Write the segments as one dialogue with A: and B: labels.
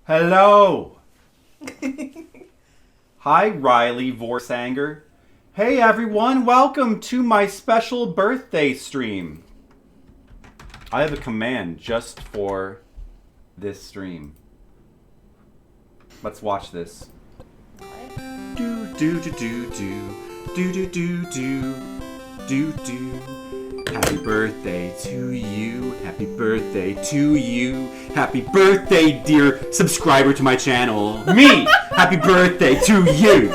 A: Hello. Hi, Riley Vorsanger. Hey, everyone. Welcome to my special birthday stream. I have a command just for this stream. Let's watch this. Do do do do do do do do do do do. Happy birthday to you. Happy birthday to you. Happy birthday, dear subscriber to my channel. Me. Happy birthday to you.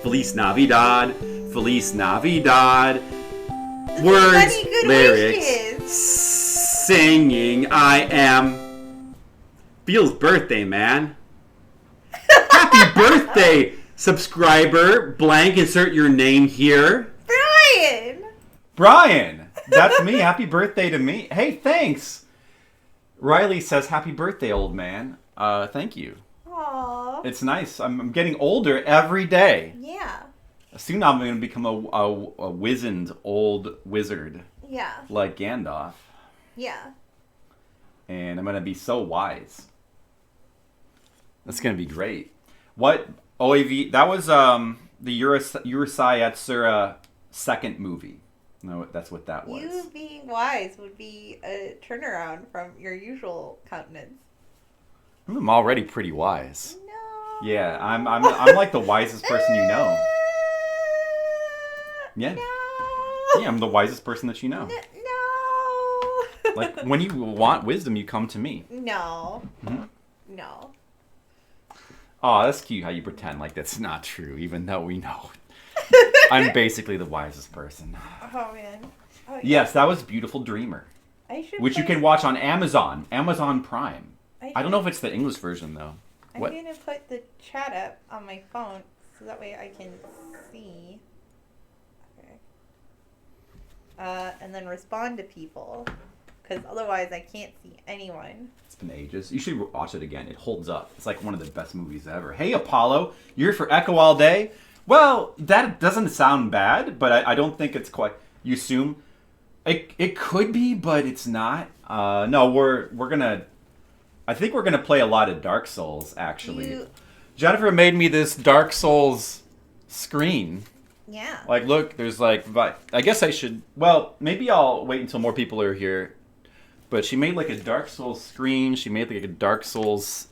A: Feliz Navidad. Feliz Navidad. Words, lyrics, singing. I am. Feels birthday, man. Happy birthday, subscriber. Blank. Insert your name here. Brian, that's me. Happy birthday to me. Hey, thanks. Riley says, happy birthday, old man. Thank you.
B: Aww.
A: It's nice. I'm getting older every day.
B: Yeah.
A: Soon I'm going to become a wizened old wizard.
B: Yeah.
A: Like Gandalf.
B: Yeah.
A: And I'm going to be so wise. That's going to be great. What? OAV, that was the Urusei Yatsura second movie. No, that's what that was.
B: You being wise would be a turnaround from your usual countenance.
A: I'm already pretty wise.
B: No.
A: Yeah, I'm like the wisest person you know. Yeah.
B: No.
A: Yeah, I'm the wisest person that you know.
B: No.
A: Like, when you want wisdom, you come to me.
B: No.
A: Mm-hmm.
B: No.
A: Oh, that's cute how you pretend like that's not true, even though we know. I'm basically the wisest person.
B: Oh, man. Oh, yeah.
A: Yes, that was Beautiful Dreamer. Which you can watch on Amazon. Amazon Prime. I don't know if it's the English version, though.
B: I'm going to put the chat up on my phone so that way I can see. Okay. And then respond to people. Because otherwise I can't see anyone.
A: It's been ages. You should watch it again. It holds up. It's like one of the best movies ever. Hey, Apollo. You're here for Echo all day? Well, that doesn't sound bad, but I don't think it's quite... You assume... It could be, but it's not. No, we're gonna... I think we're gonna play a lot of Dark Souls, actually. Jennifer made me this Dark Souls screen.
B: Yeah.
A: Like, look, there's like... I guess I should... Well, maybe I'll wait until more people are here. But she made like a Dark Souls screen. She made like a Dark Souls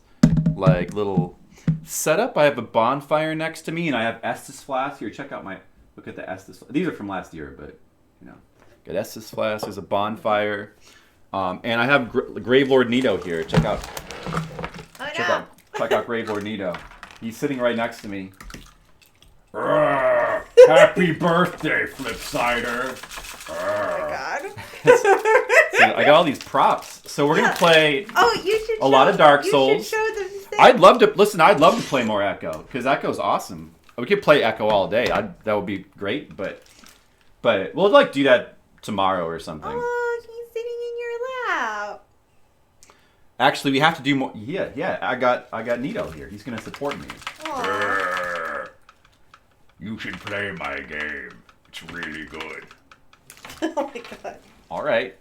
A: like little setup. I have a bonfire next to me, and I have Estus flasks. Here, check out my... Look at the Estus... These are from last year, but, you know. Got Estus flasks. There's a bonfire. And I have Gravelord Nito here. Check out... Check out Gravelord Nito. He's sitting right next to me. Happy birthday, Flipsider.
B: Oh my god.
A: So I got all these props. So we're going to play a lot of Dark Souls.
B: You should show them things.
A: I'd love to play more Echo, because Echo's awesome. We could play Echo all day. That would be great, but we'll like do that tomorrow or something.
B: Oh, he's sitting in your lap.
A: Actually, we have to do more. Yeah. I got Nito here. He's going to support me. You should play my game. It's really good.
B: Oh my god.
A: All right.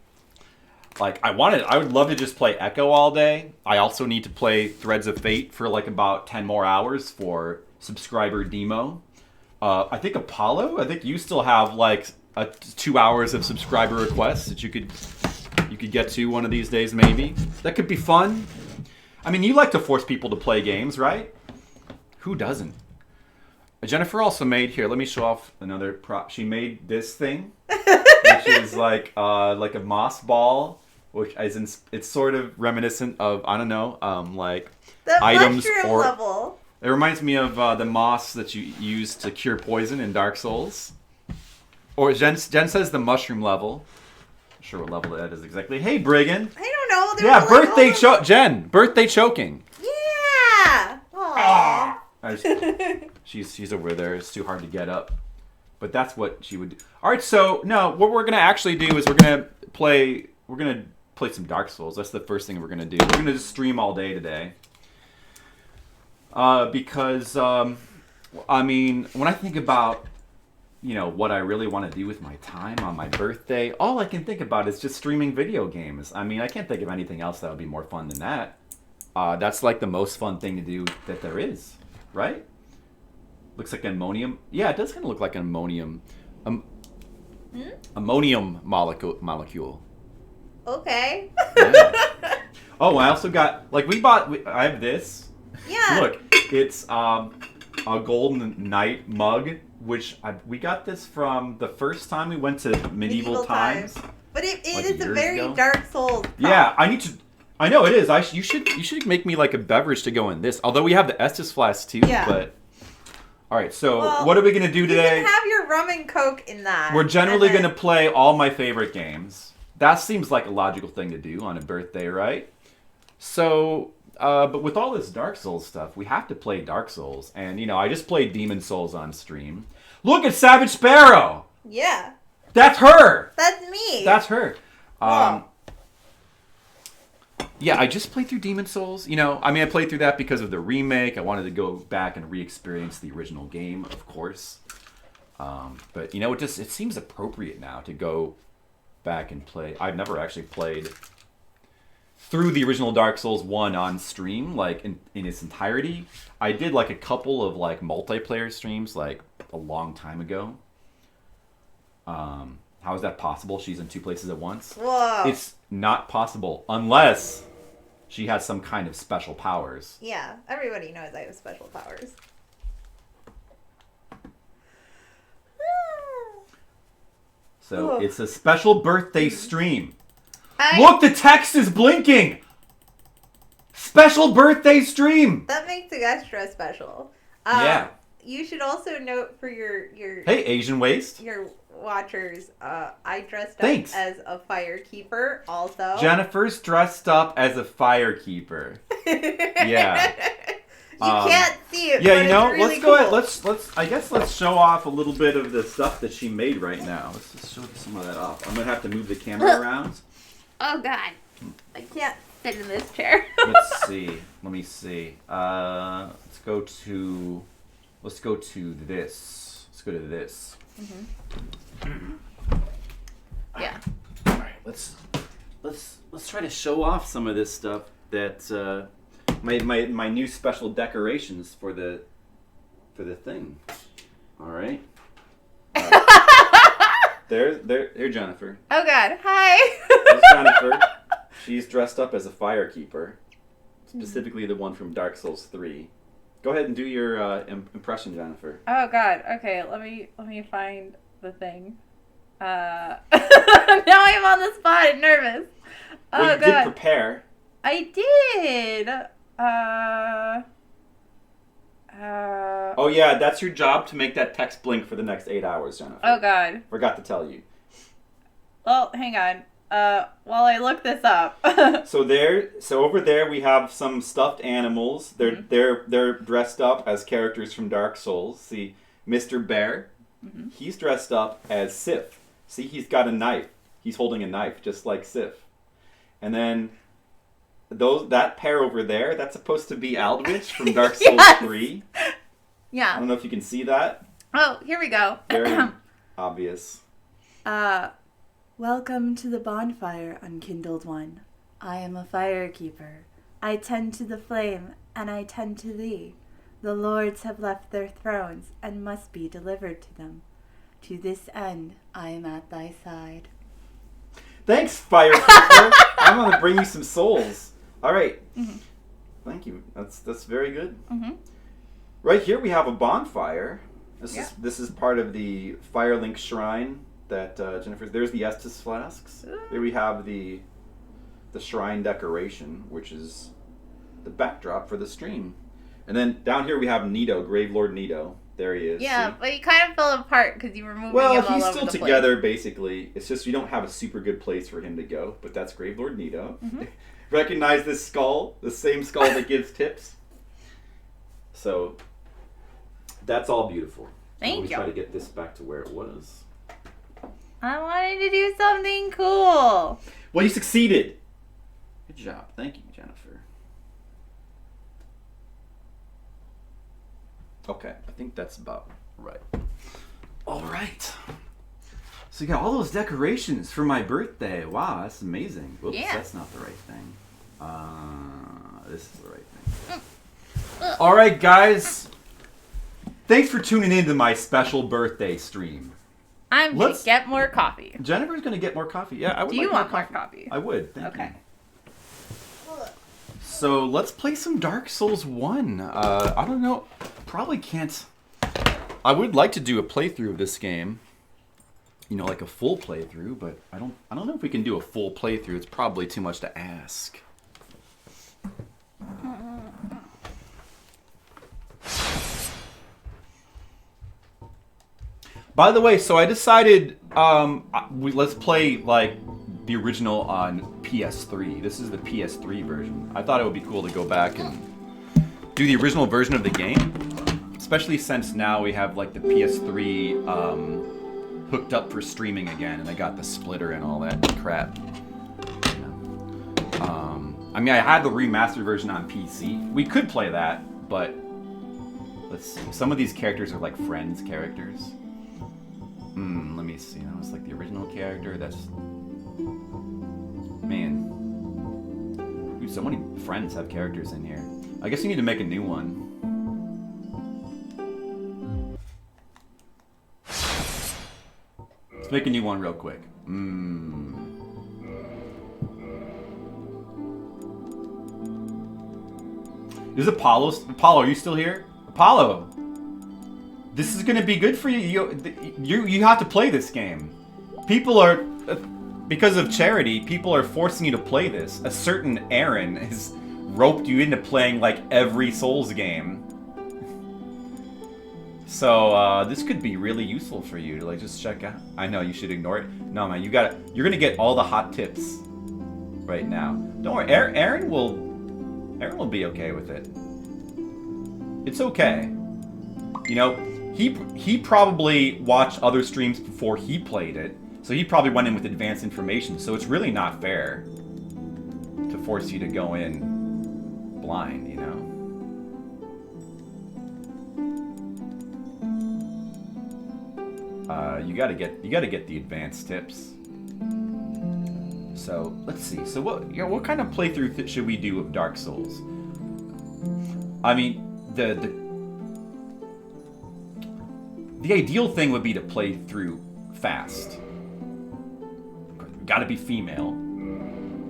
A: Like, I would love to just play Echo all day. I also need to play Threads of Fate for like about 10 more hours for subscriber demo. I think Apollo, you still have like 2 hours of subscriber requests that you could get to one of these days maybe. That could be fun. I mean, you like to force people to play games, right? Who doesn't? Jennifer also made, here, let me show off another prop. She made this thing, which is like a moss ball, which it's sort of reminiscent of, I don't know, like
B: the
A: items
B: mushroom level.
A: It reminds me of the moss that you use to cure poison in Dark Souls. Or Jen says the mushroom level. I'm sure what level that is exactly. Hey, Brigand.
B: I don't know.
A: Yeah, birthday choking.
B: Yeah. Aww.
A: She's over there. It's too hard to get up. But that's what she would do. All right, so no, what we're gonna actually do is we're gonna play some Dark Souls. That's the first thing we're gonna do. We're gonna just stream all day today. Because I mean, when I think about what I really want to do with my time on my birthday, all I can think about is just streaming video games. I mean, I can't think of anything else that would be more fun than that. That's like the most fun thing to do that there is, right? Looks like ammonium. Yeah, it does kind of look like an ammonium. Ammonium molecule.
B: Okay.
A: Yeah. Oh, I also got I have this.
B: Yeah.
A: Look, it's a golden knight mug, which we got this from the first time we went to medieval times.
B: But it
A: like
B: is a
A: years
B: very
A: ago.
B: Dark Souls.
A: Yeah, I know it is. You should make me like a beverage to go in this. Although we have the Estus flask too.
B: Yeah.
A: But all right. So what are we gonna do today?
B: You can have your rum and coke in that.
A: We're generally gonna play all my favorite games. That seems like a logical thing to do on a birthday, right? So, but with all this Dark Souls stuff, we have to play Dark Souls. And, I just played Demons Souls on stream. Look at Savage Sparrow!
B: Yeah.
A: That's her!
B: That's me!
A: That's her. Yeah, I just played through Demons Souls. I played through that because of the remake. I wanted to go back and re-experience the original game, of course. But, it seems appropriate now to go back and play. I've never actually played through the original Dark Souls 1 on stream, like in its entirety. I did like a couple of like multiplayer streams like a long time ago. How is that possible? She's in two places at once.
B: Whoa.
A: It's not possible unless she has some kind of special powers.
B: Yeah, everybody knows I have special powers.
A: So it's a special birthday stream.
B: I
A: Look, the text is blinking. Special birthday stream.
B: That makes it extra special.
A: Yeah.
B: You should also note for your
A: Hey, Asian Waste.
B: your watchers, I dressed
A: Thanks.
B: up as a firekeeper also.
A: Jennifer's dressed up as a firekeeper. Yeah.
B: You can't see it.
A: Yeah,
B: but
A: you know,
B: it's really
A: let's go
B: cool.
A: ahead. Let's show off a little bit of the stuff that she made right now. Let's just show some of that off. I'm gonna have to move the camera around.
B: Oh God, I can't sit in this chair.
A: Let's see. Let me see. Let's go to this. Let's go to this.
B: Yeah.
A: All right. Let's try to show off some of this stuff that my new special decorations for the thing. All right. There, Jennifer.
B: Oh God, hi.
A: There's Jennifer. She's dressed up as a firekeeper, specifically the one from Dark Souls 3. Go ahead and do your impression, Jennifer.
B: Oh God. Okay, let me find the thing. Now I'm on the spot and nervous. Oh
A: Well, you
B: God.
A: did prepare.
B: I did.
A: Oh yeah, that's your job to make that text blink for the next 8 hours, Jennifer.
B: Oh God.
A: Forgot to tell you.
B: Well, hang on. While I look this up.
A: So over there we have some stuffed animals. They're dressed up as characters from Dark Souls. See, Mr. Bear, he's dressed up as Sif. See, he's got a knife. He's holding a knife, just like Sif. And then that pair over there, that's supposed to be Aldrich from Dark Souls
B: Yes!
A: 3. I
B: Yeah.
A: don't know if you can see that.
B: Oh, here we go.
A: Very obvious.
C: Welcome to the bonfire, unkindled one. I am a firekeeper. I tend to the flame, and I tend to thee. The lords have left their thrones, and must be delivered to them. To this end, I am at thy side.
A: Thanks, Firekeeper. I'm gonna bring you some souls. All right. Thank you. That's very good. Right here we have a bonfire. This is part of the Firelink Shrine that Jennifer's. There's the Estus flasks. Here we have the shrine decoration, which is the backdrop for the stream. And then down here we have Nito, Grave Lord Nito. There he is.
B: Yeah,
A: See?
B: but you kind of fell apart because you were moving
A: Well,
B: him all
A: he's
B: over
A: still
B: the
A: together, basically. It's just you don't have a super good place for him to go, but that's Grave Lord Nito. Recognize this skull? The same skull that gives tips? So, that's all beautiful.
B: Thank
A: Let me
B: you.
A: try to get this back to where it was.
B: I wanted to do something cool.
A: Well, you succeeded! Good job. Thank you, Jennifer. Okay, I think that's about right. All right. So you got all those decorations for my birthday. Wow, that's amazing. Whoops,
B: Yeah.
A: that's not the right thing. this is the right thing. All right, guys. Thanks for tuning in to my special birthday stream.
B: I'm going to get more coffee.
A: Jennifer's going to get more coffee. Yeah, I would.
B: Do you want more coffee?
A: I would. Thank you.
B: Okay.
A: So let's play some Dark Souls 1. I don't know. Probably can't. I would like to do a playthrough of this game. You know, like a full playthrough, but I don't know if we can do a full playthrough. It's probably too much to ask. By the way, so I decided let's play like the original on PS3. This is the PS3 version. I thought it would be cool to go back and do the original version of the game, especially since now we have like the PS3 hooked up for streaming again, and I got the splitter and all that crap. I mean, I had the remastered version on PC. We could play that, but let's see. Some of these characters are like Friends characters. Let me see. That was like the original character. That's... Man. Dude, so many Friends have characters in here. I guess you need to make a new one. Let's make a new one real quick. Is Apollo... Apollo, are you still here? Apollo! This is gonna be good for you. You have to play this game. People are... Because of charity, people are forcing you to play this. A certain Aaron has roped you into playing, like, every Souls game. So, this could be really useful for you to, like, just check out. I know, you should ignore it. No, man, you're gonna get all the hot tips right now. Don't worry, Aaron will be okay with it. It's okay. You know, he probably watched other streams before he played it, so he probably went in with advanced information, so it's really not fair to force you to go in blind, you know? You gotta get the advanced tips. So, let's see. So what kind of playthrough should we do of Dark Souls? I mean, the ideal thing would be to play through fast. Gotta be female.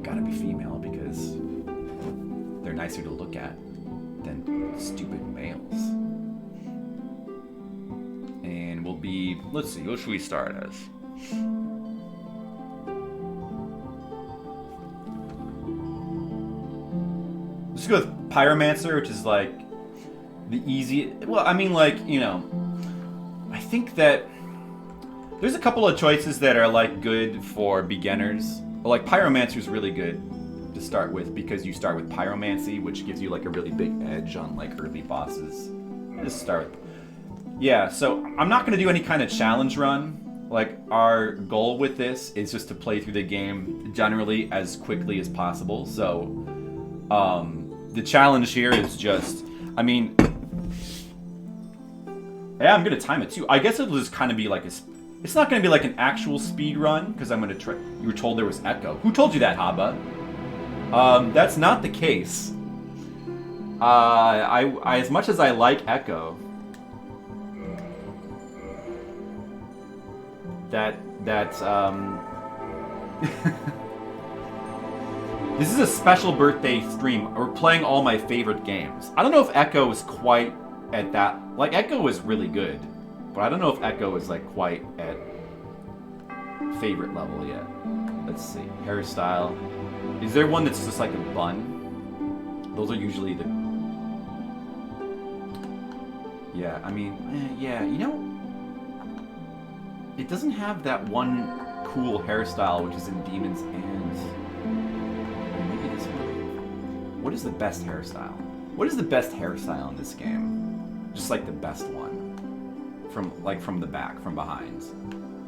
A: Gotta be female because they're nicer to look at than stupid males. And we'll be... Let's see, what should we start as? Let's go with Pyromancer, which is like the easy... Well, I mean, like, you know... I think that there's a couple of choices that are like good for beginners. Like Pyromancer's really good to start with because you start with Pyromancy, which gives you like a really big edge on like early bosses. Just start. Yeah, so I'm not going to do any kind of challenge run. Like our goal with this is just to play through the game generally as quickly as possible. So the challenge here is just, I mean, yeah, I'm going to time it too. I guess it'll just kind of be like it's not going to be like an actual speed run, because I'm going to try... You were told there was Echo. Who told you that, Haba? That's not the case. I as much as I like Echo... This is a special birthday stream. We're playing all my favorite games. I don't know if Echo is quite at that... Like, Echo is really good. But I don't know if Echo is, like, quite at favorite level yet. Let's see. Hairstyle. Is there one that's just like a bun? Those are usually the... Yeah, I mean... yeah, you know... It doesn't have that one cool hairstyle, which is in Demons and... Maybe this one? What is the best hairstyle? What is the best hairstyle in this game? Just like the best one. From the back, from behind.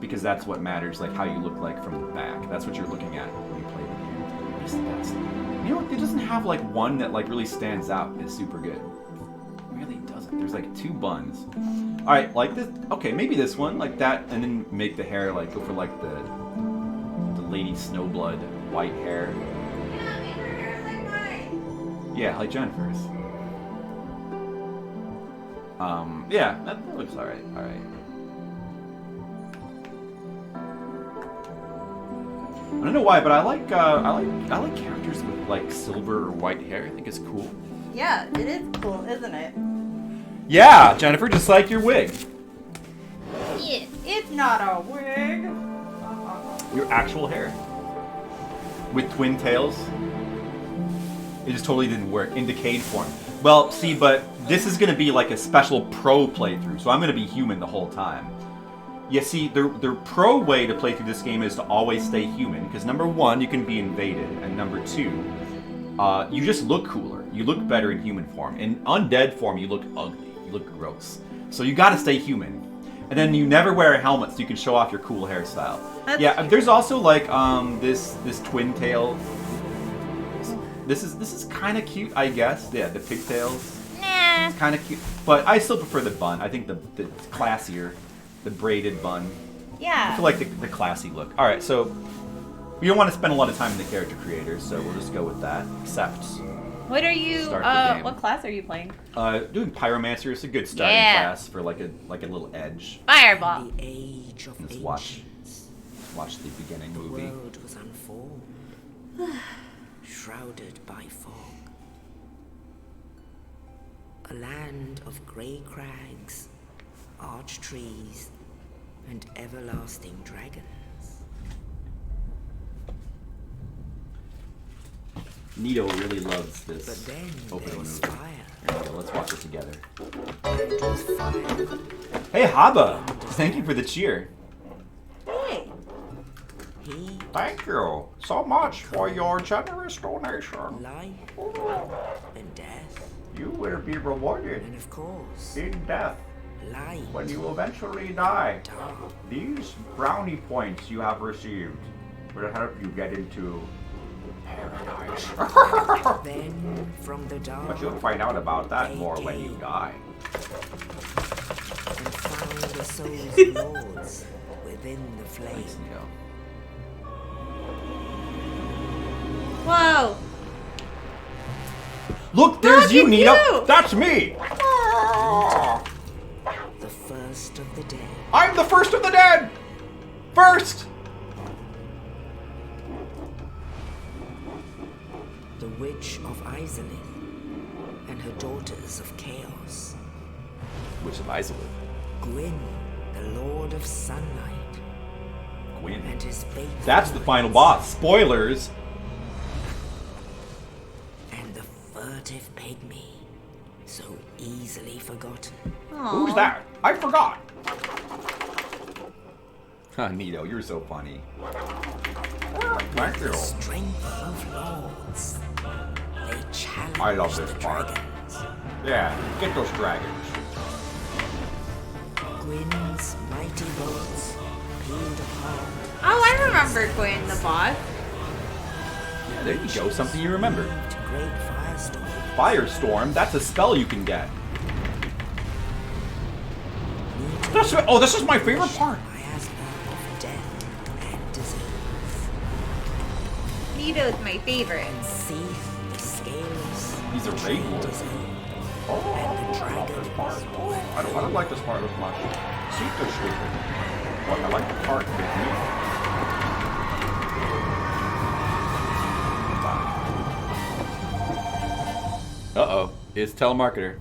A: Because that's what matters, like how you look like from the back. That's what you're looking at when you play the game. What's the best? You know what? It doesn't have like one that like really stands out as super good. It really doesn't. There's like two buns. Alright, like this. Okay, maybe this one, like that, and then make the hair like go for like the Lady Snowblood white hair. Yeah, like Jennifer's. Yeah, that looks alright. Alright. I don't know why, but I like characters with like silver or white hair. I think it's cool.
B: Yeah, it is cool, isn't it?
A: Yeah, Jennifer, just like your wig.
B: It's not a wig.
A: Your actual hair. With twin tails. It just totally didn't work in decayed form. Well, see, but this is going to be like a special pro playthrough, so I'm going to be human the whole time. Yeah, see, the pro way to play through this game is to always stay human, because number one, you can be invaded, and number two, you just look cooler. You look better in human form. In undead form, you look ugly. You look gross. So you got to stay human. And then you never wear a helmet, so you can show off your cool hairstyle. Yeah, there's also like this twin tail. This is kind of cute, I guess. Yeah, the pigtails.
B: Nah.
A: It's kind of cute, but I still prefer the bun. I think the classier, the braided bun.
B: Yeah.
A: I feel like the classy look. All right, so we don't want to spend a lot of time in the character creator, so we'll just go with that. Except.
B: What are you?
A: Start the game.
B: What class are you playing?
A: Doing Pyromancer is a good starting class for like a little edge.
B: Fireball.
D: The age of
A: Let's watch the beginning
D: the
A: movie.
D: world was unformed, shrouded by fog. A land of grey crags, arch trees, and everlasting dragons.
A: Nito really loves
D: But
A: this
D: then
A: open
D: there was
A: movie.
D: fire.
A: Here we go, let's watch it together.
D: And with fire,
A: Hey Haba, thank you for the cheer.
B: Hey.
D: he,
A: Thank you so much for your generous donation.
D: life, and death,
A: You will be rewarded
D: and of course,
A: in death
D: light,
A: when you eventually die.
D: dark.
A: These brownie points you have received will help you get into paradise.
D: Then from the dark,
A: But you'll find out about that more when you die.
D: and found the souls of lords within the flame.
A: Thanks, Nito.
B: Whoa.
A: Look, there's
B: Look,
A: you,
B: it's
A: Nito.
B: you.
A: That's me.
D: The first of the dead.
A: I'm the first of the dead. First.
D: The Witch of Izalith and her daughters of chaos.
A: Which of Izalith?
D: Gwyn, the Lord of Sunlight,
A: Gwyn.
D: and his faithful
A: That's the final
D: knights,
A: boss. Spoilers.
D: and the furtive pygmy, so easily forgotten.
A: Who's that? I forgot. Nito, you're so funny. Thank you.
D: Strength of lords. They challenge
A: I love this
D: the
A: part.
D: dragons.
A: Yeah, get those dragons.
D: Gwyn's mighty bolts peeled apart.
B: Oh, I remember Gwen the boss.
A: Yeah, there you go. Something you remember.
D: To great firestorm.
A: Firestorm. That's a spell you can get. This is my favorite part.
D: Miasma of death and disease.
B: Nito's my favorite.
D: Seeth the scales.
A: He's a raid lord.
D: And the dragons.
A: I don't like this part as much. Seek the stupid. But I like the part with me. Uh-oh. It's telemarketer.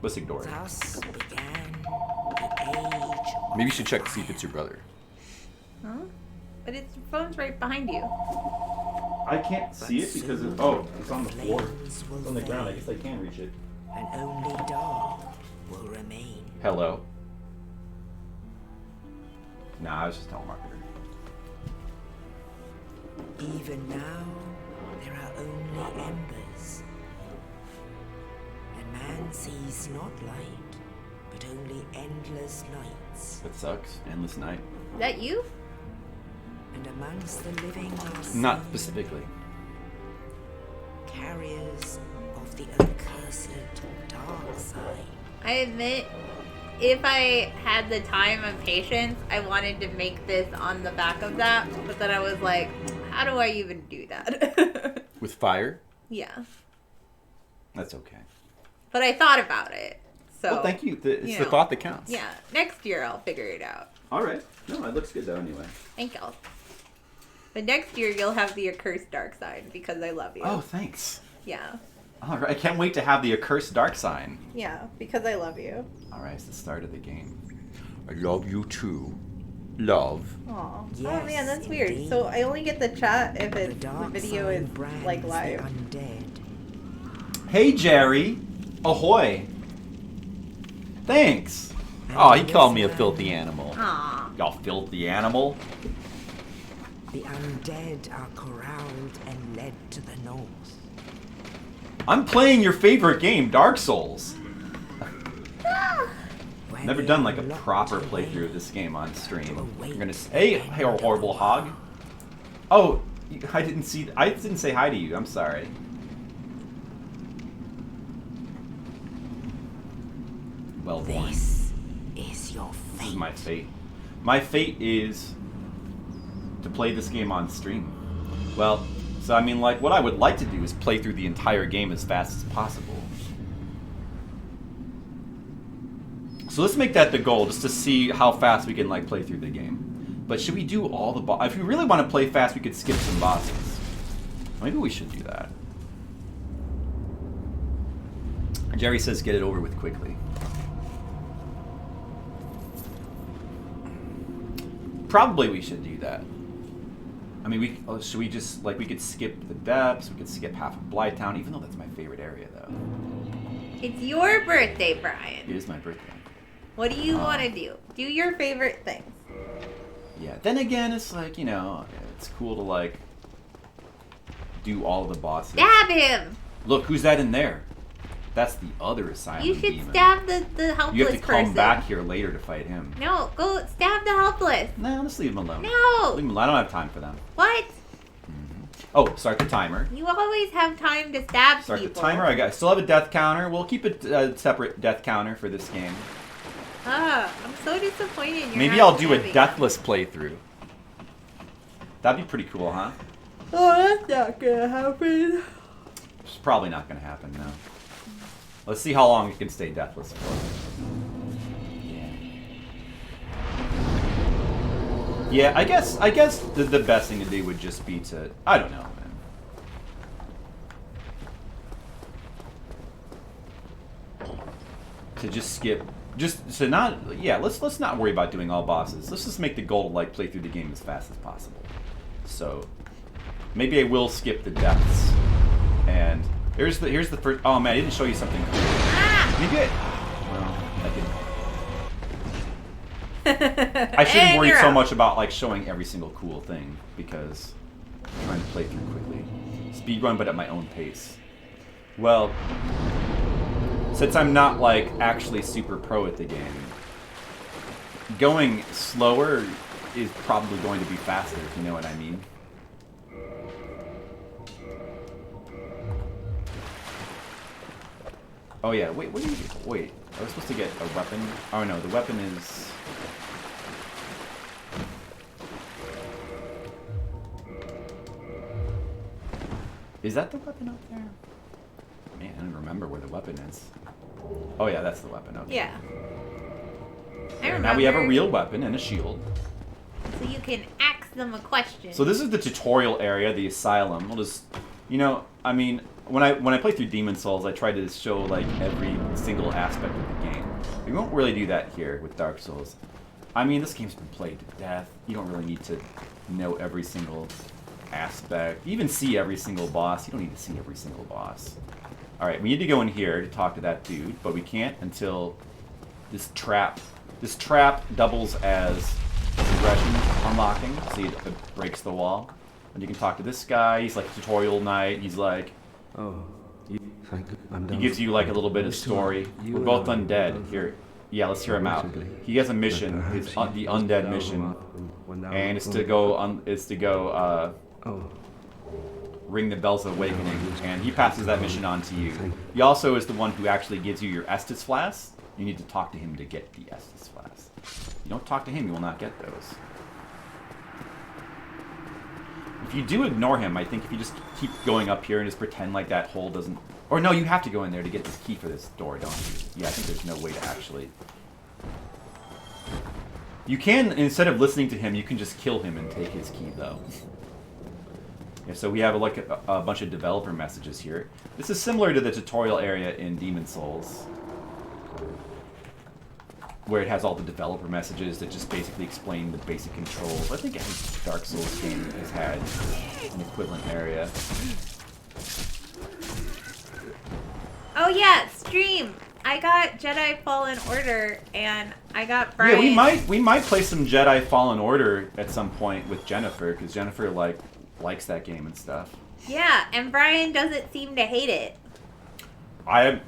A: Let's ignore it.
D: Thus began the age of
A: Maybe you should check to see if it's your brother.
B: Huh? But its phone's right behind you.
A: I can't see it because it's... Oh, it's on the floor.
D: flames will
A: It's on the ground. I
D: fade,
A: guess I can't reach it.
D: and only dark will remain.
A: Hello. Nah, I was just telemarketer.
D: Even now, there are only embers. And man sees not light, but only endless nights.
A: That sucks. Endless night.
B: Is that you?
D: And amongst the living are
A: Not
D: seen
A: specifically.
D: carriers of the accursed dark side.
B: I admit, if I had the time and patience, I wanted to make this on the back of that, but then I was like, how do I even do that?
A: With fire?
B: Yeah.
A: That's okay.
B: But I thought about it. So.
A: Well, thank you. It's
B: you
A: the
B: know,
A: thought that counts.
B: Yeah. Next year I'll figure it out.
A: All right. No, it looks good though. Anyway.
B: Thank you. But next year you'll have the accursed dark side because I love you.
A: Oh, thanks.
B: Yeah.
A: All right. I can't wait to have the accursed dark sign.
B: Yeah, because I love you.
A: All right. It's the start of the game. I love you too. Love.
B: Aw.
D: Yes,
B: oh man, that's weird.
D: indeed.
B: So I only get the chat if
D: The
B: the
D: dark
B: video
D: sign
B: is
D: brands
B: like
D: the
B: live.
D: undead.
A: Hey, Jerry. Ahoy. Thanks. Oh, he called me a filthy animal.
B: Aw.
A: Y'all filthy animal.
D: The undead are corralled and led to the north.
A: I'm playing your favorite game, Dark Souls.
D: where
A: Never
D: they
A: done
D: are
A: like a
D: locked
A: proper
D: away
A: playthrough of this game on stream.
D: to await
A: You're gonna say, hey, horrible hog. Oh, I didn't say hi to you. I'm sorry. Well born.
D: This is your
A: This
D: fate.
A: is my fate. My fate is to play this game on stream. Well, so I mean, like, what I would like to do is play through the entire game as fast as possible. So let's make that the goal, just to see how fast we can, like, play through the game. But should we do all the bosses? If we really want to play fast, we could skip some bosses. Maybe we should do that. Jerry says get it over with quickly. Probably we should do that. I mean, should we just, like, we could skip the depths, we could skip half of Blytown, even though that's my favorite area, though.
B: It's your birthday, Brian.
A: It is my birthday.
B: What do you want to do? Do your favorite things.
A: Yeah, then again, it's like, you know, it's cool to, like, do all the bosses.
B: Stab him!
A: Look, who's that in there? That's the other asylum
B: You should
A: demon.
B: stab the helpless
A: You have to come
B: person.
A: back here later to fight him.
B: No, go stab the helpless.
A: No, let's leave him alone.
B: No!
A: Leave him alone. I don't have time for them.
B: What?
A: Oh, start the timer.
B: You always have time to stab
A: Start
B: people.
A: the timer. I still have a death counter. We'll keep a separate death counter for this game.
B: Ah, I'm so disappointed. You're
A: Maybe
B: not
A: I'll do a
B: stabbing.
A: deathless playthrough. That'd be pretty cool, huh?
B: Oh, that's not gonna happen.
A: It's probably not going to happen, no. Let's see how long it can stay deathless for. Yeah, I guess the best thing to do would just be to, I don't know, man. To just skip, let's not worry about doing all bosses. Let's just make the goal to, like, play through the game as fast as possible. So maybe I will skip the depths. And here's the first. Oh man, I didn't show you something cool. Maybe I shouldn't worry so much about, like, showing every single cool thing, because I'm trying to play through quickly. Speedrun, but at my own pace. Well, since I'm not, like, actually super pro at the game, going slower is probably going to be faster, if you know what I mean. Oh yeah, wait, what do you do? Wait, I was supposed to get a weapon? Oh no, the weapon is... Is that the weapon up there? Man, I don't remember where the weapon is. Oh yeah, that's the weapon, okay.
B: Yeah. I remember.
A: Now we have a real weapon and a shield.
B: So you can ask them a question.
A: So this is the tutorial area, the asylum. We'll just, you know, I mean, when I play through Demons Souls, I try to show, like, every single aspect of the game. We won't really do that here with Dark Souls. I mean, this game's been played to death. You don't really need to know every single aspect. Even see every single boss. You don't need to see every single boss. Alright, we need to go in here to talk to that dude, but we can't until this trap doubles as progression unlocking, so it breaks the wall. And you can talk to this guy. He's like a tutorial knight. He's like,
E: Oh, I'm
A: he gives you, like, a little bit of story. We're both undead. Here, yeah, let's hear him out. He has a mission. It's the undead mission, and it's to go ring the bells of awakening. And he passes that mission on to you. He also is the one who actually gives you your Estus flasks. You need to talk to him to get the Estus flasks. You don't talk to him, you will not get those. If you do ignore him, I think if you just keep going up here and just pretend like that hole doesn't... Or no, you have to go in there to get this key for this door, don't you? Yeah, I think there's no way to actually... You can, instead of listening to him, you can just kill him and take his key, though. Yeah, so we have like a bunch of developer messages here. This is similar to the tutorial area in Demons Souls, where it has all the developer messages that just basically explain the basic controls. I think every Dark Souls game has had an equivalent area.
B: Oh yeah, stream. I got Jedi Fallen Order, and I got Brian.
A: Yeah, we might play some Jedi Fallen Order at some point with Jennifer, because Jennifer likes that game and stuff.
B: Yeah, and Brian doesn't seem to hate it.
A: I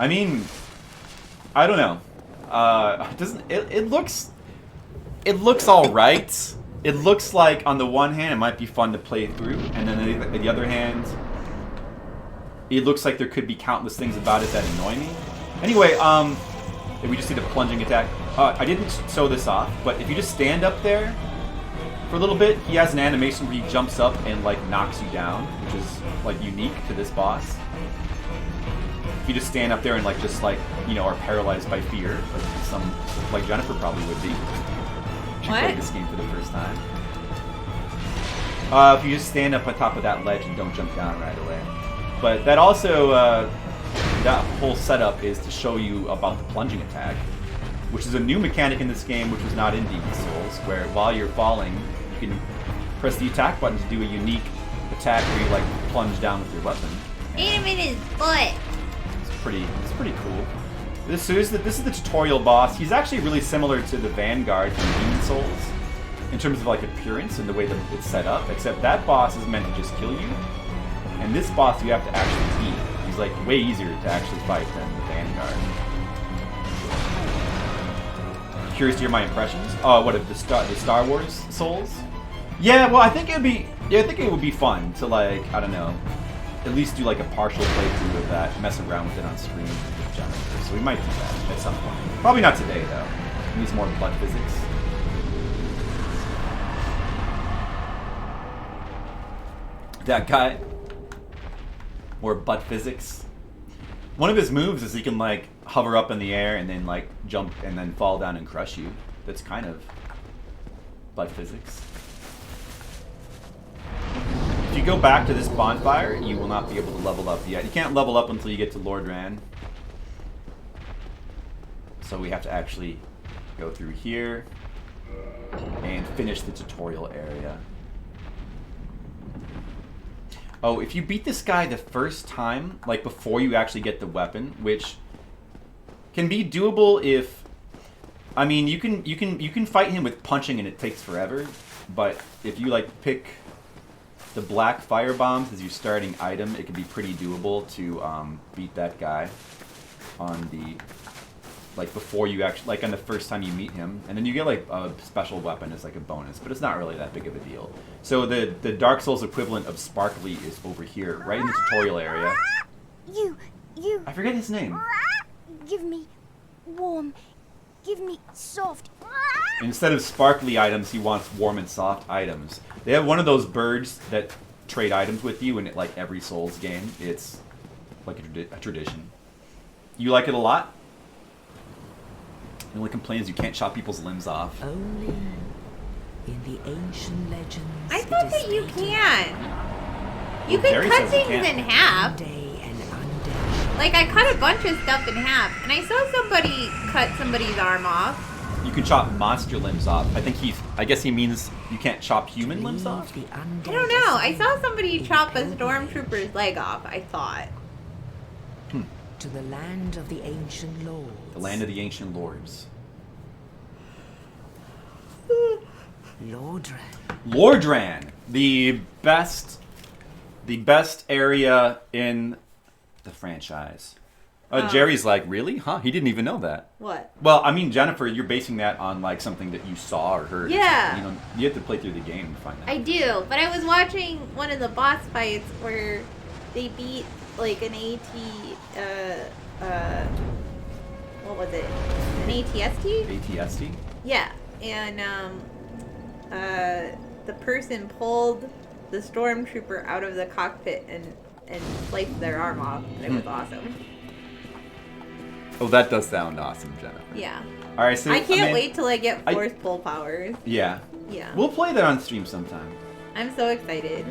A: mean, I don't know. It looks all right. It looks like on the one hand it might be fun to play through, and then on the other hand, it looks like there could be countless things about it that annoy me. Anyway, we just see the plunging attack. I didn't show this off, but if you just stand up there for a little bit, he has an animation where he jumps up and like knocks you down, which is like unique to this boss. If you just stand up there and like just like, you know, are paralyzed by fear, like Jennifer probably would be. She
B: What?
A: played this game for the first time. If you just stand up on top of that ledge and don't jump down right away. But that also, that whole setup is to show you about the plunging attack, which is a new mechanic in this game, which was not in Demon Souls, where while you're falling, you can press the attack button to do a unique attack where you like plunge down with your weapon.
B: Hit him in his butt.
A: It's pretty cool. This is the tutorial boss. He's actually really similar to the Vanguard from Demon Souls in terms of like appearance and the way that it's set up, except that boss is meant to just kill you, and this boss you have to actually beat. He's like way easier to actually fight than the Vanguard. Curious to hear my impressions? What of the Star Wars Souls? Yeah, well, I think it would be fun to like, I don't know, at least do like a partial playthrough of that, mess around with it on screen with Jennifer. So we might do that at some point. Probably not today though. It needs more butt physics. That guy. More butt physics. One of his moves is he can like hover up in the air and then like jump and then fall down and crush you. That's kind of butt physics. If you go back to this bonfire, you will not be able to level up yet. You can't level up until you get to Lord Ran. So we have to actually go through here and finish the tutorial area. Oh, if you beat this guy the first time, like before you actually get the weapon, which can be doable if, I mean, you can fight him with punching and it takes forever, but if you like pick the black fire bombs as your starting item, it can be pretty doable to beat that guy on the, like before you actually, like on the first time you meet him, and then you get like a special weapon as like a bonus, but it's not really that big of a deal. So the Dark Souls equivalent of Sparkly is over here, right in the tutorial area.
F: You.
A: I forget his name.
F: Give me warm. Give me soft.
A: Instead of sparkly items, he wants warm and soft items. They have one of those birds that trade items with you in like every Souls game. It's like a tradition. You like it a lot? The only complaint is you can't chop people's limbs off.
D: Only in the ancient legends.
B: I thought that you can. You
A: Well,
B: can
A: Jerry
B: cut
A: says you
B: things
A: can't.
B: in half.
D: Day and undead.
B: Like I cut a bunch of stuff in half, and I saw somebody cut somebody's arm off.
A: You can chop monster limbs off. I guess he means you can't chop human limbs off?
D: Leave the undead
B: I don't know. I
D: asleep
B: saw somebody chop a
D: and
B: stormtrooper's leg off. I thought.
D: to the land of the ancient lords.
A: The land of the ancient lords.
D: Lordran.
A: Lordran, the best area in the franchise. Jerry's like, really? Huh? He didn't even know that.
B: What?
A: Well, I mean, Jennifer, you're basing that on like something that you saw or heard.
B: Yeah.
A: You know, you have to play through the game to find that.
B: I do, but I was watching one of the boss fights where they beat like an what was it? An ATST?
A: ATST?
B: Yeah, and the person pulled the stormtrooper out of the cockpit and sliced their arm off. And it was awesome.
A: Oh, that does sound awesome, Jennifer.
B: Yeah.
A: All right, so
B: I can't wait till I get force pull powers.
A: Yeah.
B: Yeah.
A: We'll play that on stream sometime.
B: I'm so excited.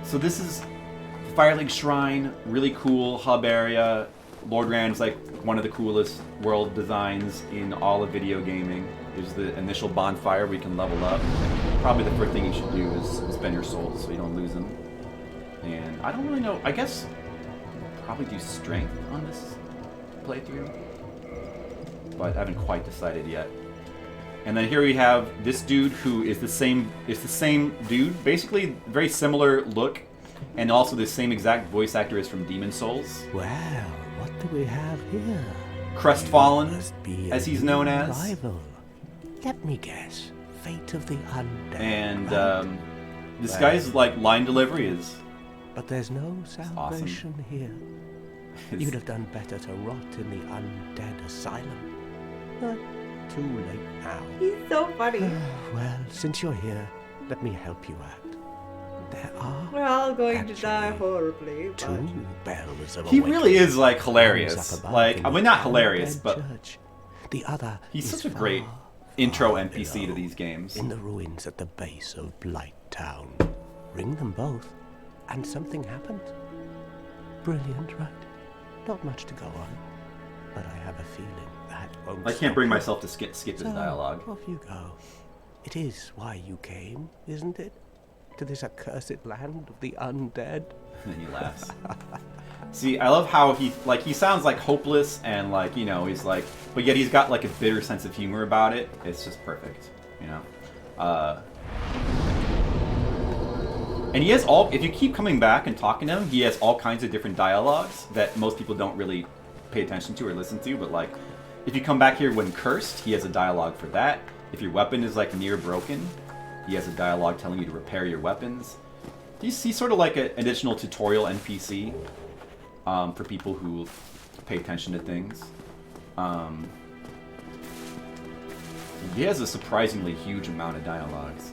A: So this is Firelink Shrine, really cool hub area. Lord Rand's like one of the coolest world designs in all of video gaming. There's the initial bonfire where you can level up. Probably the first thing you should do is spend your souls so you don't lose them. And I don't really know. I guess probably do strength on this playthrough, but I haven't quite decided yet. And then here we have this dude who is the same. It's the same dude, basically very similar look, and also the same exact voice actor as from Demons Souls.
G: Well, what do we have here?
A: Crestfallen,
G: Must be
A: as
G: a
A: he's known
G: new
A: as.
G: rival. Let me guess. Fate of the undead.
A: And
G: right?
A: this
G: Well.
A: guy's like line delivery is
G: But there's no
A: awesome.
G: salvation here. You'd have done better to rot in the undead asylum. But too late now.
B: He's so funny.
G: Well, since you're here, let me help you out. There are
B: We're all going to die
G: Actually,
B: horribly. But...
G: two bells of
A: he
G: awakening.
A: really is like
G: One's
A: hilarious.
G: up above
A: Like
G: in
A: I mean,
G: the
A: not hilarious,
G: undead
A: but
G: church. The other
A: he's
G: is
A: such a great
G: far,
A: intro
G: far
A: NPC
G: below,
A: to these games.
G: in the ruins at the base of Blight Town. Ring them both, and something happens. Brilliant, right? Not much to go on, but I have a feeling that won't
A: I can't
G: stop
A: bring
G: you.
A: myself to skip his
G: So,
A: dialogue.
G: Off you go. It is why you came, isn't it? To this accursed land of the undead.
A: And then he laughs. See, I love how he sounds like hopeless and like, you know, he's like, but yet he's got like a bitter sense of humor about it. It's just perfect, you know. And he has if you keep coming back and talking to him, he has all kinds of different dialogues that most people don't really pay attention to or listen to. But like, if you come back here when cursed, he has a dialogue for that. If your weapon is like near broken, he has a dialogue telling you to repair your weapons. He's sort of like an additional tutorial NPC for people who pay attention to things. He has a surprisingly huge amount of dialogues.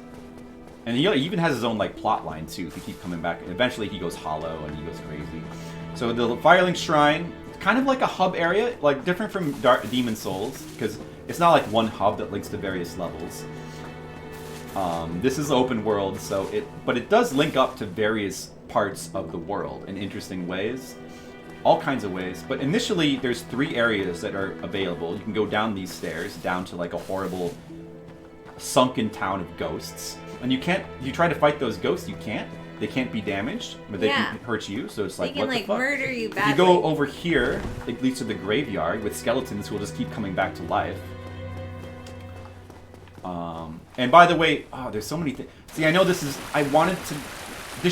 A: And he even has his own like plot line too. If you keep coming back, eventually he goes hollow and he goes crazy. So the Firelink Shrine, kind of like a hub area, like different from Demon Souls, because it's not like one hub that links to various levels. This is open world, so but it does link up to various parts of the world in interesting ways, all kinds of ways. But initially, there's 3 areas that are available. You can go down these stairs, down to like a horrible sunken town of ghosts. And you try to fight those ghosts, you can't. They can't be damaged, but they can hurt you, so it's like,
B: they can
A: what the fuck?
B: murder you
A: If
B: badly.
A: you go over here, it leads to the graveyard with skeletons who will just keep coming back to life. And by the way, there's so many things. See, I know this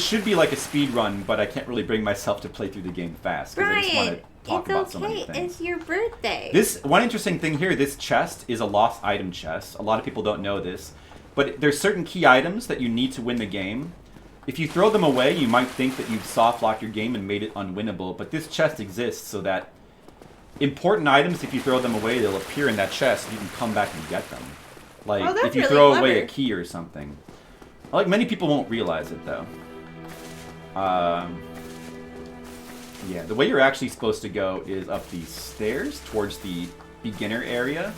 A: should be like a speed run, but I can't really bring myself to play through the game fast because I just want to talk about so many things.
B: It's your birthday.
A: This one interesting thing here, this chest is a lost item chest. A lot of people don't know this, but there's certain key items that you need to win the game. If you throw them away, you might think that you've soft-locked your game and made it unwinnable, but this chest exists so that important items, if you throw them away, they'll appear in that chest and you can come back and get them. Like,
B: that's
A: if you
B: really
A: throw
B: clever.
A: away a key or something. Like, many people won't realize it, though. Yeah, the way you're actually supposed to go is up these stairs towards the beginner area,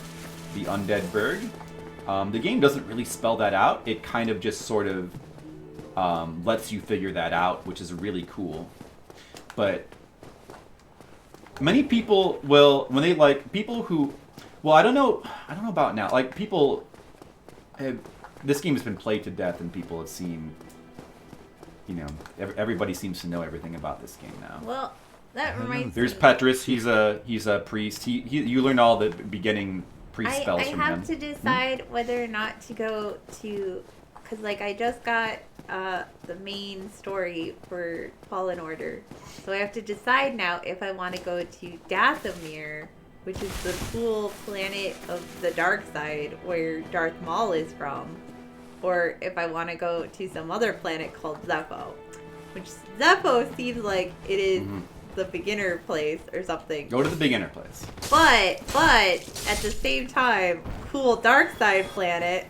A: the Undead Burg. The game doesn't really spell that out. It kind of just sort of lets you figure that out, which is really cool. But many people will, when they like, people who, well, I don't know about now. Like, people this game has been played to death and people have seen, you know, everybody seems to know everything about this game now.
B: Well, that reminds
A: There's
B: me.
A: Petrus. He's a priest. You learn all the beginning priest spells
B: I
A: from
B: have
A: him.
B: to decide whether or not to go to, because like I just got the main story for Fallen Order, so I have to decide now if I want to go to Dathomir, which is the cool planet of the dark side where Darth Maul is from, or if I want to go to some other planet called Zepho, which Zepho seems like it is the beginner place or something.
A: Go to the beginner place.
B: But at the same time, cool dark side planet.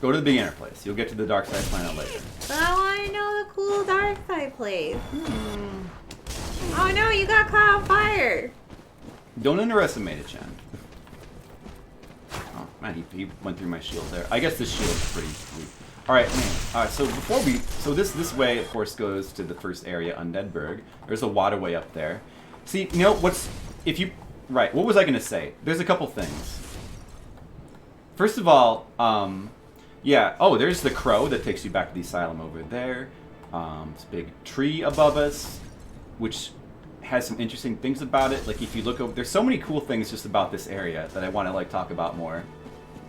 A: Go to the beginner place. You'll get to the dark side planet later.
B: But I want to know the cool dark side place. Oh no, you got caught on fire.
A: Don't underestimate it, Chen. Oh, man, he went through my shield there. I guess this shield is pretty weak. Alright, so before we... So this way, of course, goes to the first area, Undeadburg. There's a waterway up there. See, you know, if you... Right, what was I going to say? There's a couple things. First of all, yeah, oh, there's the crow that takes you back to the asylum over there. It's a big tree above us, which has some interesting things about it. Like, if you look over... There's so many cool things just about this area that I want to, like, talk about more.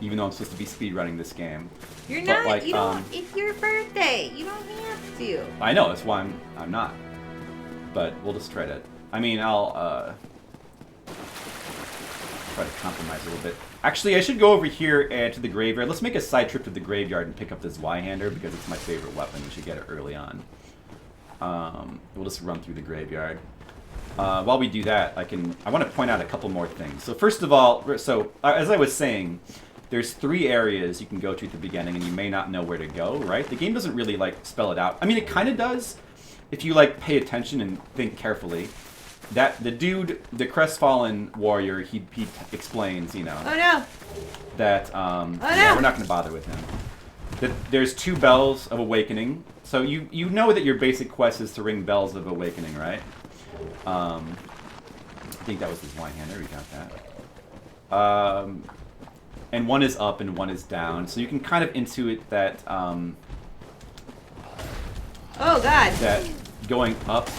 A: Even though I'm supposed to be speedrunning this game.
B: You're
A: But,
B: not.
A: like,
B: You don't. It's your birthday. You don't have to.
A: I know, that's why I'm not. But we'll just try to... I mean, I'll, try to compromise a little bit. Actually, I should go over here and to the graveyard. Let's make a side trip to the graveyard and pick up this Y-hander because it's my favorite weapon. We should get it early on. We'll just run through the graveyard. While we do that, I want to point out a couple more things. So first of all, as I was saying, there's 3 areas you can go to at the beginning, and you may not know where to go, right? The game doesn't really, like, spell it out. I mean, it kind of does, if you, like, pay attention and think carefully. That, the dude, the crestfallen warrior, he explains, you know...
B: Oh no!
A: That,
B: oh no!
A: Yeah, we're not going to bother with him. That there's 2 bells of awakening. So you know that your basic quest is to ring bells of awakening, right? I think that was his Y-hander, we got that. And one is up and one is down, so you can kind of intuit that,
B: Oh god!
A: that going up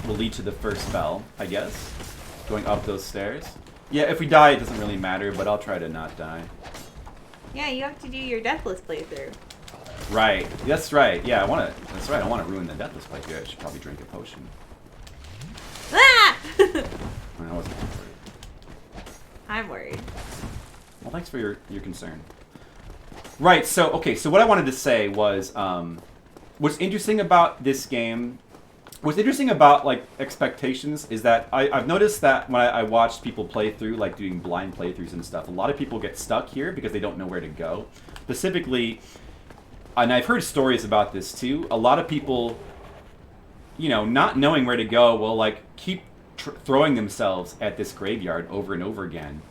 A: will lead to the first bell, I guess. Going up those stairs. Yeah, if we die, it doesn't really matter, but I'll try to not die.
B: Yeah, you have to do your deathless playthrough.
A: Right, that's right, yeah, that's right, I want to ruin the deathless playthrough. I should probably drink a potion.
B: Ah!
A: I wasn't worried.
B: I'm worried.
A: Well, thanks for your concern. Right, so, okay, so what I wanted to say was, what's interesting about this game, what's interesting about, like, expectations is that I've noticed that when I watched people play through, like, doing blind playthroughs and stuff, a lot of people get stuck here because they don't know where to go. Specifically, and I've heard stories about this, too, a lot of people, you know, not knowing where to go will, like, keep throwing themselves at this graveyard over and over again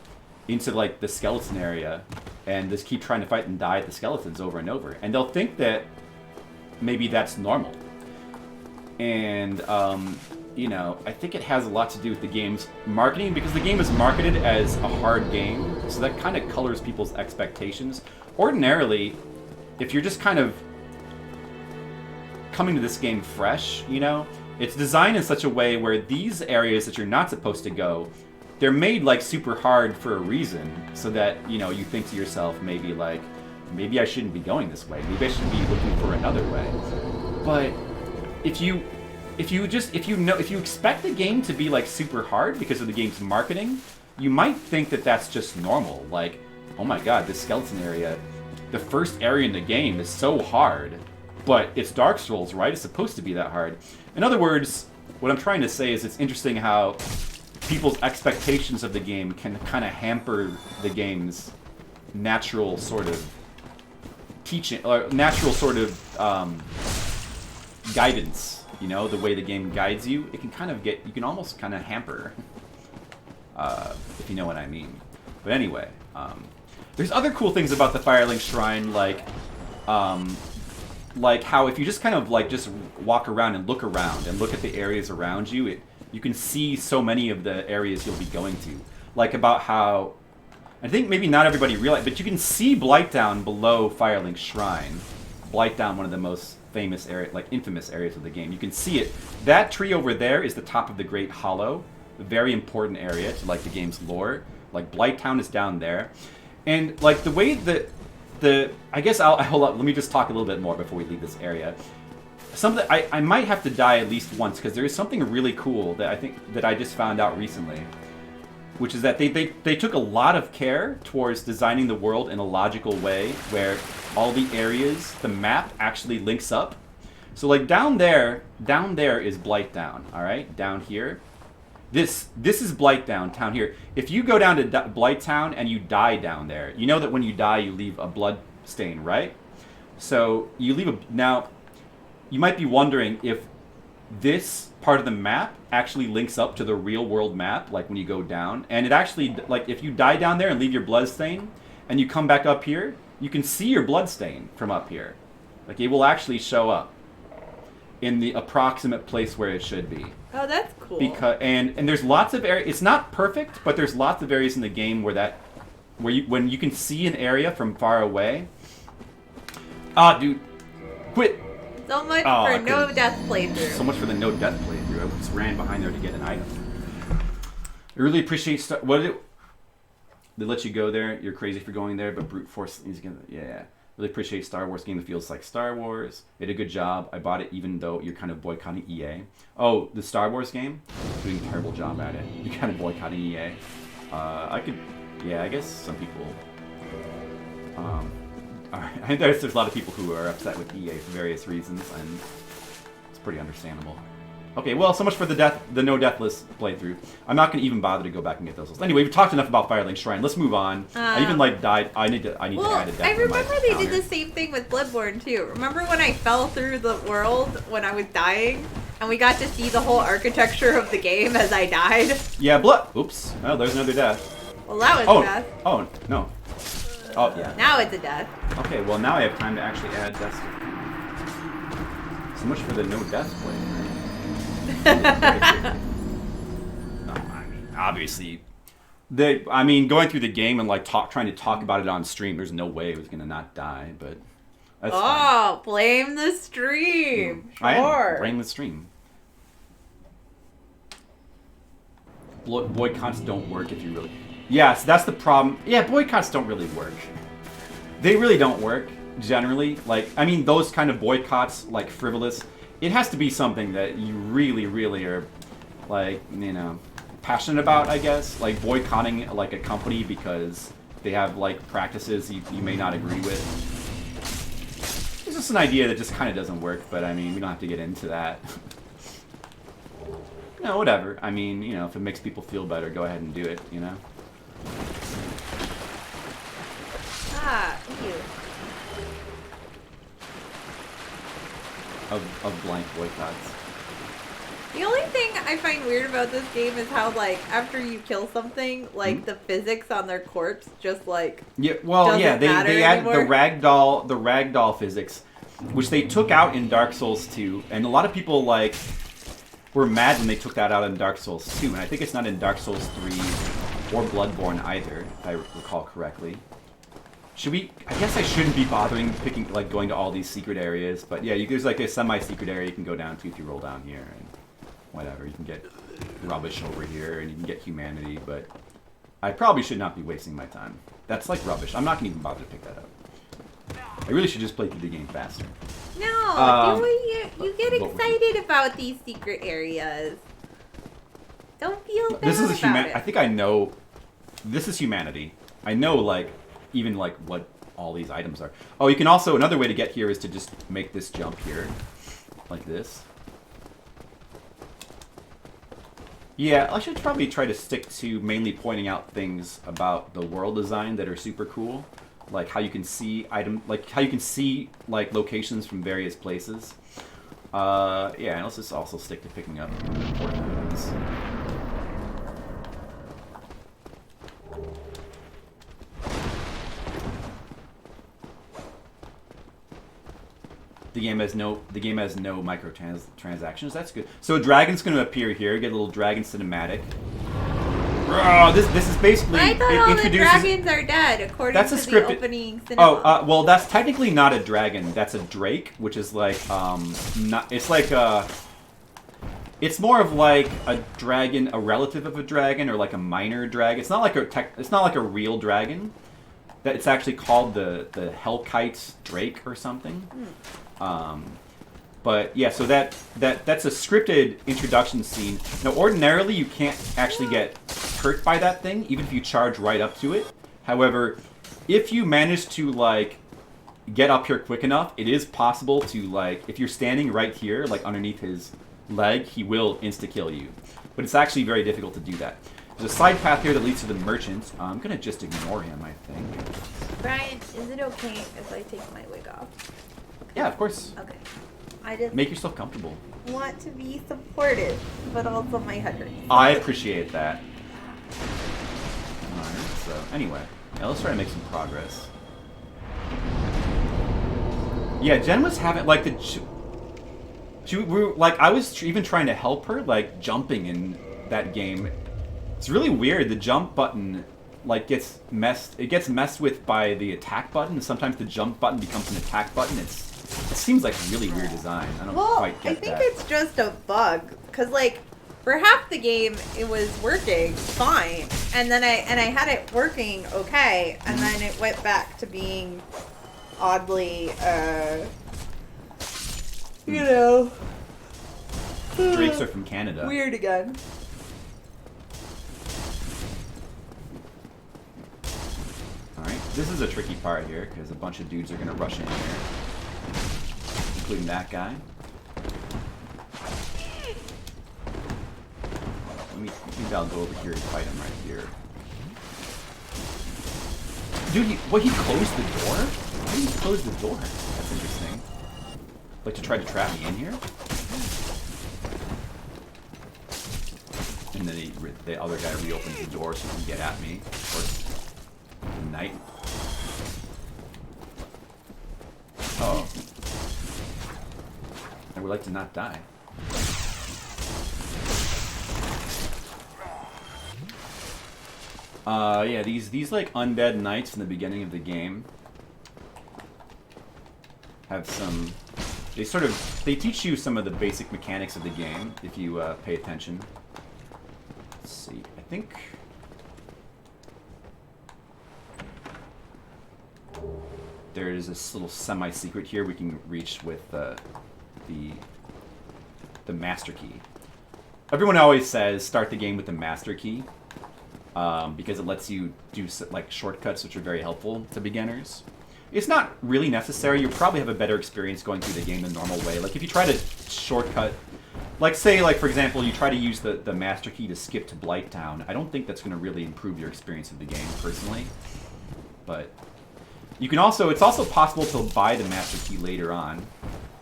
A: into, like, the skeleton area and just keep trying to fight and die at the skeletons over and over. And they'll think that maybe that's normal. And, you know, I think it has a lot to do with the game's marketing because the game is marketed as a hard game, so that kind of colors people's expectations. Ordinarily, if you're just kind of coming to this game fresh, you know, it's designed in such a way where these areas that you're not supposed to go, they're made, like, super hard for a reason, so that, you know, you think to yourself, maybe, like, maybe I shouldn't be going this way. Maybe I should be looking for another way. But if you expect the game to be, like, super hard because of the game's marketing, you might think that that's just normal. Like, oh my god, this skeleton area, the first area in the game is so hard, but it's Dark Souls, right? It's supposed to be that hard. In other words, what I'm trying to say is it's interesting how people's expectations of the game can kind of hamper the game's natural sort of teaching, or natural sort of guidance. You know, the way the game guides you, it can kind of you can almost kind of hamper, if you know what I mean. But anyway, there's other cool things about the Firelink Shrine, like how if you just kind of, like, just walk around and look at the areas around you, you can see so many of the areas you'll be going to. Like, about how, I think maybe not everybody realized, but you can see Blighttown below Firelink Shrine. Blighttown, one of the most famous area, like infamous areas of the game. You can see it. That tree over there is the top of the Great Hollow, a very important area to, like, the game's lore. Like, Blighttown is down there, and, like, the way that I guess hold up. Let me just talk a little bit more before we leave this area. Something I might have to die at least once because there is something really cool that I think that I just found out recently, which is that they took a lot of care towards designing the world in a logical way where all the areas, the map actually links up. So, like, down there is Blighttown, all right? Down here. This is Blighttown, down here. If you go down to Blighttown and you die down there, you know that when you die you leave a blood stain, right? So, you leave now, you might be wondering if this part of the map actually links up to the real world map, like when you go down. And it actually, like, if you die down there and leave your blood stain, and you come back up here, you can see your blood stain from up here. Like, it will actually show up in the approximate place where it should be.
B: Oh, that's cool.
A: Because and there's lots of areas. It's not perfect, but there's lots of areas in the game where when you can see an area from far away. Ah, dude, quit.
B: So much for no death playthrough.
A: So much for the no death playthrough. I just ran behind there to get an item. I really appreciate they let you go there. You're crazy for going there, but brute force is gonna. Yeah. Really appreciate Star Wars game that feels like Star Wars. They did a good job. I bought it even though you're kind of boycotting EA. Oh, the Star Wars game? Doing a terrible job at it. You're kind of boycotting EA. I guess some people. There's a lot of people who are upset with EA for various reasons, and it's pretty understandable. Okay, well, so much for the no death list playthrough. I'm not going to even bother to go back and get those lists. Anyway, we've talked enough about Firelink Shrine. Let's move on. I even died. I need to add a death.
B: I remember they
A: counter.
B: did the same thing with Bloodborne too. Remember when I fell through the world when I was dying, and we got to see the whole architecture of the game as I died?
A: Yeah, Oops. Oh, there's another death.
B: Well, that was a death.
A: Oh no. Oh yeah.
B: Now it's a death.
A: Okay, well now I have time to actually add deaths. So much for the no death playthrough. No, I mean, obviously, going through the game and like trying to talk about it on stream, there's no way I was gonna not die, but that's fine.
B: Blame the stream. Sure.
A: I am. Blame the stream. Boycotts don't work if you really. Yes, that's the problem. Yeah, boycotts don't really work. They really don't work generally. Like, I mean, those kind of boycotts, like frivolous. It has to be something that you really, really are, like, passionate about, I guess. Like boycotting, like, a company because they have, like, practices you may not agree with. It's just an idea that just kind of doesn't work, but, I mean, we don't have to get into that. No, whatever. I mean, if it makes people feel better, go ahead and do it,
B: Ew.
A: Of blank boycotts.
B: The only thing I find weird about this game is how, like, after you kill something, like, the physics on their corpse just, like,
A: yeah, well, yeah, they add
B: anymore.
A: the ragdoll physics, which they took out in Dark Souls 2, and a lot of people, like, were mad when they took that out in Dark Souls 2, and I think it's not in Dark Souls 3 or Bloodborne either, if I recall correctly. I guess I shouldn't be bothering going to all these secret areas, but yeah, there's like a semi-secret area you can go down to if you roll down here, and whatever, you can get rubbish over here, and you can get humanity, but I probably should not be wasting my time. That's like rubbish. I'm not going to even bother to pick that up. I really should just play through the game faster.
B: No, you get excited about these secret areas. Don't feel bad
A: This is
B: about it.
A: I think I know. This is humanity. I know, like, even like what all these items are. Oh, you can also, another way to get here is to just make this jump here, like this. Yeah, I should probably try to stick to mainly pointing out things about the world design that are super cool, like how you can see locations from various places. Yeah, and let's just also stick to picking up important things. The game has no microtransactions. That's good. So a dragon's going to appear here. Get a little dragon cinematic. Oh, this is basically
B: I thought all the
A: introduces.
B: dragons are dead according to the opening cinema.
A: Oh, well, that's technically not a dragon. That's a drake, which is like it's like it's more of like a dragon, a relative of a dragon, or like a minor dragon. It's not like a real dragon. That it's actually called the Hellkite Drake or something. But yeah, so that's a scripted introduction scene. Now, ordinarily, you can't actually get hurt by that thing, even if you charge right up to it. However, if you manage to like get up here quick enough, it is possible to like, if you're standing right here, like underneath his leg, he will insta-kill you. But it's actually very difficult to do that. There's a side path here that leads to the merchant. I'm gonna just ignore him, I think.
B: Brian, is it okay if I take my wig off?
A: Yeah, of course.
B: Okay. I just
A: Make yourself comfortable.
B: want to be supportive, but also my head hurts.
A: I appreciate that. Alright, so anyway. Now let's try to make some progress. Yeah, Jen was having, like, I was even trying to help her, like, jumping in that game. It's really weird. The jump button, like, gets messed with by the attack button. Sometimes the jump button becomes an attack button. It seems like really weird design. I don't quite get that.
B: I think it's just a bug, because, like, for half the game, it was working fine, and then I had it working okay, and then it went back to being oddly, you know,
A: Drakes are from Canada.
B: weird again.
A: Alright, this is a tricky part here, because a bunch of dudes are going to rush in here. Including that guy. Maybe I'll go over here and fight him right here. Dude, he closed the door? Why did he close the door? That's interesting. Like to try to trap me in here? And then the other guy reopens the door so he can get at me. Or the knight. Oh. I would like to not die. Yeah, these like undead knights in the beginning of the game have some. They teach you some of the basic mechanics of the game if you pay attention. Let's see. I think there's this little semi-secret here we can reach with the master key. Everyone always says start the game with the master key. Because it lets you do like shortcuts, which are very helpful to beginners. It's not really necessary. You'll probably have a better experience going through the game the normal way. Like if you try to shortcut, like say, like for example, you try to use the master key to skip to Blighttown. I don't think that's going to really improve your experience of the game, personally. But you can also, it's also possible to buy the master key later on,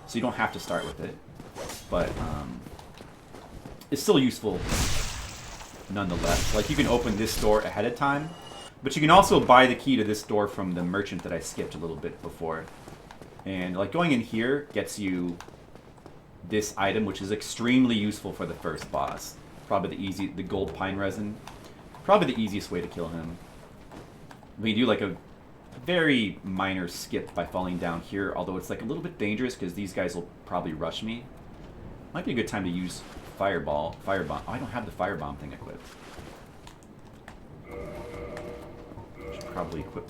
A: so you don't have to start with it. But it's still useful. Nonetheless, like you can open this door ahead of time, but you can also buy the key to this door from the merchant that I skipped a little bit before. And like going in here gets you this item, which is extremely useful for the first boss. Probably the gold pine resin. Probably the easiest way to kill him. We do like a very minor skip by falling down here, although it's like a little bit dangerous because these guys will probably rush me. Might be a good time to use firebomb. Oh, I don't have the firebomb thing equipped. Should probably equip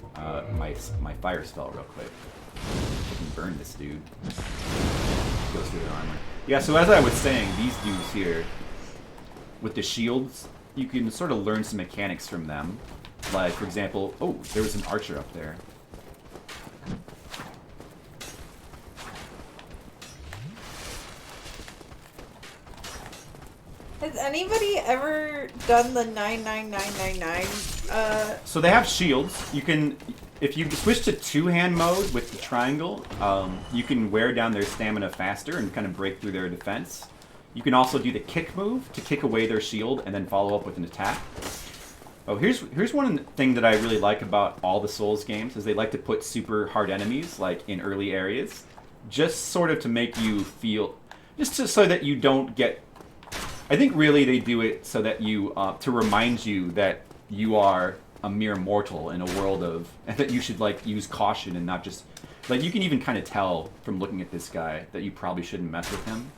A: my fire spell real quick. I can burn this dude. Goes through their armor. Yeah, so as I was saying, these dudes here with the shields, you can sort of learn some mechanics from them. Like, for example, oh, there was an archer up there.
B: Has anybody ever done the 99999?
A: So they have shields. You can, if you switch to two-hand mode with the triangle, you can wear down their stamina faster and kind of break through their defense. You can also do the kick move to kick away their shield and then follow up with an attack. Oh, here's one thing that I really like about all the Souls games is they like to put super hard enemies like in early areas, just sort of to make you feel, so that you don't get. I think really they do it so that you to remind you that you are a mere mortal in a world of, and that you should like use caution and not just like you can even kind of tell from looking at this guy that you probably shouldn't mess with him,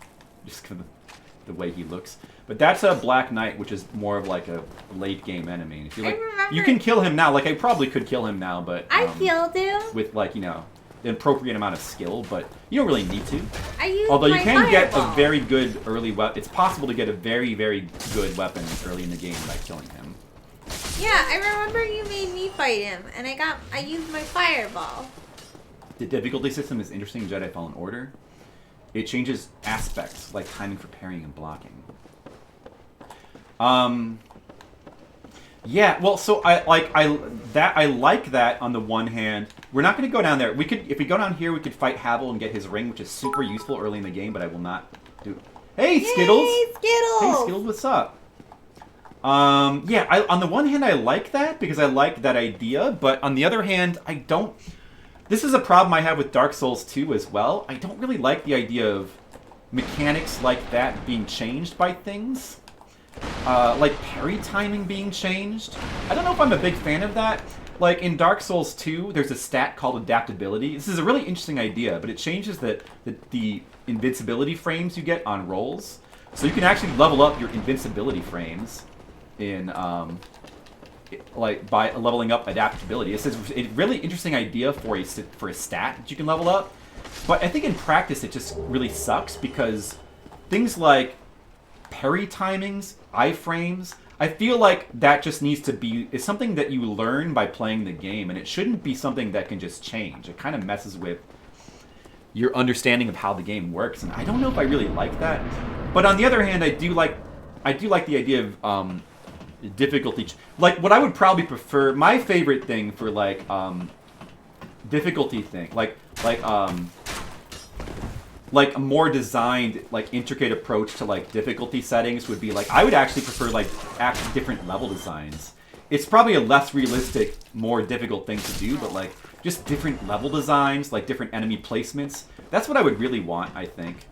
A: just because of the way he looks. But that's a Black Knight, which is more of like a late game enemy. If you like, you can kill him now. Like I probably could kill him now, but
B: I killed him
A: with like the appropriate amount of skill. But you don't really need to.
B: I used
A: Although you
B: my
A: can get a
B: fireball.
A: very good early weapon. It's possible to get a very, very good weapon early in the game by killing him.
B: Yeah, I remember you made me fight him, and I used my fireball.
A: The difficulty system is interesting in Jedi Fallen Order. It changes aspects like timing for parrying and blocking. Yeah, well, so I like that on the one hand. We're not going to go down there. We could, if we go down here, we could fight Havel and get his ring, which is super useful early in the game. But I will not do. Hey, Skittles!
B: Yay, Skittles!
A: Hey, Skittles, what's up? Yeah, on the one hand, I like that because I like that idea. But on the other hand, I don't. This is a problem I have with Dark Souls 2 as well. I don't really like the idea of mechanics like that being changed by things. Like parry timing being changed. I don't know if I'm a big fan of that. Like in Dark Souls 2, there's a stat called adaptability. This is a really interesting idea, but it changes the invincibility frames you get on rolls. So you can actually level up your invincibility frames in like by leveling up adaptability. It's a really interesting idea for a stat that you can level up. But I think in practice it just really sucks because things like parry timings, iframes, I feel like that just needs to be, it's something that you learn by playing the game, and it shouldn't be something that can just change. It kind of messes with your understanding of how the game works, and I don't know if I really like that. But on the other hand, I do like the idea of difficulty. Like what I would probably prefer, my favorite thing for like difficulty thing, like a more designed, like intricate approach to like difficulty settings would be like, I would actually prefer like actually different level designs. It's probably a less realistic, more difficult thing to do, but like just different level designs, like different enemy placements. That's what I would really want, I think.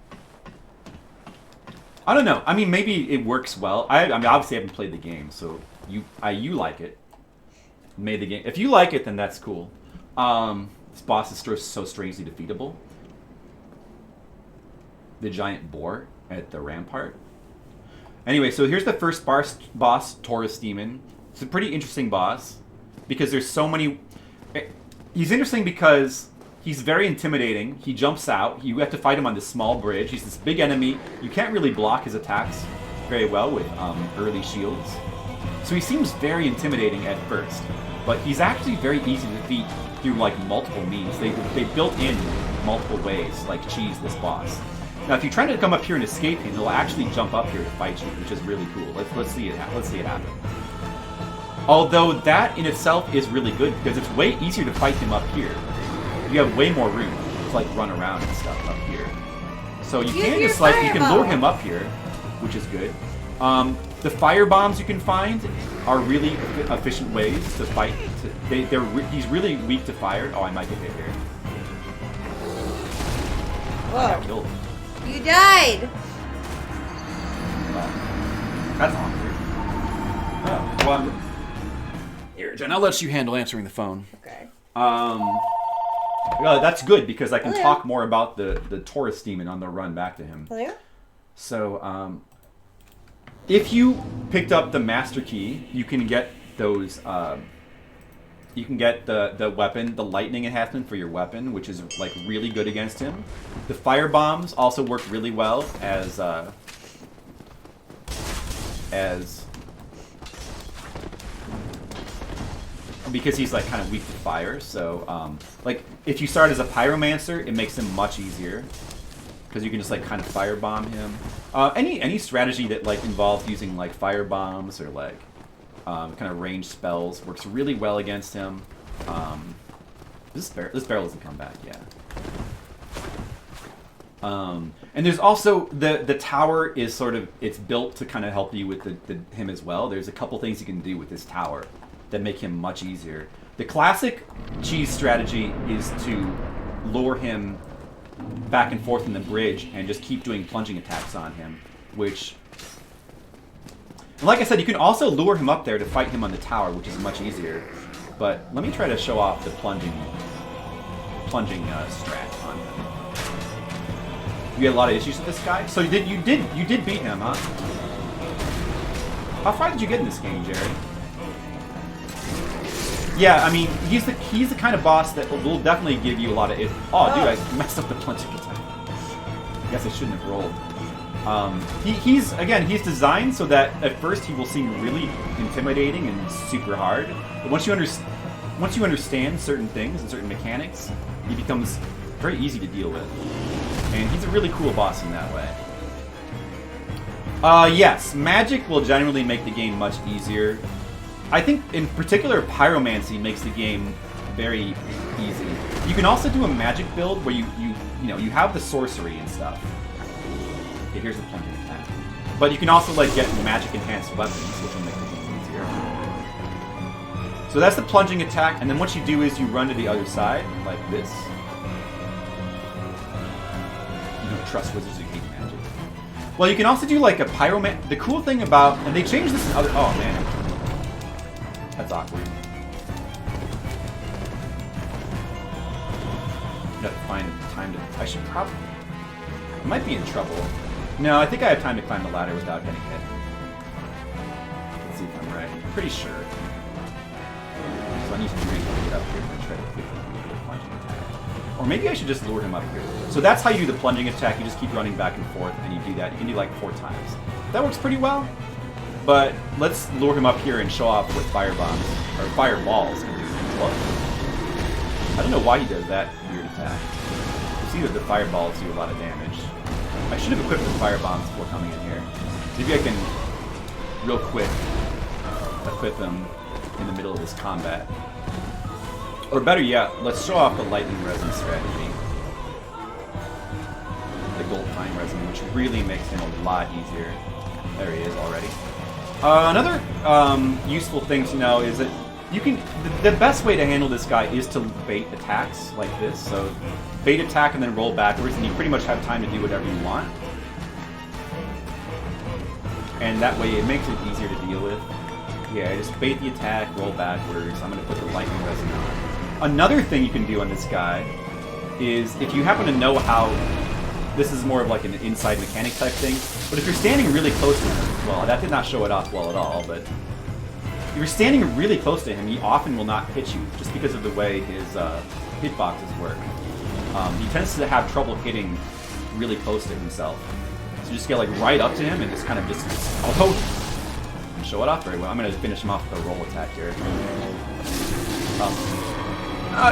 A: I don't know. I mean, maybe it works well. I mean, obviously I haven't played the game, so you like it. Made the game. If you like it, then that's cool. This boss is so strangely defeatable. The giant boar at the rampart. Anyway, so here's the first boss, Taurus Demon. It's a pretty interesting boss because there's so many. He's interesting because he's very intimidating. He jumps out. You have to fight him on this small bridge. He's this big enemy. You can't really block his attacks very well with early shields. So he seems very intimidating at first, but he's actually very easy to defeat through like multiple means. They built in multiple ways, like cheese this boss. Now, if you try to come up here and escape him, he'll actually jump up here to fight you, which is really cool. Let's see it happen. Although that in itself is really good because it's way easier to fight him up here. You have way more room to like run around and stuff up here. So you can just like you can lure him up here, which is good. The fire bombs you can find are really efficient ways to fight. He's really weak to fire. Oh, I might get hit here.
B: Whoa.
A: I got killed.
B: You died!
A: That's awkward. Oh, well, here, Jen, I'll let you handle answering the phone.
B: Okay.
A: Well, that's good because I can talk more about the Taurus Demon on the run back to him.
B: Hello?
A: So, if you picked up the Master Key, you can get those. You can get the weapon, the lightning enhancement for your weapon, which is like really good against him. The fire bombs also work really well as because he's like kind of weak to fire. So like if you start as a pyromancer, it makes him much easier because you can just like kind of firebomb him. Any strategy that like involves using like fire bombs or like kind of ranged spells works really well against him. This barrel doesn't come back, yeah. And there's also the tower is sort of it's built to kind of help you with him as well. There's a couple things you can do with this tower that make him much easier. The classic cheese strategy is to lure him back and forth in the bridge and just keep doing plunging attacks on him, which. And like I said, you can also lure him up there to fight him on the tower, which is much easier. But let me try to show off the plunging strat on him. You had a lot of issues with this guy, so you did beat him, huh? How far did you get in this game, Jerry? Yeah, I mean he's the kind of boss that will definitely give you a lot of. Oh, dude, I messed up the plunging attack. I guess I shouldn't have rolled. He's designed so that at first he will seem really intimidating and super hard, but once you understand certain things and certain mechanics, he becomes very easy to deal with, and he's a really cool boss in that way. Yes, magic will generally make the game much easier. I think in particular pyromancy makes the game very easy. You can also do a magic build where you have the sorcery and stuff. Okay, here's the plunging attack. But you can also like get magic enhanced weapons, which will make the game easier. So that's the plunging attack, and then what you do is you run to the other side like this. You don't trust wizards who hate magic. Well, you can also do like a pyroman. The cool thing about, and they changed this in other. Oh man, that's awkward. Gotta find time to. I should probably. I might be in trouble. No, I think I have time to climb the ladder without getting hit. Let's see if I'm right. I'm pretty sure. So I need to drink to get up here and try to quickly do the plunging attack. Or maybe I should just lure him up here. So that's how you do the plunging attack. You just keep running back and forth, and you do that. You can do like 4 times. That works pretty well. But let's lure him up here and show off what fire bombs or fireballs can do. Look. I don't know why he does that weird attack. You see that the fireballs do a lot of damage. I should have equipped the fire bombs before coming in here. Maybe I can, real quick, equip them in the middle of this combat. Or better yet, let's show off the lightning resin strategy. The gold pine resin, which really makes him a lot easier. There he is already. Another useful thing to know is that you can. The best way to handle this guy is to bait attacks like this. So bait attack and then roll backwards, and you pretty much have time to do whatever you want. And that way, it makes it easier to deal with. Yeah, just bait the attack, roll backwards. I'm going to put the lightning resin on. Another thing you can do on this guy is if you happen to know how. This is more of like an inside mechanic type thing. But if you're standing really close to him, well, that did not show it off well at all, but if you're standing really close to him, he often will not hit you, just because of the way his hitboxes work. He tends to have trouble hitting really close to himself. So just get like right up to him and just kind of just show it off very well. I'm going to finish him off with a roll attack here.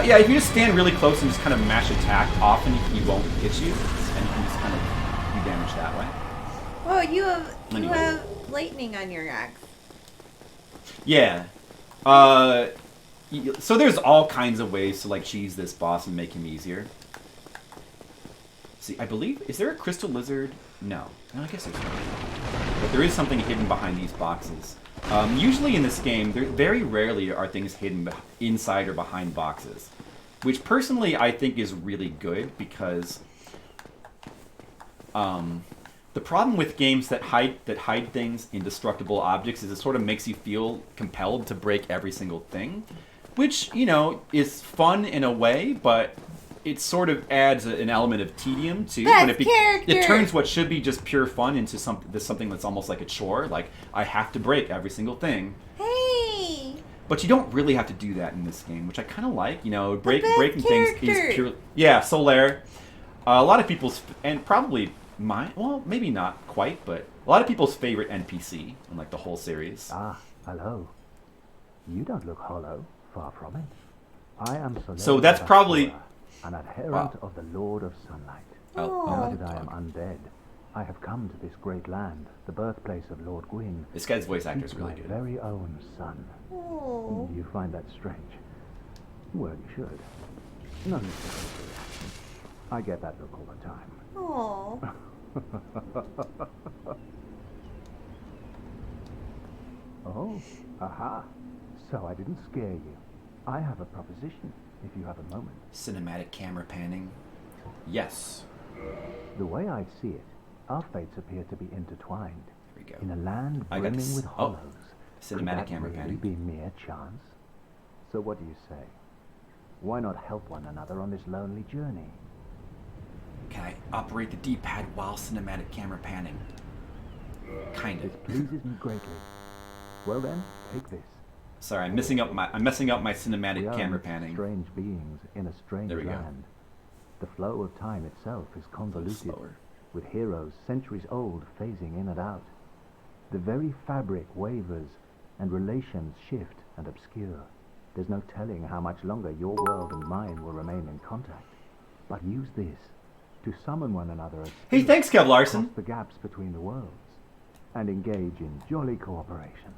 A: Yeah, if you just stand really close and just kind of mash attack, often he won't hit you, and you can just kind of do damage that way.
B: Oh, you have lightning on your axe.
A: Yeah. So there's all kinds of ways to like cheese this boss and make him easier. See, I believe, is there a crystal lizard? No, I guess there's not. But there is something hidden behind these boxes. Usually in this game, very rarely are things hidden inside or behind boxes, which personally I think is really good because the problem with games that hide things, indestructible objects, is it sort of makes you feel compelled to break every single thing, which, you know, is fun in a way, but it sort of adds an element of tedium to when it turns what should be just pure fun into something that's almost like a chore. Like, I have to break every single thing.
B: Hey!
A: But you don't really have to do that in this game, which I kind of like. You know, breaking things is pure. Yeah, Solaire. A lot of people's, and probably mine, well, maybe not quite, but a lot of people's favorite NPC in like the whole series.
E: Ah, hello. You don't look hollow. Far from it. I am Solaire.
A: So that's probably
E: an adherent of the Lord of Sunlight. Now that I am undead, I have come to this great land, the birthplace of Lord Gwyn.
A: This guy's voice actor is really good.
E: My very own son.
B: Oh.
E: Do you find that strange? Well, you should. No need to. I get that look all the time.
B: Oh.
E: Oh, aha. So I didn't scare you. I have a proposition, if you have a moment.
A: Cinematic camera panning. Yes.
E: The way I see it, our fates appear to be intertwined.
A: Here we go.
E: In a land brimming with hollows.
A: Cinematic camera
E: Could that
A: panning.
E: really be mere chance? So what do you say? Why not help one another on this lonely journey?
A: Can I operate the D-pad while cinematic camera panning? Kind of.
E: This pleases me greatly. Well then, take this.
A: Sorry, I'm messing up my cinematic
E: We are
A: camera panning.
E: strange beings in a strange
A: There we go.
E: land. The flow of time itself is convoluted,
A: slower.
E: with heroes centuries old phasing in and out. The very fabric wavers, and relations shift and obscure. There's no telling how much longer your world and mine will remain in contact. But use this to summon one another as
A: Hey, thanks, Kev Larson.
E: across the gaps between the worlds, and engage in jolly cooperation.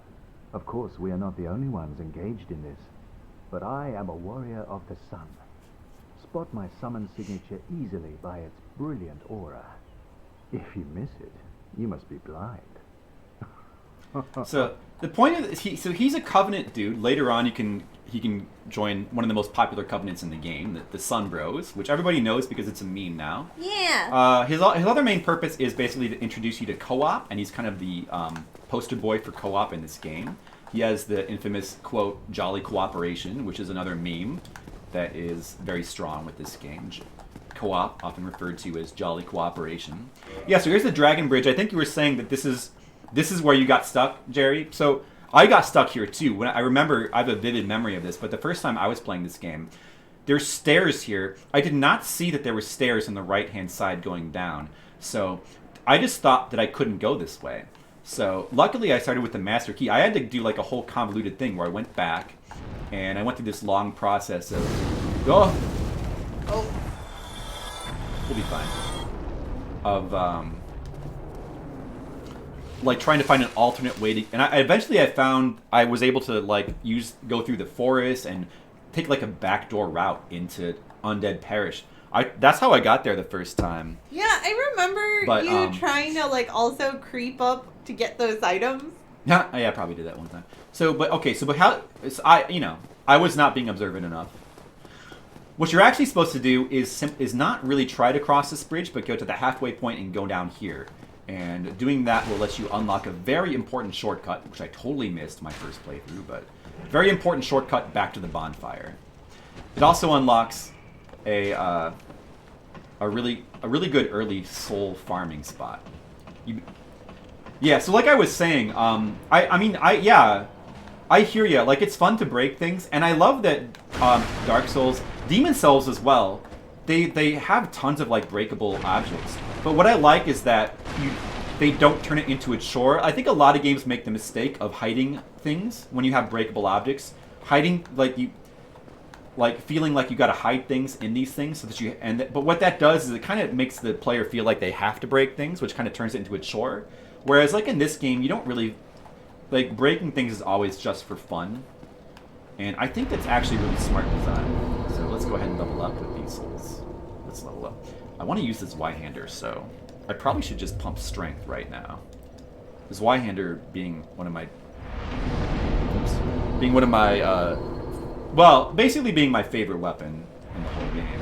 E: Of course, we are not the only ones engaged in this, but I am a warrior of the sun. Spot my summon signature easily by its brilliant aura. If you miss it, you must be blind.
A: So the point of he's a Covenant dude. Later on, he can join one of the most popular Covenants in the game, the Sun Bros, which everybody knows because it's a meme now.
B: Yeah.
A: His other main purpose is basically to introduce you to co-op, and he's kind of the poster boy for co-op in this game. He has the infamous quote "Jolly Cooperation," which is another meme that is very strong with this game. Co-op, often referred to as Jolly Cooperation. Yeah. So here's the Dragon Bridge. I think you were saying that this is where you got stuck, Jerry. So I got stuck here too. When I remember, I have a vivid memory of this, but the first time I was playing this game, there's stairs here. I did not see that there were stairs on the right-hand side going down. So I just thought that I couldn't go this way. So luckily I started with the master key. I had to do like a whole convoluted thing where I went back and I went through this long process of, oh, we'll be fine. Of, like trying to find an alternate way to, and eventually I was able to like go through the forest and take like a backdoor route into Undead Parish. That's how I got there the first time.
H: Yeah, I remember you trying to like also creep up to get those items.
A: Yeah, I probably did that one time. But how? I was not being observant enough. What you're actually supposed to do is not really try to cross this bridge, but go to the halfway point and go down here. And doing that will let you unlock a very important shortcut, which I totally missed my first playthrough, but very important shortcut back to the bonfire. It also unlocks a really good early soul farming spot. So like I was saying, I hear ya. Like, it's fun to break things, and I love that Dark Souls, Demon Souls as well, they have tons of like breakable objects. But what I like is that they don't turn it into a chore. I think a lot of games make the mistake of hiding things when you have breakable objects. Hiding, feeling like you got to hide things in these things so that but what that does is it kind of makes the player feel like they have to break things, which kind of turns it into a chore. Whereas like in this game, you don't really, like, breaking things is always just for fun. And I think that's actually really smart design. So let's go ahead and level up with these souls. Let's level up. I want to use this Y-hander, so I probably should just pump strength right now. This Y-hander being one of my... basically being my favorite weapon in the whole game.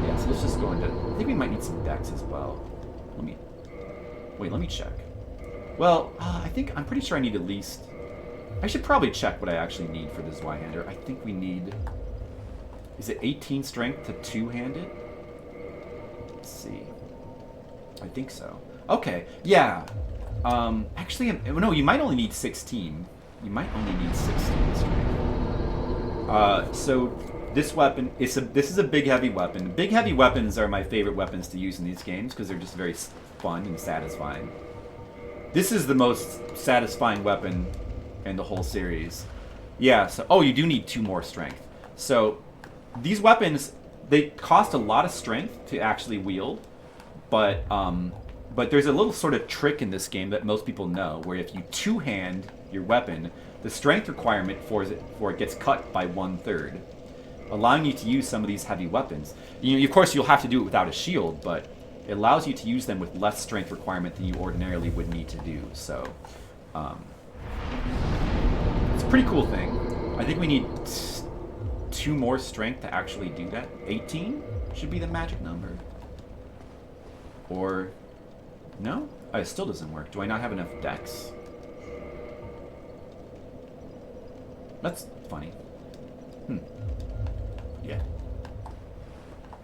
A: Yeah, so let's just go into... I think we might need some dex as well. Let me check. Well, I'm pretty sure I need at least... I should probably check what I actually need for this Y-hander. I think we need... Is it 18 strength to two-handed? Let's see. I think so. Okay, yeah. Actually, no, you might only need 16. You might only need 16 strength. So this weapon, this is a big heavy weapon. Big heavy weapons are my favorite weapons to use in these games because they're just very fun and satisfying. This is the most satisfying weapon in the whole series. Yeah, so, you do need 2 more strength. So, these weapons, they cost a lot of strength to actually wield, but there's a little sort of trick in this game that most people know, where if you two-hand your weapon, the strength requirement for it gets cut by 1/3, allowing you to use some of these heavy weapons. Of course, you'll have to do it without a shield, but it allows you to use them with less strength requirement than you ordinarily would need to do. So, it's a pretty cool thing. I think we need 2 more strength to actually do that. 18 should be the magic number. Or, no? It still doesn't work. Do I not have enough dex? That's funny. Yeah.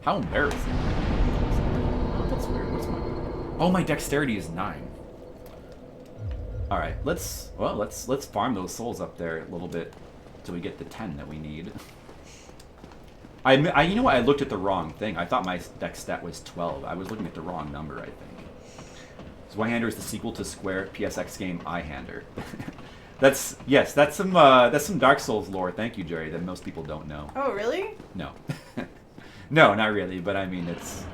A: How embarrassing. Oh, that's weird. What's my... Oh, my dexterity is 9. Alright, let's farm those souls up there a little bit till we get the 10 that we need. You know what? I looked at the wrong thing. I thought my dex stat was 12. I was looking at the wrong number, I think. So Y-hander is the sequel to Square PSX game I-hander. That's some Dark Souls lore. Thank you, Jerry, that most people don't know.
H: Oh, really?
A: No. No, not really, but I mean, it's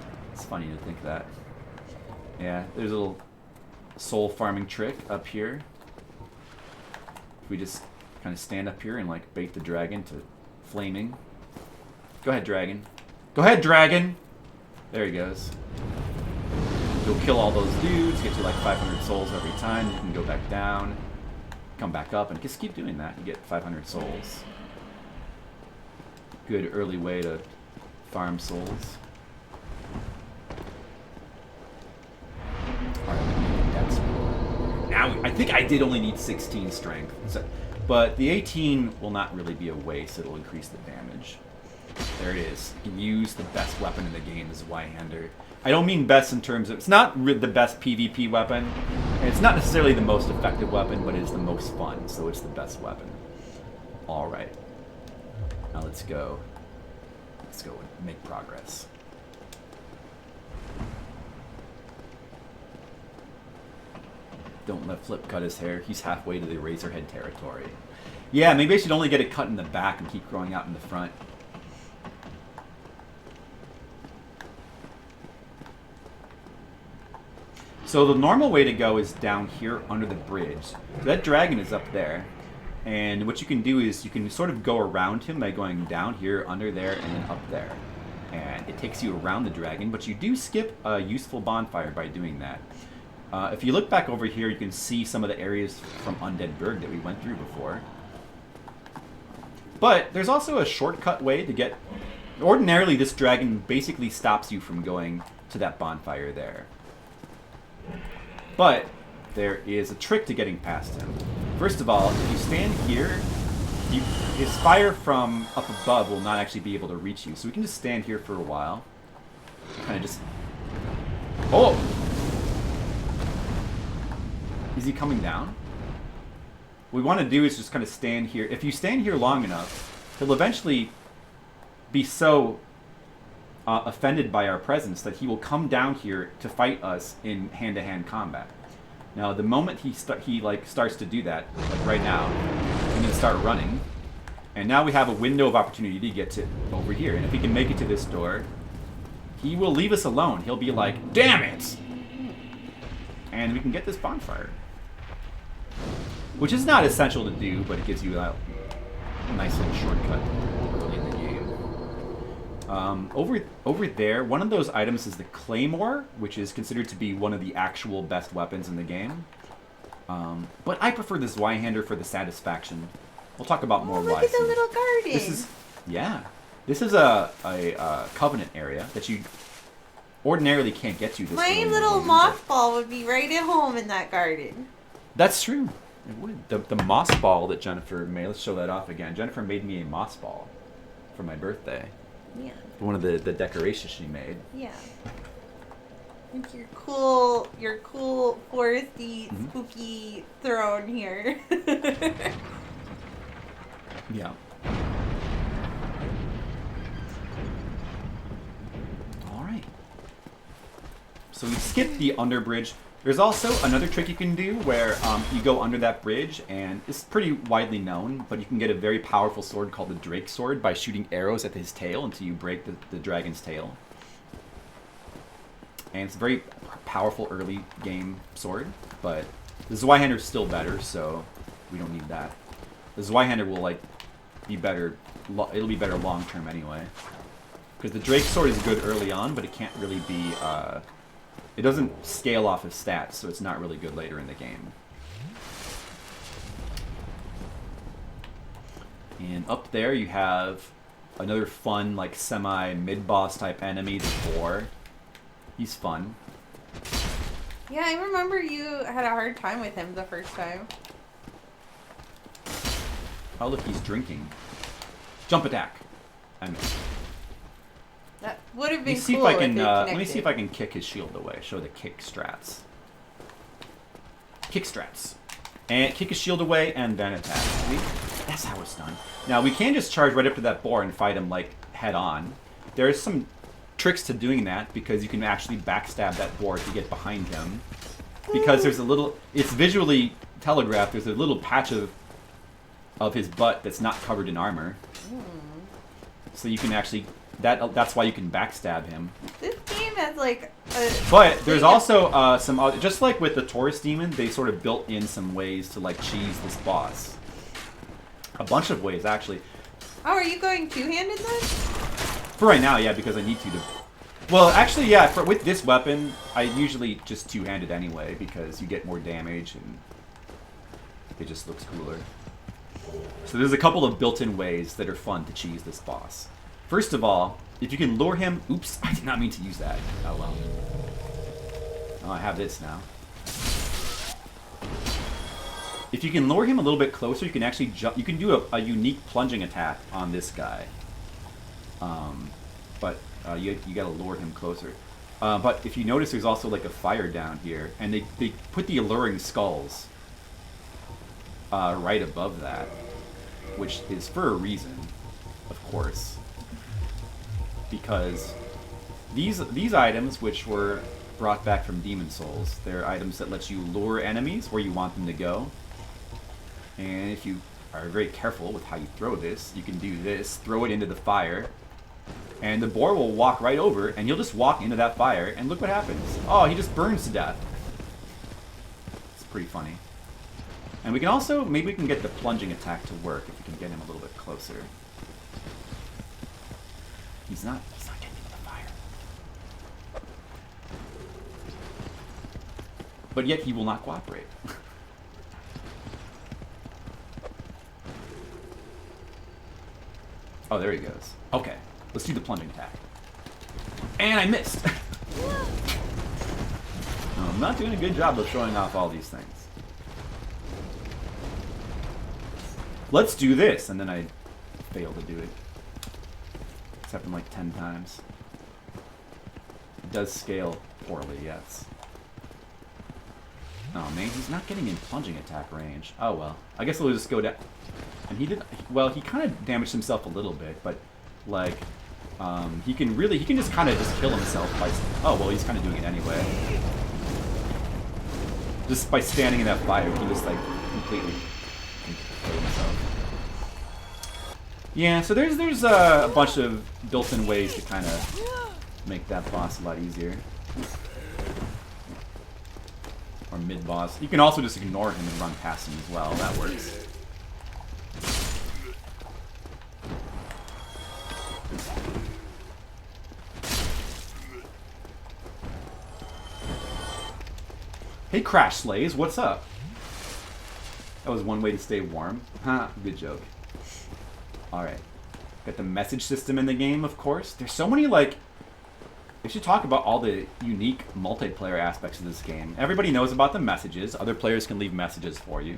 A: funny to think that. Yeah, there's a little soul farming trick up here. If we just kind of stand up here and like bait the dragon to flaming. Go ahead, dragon. Go ahead, dragon! There he goes. You'll kill all those dudes, get you like 500 souls every time. You can go back down, come back up, and just keep doing that. You get 500 souls. Good early way to farm souls. Now, I think I did only need 16 strength. So, but the 18 will not really be a waste. It'll increase the damage. There it is. You can use the best weapon in the game as a Y-hander. I don't mean best in terms of... It's not the best PvP weapon. And it's not necessarily the most effective weapon, but it is the most fun. So it's the best weapon. Alright. Now let's go. Let's go and make progress. Don't let Flip cut his hair. He's halfway to the Razorhead territory. Yeah, maybe I should only get it cut in the back and keep growing out in the front. So the normal way to go is down here under the bridge. So that dragon is up there. And what you can do is you can sort of go around him by going down here, under there, and then up there. And it takes you around the dragon, but you do skip a useful bonfire by doing that. If you look back over here, you can see some of the areas from Undead Burg that we went through before. But there's also a shortcut way to get... Ordinarily, this dragon basically stops you from going to that bonfire there. But there is a trick to getting past him. First of all, if you stand here, his fire from up above will not actually be able to reach you. So we can just stand here for a while. Kind of just... Oh! Is he coming down? What we want to do is just kind of stand here. If you stand here long enough, he'll eventually be so offended by our presence that he will come down here to fight us in hand-to-hand combat. Now, the moment he starts to do that, like right now, he's going to start running. And now we have a window of opportunity to get to over here. And if he can make it to this door, he will leave us alone. He'll be like, damn it! And we can get this bonfire. Which is not essential to do, but it gives you a nice little shortcut early in the game. Over there, one of those items is the Claymore, which is considered to be one of the actual best weapons in the game. But I prefer this Y-hander for the satisfaction. We'll talk about more why.
B: Look at the little garden.
A: This is, yeah. This is a Covenant area that you ordinarily can't get to. This
H: My little moss ball would be right at home in that garden.
A: That's true. It would. The moss ball that Jennifer made. Let's show that off again. Jennifer made me a moss ball for my birthday.
B: Yeah.
A: One of the decorations she made.
B: Yeah.
H: It's your cool foresty, spooky throne here.
A: Yeah. All right. So we skipped the underbridge. There's also another trick you can do where you go under that bridge, and it's pretty widely known, but you can get a very powerful sword called the Drake Sword by shooting arrows at his tail until you break the dragon's tail. And it's a very powerful early game sword, but the Zweihander is still better, so we don't need that. The Zweihander will be better. It'll be better long term anyway, because the Drake Sword is good early on, but it can't really be. It doesn't scale off of stats, so it's not really good later in the game. And up there you have another fun, semi-mid-boss type enemy, the Boar. He's fun.
H: Yeah, I remember you had a hard time with him the first time.
A: Oh, look, he's drinking. Jump attack. I missed.
H: That would have been
A: Let me see
H: cool
A: if I can.
H: if
A: Let me see if I can kick his shield away. Show the kick strats. Kick strats, and kick his shield away, and then attack. See? That's how it's done. Now we can just charge right up to that boar and fight him head on. There's some tricks to doing that because you can actually backstab that boar if you get behind him. Because there's a little. It's visually telegraphed. There's a little patch of his butt that's not covered in armor. So you can actually. That's why you can backstab him.
H: This game has
A: But there's also some other, just like with the Taurus Demon, they sort of built in some ways to cheese this boss. A bunch of ways, actually.
H: Oh, are you going two-handed then?
A: For right now, yeah, because I need to. Well, actually, yeah, with this weapon, I usually just two-handed anyway, because you get more damage and it just looks cooler. So there's a couple of built-in ways that are fun to cheese this boss. First of all, if you can lure him... Oops, I did not mean to use that. Oh well. Oh, I have this now. If you can lure him a little bit closer, you can actually jump. You can do a unique plunging attack on this guy. But you gotta lure him closer. But if you notice, there's also like a fire down here, and they put the alluring skulls right above that, which is for a reason, of course, because these items, which were brought back from Demons Souls, they're items that let you lure enemies where you want them to go. And if you are very careful with how you throw this, you can do this, throw it into the fire, and the boar will walk right over, and you'll just walk into that fire, and look what happens. Oh, he just burns to death. It's pretty funny. And we can also, maybe we can get the plunging attack to work if we can get him a little bit closer. He's not getting into the fire. But yet he will not cooperate. Oh, there he goes. Okay, let's do the plunging attack. And I missed! No, I'm not doing a good job of showing off all these things. Let's do this, and then I fail to do it. It's happened like 10 times. It does scale poorly, yes. Oh man, he's not getting in plunging attack range. Oh well. I guess we'll just go down. And he did, well, he kind of damaged himself a little bit, but like, he can just kind of just kill himself by, oh well, he's kind of doing it anyway. Just by standing in that fire, he just like completely kill himself. Yeah, so there's a bunch of built-in ways to kind of make that boss a lot easier. Or mid-boss. You can also just ignore him and run past him as well. That works. Hey, Crash Slays, what's up? That was one way to stay warm. Ha, good joke. Alright. Got the message system in the game, of course. There's so many, like... We should talk about all the unique multiplayer aspects of this game. Everybody knows about the messages. Other players can leave messages for you.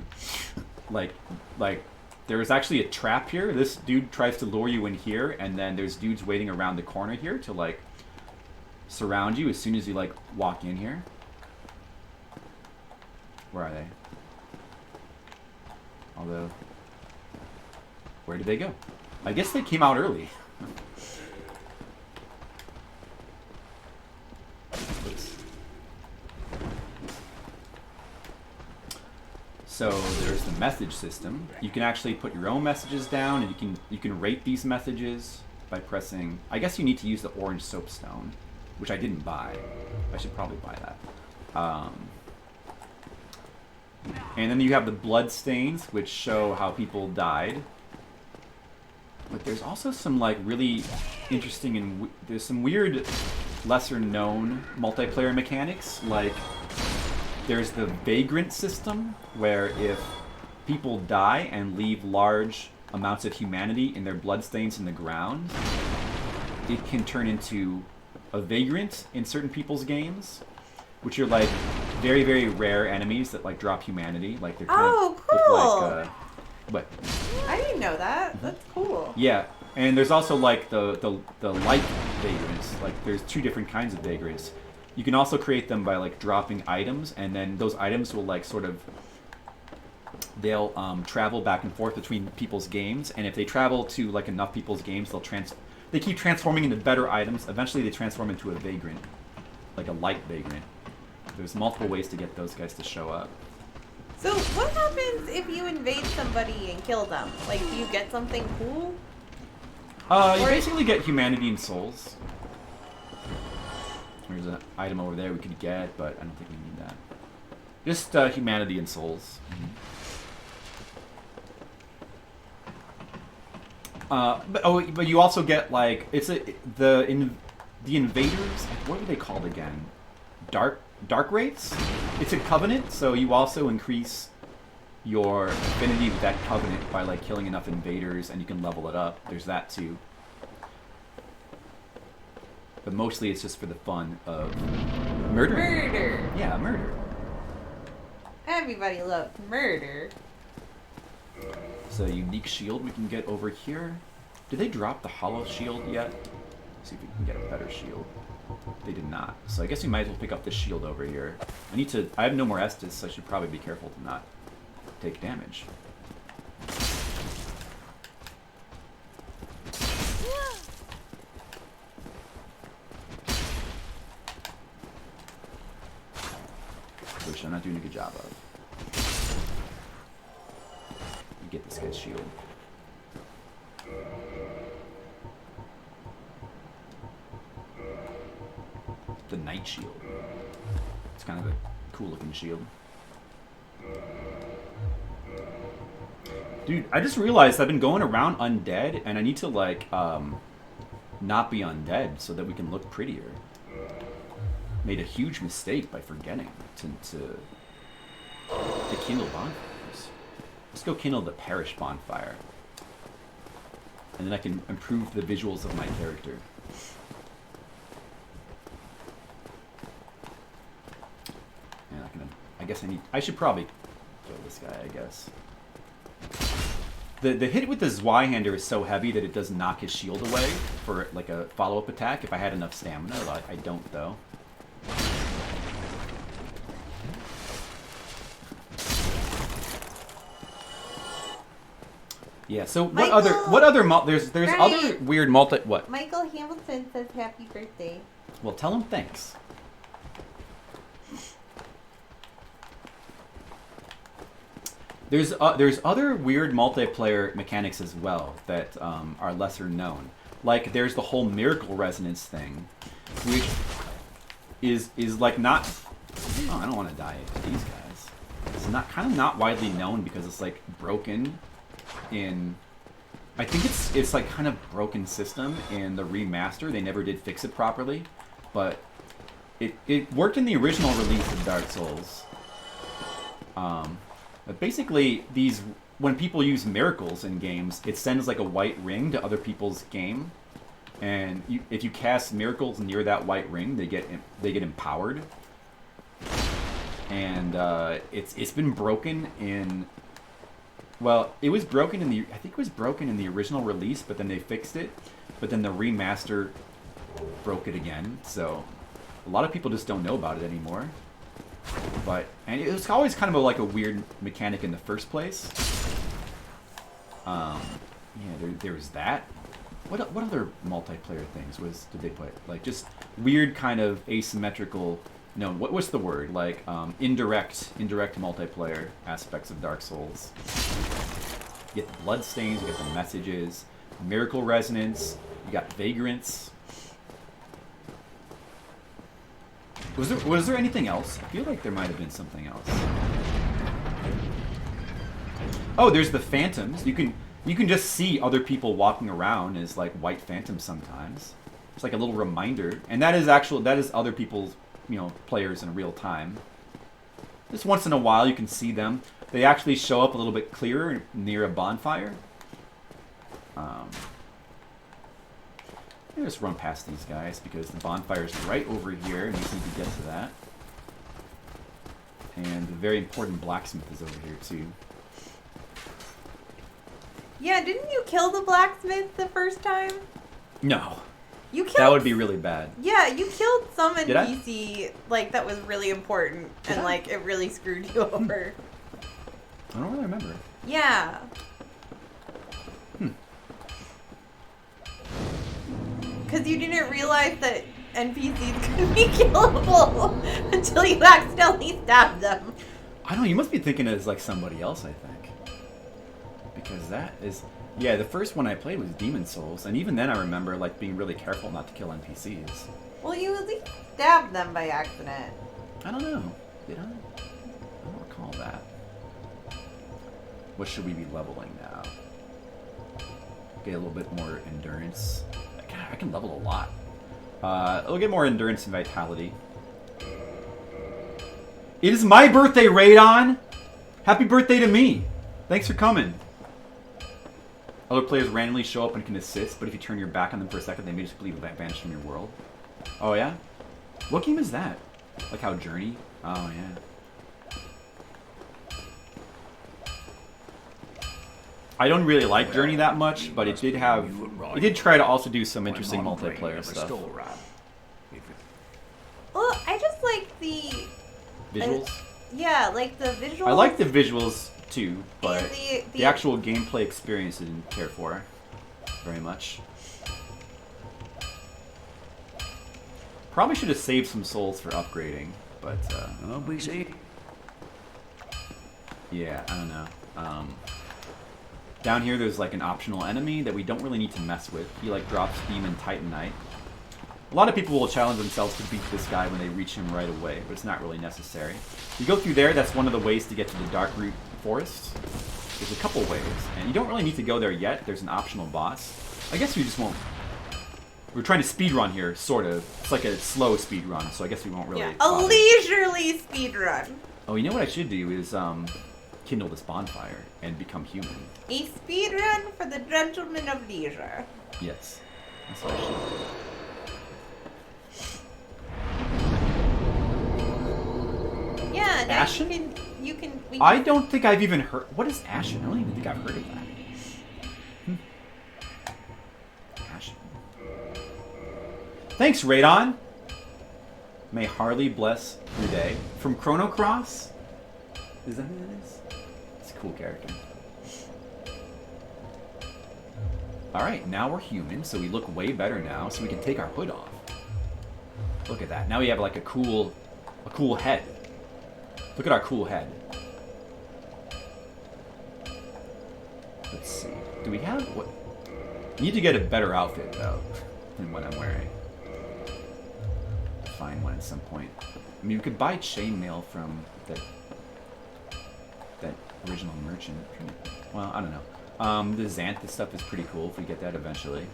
A: like, there is actually a trap here. This dude tries to lure you in here, and then there's dudes waiting around the corner here to, like, surround you as soon as you, like, walk in here. Where are they? Although, where did they go? I guess they came out early. So there's the message system. You can actually put your own messages down, and you can rate these messages by pressing. I guess you need to use the orange soapstone, which I didn't buy. I should probably buy that. And then you have the blood stains, which show how people died. But there's also some like really interesting and there's some weird, lesser-known multiplayer mechanics. Like there's the vagrant system, where if people die and leave large amounts of humanity in their bloodstains in the ground, it can turn into a vagrant in certain people's games, which are like very, very rare enemies that like drop humanity. Like they're kind
H: of
A: cool. Like, what?
H: I didn't know that. That's cool.
A: Yeah, and there's also like the light vagrants. Like there's two different kinds of vagrants. You can also create them by like dropping items, and then those items will like sort of they'll travel back and forth between people's games, and if they travel to like enough people's games, they keep transforming into better items. Eventually, they transform into a vagrant, like a light vagrant. There's multiple ways to get those guys to show up.
H: So what happens if you invade somebody and kill them? Like, do you get something cool?
A: You basically get humanity and souls. There's an item over there we could get, but I don't think we need that. Just humanity and souls. But you also get like the invaders. What were they called again? Dark Wraiths. It's a covenant, so you also increase your affinity with that covenant by like killing enough invaders, and you can level it up. There's that too. But mostly it's just for the fun of murder.
H: Murder.
A: Yeah, murder.
H: Everybody loves murder.
A: So unique shield we can get over here. Did they drop the hollow shield yet? Let's see if we can get a better shield. They did not. So I guess we might as well pick up this shield over here. I have no more Estus, so I should probably be careful to not take damage. Which I'm not doing a good job of. You get this guy's shield. The Knight Shield. It's kind of a cool looking shield. Dude, I just realized I've been going around undead, and I need to like not be undead so that we can look prettier. Made a huge mistake by forgetting to kindle bonfires. Let's go kindle the Parish bonfire, and then I can improve the visuals of my character. And I guess I should probably kill this guy, I guess. The hit with the Zweihander is so heavy that it does knock his shield away for like a follow-up attack if I had enough stamina. I don't though. Yeah, so what other there's other weird what?
H: Michael Hamilton says happy birthday.
A: Well, tell him thanks. There's other weird multiplayer mechanics as well that are lesser known. Like there's the whole miracle resonance thing, which is like not. Oh, I don't want to die to these guys. It's not widely known because it's like broken in. I think it's like kind of broken system in the remaster. They never did fix it properly, but it worked in the original release of Dark Souls. But basically, when people use miracles in games, it sends like a white ring to other people's game, and if you cast miracles near that white ring, they get empowered. And it's been broken in. Well, it was broken in I think it was broken in the original release, but then they fixed it. But then the remaster broke it again, so a lot of people just don't know about it anymore. And it was always kind of like a weird mechanic in the first place. Yeah, there was that. What other multiplayer things did they put? Like just weird kind of asymmetrical. No, what's the word? Like indirect multiplayer aspects of Dark Souls. You get the bloodstains, you get the messages, miracle resonance, you got vagrants. Was there anything else? I feel like there might have been something else. Oh, there's the phantoms. You can just see other people walking around as like white phantoms sometimes. It's like a little reminder, and that is other people's players in real time. Just once in a while you can see them. They actually show up a little bit clearer near a bonfire. Let me just run past these guys because the bonfire is right over here and we need to get to that. And the very important blacksmith is over here too.
H: Yeah, didn't you kill the blacksmith the first time?
A: No.
H: You killed.
A: That would be really bad.
H: Yeah, you killed some
A: Did I?
H: NPC like that was really important and like it really screwed you over.
A: I don't really remember.
H: Yeah. Because you didn't realize that NPCs could be killable until you accidentally stabbed them.
A: I don't know, you must be thinking as like somebody else, I think. Because that is... Yeah, the first one I played was Demons Souls, and even then I remember like being really careful not to kill NPCs.
H: Well, you at least stabbed them by accident.
A: I don't know. Did I? I don't recall that. What should we be leveling now? Get a little bit more endurance. God, I can level a lot. I'll get more endurance and vitality. It is my birthday, Radon! Happy birthday to me! Thanks for coming. Other players randomly show up and can assist, but if you turn your back on them for a second, they may just completely vanish from your world. Oh, yeah? What game is that? Like how Journey? Oh, yeah. I don't really like Journey that much, but it did try to also do some interesting multiplayer stuff.
H: Well, I just like the
A: Visuals?
H: yeah, like the visuals.
A: I like the visuals too, but
H: And
A: the actual gameplay experience I didn't care for very much. Probably should have saved some souls for upgrading, but yeah, I don't know. Down here there's like an optional enemy that we don't really need to mess with. He like drops Demon Titanite. A lot of people will challenge themselves to beat this guy when they reach him right away, but it's not really necessary. You go through there, that's one of the ways to get to the Darkroot Forest. There's a couple ways, and you don't really need to go there yet. There's an optional boss. I guess we just won't. We're trying to speedrun here, sort of. It's like a slow speedrun, so I guess we won't really bother.
H: A leisurely speedrun.
A: Oh, you know what I should do is kindle this bonfire and become human.
H: A speedrun for the gentlemen of leisure.
A: Yes. That's what I should do.
H: Yeah, now
A: Ashen?
H: we
A: I don't think I've even heard. What is Ashen? I don't even think I've heard of that. Ashen. Thanks, Radon. May Harley bless your day. From Chrono Cross? Is that who that is? It's a cool character. Alright, now we're human, so we look way better now, so we can take our hood off. Look at that. Now we have like a cool head. Look at our cool head. Let's see. Do we have what? We need to get a better outfit though than what I'm wearing. Find one at some point. I mean, we could buy chainmail from that original merchant. Well, I don't know. The Xanthus stuff is pretty cool if we get that eventually.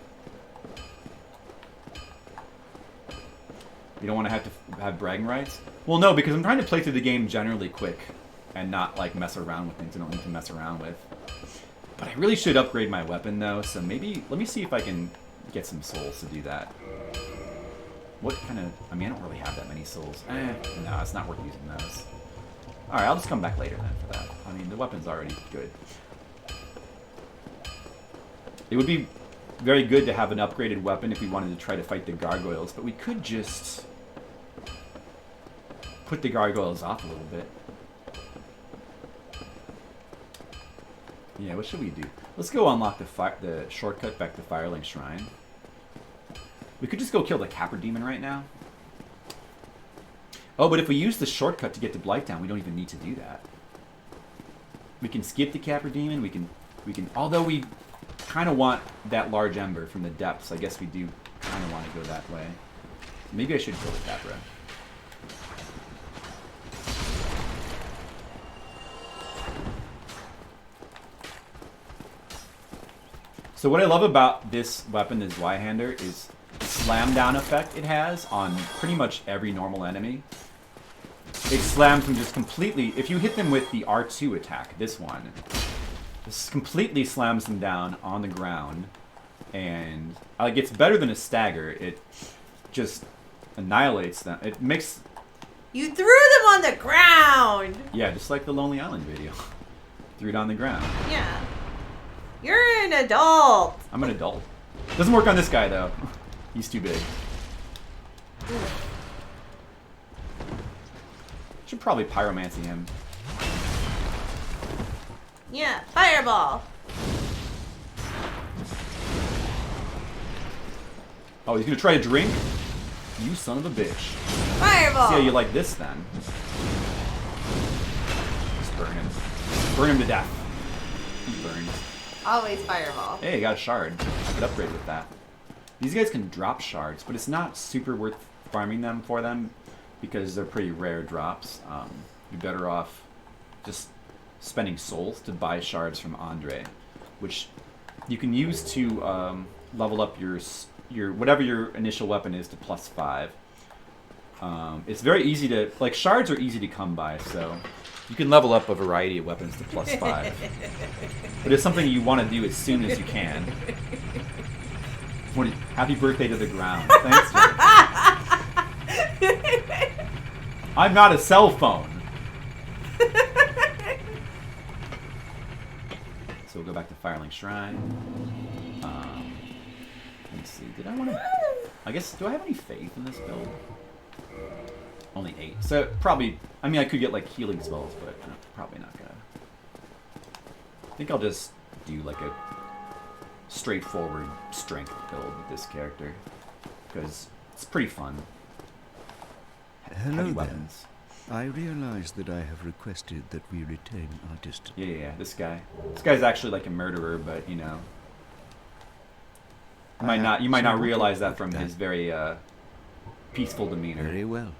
A: You don't want to have bragging rights? Well, no, because I'm trying to play through the game generally quick and not like mess around with things I don't need to mess around with. But I really should upgrade my weapon though, so maybe let me see if I can get some souls to do that. What kind of? I mean, I don't really have that many souls. No, it's not worth using those. All right, I'll just come back later then for that. I mean, the weapon's already good. It would be very good to have an upgraded weapon if we wanted to try to fight the gargoyles, but we could just put the gargoyles off a little bit. Yeah, what should we do? Let's go unlock the shortcut back to Firelink Shrine. We could just go kill the Capra Demon right now. Oh, but if we use the shortcut to get to Blighttown, we don't even need to do that. We can skip the Capra Demon. We can. Although we kind of want that large ember from the depths, I guess we do kind of want to go that way. Maybe I should kill the Capra. So what I love about this weapon, this Zweihander, is the slam down effect it has on pretty much every normal enemy. It slams them just completely. If you hit them with the R2 attack, this one, this completely slams them down on the ground, and like it's better than a stagger. It just annihilates them. It makes.
H: You threw them on the ground.
A: Yeah, just like the Lonely Island video. Threw it on the ground.
H: Yeah. You're an adult.
A: I'm an adult. Doesn't work on this guy though. He's too big. Should probably pyromancy him.
H: Yeah, fireball.
A: Oh, he's gonna try to drink? You son of a bitch.
H: Fireball.
A: See how you like this then. Just burn him. Burn him to death. He's burned.
H: Always fireball.
A: Hey, I got a shard. I could upgrade with that. These guys can drop shards, but it's not super worth farming them for them because they're pretty rare drops. You're better off just spending souls to buy shards from Andre, which you can use to level up your whatever your initial weapon is to +5. It's very easy to like shards are easy to come by, so you can level up a variety of weapons to +5. But it's something you want to do as soon as you can. Happy birthday to the ground. Thanks, Jay. I'm not a cell phone. So we'll go back to Firelink Shrine. Let me see. Did I want to... I guess, do I have any faith in this build? Only 8. So probably... I mean, I could get like healing spells, but I'm probably not gonna... I think I'll just do like a straightforward strength build with this character. Because it's pretty fun.
I: Hello
A: Heavy
I: there.
A: weapons.
I: I realize that I have requested that we retain our distance.
A: Yeah, this guy. This guy's actually like a murderer, but you know... You might not realize that from his very peaceful demeanor.
I: Very well.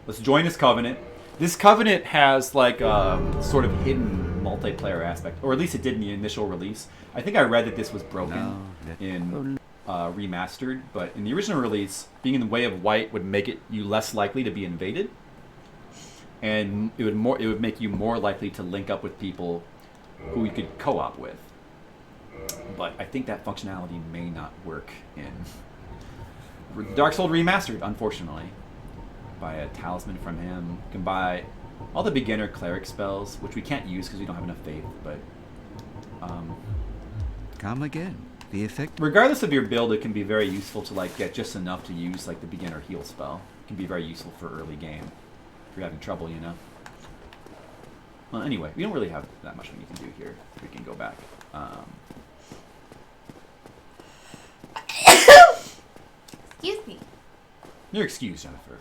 A: Let's join this covenant. This covenant has like a sort of hidden multiplayer aspect, or at least it did in the initial release. I think I read that this was broken in remastered, but in the original release, being in the way of white would make you less likely to be invaded, and it would make you more likely to link up with people who you could co-op with. But I think that functionality may not work in Dark Souls Remastered, unfortunately. Buy a talisman from him. You can buy all the beginner cleric spells, which we can't use because we don't have enough faith, but...
I: Come again. The effect...
A: Regardless of your build, it can be very useful to like get just enough to use like the beginner heal spell. It can be very useful for early game. If you're having trouble, you know. Well, anyway, we don't really have that much we can do here. We can go back.
H: Excuse me.
A: You're excused, Jennifer.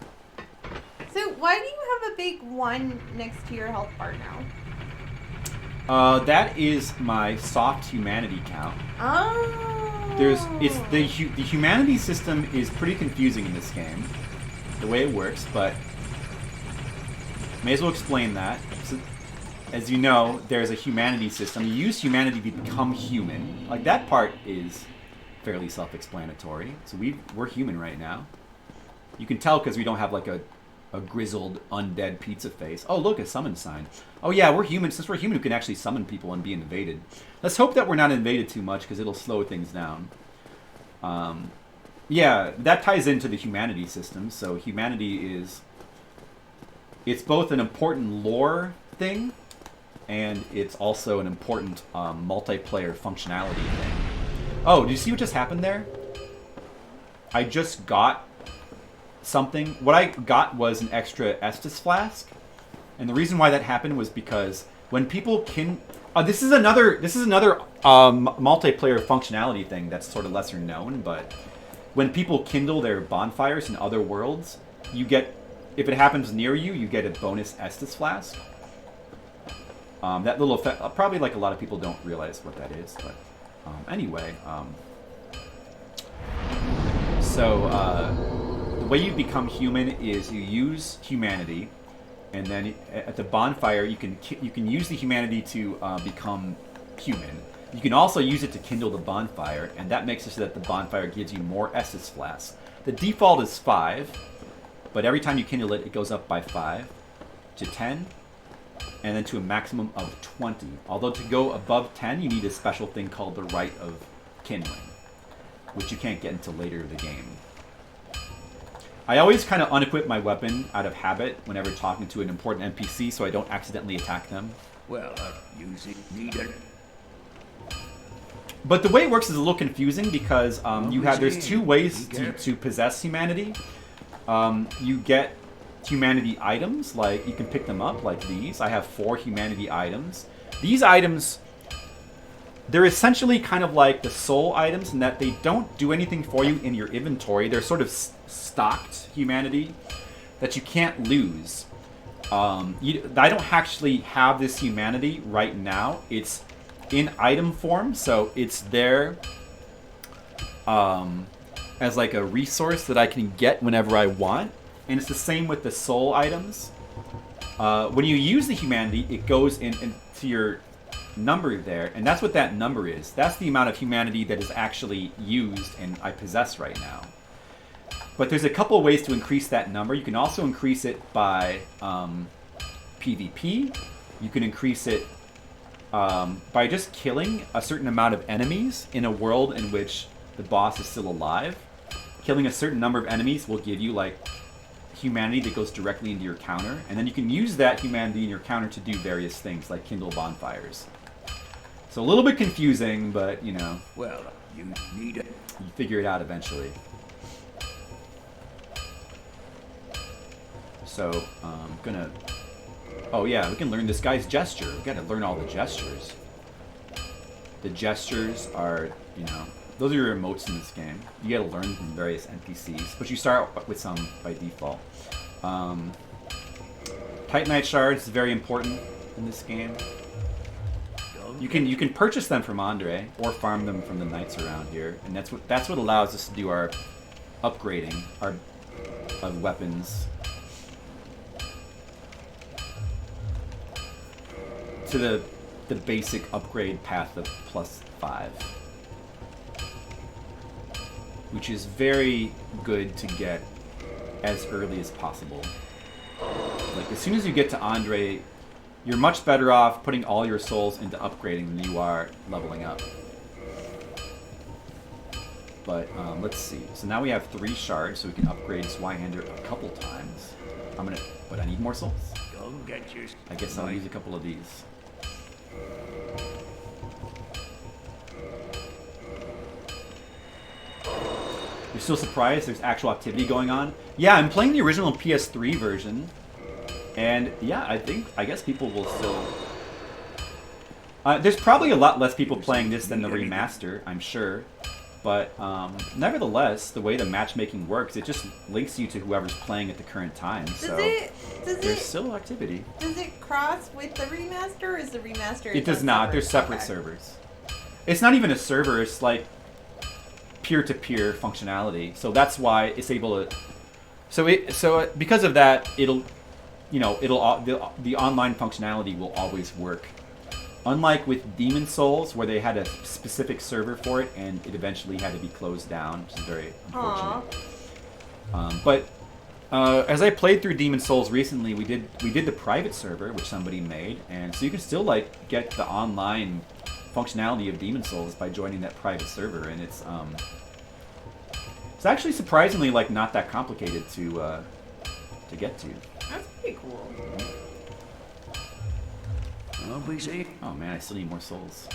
H: So why do you have a big 1 next to your health bar now?
A: That is my soft humanity count.
H: Oh.
A: The humanity system is pretty confusing in this game, the way it works, but may as well explain that. So, as you know, there's a humanity system. You use humanity to become human. Like that part is fairly self-explanatory. So we're human right now. You can tell because we don't have like a grizzled undead pizza face. Oh, look, a summon sign. Oh yeah, we're human. Since we're human, we can actually summon people and be invaded. Let's hope that we're not invaded too much because it'll slow things down. Yeah, that ties into the humanity system. So humanity is... It's both an important lore thing, and it's also an important multiplayer functionality thing. Oh, did you see what just happened there? I just got something. What I got was an extra Estus flask, and the reason why that happened was because when people can... this is another multiplayer functionality thing that's sort of lesser known, but when people kindle their bonfires in other worlds, you get... If it happens near you, you get a bonus Estus flask. That little effect... Probably like a lot of people don't realize what that is, but... Anyway, the way you become human is you use humanity, and then at the bonfire you can use the humanity to become human. You can also use it to kindle the bonfire, and that makes it so that the bonfire gives you more Estus flasks. The default is 5, but every time you kindle it, it goes up by 5 to 10. And then to a maximum of 20. Although to go above 10, you need a special thing called the Rite of Kindling, which you can't get until later in the game. I always kind of unequip my weapon out of habit whenever talking to an important NPC so I don't accidentally attack them.
G: Well, using needle.
A: But the way it works is a little confusing because there's 2 ways to possess humanity. You get humanity items, like you can pick them up like these. I have 4 humanity items. These items, they're essentially kind of like the soul items in that they don't do anything for you in your inventory. They're sort of stocked humanity that you can't lose. I don't actually have this humanity right now. It's in item form, so it's there as like a resource that I can get whenever I want. And it's the same with the soul items. When you use the humanity, it goes into your number there, and that's what that number is. That's the amount of humanity that is actually used and I possess right now. But there's a couple of ways to increase that number. You can also increase it by PvP. You can increase it by just killing a certain amount of enemies in a world in which the boss is still alive. Killing a certain number of enemies will give you like humanity that goes directly into your counter, and then you can use that humanity in your counter to do various things like kindle bonfires. So a little bit confusing, but you know,
I: Well, you need it.
A: you figure it out eventually. So I'm gonna. Oh yeah, we can learn this guy's gesture. We gotta learn all the gestures. The gestures are, you know, those are your emotes in this game. You gotta learn from various NPCs, but you start with some by default. Titanite shards is very important in this game. You can purchase them from Andre or farm them from the knights around here, and that's what allows us to do our upgrading of weapons to the basic upgrade path of +5, which is very good to get as early as possible. Like as soon as you get to Andre, you're much better off putting all your souls into upgrading than you are leveling up. But let's see. So now we have 3 shards, so we can upgrade Zweihander a couple times. But I need more souls.
I: Go get your...
A: I guess I'll use a couple of these. You're still surprised there's actual activity going on? Yeah, I'm playing the original PS3 version. And yeah, I guess people will still... there's probably a lot less people playing this than the remaster, I'm sure. But nevertheless, the way the matchmaking works, it just links you to whoever's playing at the current time. So there's still activity.
H: Does it cross with the remaster, or is the remaster?
A: It does not. They're separate servers. It's not even a server. It's like peer-to-peer functionality. So that's why it's able to. So because of that, the online functionality will always work. Unlike with Demons Souls, where they had a specific server for it, and it eventually had to be closed down, which is very unfortunate. But as I played through Demons Souls recently, we did the private server, which somebody made, and so you can still like get the online functionality of Demons Souls by joining that private server, and it's actually surprisingly like not that complicated to get to.
H: That's pretty cool.
A: Oh man, I still need more souls.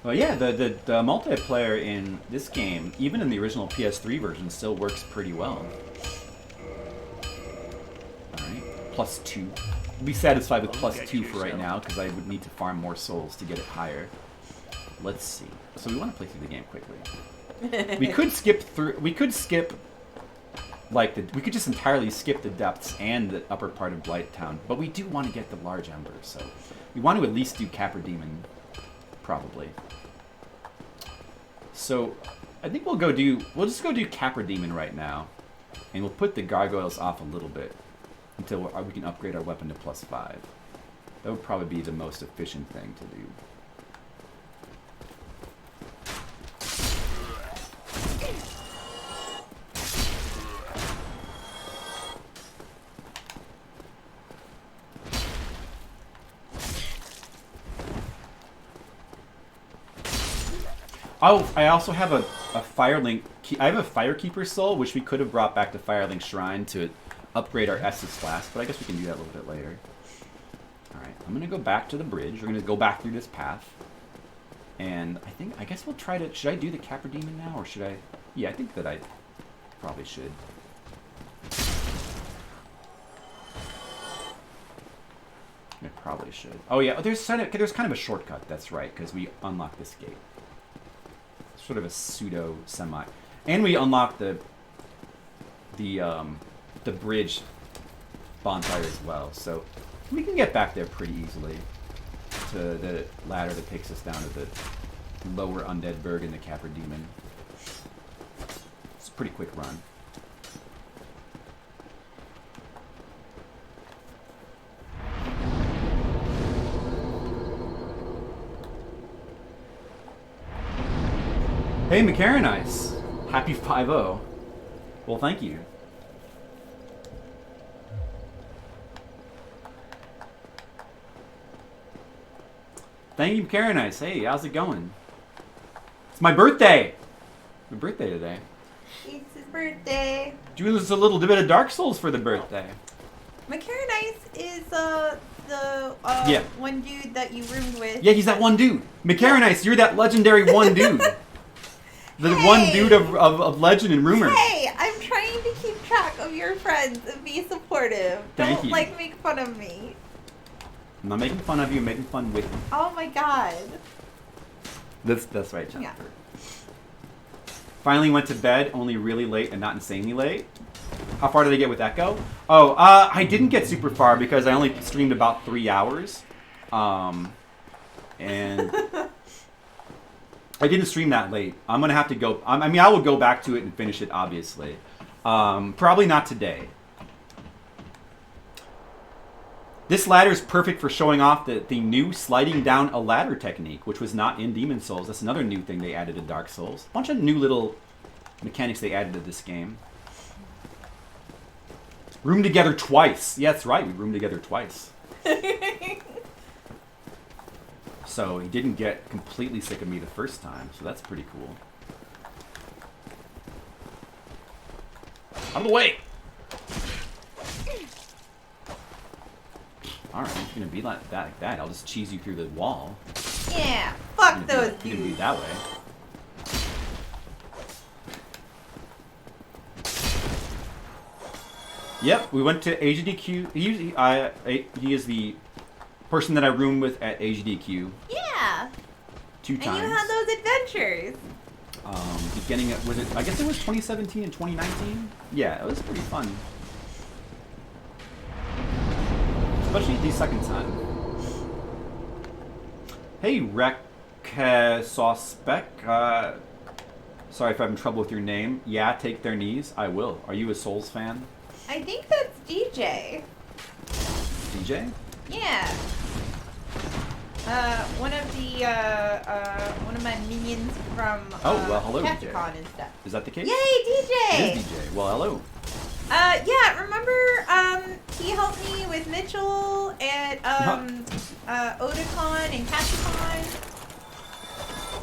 A: Well, yeah, the multiplayer in this game, even in the original PS3 version, still works pretty well. Alright, +2. I'll be satisfied with +2 for right now, because I would need to farm more souls to get it higher. Let's see. So we want to play through the game quickly. We could skip through. We could skip, like we could just entirely skip the depths and the upper part of Blighttown, but we do want to get the large embers, so we want to at least do Capra Demon, probably. So I think we'll just go do Capra Demon right now, and we'll put the gargoyles off a little bit until we can upgrade our weapon to +5. That would probably be the most efficient thing to do. Oh, I also have a Firelink. I have a Firekeeper soul, which we could have brought back to Firelink Shrine to upgrade our Estus Flask, but I guess we can do that a little bit later. Alright, I'm going to go back to the bridge. We're going to go back through this path. And I guess we'll try to... Should I do the Capra Demon now, or should I... Yeah, I think that I probably should. I probably should. Oh yeah, there's kind of a shortcut, that's right, because we unlock this gate. Sort of a pseudo semi, and we unlock the bridge bonfire as well, so we can get back there pretty easily to the ladder that takes us down to the lower undead burg and the Capra Demon. It's a pretty quick run. Hey, Macaronice. Happy 5-0. Well, thank you. Thank you, Macaronice. Hey, how's it going? It's my birthday. My birthday today.
H: It's his birthday.
A: Doing us a little bit of Dark Souls for the birthday.
H: Macaronice is the
A: Yeah.
H: one dude that you roomed with.
A: Yeah, he's that one dude. Macaronice, you're that legendary one dude. The
H: Hey!
A: one dude of legend and rumor.
H: Hey, I'm trying to keep track of your friends and be supportive.
A: Thank
H: Don't
A: you.
H: like make fun of me.
A: I'm not making fun of you, I'm making fun with you.
H: Oh my god.
A: That's right, Jennifer.
H: Yeah.
A: Finally went to bed, only really late and not insanely late. How far did I get with Echo? Oh, I didn't get super far because I only streamed about 3 hours. And I didn't stream that late. I'm going to have to go... I mean, I will go back to it and finish it, obviously. Probably not today. This ladder is perfect for showing off the new sliding down a ladder technique, which was not in Demons Souls. That's another new thing they added to Dark Souls. A bunch of new little mechanics they added to this game. Room together twice. Yeah, that's right. We roomed together twice. So he didn't get completely sick of me the first time. So that's pretty cool. Out of the way! Alright, if you're gonna be like that, I'll just cheese you through the wall.
H: Yeah, fuck those
A: You're gonna be
H: dudes.
A: that way. Yep, we went to AGDQ. He is the person that I roomed with at AGDQ
H: Yeah.
A: 2 times.
H: And you had those adventures.
A: Beginning of, was it? I guess it was 2017 and 2019. Yeah, it was pretty fun. Especially the second time. Hey, Rek Sauspec. Sorry if I'm in trouble with your name. Yeah, take their knees. I will. Are you a Souls fan?
H: I think that's DJ.
A: DJ?
H: Yeah. One of my minions from
A: hello, DJ.
H: Capcom and stuff.
A: Is that the case?
H: Yay, DJ!
A: It is DJ. Well, hello.
H: Yeah, remember, he helped me with Mitchell at, Otakon and Capcom?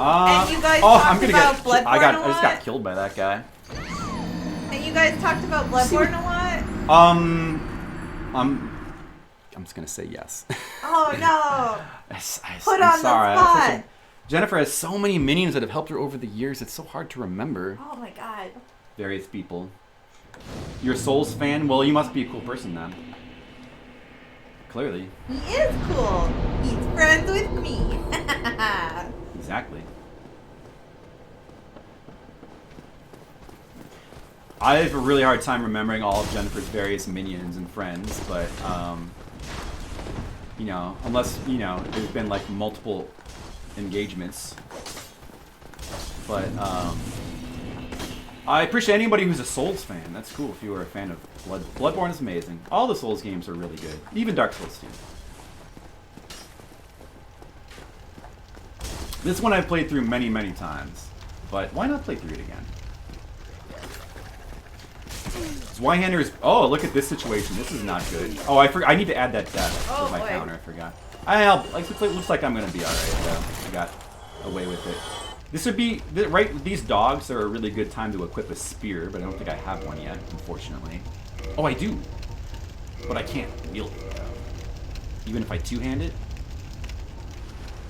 H: And you guys talked about Bloodborne
A: I
H: a
A: just got
H: lot?
A: killed by that guy.
H: And you guys talked about Bloodborne a lot?
A: I'm just gonna say yes.
H: Oh no! Put
A: I'm
H: on
A: sorry.
H: the spot!
A: Jennifer has so many minions that have helped her over the years. It's so hard to remember.
H: Oh my god.
A: Various people. You're a Souls fan? Well, you must be a cool person then. Clearly.
H: He is cool. He's friends with me.
A: Exactly. I have a really hard time remembering all of Jennifer's various minions and friends, but, you know, unless, you know, there's been, like, multiple engagements. But, I appreciate anybody who's a Souls fan. That's cool if you are a fan of Bloodborne is amazing. All the Souls games are really good. Even Dark Souls 2. This one I've played through many, many times. But why not play through it again? Zweihander is... Oh, look at this situation. This is not good. Oh, I need to add that death
H: Oh,
A: with my
H: boy.
A: counter. I forgot. It looks like I'm going to be alright, though. I got away with it. This would be... Right, these dogs are a really good time to equip a spear, but I don't think I have one yet, unfortunately. Oh, I do. But I can't wield it, though. Even if I two-hand it?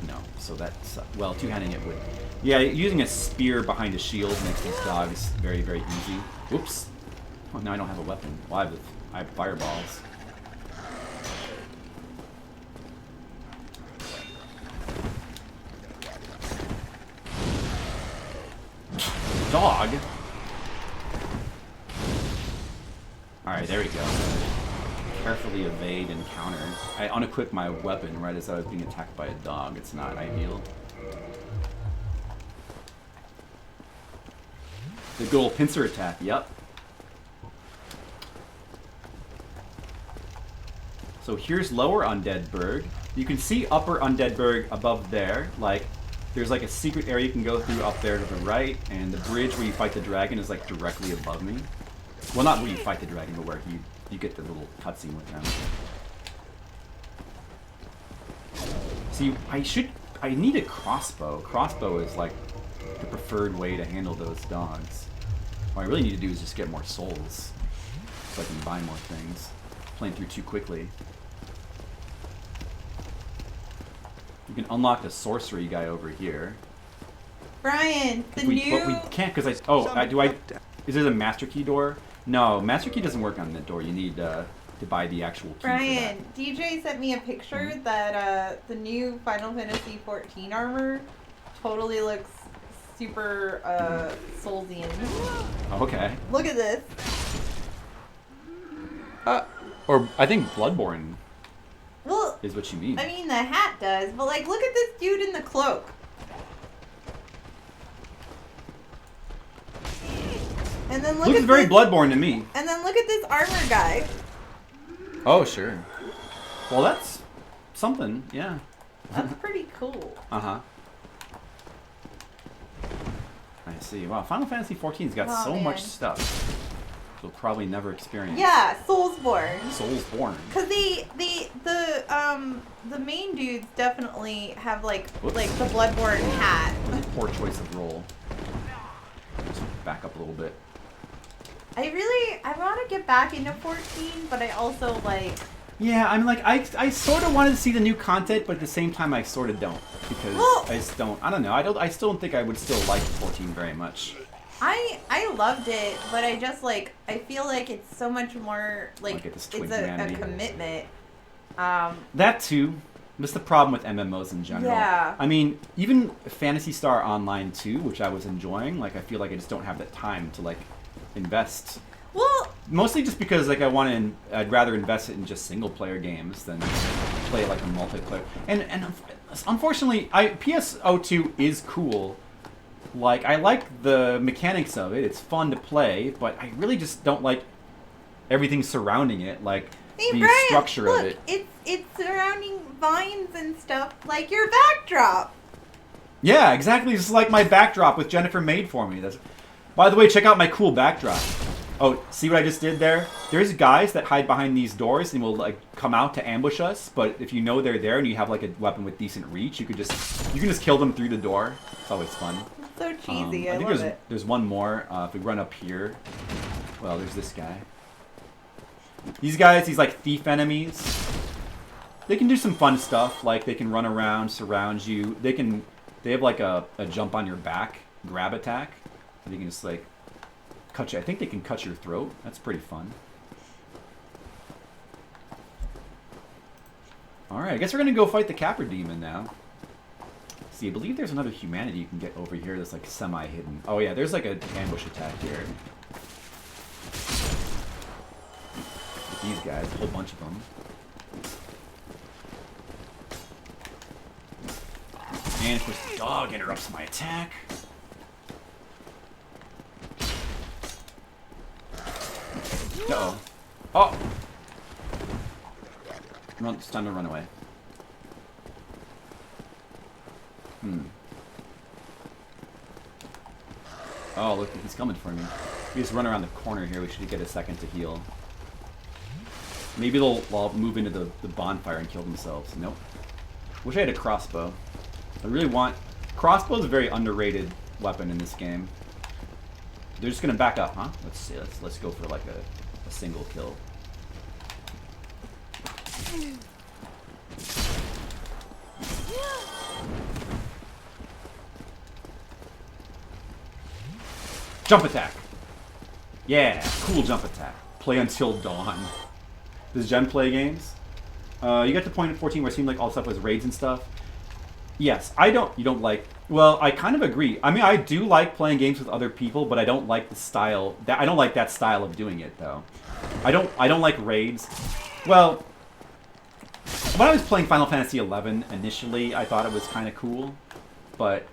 A: No. So that's... well, two-handing it would... Yeah, using a spear behind a shield makes these dogs very, very easy. Oops. Oh, now I don't have a weapon. Well, I have fireballs. Dog? Alright, there we go. Carefully evade and counter. I unequipped my weapon right as I was being attacked by a dog. It's not ideal. The good old pincer attack, yep. So here's lower Undeadburg. You can see upper Undeadburg above there, like There's like a secret area you can go through up there to the right, and the bridge where you fight the dragon is like directly above me. Well, not where you fight the dragon, but where you get the little cutscene with them. See, I need a crossbow. Crossbow is like the preferred way to handle those dogs. What I really need to do is just get more souls, so I can buy more things. Playing through too quickly. You can unlock the sorcery guy over here.
H: Brian,
A: But we can't because is there a master key door? No, master key doesn't work on that door. You need to buy the actual key.
H: Brian, DJ sent me a picture that the new Final Fantasy 14 armor totally looks super Soulsian.
A: Okay.
H: Look at this.
A: Or I think Bloodborne
H: Well,
A: is what you mean.
H: I mean the hat does, but like look at this dude in the cloak. And then look
A: Looks
H: at
A: very
H: this,
A: Bloodborne to me.
H: And then look at this armor guy.
A: Oh, sure. Well, that's something, yeah.
H: That's pretty cool.
A: Uh-huh. I see. Wow, Final Fantasy 14's got so much stuff. You'll probably never experience.
H: Yeah, Soulsborne.
A: Soulsborne.
H: Cause the main dudes definitely have like the Bloodborne hat.
A: Poor choice of role. Just back up a little bit.
H: I want to get back into 14, but I also like.
A: Yeah, I mean, like, I sort of wanted to see the new content, but at the same time, I sort of don't. Because I just don't, I don't know, I still don't think I would still like 14 very much.
H: I loved it, but I just like, I feel like it's so much more, like, it's a commitment.
A: That too. That's the problem with MMOs in general.
H: Yeah.
A: I mean, even Phantasy Star Online 2, which I was enjoying, like, I feel like I just don't have the time to, like, invest.
H: Well,
A: mostly just because like I'd rather invest it in just single player games than play like a multiplayer. And unfortunately, PSO2 is cool. Like I like the mechanics of it. It's fun to play, but I really just don't like everything surrounding it, like the
H: Brian,
A: structure
H: look,
A: of it.
H: It's surrounding vines and stuff, like your backdrop.
A: Yeah, exactly. It's like my backdrop with Jennifer made for me. By the way, check out my cool backdrop. Oh, see what I just did there? There's guys that hide behind these doors and will like come out to ambush us. But if you know they're there and you have like a weapon with decent reach, you can just kill them through the door. It's always fun.
H: It's so cheesy. I
A: think
H: love it.
A: there's one more. If we run up here, well, there's this guy. These guys, these like thief enemies. They can do some fun stuff. Like they can run around, surround you. They have like a jump on your back, grab attack. They can just like cut you. I think they can cut your throat. That's pretty fun. Alright, I guess we're gonna go fight the Capra Demon now. See, I believe there's another humanity you can get over here that's like semi-hidden. Oh yeah, there's like an ambush attack here. With these guys, a whole bunch of them. And of course the dog interrupts my attack. Uh-oh. Oh! It's time to run away. Oh, look, he's coming for me. We just run around the corner here. We should get a second to heal. Maybe they'll move into the bonfire and kill themselves. Nope. Wish I had a crossbow. I really want... Crossbow is a very underrated weapon in this game. They're just gonna back up, huh? Let's see. Let's go for like a single kill. Jump attack. Yeah, cool jump attack. Play until dawn. Does Jen play games? You got to point at 14 where it seemed like all stuff was raids and stuff. Yes, you don't like... Well, I kind of agree. I mean, I do like playing games with other people, but I don't like the style... I don't like that style of doing it, though. I don't like raids. Well, when I was playing Final Fantasy XI initially, I thought it was kind of cool. But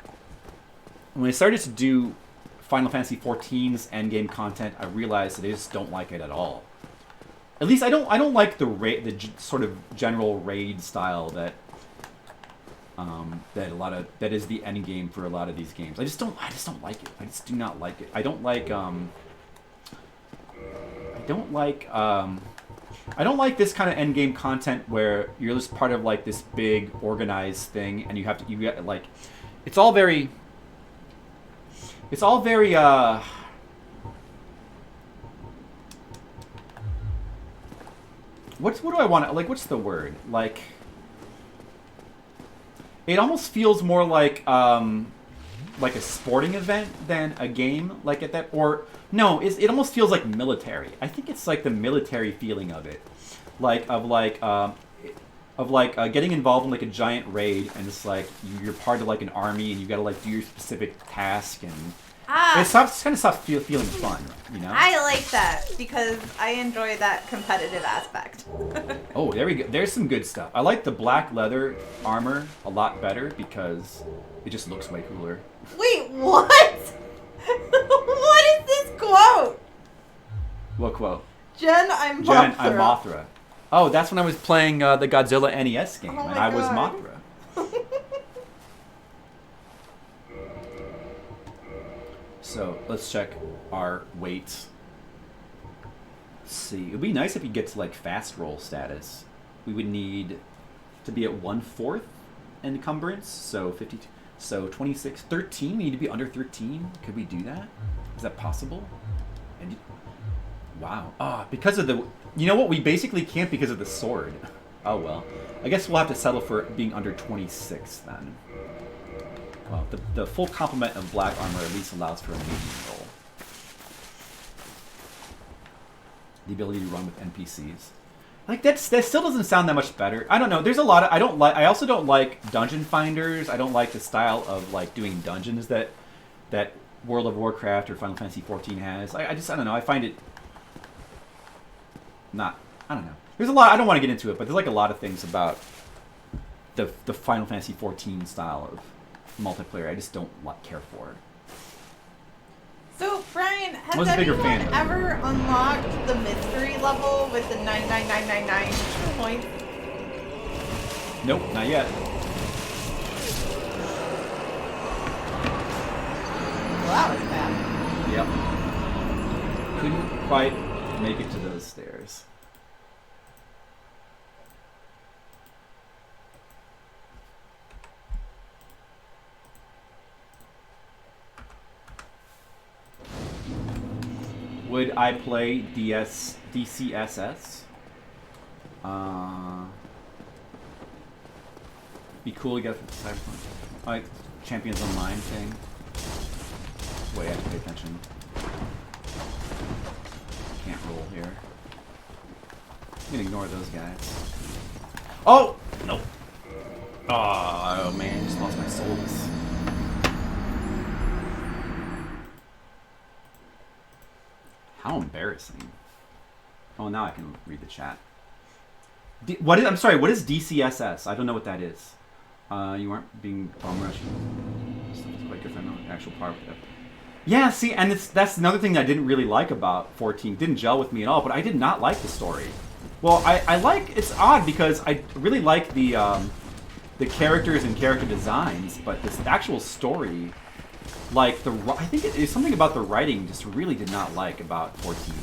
A: when I started to do Final Fantasy XIV's endgame content, I realized that I just don't like it at all. At least I don't like the sort of general raid style that That is the end game for a lot of these games. I just don't like it. I just do not like it. I don't like this kind of end game content where you're just part of like this big organized thing and you get like it's all very what do I want to, like, what's the word? Like, it almost feels more like a sporting event than a game, like at that, or no, it almost feels like military. I think it's like the military feeling of it, getting involved in like a giant raid, and it's like you're part of like an army, and you gotta like do your specific task, and it kind of stops feeling fun, you know.
H: I like that because I enjoy that competitive aspect.
A: Oh, there we go. There's some good stuff. I like the black leather armor a lot better because it just looks way cooler.
H: Wait, what? What is this quote?
A: What quote?
H: Jen, I'm Mothra.
A: Jen, I'm Mothra. Oh, that's when I was playing the Godzilla NES game, and I was Mothra. So let's check our weights. Let's see. It would be nice if you get to like fast roll status. We would need to be at 1/4 encumbrance, so 52. So 26, 13. We need to be under 13. Could we do that? Is that possible? And wow. Because of the. You know what? We basically can't because of the sword. Oh well. I guess we'll have to settle for being under 26 then. Well, the full complement of black armor at least allows for a medium roll. The ability to run with NPCs. Like that still doesn't sound that much better. I don't know. There's a lot of I also don't like dungeon finders. I don't like the style of like doing dungeons that World of Warcraft or Final Fantasy 14 has. I don't know. I find it not. I don't know. There's a lot. I don't want to get into it, but there's like a lot of things about the Final Fantasy 14 style of multiplayer I just don't care for.
H: So, Brian, has anyone ever unlocked the mystery level with the 99999 points?
A: Nope, not yet.
H: Well, that was bad.
A: Yep. Couldn't quite make it to those stairs. Would I play DCSS? Be cool to get Cyberpunk. Like Champions Online thing. Wait, I have to pay attention. Can't roll here. I'm gonna ignore those guys. Oh! No! Oh man, I just lost my souls. How embarrassing. Oh, now I can read the chat. I'm sorry, what is DCSS? I don't know what that is. You aren't being bomb rushed. Quite good from the actual part. Yeah, see, and that's another thing that I didn't really like about 14. It didn't gel with me at all, but I did not like the story. Well, I like, it's odd because I really like the characters and character designs, but this actual story, like I think it's something about the writing just really did not like about 14.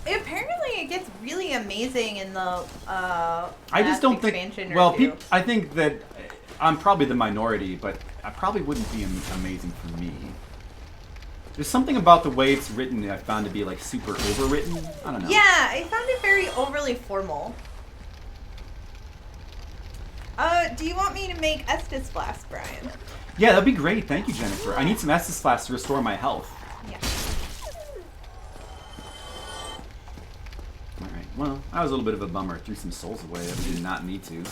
H: Apparently, it gets really amazing in the
A: I just don't think. Well, I think that I'm probably the minority, but I probably wouldn't be amazing for me. There's something about the way it's written that I found to be like super overwritten. I don't know.
H: Yeah, I found it very overly formal. Do you want me to make Estus Blast, Brian?
A: Yeah, that'd be great. Thank you, Jennifer. I need some Estus Blast to restore my health.
H: Yeah.
A: Alright, well, that was a little bit of a bummer. Threw some souls away that we did not need to.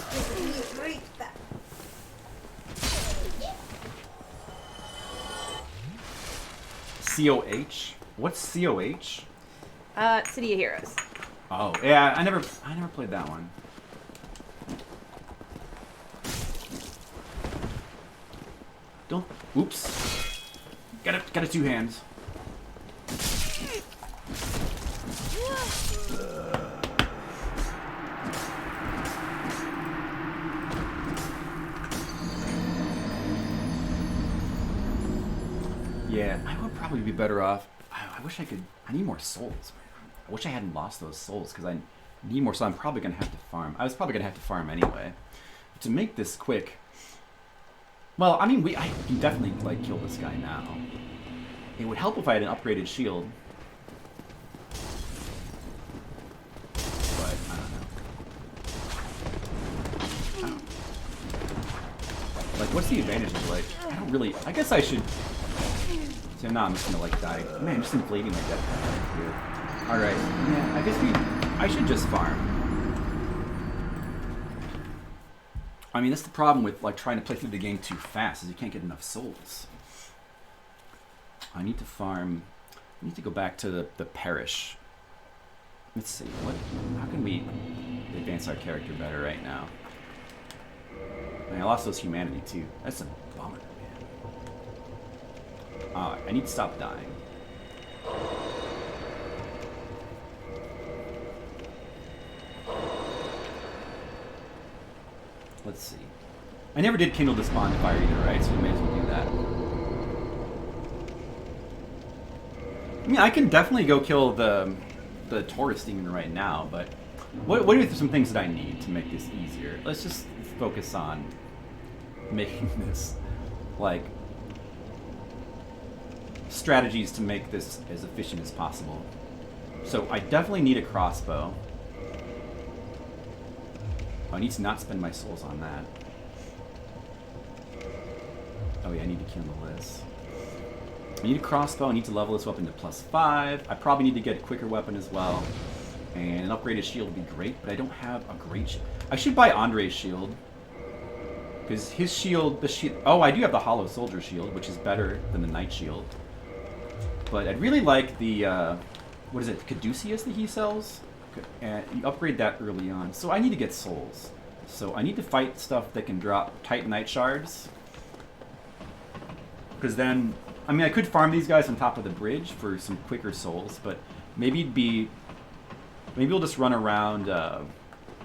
A: COH? What's COH?
H: City of Heroes.
A: Oh, yeah, I never played that one. Don't. Oops. Got it. Two hands. probably be better off. I wish I could. I need more souls. I wish I hadn't lost those souls because I need more. So I'm probably gonna have to farm. I was probably gonna have to farm anyway. To make this quick. Well, I mean, I can definitely like kill this guy now. It would help if I had an upgraded shield. But I don't know. Like, what's the advantage of like? I don't really. I guess I should. So now I'm just gonna like die. Man, I'm just inflating my death here. All right. Yeah, I guess I should just farm. I mean, that's the problem with like trying to play through the game too fast, is you can't get enough souls. I need to farm. I need to go back to the parish. Let's see. How can we advance our character better right now? I mean, I lost those humanity too. That's a bummer, man. I need to stop dying. Let's see. I never did kindle this bonfire either, right? So we may as well do that. I mean, I can definitely go kill the Taurus demon right now, but what are some things that I need to make this easier? Let's just focus on making this, like, strategies to make this as efficient as possible. So I definitely need a crossbow. I need to not spend my souls on that. Oh yeah, I need to kindle this. I need a crossbow. I need to level this weapon to +5. I probably need to get a quicker weapon as well. And an upgraded shield would be great, but I don't have a great shield. I should buy Andre's shield. Because his shield, oh, I do have the Hollow Soldier shield, which is better than the Knight shield. But I'd really like the, what is it, Caduceus that he sells? And you upgrade that early on. So I need to get souls. So I need to fight stuff that can drop Titanite shards. Because then, I mean, I could farm these guys on top of the bridge for some quicker souls, but maybe we'll just run around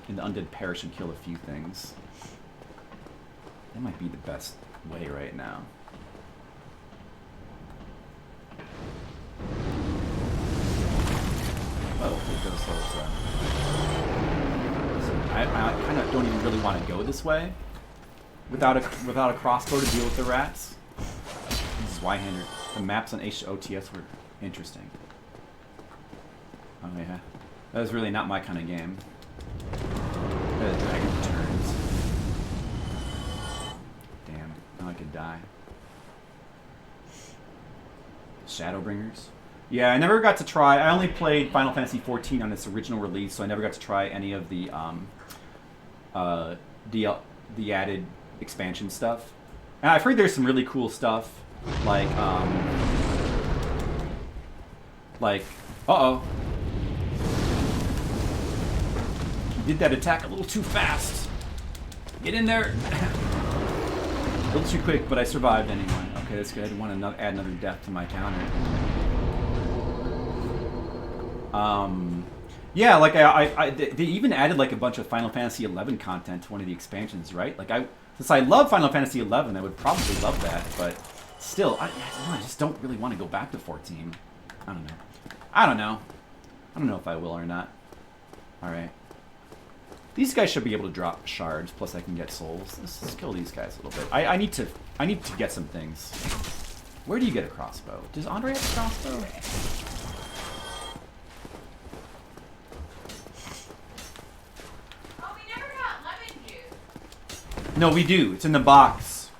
A: in the Undead Parish and kill a few things. That might be the best way right now. Oh, there goes those. So I kind of don't even really want to go this way without a crossbow to deal with the rats. This is Zweihander. The maps on HOTS were interesting. Oh yeah, that was really not my kind of game. Dragon turns. Damn, now I could die. Shadowbringers. Yeah, I never got to try. I only played Final Fantasy XIV on its original release, so I never got to try any of the added expansion stuff. And I've heard there's some really cool stuff, like uh-oh. You did that attack a little too fast. Get in there. A little too quick, but I survived anyway. Okay, that's good. I want to add another death to my counter. Yeah, like they even added like a bunch of Final Fantasy XI content to one of the expansions, right? Like since I love Final Fantasy XI, I would probably love that, but still, I just don't really want to go back to 14. I don't know if I will or not. All right. These guys should be able to drop shards, plus I can get souls. Let's kill these guys a little bit. I need to get some things. Where do you get a crossbow? Does Andre have a crossbow? No, we do. It's in the box.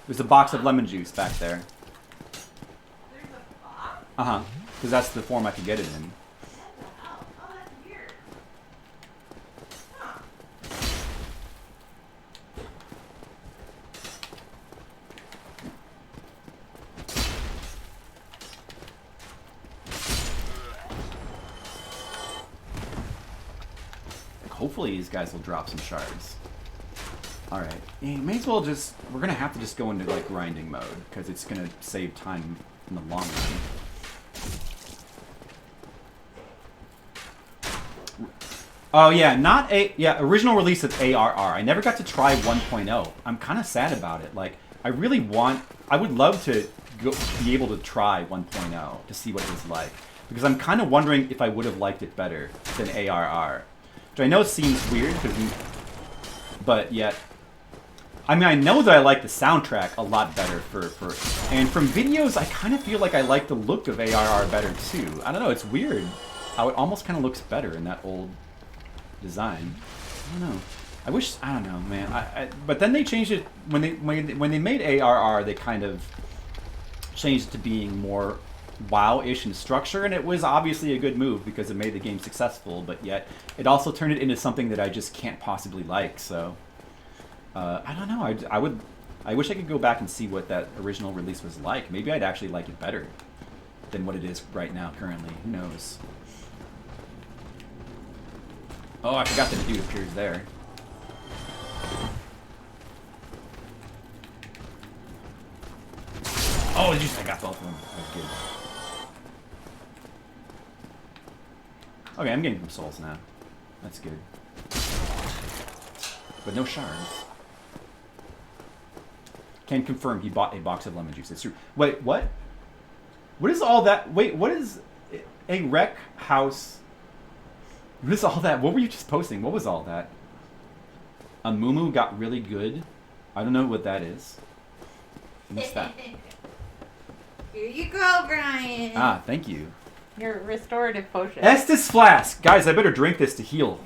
A: There's a box of lemon juice back there.
H: There's a box?
A: Uh-huh. Because that's the form I could get it in.
H: Oh, that's weird. Huh.
A: Hopefully these guys will drop some shards. Alright, yeah, may as well just, we're gonna have to just go into like grinding mode, because it's gonna save time in the long run. Oh yeah, original release of ARR. I never got to try 1.0. I'm kind of sad about it. Like, I would love to be able to try 1.0 to see what it was like. Because I'm kind of wondering if I would have liked it better than ARR. Which I know seems weird, but yet... I mean, I know that I like the soundtrack a lot better and from videos, I kind of feel like I like the look of ARR better too. I don't know, it's weird how it almost kind of looks better in that old design. I don't know. I don't know, man. But then they changed it when they made ARR. They kind of changed it to being more WoW-ish in structure, and it was obviously a good move because it made the game successful. But yet, it also turned it into something that I just can't possibly like. So. I don't know. I wish I could go back and see what that original release was like. Maybe I'd actually like it better than what it is right now, currently. Who knows? Oh, I forgot that the dude appears there. Oh, just I got both of them. That's good. Okay, I'm getting some souls now. That's good. But no shards. Can confirm he bought a box of lemon juice. It's true. Wait, what? What is all that? Wait, what is a rec house? What is all that? What were you just posting? What was all that? A Mumu got really good. I don't know what that is. What's that?
B: Here you go, Brian.
A: Ah, thank you.
H: Your restorative potion.
A: Estus Flask. Guys, I better drink this to heal.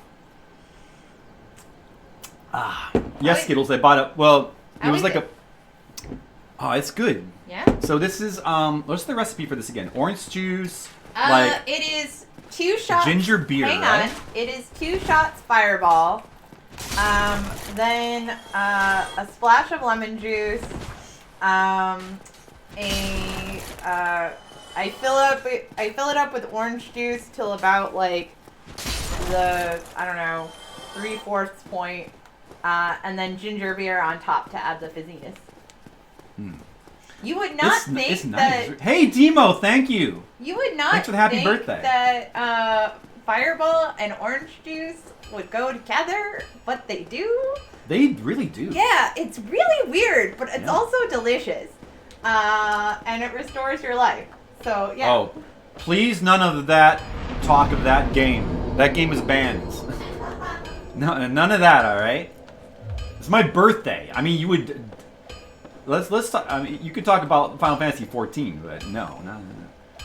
A: Ah. Yes, Skittles, I bought it. Well, it was like a... Oh, it's good.
H: Yeah?
A: So this is, what's the recipe for this again? Orange juice,
H: it is 2 shots...
A: Ginger beer,
H: Hang
A: right?
H: on. It is 2 shots Fireball. Then, a splash of lemon juice. I fill it up with orange juice till about, like, the, I don't know, 3/4 point. And then ginger beer on top to add the fizziness. You would not think that...
A: Hey, Demo, thank you.
H: You would not
A: Thanks for the happy
H: think
A: birthday.
H: that Fireball and orange juice would go together, but they do.
A: They really do.
H: Yeah, it's really weird, but it's also delicious. And it restores your life. So, yeah.
A: Oh, please none of that talk of that game. That game is banned. No, none of that, all right? It's my birthday. I mean, you would... Let's talk... I mean, you could talk about Final Fantasy 14, but no.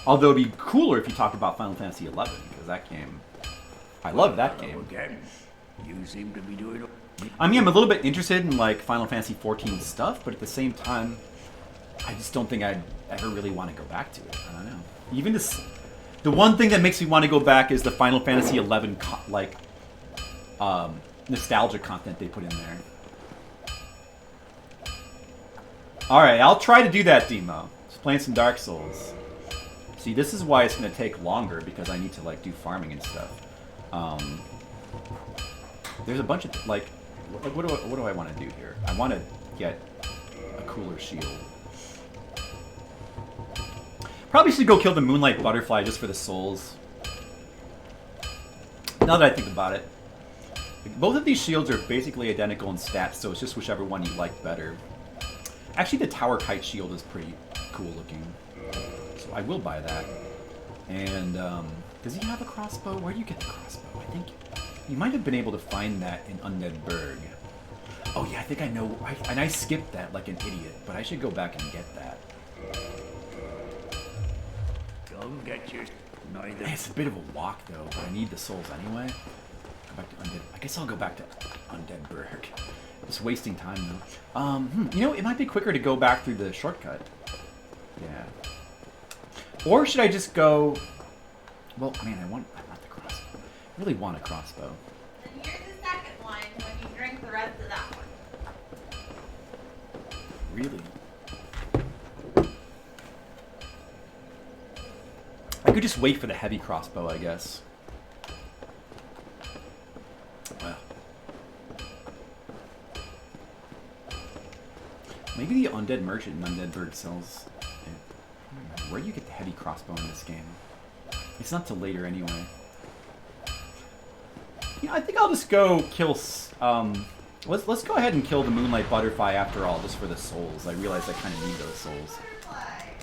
A: Although it'd be cooler if you talked about Final Fantasy 11, because that game... I love that game.
I: You seem to be doing...
A: I mean, I'm a little bit interested in, like, Final Fantasy 14 stuff, but at the same time, I just don't think I'd ever really want to go back to it. I don't know. Even this... The one thing that makes me want to go back is the Final Fantasy 11, nostalgia content they put in there. Alright, I'll try to do that, Demo. Just playing some Dark Souls. See, this is why it's going to take longer, because I need to, like, do farming and stuff. There's a bunch of, like what do I want to do here? I want to get a cooler shield. Probably should go kill the Moonlight Butterfly just for the souls. Now that I think about it. Both of these shields are basically identical in stats, so it's just whichever one you like better. Actually, the Tower Kite shield is pretty cool looking. So I will buy that. And, does he have a crossbow? Where do you get the crossbow? I think you might have been able to find that in Undead Burg. Oh yeah, I think I know. And I skipped that like an idiot, but I should go back and get that.
I: Come get your...
A: Man, it's a bit of a walk though, but I need the souls anyway. Go back to Undead. I guess I'll go back to Undead Burg. Just wasting time though. You know, it might be quicker to go back through the shortcut. Yeah. Or should I just go... Well, man, I want the crossbow. I really want a crossbow.
B: And here's the second one when you drink the rest of that one.
A: Really? I could just wait for the heavy crossbow, I guess. Well. Maybe the Undead Merchant in Undead Bird sells... Where do you get the heavy crossbow in this game? It's not till later anyway. Yeah, I think I'll just go kill... Let's go ahead and kill the Moonlight Butterfly after all, just for the souls. I realize I kind of need those souls.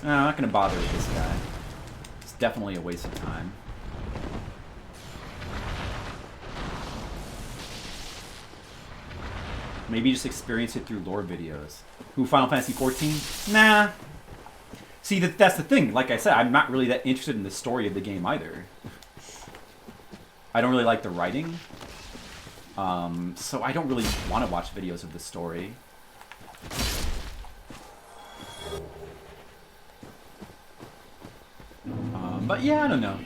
A: No, I'm not gonna bother with this guy. It's definitely a waste of time. Maybe just experience it through lore videos. Who, Final Fantasy 14? Nah. See, that's the thing. Like I said, I'm not really that interested in the story of the game either. I don't really like the writing. So I don't really want to watch videos of the story. But yeah, I don't know.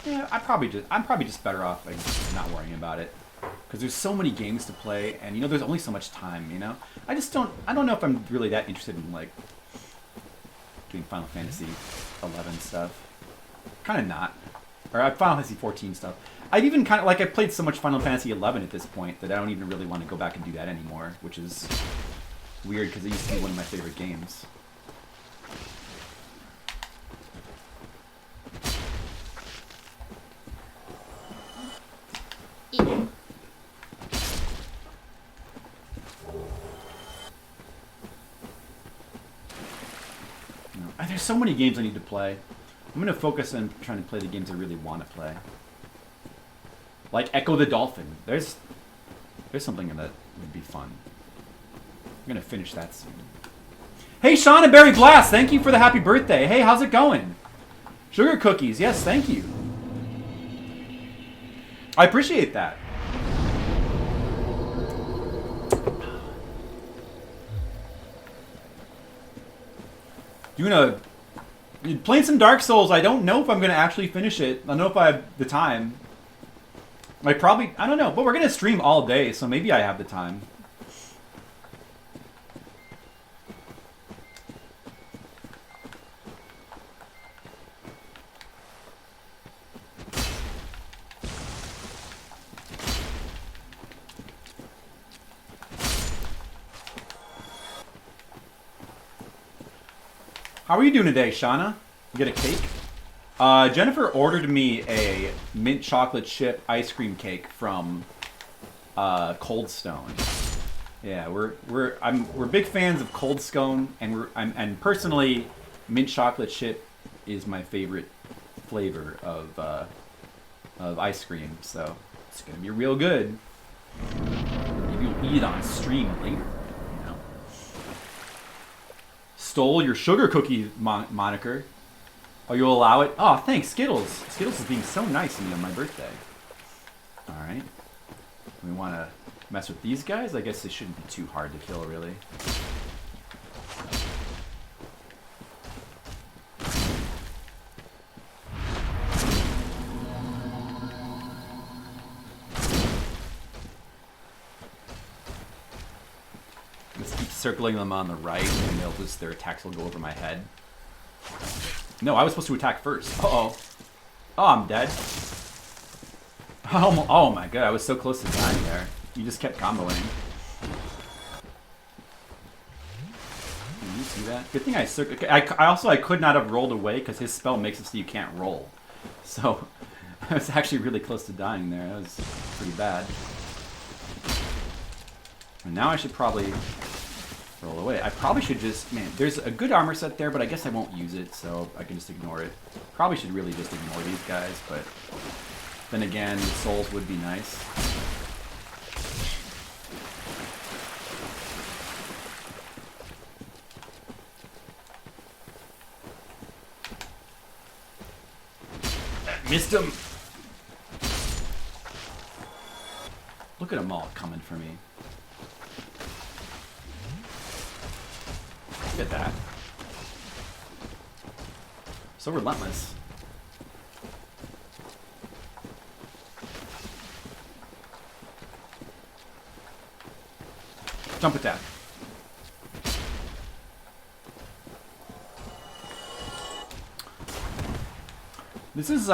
A: Yeah, I'm probably just better off like not worrying about it, because there's so many games to play, and you know there's only so much time. You know, I don't know if I'm really that interested in like doing Final Fantasy 11 stuff. Kind of not, or Final Fantasy 14 stuff. I've even kind of like I played so much Final Fantasy 11 at this point that I don't even really want to go back and do that anymore, which is weird because it used to be one of my favorite games. There's so many games I need to play. I'm going to focus on trying to play the games I really want to play. Like Echo the Dolphin. There's something that would be fun. I'm going to finish that soon. Hey, Sean and Barry Blast, thank you for the happy birthday. Hey, how's it going? Sugar cookies, yes, thank you. I appreciate that. Playing some Dark Souls. I don't know if I'm going to actually finish it. I don't know if I have the time. I don't know, but we're going to stream all day, so maybe I have the time. How are you doing today, Shauna? You get a cake? Jennifer ordered me a mint chocolate chip ice cream cake from Cold Stone. Yeah, we're big fans of Cold Stone, and personally, mint chocolate chip is my favorite flavor of ice cream. So it's gonna be real good. Maybe you'll eat it on stream later. Stole your sugar cookie moniker. Oh, you'll allow it? Oh, thanks, Skittles. Skittles is being so nice to me on my birthday. Alright. We want to mess with these guys? I guess they shouldn't be too hard to kill, really. Circling them on the right, and their attacks will go over my head. No, I was supposed to attack first. Uh-oh. Oh, I'm dead. Oh my god, I was so close to dying there. You just kept comboing. Can you see that? Good thing I could not have rolled away because his spell makes it so you can't roll. So, I was actually really close to dying there. That was pretty bad. And now I should probably roll away. I probably should just... Man, there's a good armor set there, but I guess I won't use it, so I can just ignore it. Probably should really just ignore these guys, but... Then again, the souls would be nice. Missed him! Look at them all coming for me. Look at that. So relentless. Jump attack. This is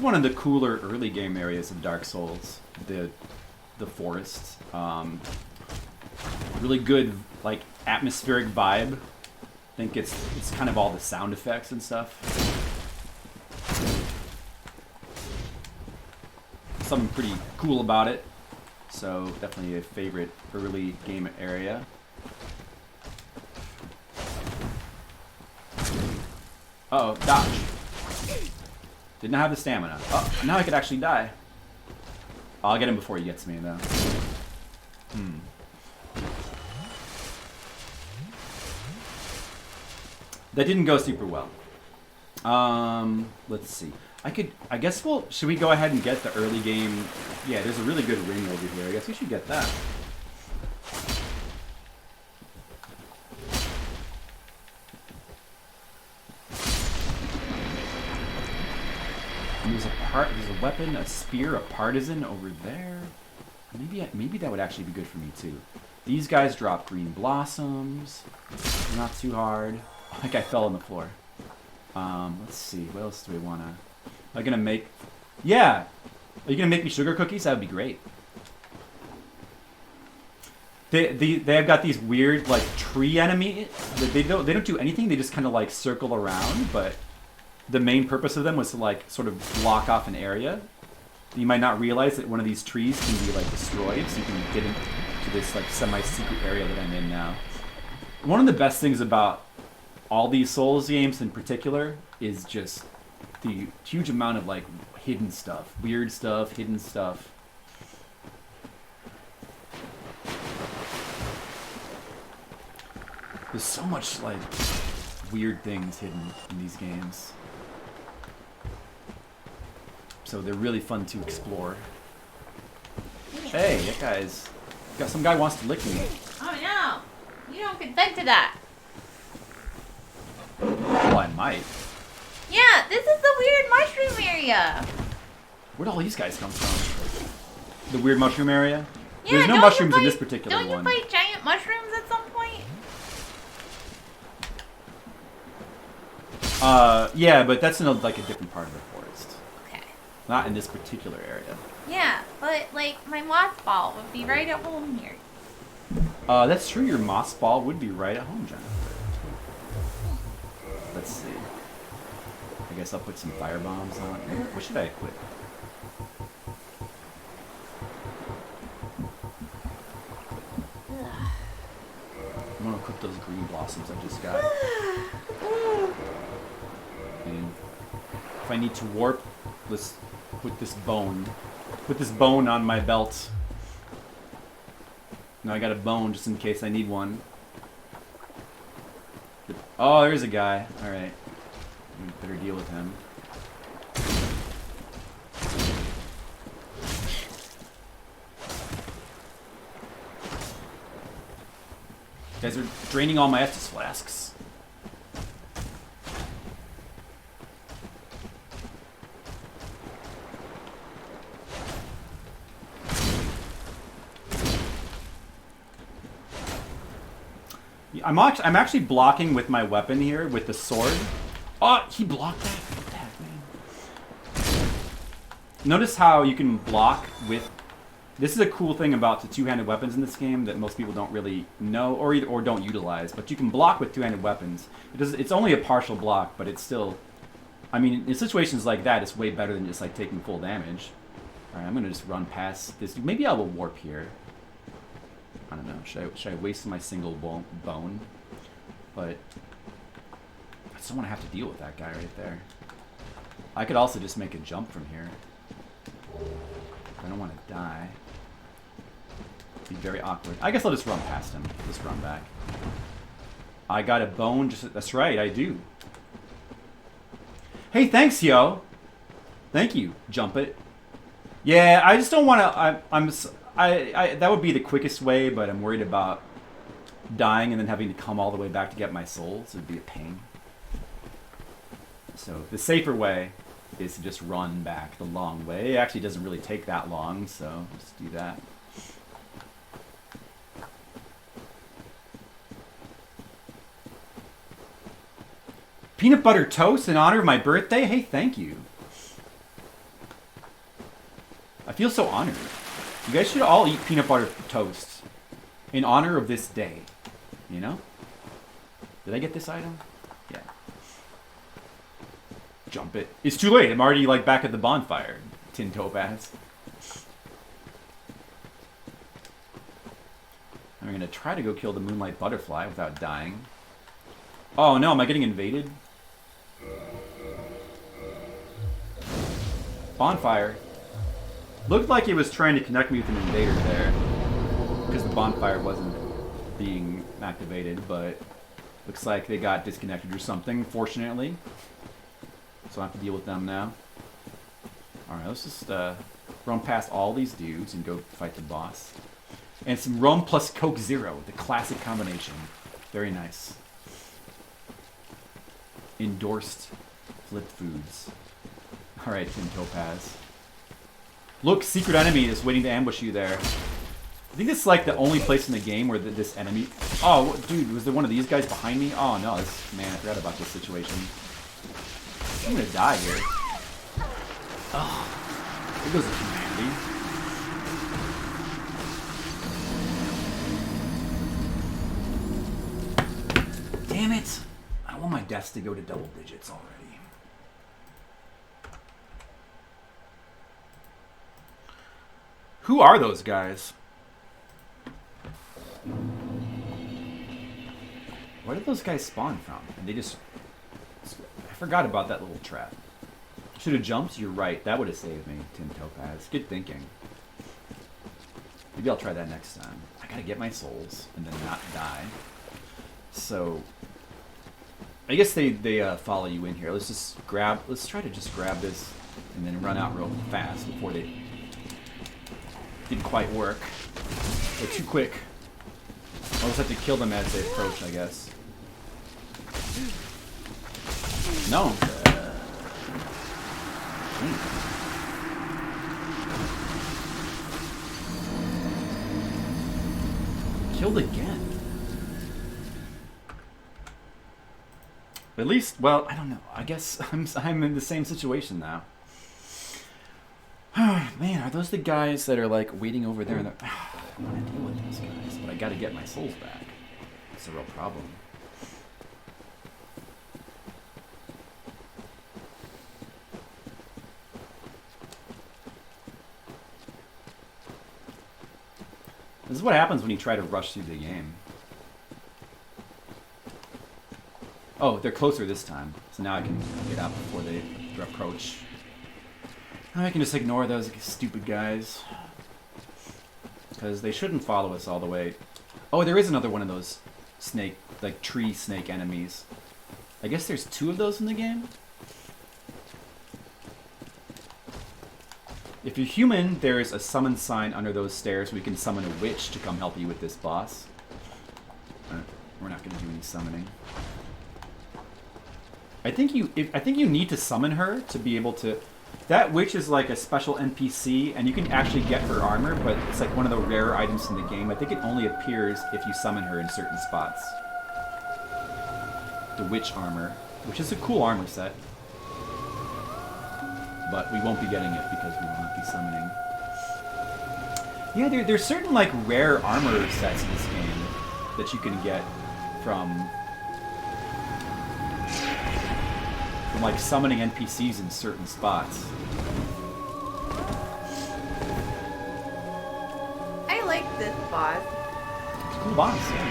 A: one of the cooler early game areas of Dark Souls. The forest. Really good like atmospheric vibe. I think it's kind of all the sound effects and stuff. something pretty cool about it. So definitely a favorite early game area. Uh-oh, dodge. Did not have the stamina. Oh, now I could actually die. I'll get him before he gets me, though. That didn't go super well. Let's see. I guess should we go ahead and get the early game? Yeah, there's a really good ring over here. I guess we should get that. And there's a weapon, a spear, a partisan over there. Maybe that would actually be good for me too. These guys drop green blossoms. Not too hard. Like I fell on the floor. Let's see. What else do we wanna? Am I gonna make? Yeah. Are you gonna make me sugar cookies? That would be great. They've got these weird like tree enemy. They don't do anything. They just kind of like circle around. But the main purpose of them was to like sort of block off an area. You might not realize that one of these trees can be like destroyed, so you can get into this like semi-secret area that I'm in now. One of the best things about all these Souls games in particular is just the huge amount of like hidden stuff, weird stuff, hidden stuff. There's so much like weird things hidden in these games. So they're really fun to explore. Hey, that guy's got some guy wants to lick me.
B: Oh no! You don't consent to that.
A: Well, I might.
B: Yeah, this is the weird mushroom area.
A: Where'd all these guys come from? The weird mushroom area?
B: Yeah,
A: there's no mushrooms in this particular one.
B: Don't you fight giant mushrooms at some point?
A: Yeah, but that's in like a different part of the forest.
B: Okay.
A: Not in this particular area.
B: Yeah, but like my moss ball would be right at home here.
A: That's true. Your moss ball would be right at home, Jennifer. Let's see. I guess I'll put some fire bombs on. What should I equip? I'm gonna equip those green blossoms I just got. And if I need to warp, let's put this bone. Put this bone on my belt. Now I got a bone just in case I need one. Oh, there's a guy. Alright. We better deal with him. You guys are draining all my Estus flasks. I'm actually blocking with my weapon here, with the sword. Oh, he blocked that? What the heck, man? Notice how you can block with... This is a cool thing about the two-handed weapons in this game that most people don't really know or don't utilize. But you can block with two-handed weapons. It's only a partial block, but it's still... I mean, in situations like that, it's way better than just like taking full damage. Alright, I'm going to just run past this. Maybe I will warp here. I don't know. Should I waste my single bone? But I just don't want to have to deal with that guy right there. I could also just make a jump from here. I don't want to die. It'd be very awkward. I guess I'll just run past him. Just run back. I got a bone. That's right. I do. Hey, thanks, yo. Thank you. Jump it. Yeah, I just don't want to. That would be the quickest way, but I'm worried about dying and then having to come all the way back to get my souls. It would be a pain. So the safer way is to just run back the long way. It actually doesn't really take that long, so just do that. Peanut butter toast in honor of my birthday? Hey, thank you. I feel so honored. You guys should all eat peanut butter toast in honor of this day. You know? Did I get this item? Yeah. Jump it. It's too late. I'm already like back at the bonfire. Tin Topaz. going to try to go kill the Moonlight Butterfly without dying. Oh no, am I getting invaded? Bonfire. Looked like it was trying to connect me with an invader there. Because the bonfire wasn't being activated, but looks like they got disconnected or something, fortunately. So I have to deal with them now. Alright, let's just run past all these dudes and go fight the boss. And some rum plus Coke Zero, the classic combination. Very nice. Endorsed flip foods. Alright, Tim Topaz. Look, secret enemy is waiting to ambush you there. I think this is like the only place in the game where this enemy... Oh, dude, was there one of these guys behind me? Oh no, this... Man, I forgot about this situation. I'm gonna die here. Oh, here goes the humanity. Damn it! I want my deaths to go to double digits already. Who are those guys? Where did those guys spawn from? And they just... I forgot about that little trap. Should have jumped? You're right. That would have saved me, Tim Topaz. Good thinking. Maybe I'll try that next time. I gotta get my souls and then not die. So... I guess they follow you in here. Let's try to just grab this and then run out real fast before they... Didn't quite work. They're too quick. I'll just have to kill them as they approach, I guess. No. Killed again. At least, well, I don't know. I guess I'm in the same situation now. Man, are those the guys that are like waiting over there? And I want to deal with those guys, but I got to get my souls back. It's a real problem. This is what happens when you try to rush through the game. Oh, they're closer this time, so now I can get out before they approach. Now I can just ignore those stupid guys. Because they shouldn't follow us all the way. Oh, there is another one of those snake, like tree snake enemies. I guess there's 2 of those in the game? If you're human, there's a summon sign under those stairs where you can summon a witch to come help you with this boss. We're not going to do any summoning. I think you need to summon her to be able to... That witch is like a special NPC, and you can actually get her armor, but it's like one of the rare items in the game. I think it only appears if you summon her in certain spots. The witch armor, which is a cool armor set. But we won't be getting it because we will not be summoning. Yeah, there's certain like rare armor sets in this game that you can get from like summoning NPCs in certain spots.
B: I like this boss.
A: It's a cool boss, yeah.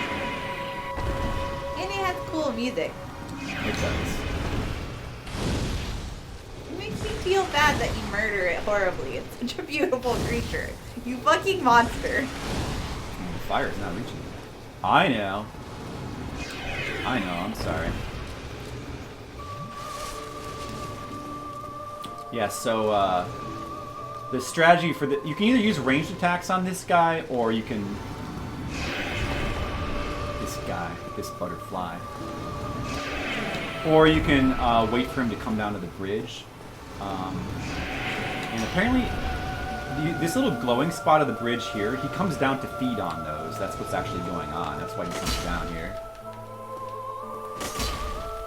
B: And it has cool music.
A: It does.
B: It makes me feel bad that you murder it horribly. It's such a beautiful creature. You fucking monster.
A: The fire's not reaching me. I know. I'm sorry. Yeah, so the strategy for you can either use ranged attacks on this guy, or you can this butterfly, or you can wait for him to come down to the bridge. And apparently, this little glowing spot of the bridge here, he comes down to feed on those. That's what's actually going on. That's why he comes down here.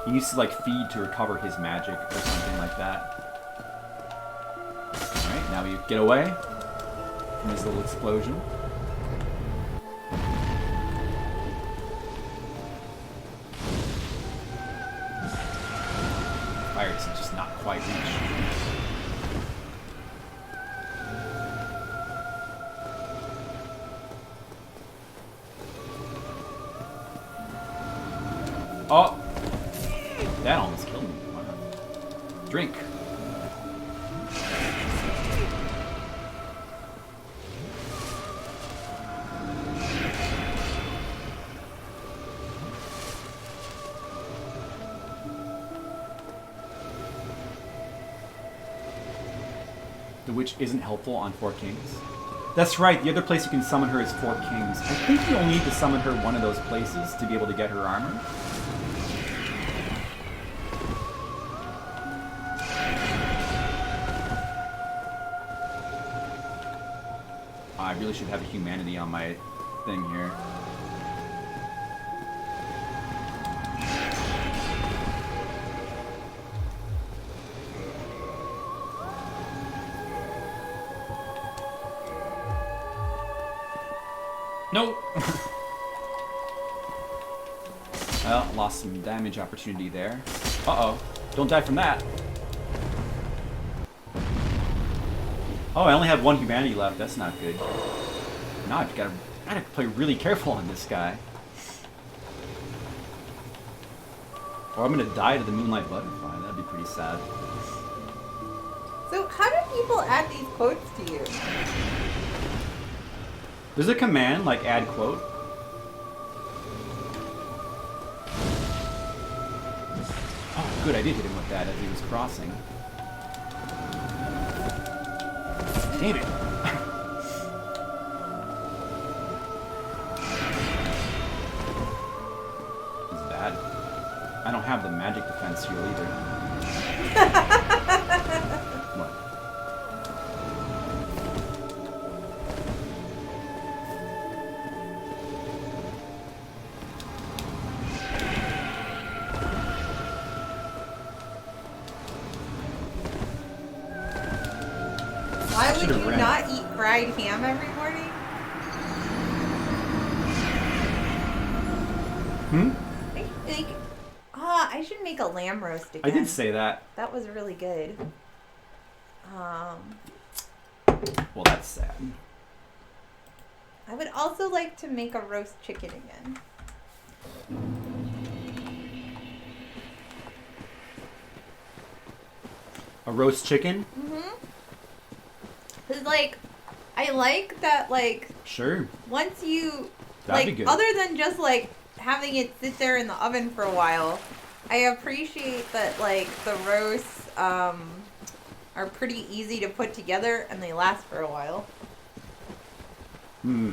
A: He needs to like feed to recover his magic or something like that. Alright, now we get away from this little explosion. Fire does just not quite reach. Drink. The witch isn't helpful on Four Kings. That's right, the other place you can summon her is Four Kings. I think you only need to summon her one of those places to be able to get her armor. I really should have a humanity on my thing here. Nope. Well, lost some damage opportunity there. Uh-oh. Don't die from that. Oh, I only have one humanity left. That's not good. Now I've got to play really careful on this guy. Or I'm going to die to the Moonlight Butterfly. That'd be pretty sad.
H: So how do people add these quotes to you?
A: There's a command, like add quote. Oh, good, I did hit him with that as he was crossing. Damn it. This is bad. I don't have the magic defense shield either. What?
H: Why would
A: Should've
H: you
A: ran.
H: not eat fried ham every morning? I should make a lamb roast again.
A: I did say that.
H: That was really good.
A: Well, that's sad.
H: I would also like to make a roast chicken again.
A: A roast chicken?
H: Mm-hmm. Cause like, I like that like
A: Sure.
H: once you
A: That'd be
H: like
A: good.
H: other than just like having it sit there in the oven for a while, I appreciate that like the roasts are pretty easy to put together and they last for a while.
A: Hmm.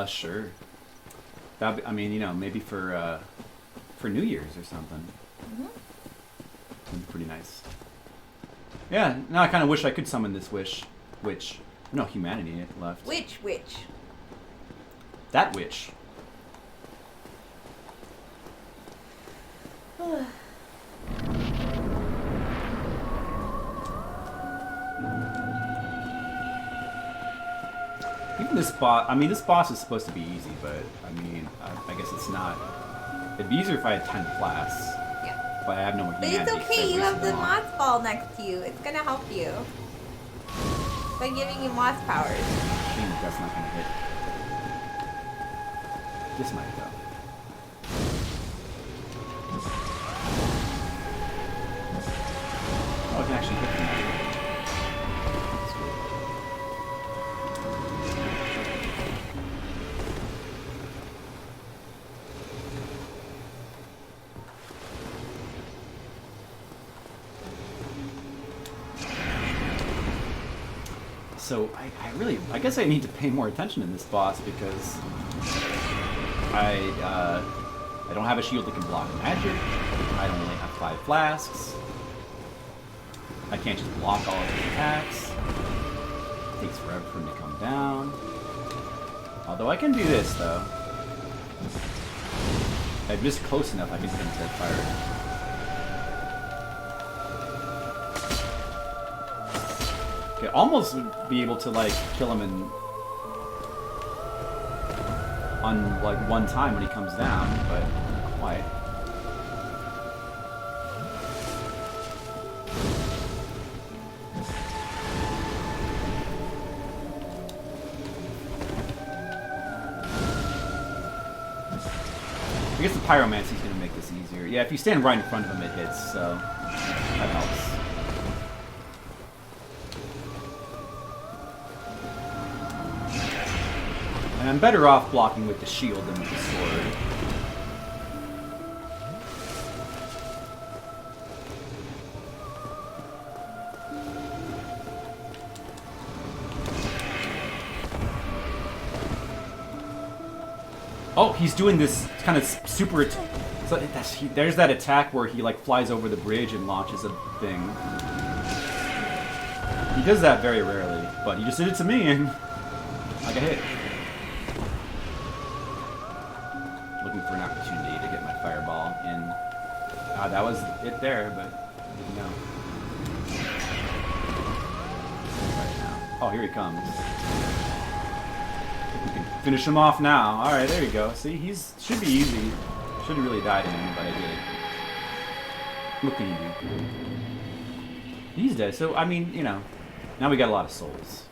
A: Sure. That'd be, I mean, you know, maybe for New Year's or something.
H: Mm-hmm.
A: That'd be pretty nice. Yeah, now I kind of wish I could summon this witch. No, humanity left.
H: Which?
A: That witch. Even this boss, I mean, this boss is supposed to be easy, but, I mean, I guess it's not. It'd be easier if I had 10 flasks.
H: Yeah.
A: But I have no more
H: But
A: humanity.
H: it's
A: 'cause I
H: okay, you have
A: wasted
H: the
A: them all.
H: moss ball next to you. It's gonna help you. By giving you moss powers.
A: I think that's not gonna hit. This might go. Oh, I can actually hit them. That's cool. So I guess I need to pay more attention in this boss because I don't have a shield that can block magic. I don't only have 5 flasks. I can't just block all of his attacks. It takes forever for him to come down. Although I can do this though. If I'm just close enough, I can hit him with fire. Okay, almost would be able to like kill him on like one time when he comes down, but not quite. I guess the pyromancy is going to make this easier. here. Yeah, if you stand right in front of him, it hits, so that helps. And I'm better off blocking with the shield than with the sword. Oh, he's doing this kind of super... So there's that attack where he like flies over the bridge and launches a thing. He does that very rarely, but he just did it to me and I got hit. Looking for an opportunity to get my fireball in. That was it there, but I didn't know. Right now. Oh, here he comes. We can finish him off now. Alright, there you go. See, should be easy. Shouldn't really die to him, but I did. What can you do? He's dead, so I mean, you know, now we got a lot of souls.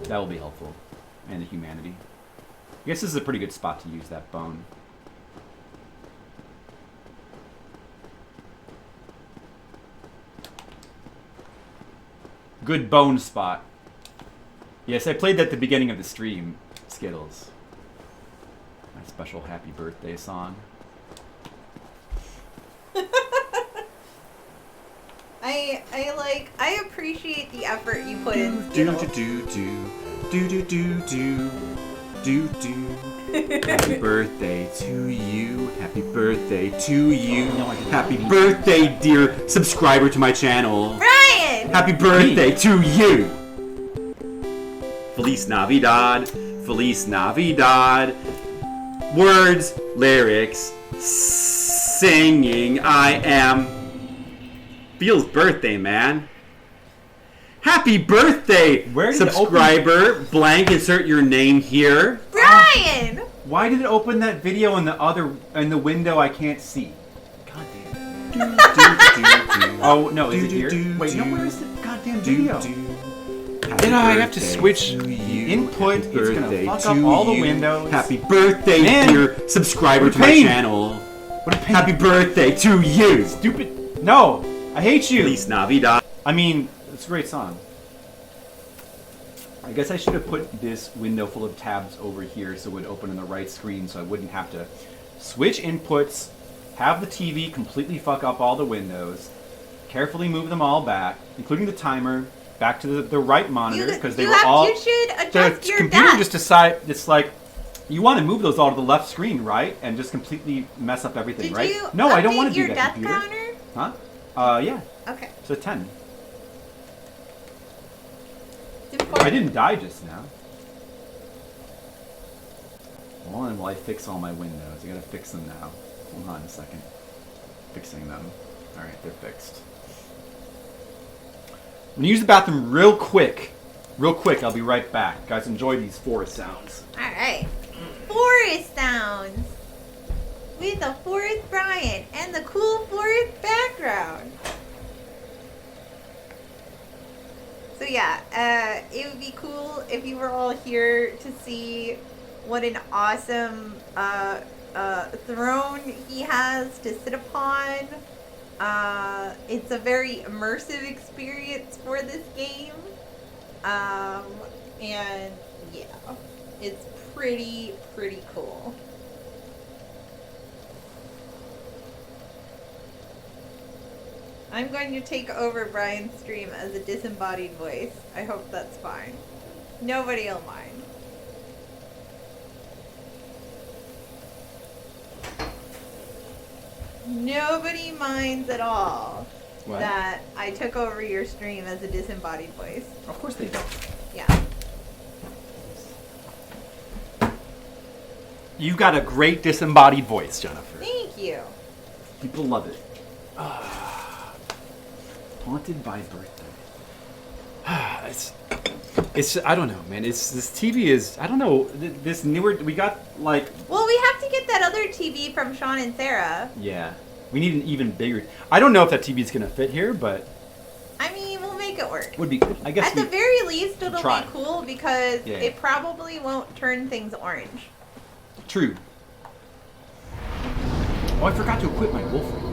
A: That will be helpful. And the humanity. I guess this is a pretty good spot to use that bone. Good bone spot. Yes, I played that at the beginning of the stream, Skittles. My special happy birthday song.
B: I appreciate the effort you put in.
A: Happy birthday to you. Happy birthday to you. Happy birthday, dear subscriber to my channel.
B: Brian!
A: Happy birthday to you. Feliz Navidad. Feliz Navidad. Words, lyrics, singing. I am. Feels birthday, man. Happy birthday, subscriber. Blank. Insert your name here.
B: Brian.
A: Why did it open that video in the window I can't see? God damn. Oh no, is it here? Wait, no, where is the goddamn video? Then I have to switch input. It's gonna fuck up all the windows. Happy birthday, dear subscriber to my channel. What a pain. Happy birthday to you. Stupid. No, I hate you. Feliz Navidad. I mean, it's a great song. I guess I should have put this window full of tabs over here so it would open on the right screen so I wouldn't have to switch inputs, have the TV completely fuck up all the windows, carefully move them all back, including the timer, back to the right monitor because they were all...
B: You should adjust your
A: computer
B: desk.
A: just decided, it's like, you want to move those all to the left screen, right? And just completely mess up everything, right? No, I don't want to do that, computer.
B: Did you update your death counter?
A: Huh? Yeah.
B: Okay.
A: It's a 10. I didn't die just now. Hold on while I fix all my windows. I gotta fix them now. Hold on a second. Fixing them. Alright, they're fixed. I'm gonna use the bathroom real quick. Real quick, I'll be right back. Guys, enjoy these forest sounds.
B: Alright. Forest sounds. With the forest Brian and the cool forest background. So yeah, it would be cool if you were all here to see what an awesome throne he has to sit upon. It's a very immersive experience for this game. And yeah, it's pretty cool. I'm going to take over Brian's stream as a disembodied voice. I hope that's fine. Nobody will mind. Nobody minds at all that I took over your stream as a disembodied voice.
A: Of course they don't.
B: Yeah.
A: You've got a great disembodied voice, Jennifer.
B: Thank you.
A: People love it. Haunted by birthday. It's I don't know, man. This TV is I don't know. This newer we got like.
B: Well, we have to get that other TV from Sean and Sarah.
A: Yeah, we need an even bigger. I don't know if that TV is gonna fit here, but.
B: I mean, we'll make it work.
A: Would be. I guess.
B: At the very least, it'll
A: try.
B: be cool because
A: Yeah.
B: it probably won't turn things orange.
A: True. Oh, I forgot to equip my wolf ring.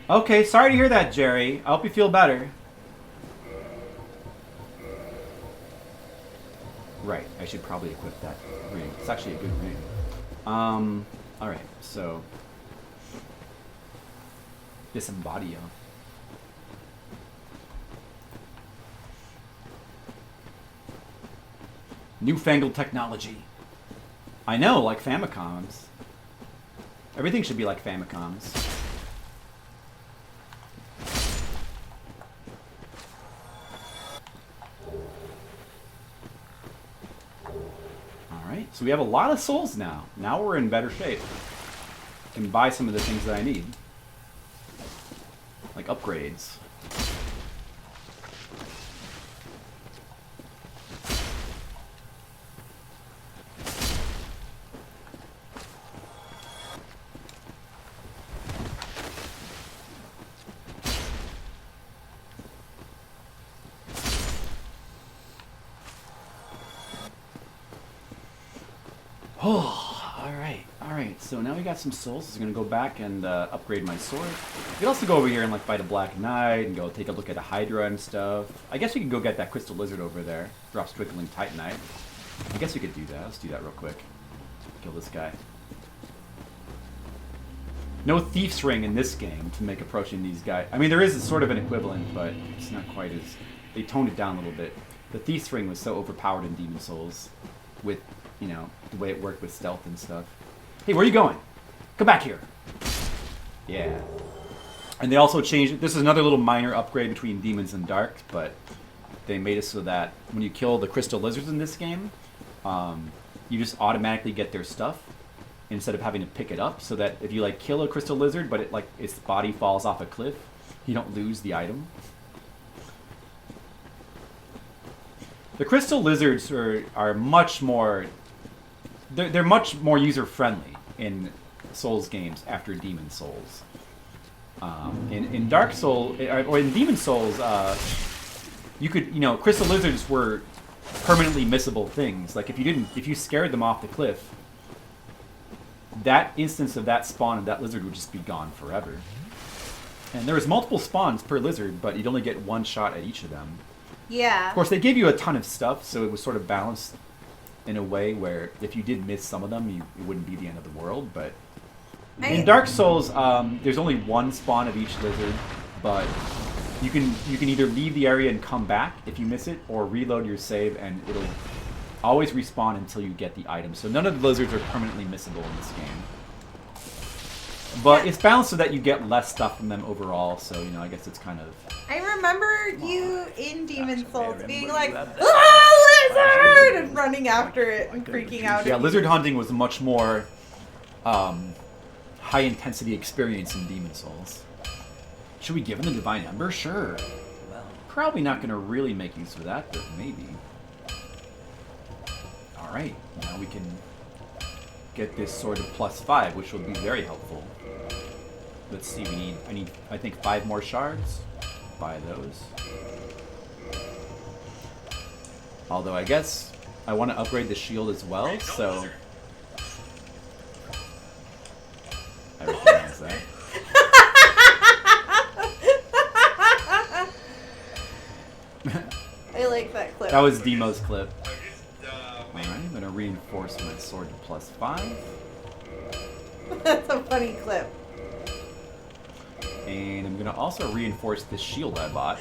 A: Okay, sorry to hear that, Jerry. I hope you feel better. Right, I should probably equip that ring. It's actually a good ring. Alright, so... Disembodio. Newfangled technology. I know, like Famicoms. Everything should be like Famicoms. Alright, so we have a lot of souls now. Now we're in better shape. Can buy some of the things that I need. Like upgrades. Oh, alright. So now we got some souls. I'm gonna go back and upgrade my sword. We could also go over here and like fight a Black Knight and go take a look at a Hydra and stuff. I guess we could go get that Crystal Lizard over there. Drops Twinkling Titanite. I guess we could do that. Let's do that real quick. Kill this guy. No Thief's Ring in this game to make approaching these guys. I mean, there is sort of an equivalent, but it's not quite as... They toned it down a little bit. The Thief's Ring was so overpowered in Demon Souls with, you know, the way it worked with stealth and stuff. Hey, where are you going? Come back here. Yeah. And they also changed... This is another little minor upgrade between Demons and Darks, but they made it so that when you kill the Crystal Lizards in this game, you just automatically get their stuff instead of having to pick it up, so that if you like kill a Crystal Lizard, but it like its body falls off a cliff, you don't lose the item. The Crystal Lizards are much more... They're much more user-friendly in Souls games after Demon Souls. In Dark Souls, or in Demon Souls, you could, you know, Crystal Lizards were permanently missable things. Like if you scared them off the cliff, that instance of that spawn of that lizard would just be gone forever. And there was multiple spawns per lizard, but you'd only get one shot at each of them.
B: Yeah.
A: Of course, they gave you a ton of stuff, so it was sort of balanced in a way where if you did miss some of them, it wouldn't be the end of the world. But in Dark Souls, there's only one spawn of each lizard, but you can either leave the area and come back if you miss it, or reload your save and it'll always respawn until you get the item. So none of the lizards are permanently missable in this game. But it's balanced so that you get less stuff from them overall, so, you know, I guess it's kind of...
H: I remember you in Demon Souls being like, "Ah, lizard!" and running after it and freaking out.
A: Yeah, lizard hunting was a much more high-intensity experience in Demon Souls. Should we give him the Divine Ember? Sure. Probably not going to really make use of that, but maybe. Alright, now we can get this sword of +5, which will be very helpful. Let's see, I think 5 more shards. Buy those. Although I guess I want to upgrade the shield as well, so... Everything has that.
H: I like that clip.
A: That was Demo's clip. Alright, I'm going to reinforce my sword to +5.
H: That's a funny clip.
A: And I'm going to also reinforce this shield I bought.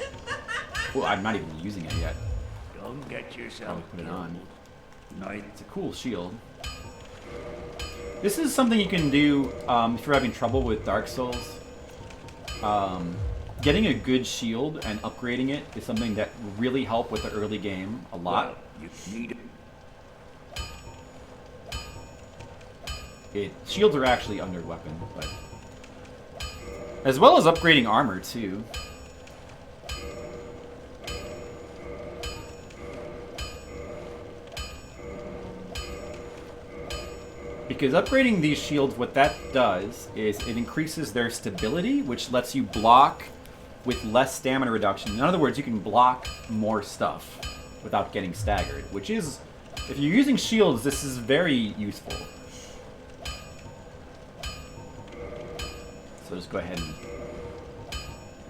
A: Well, I'm not even using it yet.
E: Don't get yourself
A: Probably put it on.
E: Night.
A: It's a cool shield. This is something you can do if you're having trouble with Dark Souls. Getting a good shield and upgrading it is something that will really help with the early game a lot.
E: You need
A: Shields are actually under weapon, but as well as upgrading armor too. Because upgrading these shields, what that does is it increases their stability, which lets you block with less stamina reduction. In other words, you can block more stuff without getting staggered, which is, if you're using shields, this is very useful. So let's go ahead and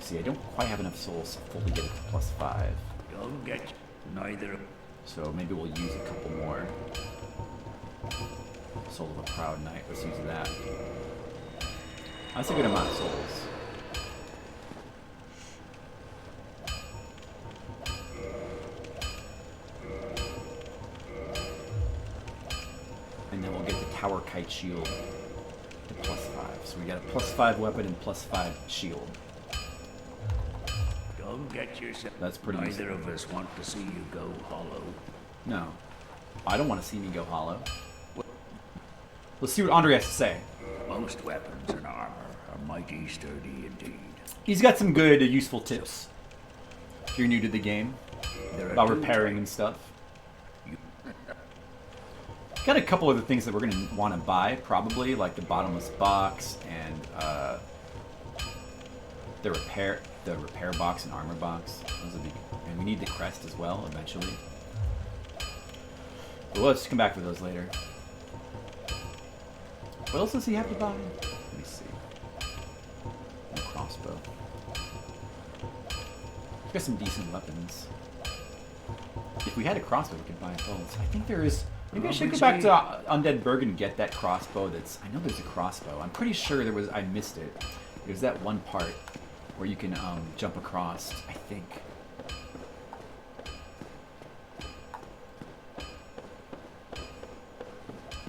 A: see. I don't quite have enough souls to fully get it to +5.
J: Don't get neither.
A: So maybe we'll use a couple more. Soul of a Proud Knight. Let's use that. That's a good amount of souls. And then we'll get the Tower Kite Shield to +5. So we got a +5 weapon and +5 shield.
J: Don't get yourself.
A: That's pretty
J: Neither
A: useful.
J: of us want to see you go hollow.
A: No. I don't want to see me go hollow. Let's see what Andre has to say.
J: Most weapons and armor are mighty sturdy indeed.
A: He's got some good, useful tips. If you're new to the game,
J: There are
A: about
J: two
A: repairing and stuff. Got a couple other things that we're gonna want to buy, probably, like the bottomless box and the repair box and armor box. Those would be, and we need the crest as well eventually. But let's come back to those later. What else does he have to buy? Let me see. No crossbow. He's got some decent weapons. If we had a crossbow, we could buy both. I think there is. Maybe I should go back to Undead Burg and get that crossbow. I know there's a crossbow. I'm pretty sure there was. I missed it. There's that one part where you can jump across. I think.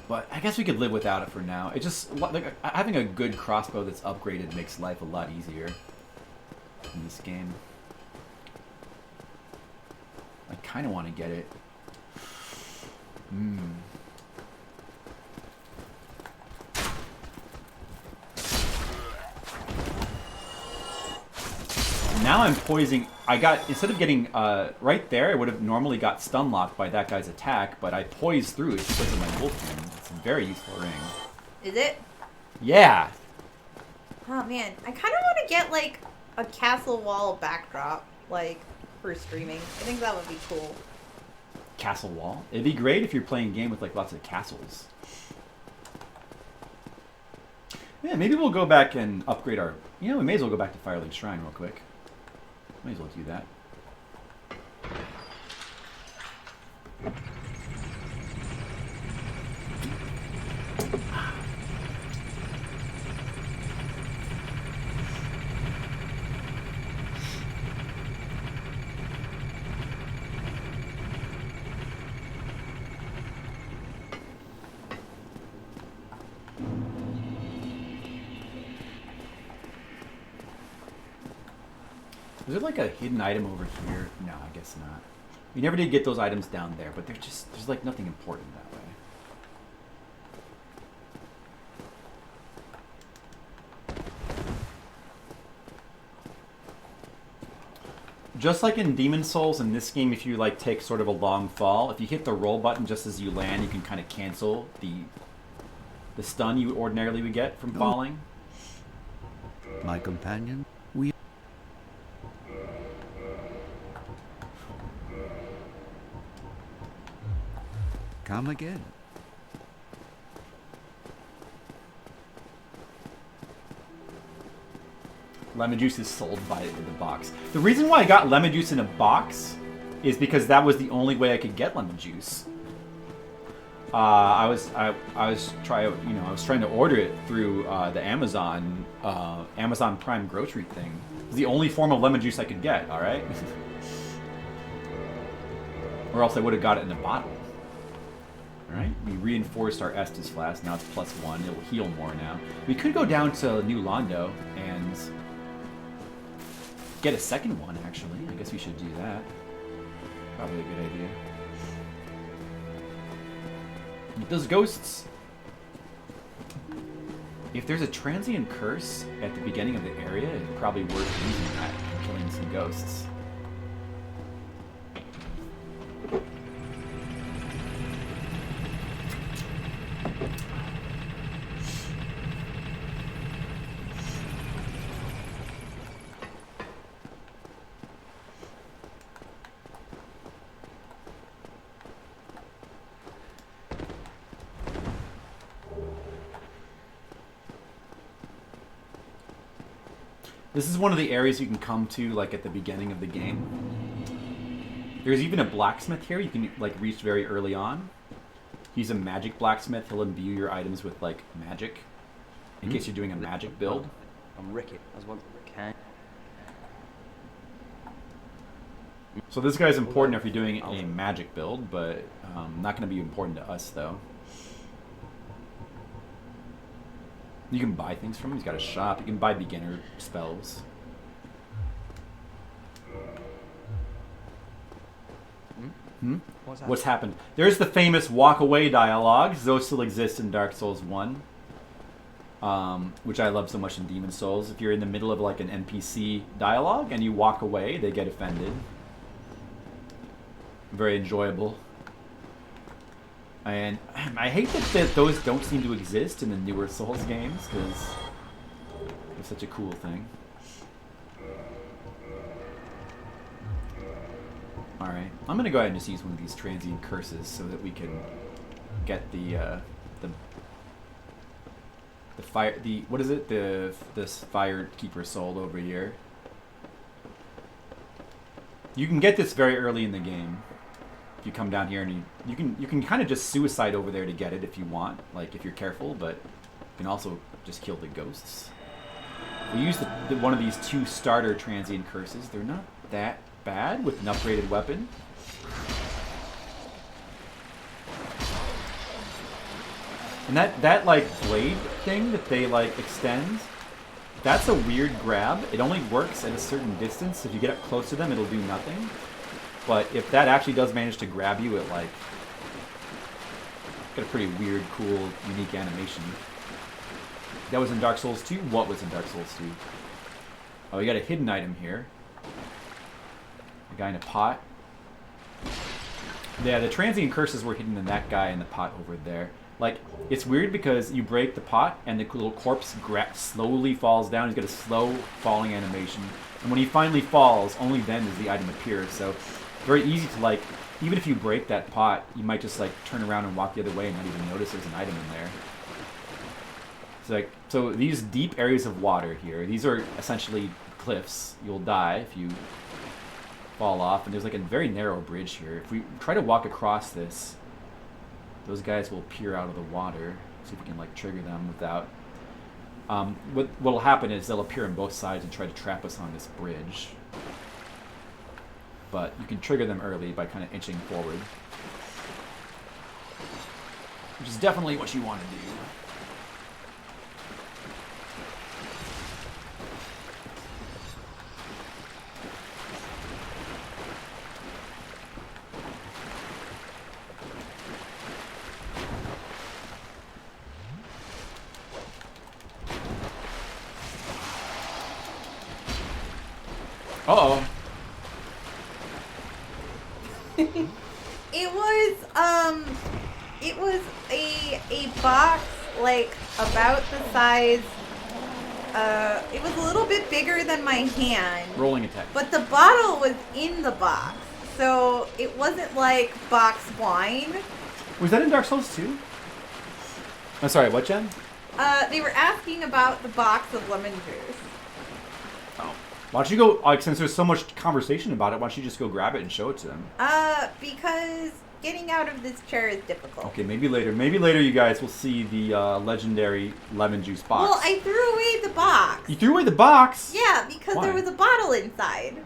A: But I guess we could live without it for now. It just like having a good crossbow that's upgraded makes life a lot easier in this game. I kind of want to get it. Now I'm poising. I got, instead of getting right there, I would have normally got stun locked by that guy's attack, but I poised through it because of my wolf ring. It's a very useful ring.
B: Is it?
A: Yeah.
B: Oh man, I kind of want to get like a castle wall backdrop, like for streaming. I think that would be cool.
A: Castle wall. It'd be great if you're playing a game with like lots of castles. Yeah, maybe we'll go back and upgrade our. You know, we may as well go back to Firelink Shrine real quick. May as well do that. Is there like a hidden item over here? No, I guess not. We never did get those items down there, but there's like nothing important that way. Just like in Demons Souls, in this game, if you like take sort of a long fall, if you hit the roll button just as you land, you can kind of cancel the stun you ordinarily would get from falling.
I: My companion, come again.
A: Lemon juice is sold by the box. The reason why I got lemon juice in a box is because that was the only way I could get lemon juice. I was trying to order it through the Amazon Prime grocery thing. It was the only form of lemon juice I could get. All right, or else I would have got it in a bottle. All right, we reinforced our Estus Flask. Now it's +1. It will heal more now. We could go down to New Londo and get a second one, actually. I guess we should do that. Probably a good idea. With those ghosts, if there's a transient curse at the beginning of the area, it's probably worth using that and killing some ghosts. This is one of the areas you can come to like at the beginning of the game. There's even a blacksmith here you can like reach very early on. He's a magic blacksmith. He'll imbue your items with like magic in case you're doing a magic build.
K: I'm Ricky. I was wondering. Okay.
A: So this guy's important if you're doing a magic build, but not going to be important to us though. You can buy things from him. He's got a shop. You can buy beginner spells. What's happened? There's the famous walk away dialogue. Those still exist in Dark Souls 1. Which I love so much in Demons Souls. If you're in the middle of like an NPC dialogue and you walk away, they get offended. Very enjoyable. And I hate that those don't seem to exist in the newer Souls games because it's such a cool thing. Alright, I'm going to go ahead and just use one of these transient curses so that we can get the fire, what is it? This fire keeper soul over here. You can get this very early in the game. If you come down here and you can kind of just suicide over there to get it if you want, like if you're careful, but you can also just kill the ghosts. We use one of these 2 starter transient curses. They're not that bad with an upgraded weapon. And that like blade thing that they like extend, that's a weird grab. It only works at a certain distance. If you get up close to them, it'll do nothing. But if that actually does manage to grab you, it like got a pretty weird, cool, unique animation. That was in Dark Souls 2? What was in Dark Souls 2? Oh, we got a hidden item here. A guy in a pot. Yeah, the transient curses were hidden in that guy in the pot over there. Like, it's weird because you break the pot and the little corpse slowly falls down. He's got a slow falling animation. And when he finally falls, only then does the item appear. So, very easy to, like, even if you break that pot, you might just, like, turn around and walk the other way and not even notice there's an item in there. It's like, so these deep areas of water here, these are essentially cliffs. You'll die if you fall off. And there's, like, a very narrow bridge here. If we try to walk across this, those guys will peer out of the water. See if we can, like, trigger them without... what'll happen is they'll appear on both sides and try to trap us on this bridge. But you can trigger them early by kind of inching forward. Which is definitely what you want to do. Uh-oh.
B: It was a box like about the size. It was a little bit bigger than my hand.
A: Rolling attack.
B: But the bottle was in the box, so it wasn't like box wine.
A: Was that in Dark Souls 2? I'm sorry, what, Jen?
B: They were asking about the box of lemon juice.
A: Oh. Why don't you go, like, since there's so much conversation about it, why don't you just go grab it and show it to them?
B: Because getting out of this chair is difficult.
A: Okay, maybe later. Maybe later you guys will see the legendary lemon juice box.
B: Well, I threw away the box.
A: You threw away the box?
B: Yeah, because
A: Why?
B: there was a bottle inside.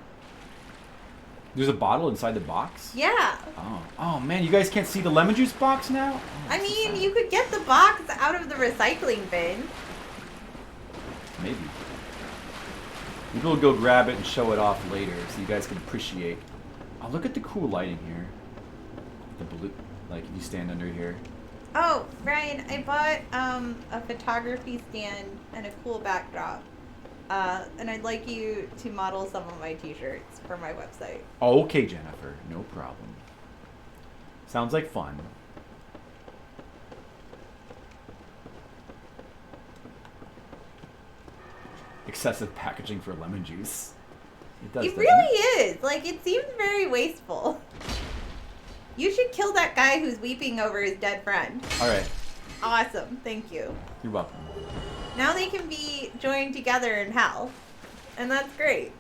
A: There's a bottle inside the box?
B: Yeah.
A: Oh man, you guys can't see the lemon juice box now? Oh,
B: I mean, you could get the box out of the recycling bin.
A: Maybe. Maybe we'll go grab it and show it off later so you guys can appreciate. Oh, look at the cool lighting here. The blue, like if you stand under here.
B: Oh, Ryan, I bought a photography stand and a cool backdrop. And I'd like you to model some of my t-shirts for my website.
A: Okay, Jennifer, no problem. Sounds like fun. Excessive packaging for lemon juice. It does.
B: It really is. Like, it seems very wasteful. You should kill that guy who's weeping over his dead friend.
A: All right.
B: Awesome. Thank you.
A: You're welcome.
B: Now they can be joined together in hell.
H: And that's great.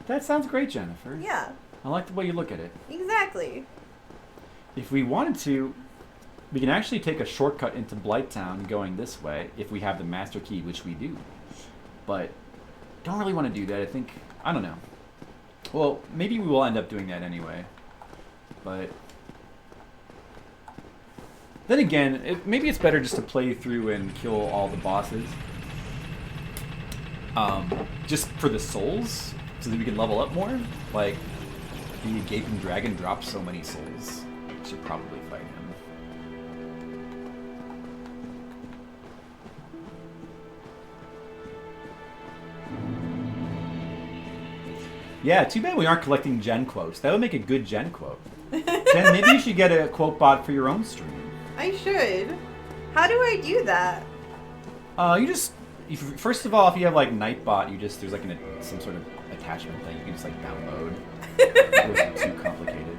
A: That sounds great, Jennifer.
H: Yeah,
A: I like the way you look at it.
H: exactly.
A: If we wanted to, we can actually take a shortcut into Blighttown going this way if we have the master key, which we do. But don't really want to do that. I think, I don't know. Well, maybe we will end up doing that anyway. But then again, maybe it's better just to play through and kill all the bosses. Just for the souls, so that we can level up more. Like, the Gaping Dragon drops so many souls. We should probably fight him. Yeah, too bad we aren't collecting gen quotes. That would make a good gen quote. Jen, maybe you should get a quote bot for your own stream.
H: I should. How do I do that?
A: You just... First of all, if you have like Nightbot, there's like some sort of attachment thing you can just like download. It wasn't too complicated.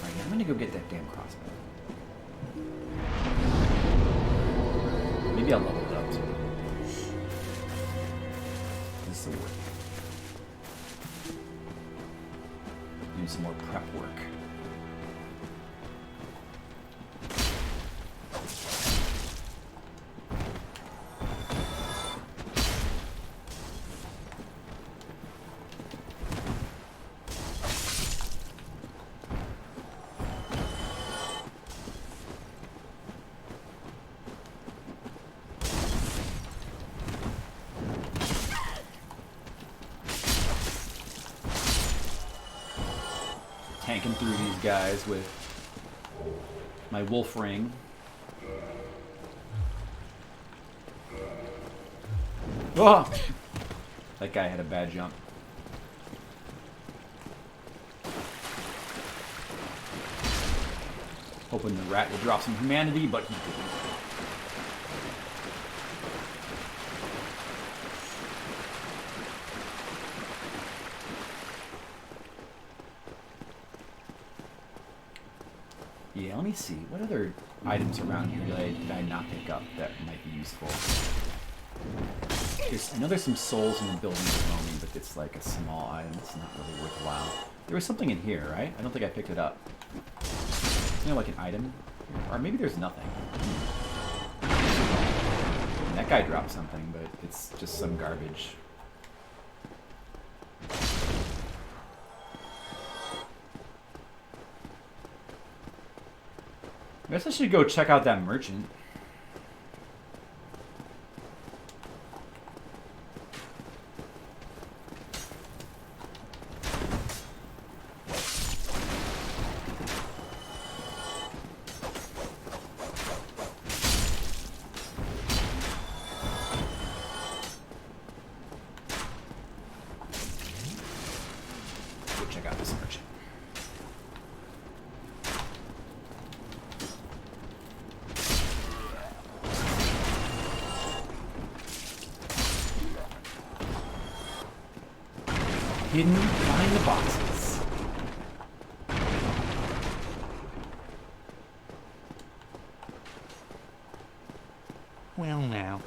A: Alright, I'm gonna go get that damn crossbow. Maybe I'll level it up too. This will work. Do some more prep work. Tanking through these guys with my wolf ring. Oh! That guy had a bad jump. Hoping the rat will drop some humanity, but he didn't. Yeah, let me see. What other items around here did I not pick up that might be useful? I know there's some souls in the building below me, but it's like a small item. It's not really worthwhile. There was something in here, right? I don't think I picked it up. Isn't there like an item? Or maybe there's nothing. And that guy dropped something, but it's just some garbage. I guess I should go check out that merchant. Go check out this merchant. Hidden behind the boxes.
L: Well now,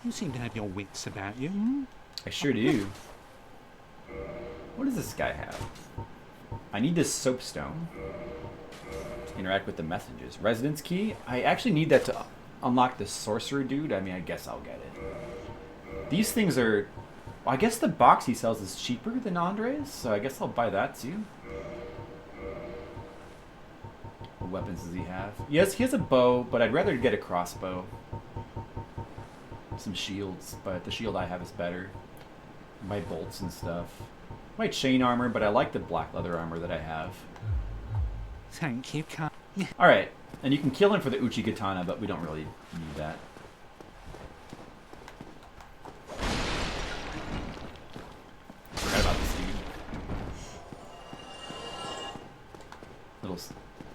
L: you seem to have your wits about you. Hmm?
A: I sure do. What does this guy have? I need this soapstone to interact with the messages. Residence key? I actually need that to unlock the sorcerer dude. I mean, I guess I'll get it. These things are... I guess the box he sells is cheaper than Andre's, so I guess I'll buy that too. What weapons does he have? Yes, he has a bow, but I'd rather get a crossbow. Some shields, but the shield I have is better. My bolts and stuff. My chain armor, but I like the black leather armor that I have.
L: Thank you,
A: Alright, and you can kill him for the Uchi Katana, but we don't really need that. Forgot about this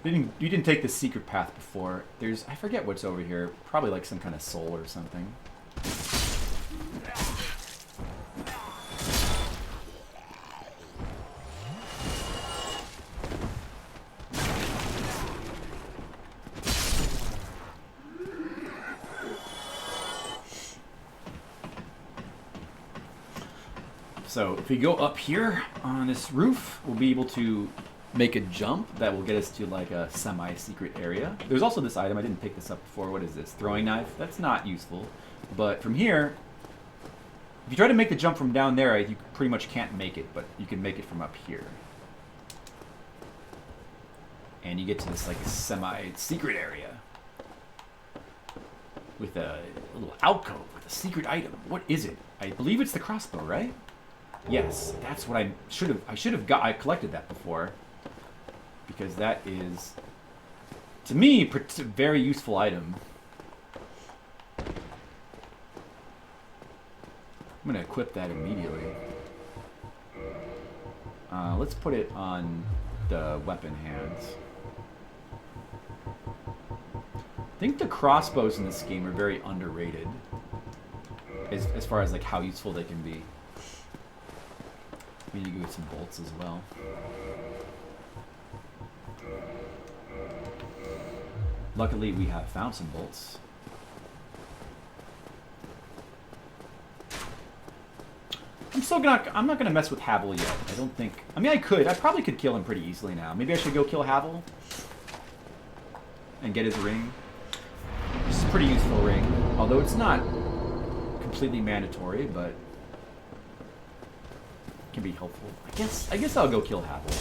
A: dude. You didn't take the secret path before. There's, I forget what's over here. Probably like some kind of soul or something. So if we go up here on this roof, we'll be able to make a jump that will get us to like a semi-secret area. There's also this item. I didn't pick this up before. What is this? Throwing knife? That's not useful. But from here, if you try to make the jump from down there, you pretty much can't make it, but you can make it from up here. And you get to this like semi-secret area with a little alcove with a secret item. What is it? I believe it's the crossbow, right? Yes, that's what I should have got. I collected that before because that is, to me, a very useful item. I'm gonna equip that immediately. Let's put it on the weapon hands. I think the crossbows in this game are very underrated as far as like how useful they can be. We need to go get some bolts as well. Luckily, we have found some bolts. I'm not gonna mess with Havel yet. I don't think. I mean, I could. I probably could kill him pretty easily now. Maybe I should go kill Havel and get his ring. This is a pretty useful ring, although it's not completely mandatory, but can be helpful. I guess I'll go kill Havel.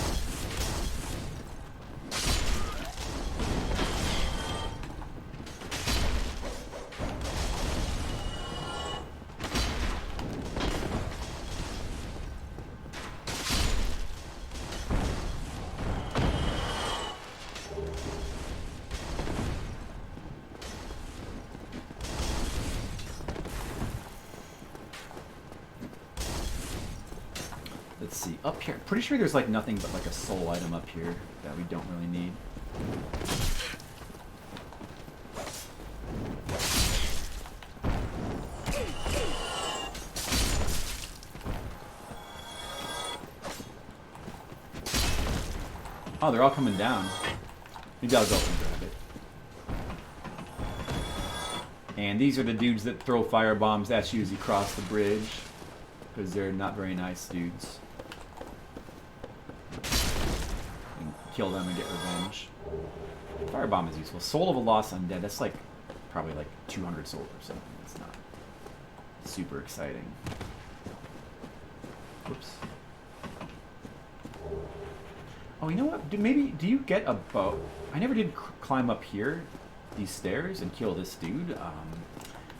A: Let's see, up here. Pretty sure there's like nothing but like a soul item up here that we don't really need. Oh, they're all coming down. Maybe I'll go up and grab it. And these are the dudes that throw fire bombs at you as you cross the bridge, because they're not very nice dudes. And kill them and get revenge. Firebomb is useful. Soul of a Lost Undead, that's like probably like 200 souls or something. It's not super exciting. Whoops. Oh, you know what? Do you get a bow? I never did climb up here, these stairs, and kill this dude.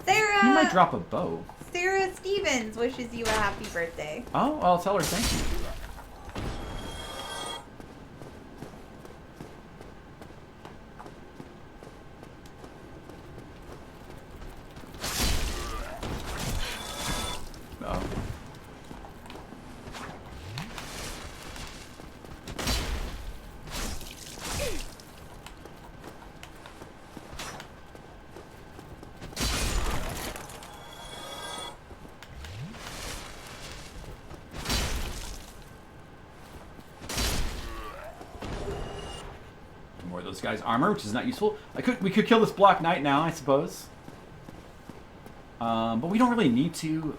B: Sarah!
A: He might drop a bow.
B: Sarah Stevens wishes you a happy birthday.
A: Oh, I'll tell her thank you. Uh-oh. More of those guys' armor, which is not useful. We could kill this Black Knight now, I suppose. But we don't really need to.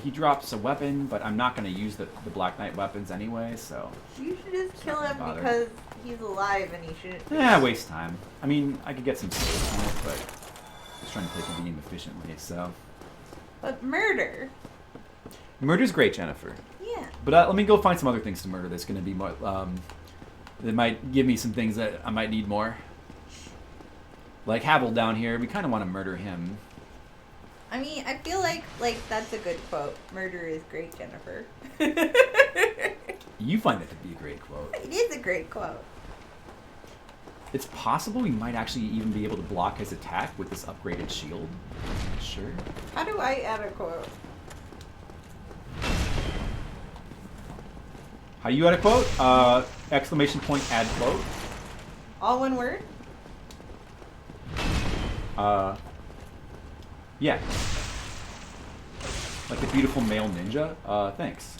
A: He drops a weapon, but I'm not going to use the Black Knight weapons anyway, so...
B: You should just kill him because he's alive and he shouldn't...
A: Yeah, waste time. I mean, I could get some saves on it, but... just trying to play the game efficiently, so...
B: But murder!
A: Murder's great, Jennifer.
B: Yeah.
A: But let me go find some other things to murder that's going to be more... that might give me some things that I might need more. Like Havel down here, we kind of want to murder him.
B: I mean, I feel like that's a good quote. Murder is great, Jennifer.
A: You find that to be a great quote.
B: It is a great quote.
A: It's possible we might actually even be able to block his attack with this upgraded shield. Sure.
B: How do I add a quote?
A: How do you add a quote? Exclamation point add quote.
B: All one word?
A: Yeah. Like the beautiful male ninja. Thanks.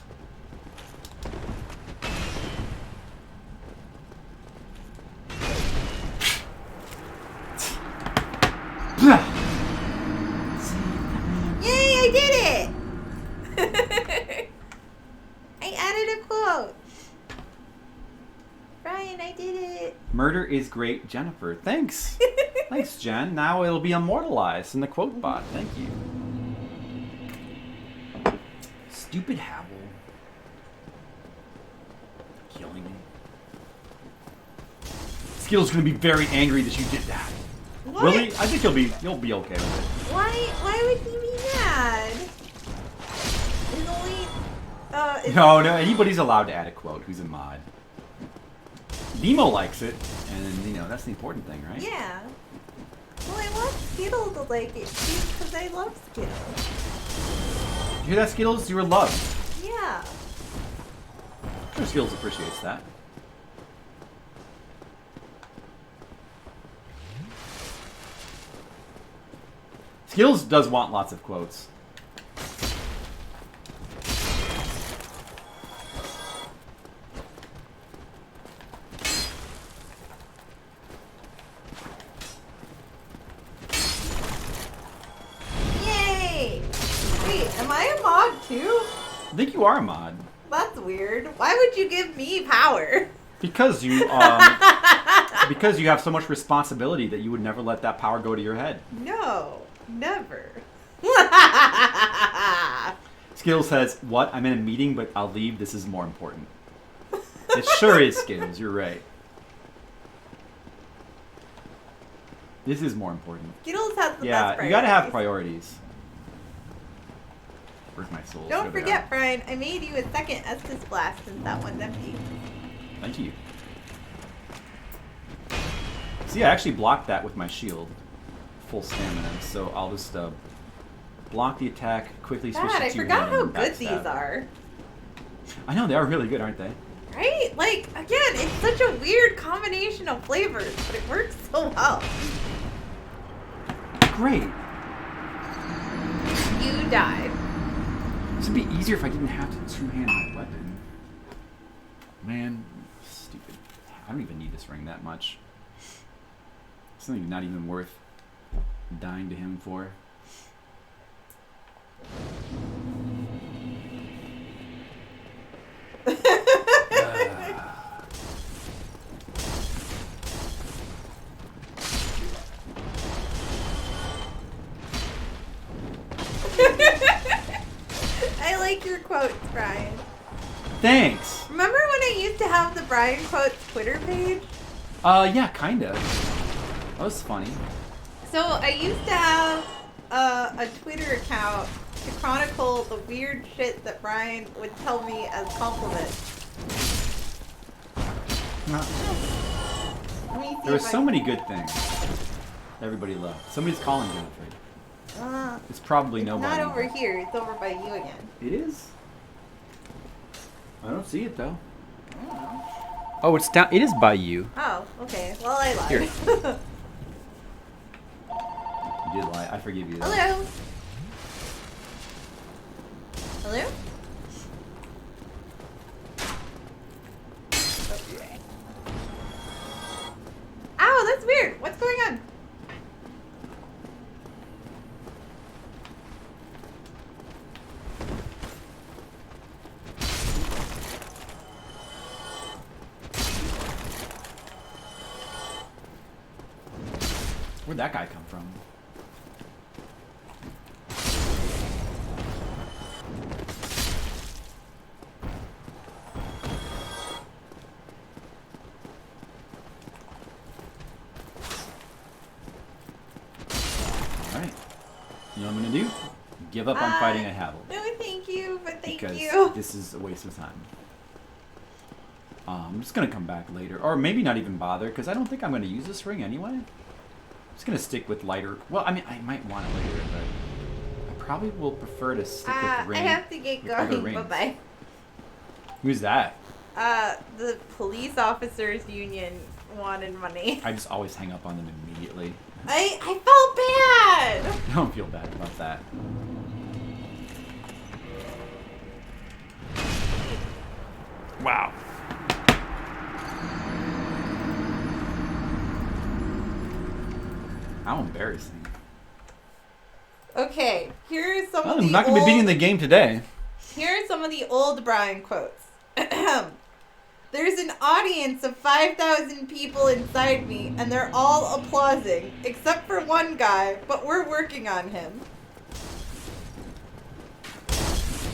B: Yay, I did it! added a quote. Brian, I did it.
A: Murder is great, Jennifer. Thanks. Thanks, Jen. Now it'll be immortalized in the quote bot. Thank you. Stupid Havel. Killing me. Skill's gonna be very angry that you did that.
B: What?
A: Will he? I think you'll be okay with it.
B: Why would he be mad? It's only
A: No, anybody's allowed to add a quote who's a mod. Demo likes it, and that's the important thing, right?
B: Yeah. Well, I want Skittle to like it too because I love Skittle.
A: You hear that, Skittles? You were loved.
B: Yeah.
A: I'm sure Skittles appreciates that. Skittles does want lots of quotes.
B: Yay! Wait, am I a mod too?
A: I think you are a mod.
B: That's weird. Why would you give me power?
A: Because you because you have so much responsibility that you would never let that power go to your head.
B: No, never.
A: Skittles says, "What? I'm in a meeting, but I'll leave. This is more important." It sure is, Skittles. You're right. This is more important.
B: Skittles has the best
A: Yeah,
B: priorities.
A: you gotta have priorities. Where's my soul?
B: Don't forget, Brian, I made you a second Estus Blast since that one's empty.
A: Thank you. See, I actually blocked that with my shield. Full stamina, so I'll just block the attack, quickly switch
B: God,
A: to
B: I
A: two-handed
B: forgot how
A: and
B: good
A: backstab.
B: these are.
A: I know, they are really good, aren't they?
B: Right? Like, again, it's such a weird combination of flavors, but it works so well.
A: Great.
B: You died.
A: This would be easier if I didn't have to two-hand my weapon. Man, stupid. I don't even need this ring that much. Something not even worth dying to him for.
B: I like your quotes, Brian.
A: Thanks.
B: Remember when I used to have the Brian Quotes Twitter page?
A: Yeah, kinda. That was funny.
B: So I used to have a Twitter account to chronicle the weird shit that Brian would tell me as compliments. Let me see
A: There were
B: if
A: so many good things. Everybody loved. Somebody's calling Jennifer. It's probably nobody.
B: Not over here. It's over by you again.
A: It is? I don't see it though. Oh, it's down. It is by you.
B: Oh, okay. Well, I lied.
A: Here. You did lie. I forgive you. Though.
B: Hello. Hello? Okay. Ow, that's weird. What's going on?
A: Where'd that guy come from? Alright. You know what I'm gonna do? Give up on fighting a Havel.
B: No, thank you, but thank
A: Because
B: you.
A: this is a waste of time. I'm just gonna come back later. Or maybe not even bother, because I don't think I'm gonna use this ring anyway. I'm just gonna stick with lighter. Well, I mean, I might want it later, but I probably will prefer to stick with the ring.
B: I have to get going. Bye-bye.
A: Who's that?
B: The police officers union wanted money.
A: I just always hang up on them immediately.
B: I felt bad.
A: I don't feel bad about that. Wow. How embarrassing.
B: Okay, here's some of
A: I'm
B: the
A: not going to be
B: old-
A: beating the game today.
B: Here are some of the old Brian quotes.
H: There's an audience of 5,000 people inside me, and they're all applauding, except for one guy, but we're working on him.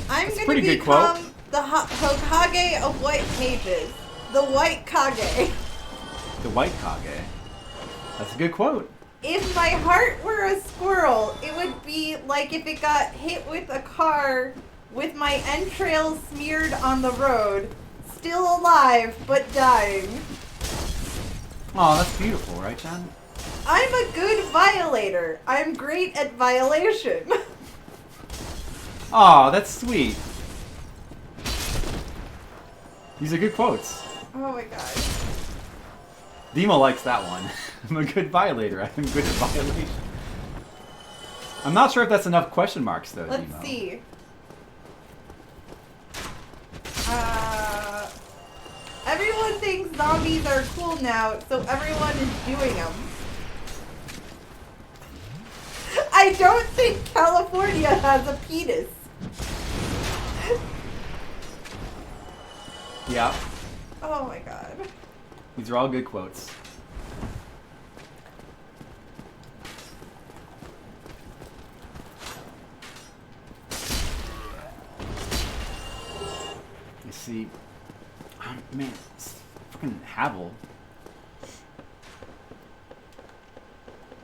H: I'm
A: That's a
H: going
A: pretty
H: to
A: good quote.
H: become the Hokage of white pages. The White Kage.
A: The White Kage. That's a good quote.
H: If my heart were a squirrel, it would be like if it got hit with a car with my entrails smeared on the road, still alive but dying.
A: Oh, that's beautiful, right, Jen?
H: I'm a good violator. I'm great at violation.
A: Oh, that's sweet. These are good quotes.
H: Oh my god.
A: Demo likes that one. I'm a good violator. I'm good at violation. I'm not sure if that's enough question marks, though,
H: Let's
A: Demo.
H: see. Everyone thinks zombies are cool now, so everyone is doing them. I don't think California has a penis.
A: Yeah.
H: Oh my god.
A: These are all good quotes. You see, man, it's fucking Havel.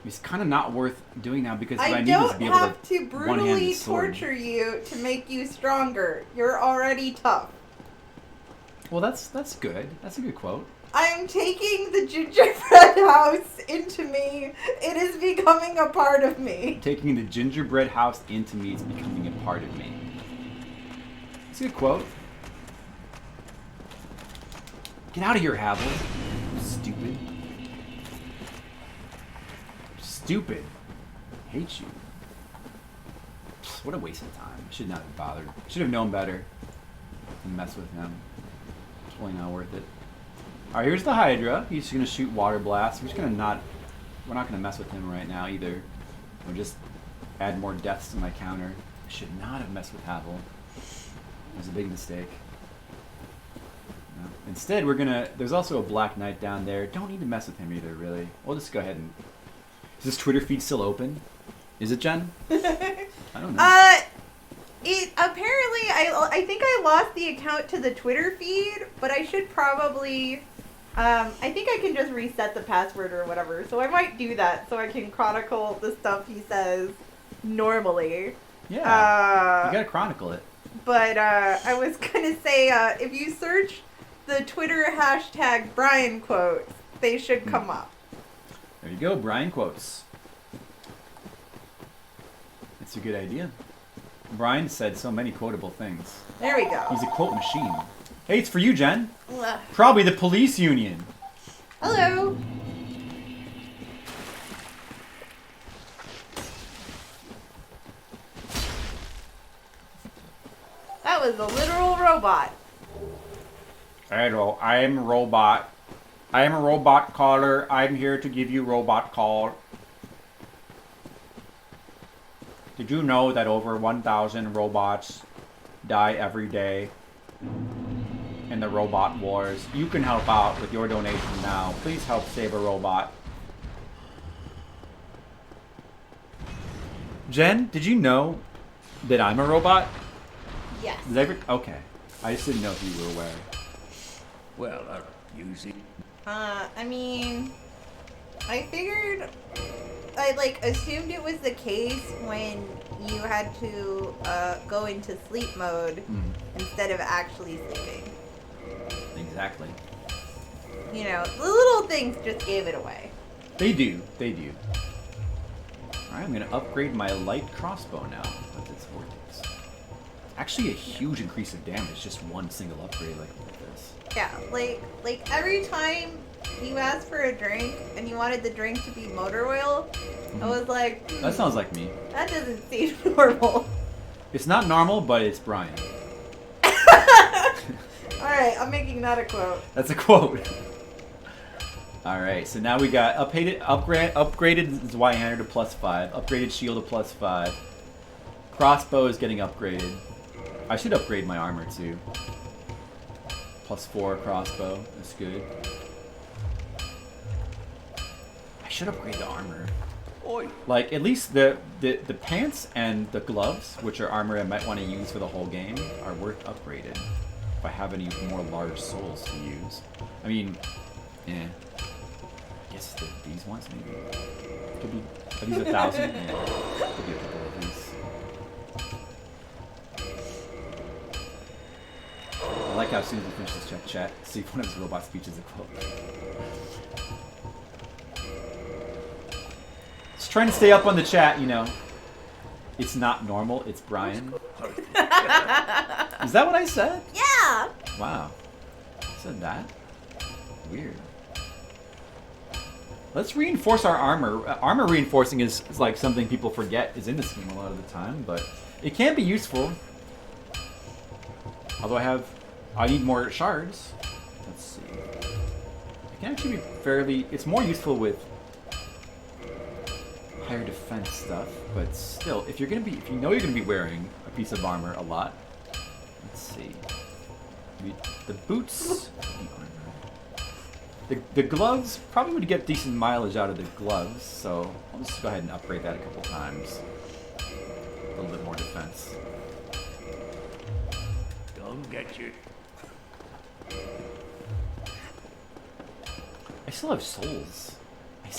A: He's kind of not worth doing now because what I need is to be able
H: have to
A: one-hand
H: brutally
A: sword.
H: torture you to make you stronger. You're already tough.
A: Well, that's good. That's a good quote.
H: I am taking the gingerbread house into me. It is becoming a part of me.
A: Taking the gingerbread house into me is becoming a part of me. It's a good quote. Get out of here, Havel. Stupid. Stupid. Hate you. What a waste of time. Should not have bothered. Should have known better than mess with him. Totally not worth it. Alright, here's the Hydra. He's just gonna shoot water blasts. We're not gonna mess with him right now either. We'll just add more deaths to my counter. I should not have messed with Havel. It was a big mistake. No. Instead, there's also a Black Knight down there. Don't need to mess with him either, really. We'll just go ahead and... Is this Twitter feed still open? Is it, Jen? I don't know.
H: It apparently, I think I lost the account to the Twitter feed, but I should probably, I think I can just reset the password or whatever, so I might do that so I can chronicle the stuff he says normally.
A: Yeah, you gotta chronicle it.
H: But I was gonna say, if you search the Twitter hashtag Brian quotes, they should come up.
A: There you go, Brian quotes. It's a good idea. Brian said so many quotable things.
H: There we go.
A: He's a quote machine. Hey, it's for you, Jen.
H: Ugh.
A: Probably the police union.
H: Hello. That was a literal robot.
A: Hello, I am a robot. I am a robot caller. I'm here to give you robot call. Did you know that over 1,000 robots die every day in the robot wars? You can help out with your donation now. Please help save a robot. Jen, did you know that I'm a robot?
H: Yes.
A: Okay. I just didn't know if you were aware.
J: Well, usually...
H: I mean, I figured, I assumed it was the case when you had to go into sleep mode instead of actually sleeping.
A: Exactly.
H: You know, the little things just gave it away.
A: They do. They do. Alright, I'm going to upgrade my light crossbow now with its vortex. Actually a huge increase of damage, just one single upgrade like this.
H: Yeah, like every time you asked for a drink and you wanted the drink to be motor oil, I was like...
A: That sounds like me.
H: That doesn't seem normal.
A: It's not normal, but it's Brian.
H: Alright, I'm making that a quote.
A: That's a quote. Alright, so now we got upgraded Zweihander to +5, upgraded shield to +5. Crossbow is getting upgraded. I should upgrade my armor too. +4 crossbow. That's good. I should upgrade the armor. Like, at least the pants and the gloves, which are armor I might want to use for the whole game, are worth upgraded. If I have any more large souls to use. I mean, yeah. I guess these ones maybe. Could be. Are these 1,000? Yeah. Could be a couple of these. I like how as soon as we finish this chat, see if one of his robot speeches a quote. Just trying to stay up on the chat, you know. It's not normal, it's Brian. Is that what I said?
B: Yeah!
A: Wow. I said that? Weird. Let's reinforce our armor. Armor reinforcing is like something people forget is in this game a lot of the time, but it can be useful. Although I need more shards. Let's see. It can actually be fairly, it's more useful with higher defense stuff, but still, if you know you're gonna be wearing a piece of armor a lot. Let's see. The boots, the gloves probably would get decent mileage out of the gloves, so I'll just go ahead and upgrade that a couple times. A little bit more defense.
J: Don't get you.
A: I still have souls. I'm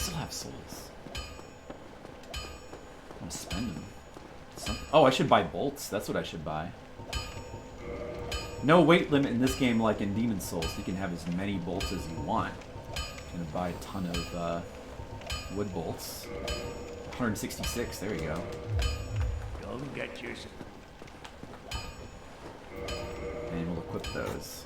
A: gonna spend them. Oh, I should buy bolts. That's what I should buy. No weight limit in this game like in Demons Souls. You can have as many bolts as you want. I'm gonna buy a ton of wood bolts. 166, there you go.
J: Don't get you.
A: And we'll equip those.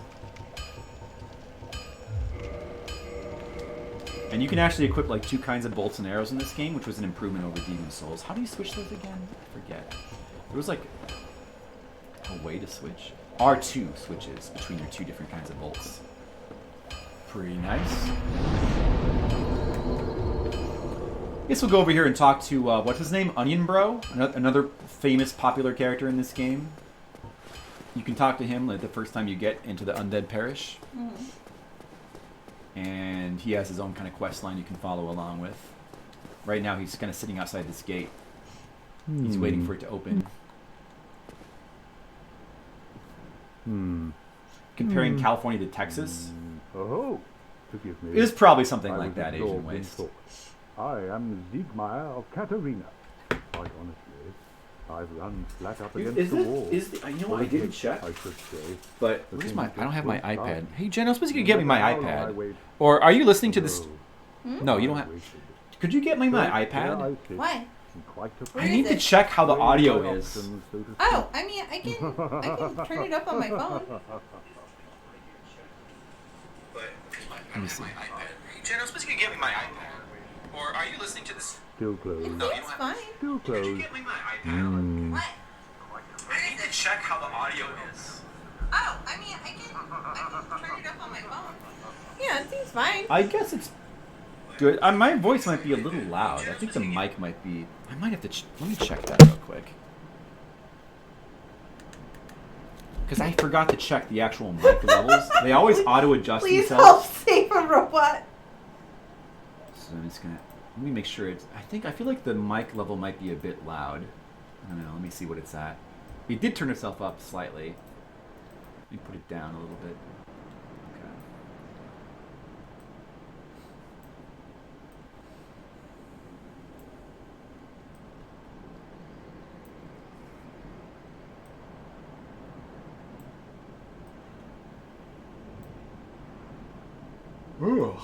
A: And you can actually equip like 2 kinds of bolts and arrows in this game, which was an improvement over Demons Souls. How do you switch those again? I forget. There was like a way to switch. R2 switches between your 2 different kinds of bolts. Pretty nice. Guess we'll go over here and talk to, what's his name? Onion Bro? Another famous, popular character in this game. You can talk to him like the first time you get into the Undead Parish. Mm-hmm. And he has his own kind of quest line you can follow along with. Right now he's kind of sitting outside this gate. He's waiting for it to open. Comparing California to Texas.
M: Oh, forgive me.
A: It is probably something like that, Asian Waste.
M: I am Siegmeyer of Katarina. Quite honestly, I've run flat up against the wall.
A: You know what, I didn't check.
M: I should say.
A: But where's my? I don't have my iPad. Hey Jen, I was supposed to get me my iPad. Or are you listening to this? No, you don't have. Could you get me my iPad?
B: Why?
A: I need to check how the audio is.
B: Oh, I mean, I can turn it up on my phone.
A: Let me see.
N: Jen, I was supposed to get me my iPad. Or are you listening to this?
M: Still closed.
B: It's fine.
M: Still closed.
N: Could you get me my iPad? What? I need to check how the audio is.
B: Oh, I mean, I can turn it up on my phone. Yeah, it seems fine.
A: I guess it's good. My voice might be a little loud. I think the mic might be. I might have to. Let me check that real quick. Because I forgot to check the actual mic levels. They always auto-adjust
H: Please
A: themselves.
H: help save a robot.
A: So I'm just gonna. Let me make sure it's. I feel like the mic level might be a bit loud. I don't know. Let me see what it's at. It did turn itself up slightly. Let me put it down a little bit. Ugh.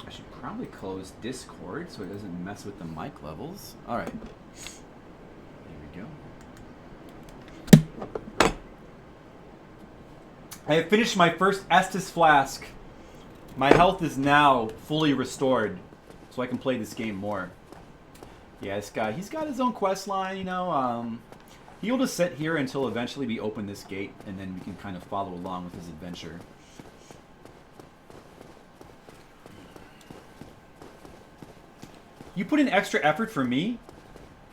A: I should probably close Discord so it doesn't mess with the mic levels. Alright. Here we go. I have finished my first Estus flask. My health is now fully restored, so I can play this game more. Yeah, this guy, he's got his own quest line, you know. He'll just sit here until eventually we open this gate, and then we can kind of follow along with his adventure. You put in extra effort for me?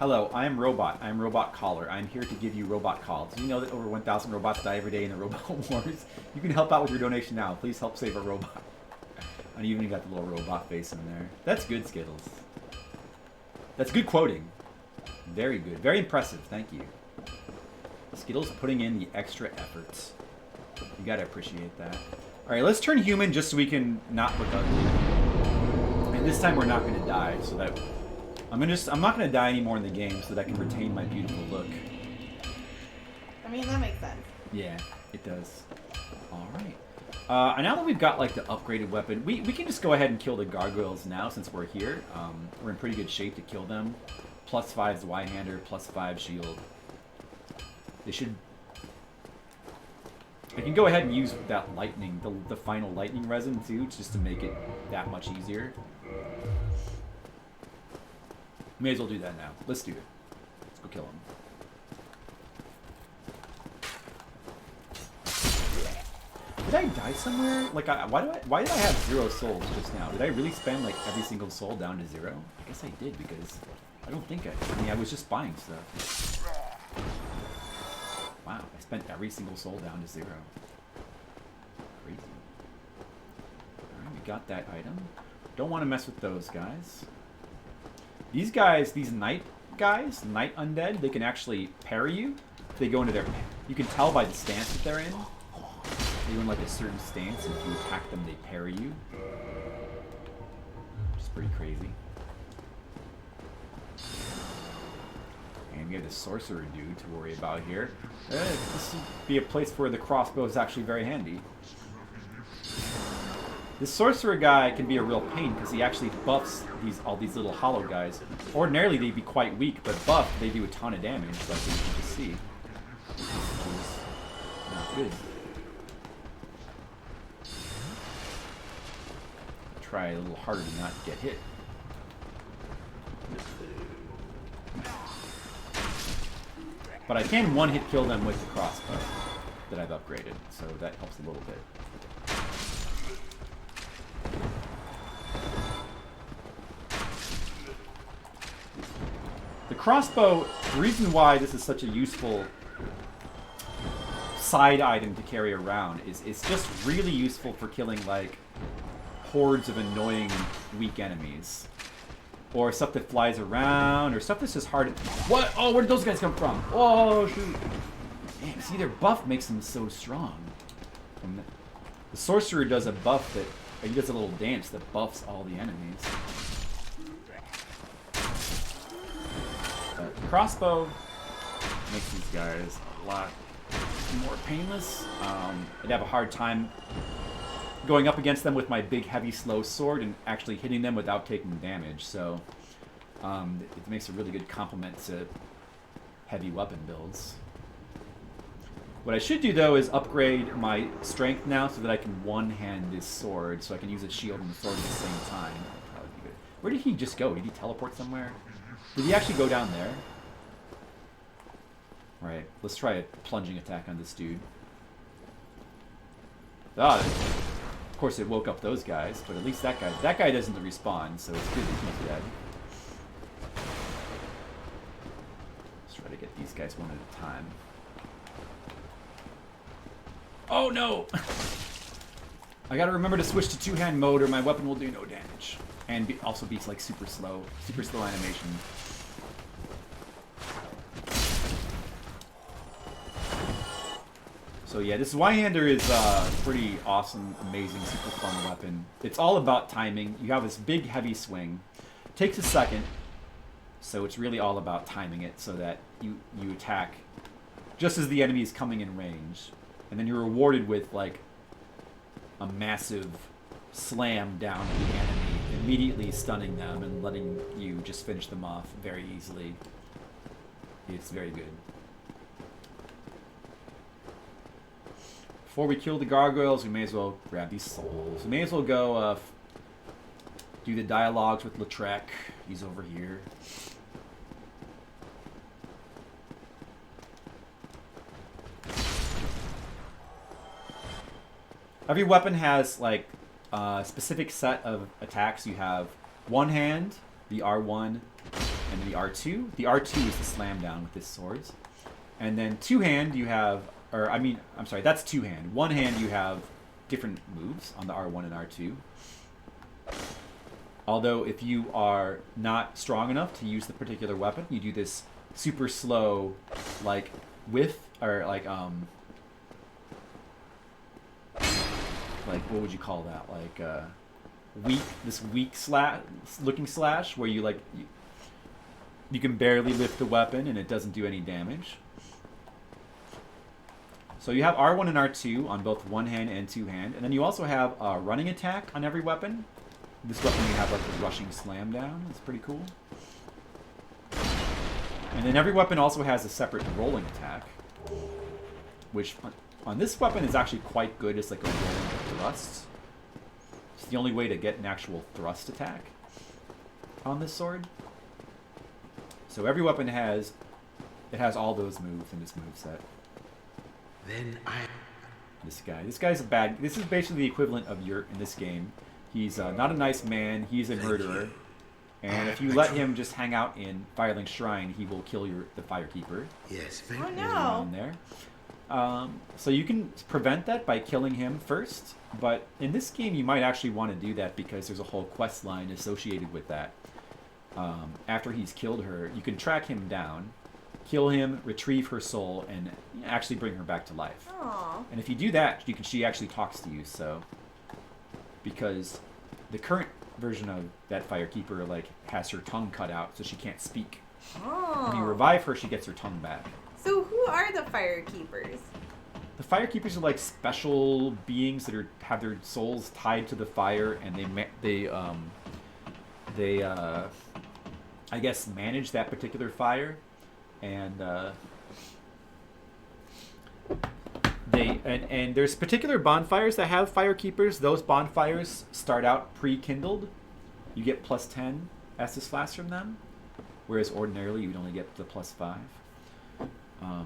A: Hello, I am Robot. I am Robot Caller. I am here to give you robot calls. Do you know that over 1,000 robots die every day in the robot wars? You can help out with your donation now. Please help save a robot. And you even got the little robot face in there. That's good, Skittles. That's good quoting. Very good. Very impressive. Thank you. Skittles putting in the extra efforts. You gotta appreciate that. Alright, let's turn human just so we can not look ugly. And this time we're not gonna die, so that I'm not gonna die anymore in the game so that I can retain my beautiful look.
H: I mean, that makes sense.
A: Yeah, it does. Alright. And now that we've got like the upgraded weapon, we can just go ahead and kill the gargoyles now since we're here. We're in pretty good shape to kill them. +5 is Y-hander, +5 shield. They should... I can go ahead and use that lightning, the final lightning resin too, just to make it that much easier. May as well do that now. Let's do it. Let's go kill him. Did I die somewhere? Like, why did I have 0 souls just now? Did I really spend like every single soul down to 0? I guess I did because I don't think I mean, I was just buying stuff. Wow, I spent every single soul down to 0. Crazy. Alright, we got that item. Don't want to mess with those guys. These guys, these night guys, night undead, they can actually parry you. If they go into their... You can tell by the stance that they're in. They're in like a certain stance, and if you attack them, they parry you. Which is pretty crazy. And we have the sorcerer dude to worry about here. This would be a place where the crossbow is actually very handy. This sorcerer guy can be a real pain because he actually buffs all these little hollow guys. Ordinarily they'd be quite weak, but buffed they do a ton of damage, like you can just see. Which is not good. Try a little harder to not get hit. But I can one-hit kill them with the crossbow that I've upgraded, so that helps a little bit. The crossbow, the reason why this is such a useful side item to carry around is it's just really useful for killing like hordes of annoying weak enemies. Or stuff that flies around, or stuff that's just hard to... What? Oh, where did those guys come from? Oh, shoot. Damn, see, their buff makes them so strong. And the sorcerer does a buff that... He does a little dance that buffs all the enemies. But the crossbow makes these guys a lot more painless. I'd have a hard time going up against them with my big, heavy, slow sword and actually hitting them without taking damage. So it makes a really good complement to heavy weapon builds. What I should do, though, is upgrade my strength now so that I can one-hand this sword, so I can use a shield and the sword at the same time. That'd probably be good. Where did he just go? Did he teleport somewhere? Did he actually go down there? Right, let's try a plunging attack on this dude. Ah, of course it woke up those guys, but at least that guy doesn't respawn, so it's good that he's dead. Let's try to get these guys one at a time. Oh no! I gotta remember to switch to two-hand mode or my weapon will do no damage. And also be like super slow animation. So yeah, this Y-hander is a pretty awesome, amazing, super fun weapon. It's all about timing. You have this big, heavy swing. It takes a second, so it's really all about timing it so that you attack just as the enemy is coming in range. And then you're rewarded with like a massive slam down to the enemy, immediately stunning them and letting you just finish them off very easily. It's very good. Before we kill the gargoyles, we may as well grab these souls. We may as well go do the dialogues with Latria. He's over here. Every weapon has like a specific set of attacks. You have one hand, the R1, and the R2. The R2 is the slam down with this swords. And then two-hand you have, I'm sorry, that's two-hand. One-hand you have different moves on the R1 and R2. Although if you are not strong enough to use the particular weapon, you do this super slow, like what would you call that? Like weak looking slash where you you can barely lift the weapon and it doesn't do any damage. So you have R1 and R2 on both one hand and two hand, and then you also have a running attack on every weapon. This weapon you have like the rushing slam down. It's pretty cool. And then every weapon also has a separate rolling attack, which on this weapon is actually quite good. It's like a rolling thrust. It's the only way to get an actual thrust attack on this sword. So every weapon has all those moves in this moveset. This guy's a bad. This is basically the equivalent of Yurt in this game. He's not a nice man. He's a murderer, and if you let him just hang out in Firelink Shrine, he will kill the Firekeeper.
O: Yes.
H: Oh no.
A: There. So you can prevent that by killing him first, but in this game you might actually want to do that because there's a whole quest line associated with that. After he's killed her, you can track him down, kill him, retrieve her soul, and actually bring her back to life.
B: Aww.
A: And if you do that, she actually talks to you. So, because the current version of that Firekeeper has her tongue cut out, so she can't speak.
B: Oh.
A: When you revive her, she gets her tongue back.
B: So who are the Firekeepers?
A: The Firekeepers are like special beings that have their souls tied to the fire, and they I guess manage that particular fire, and and there's particular bonfires that have Firekeepers. Those bonfires start out pre-kindled. You get +10 Estus Flask from them, whereas ordinarily you'd only get the +5.
B: Look,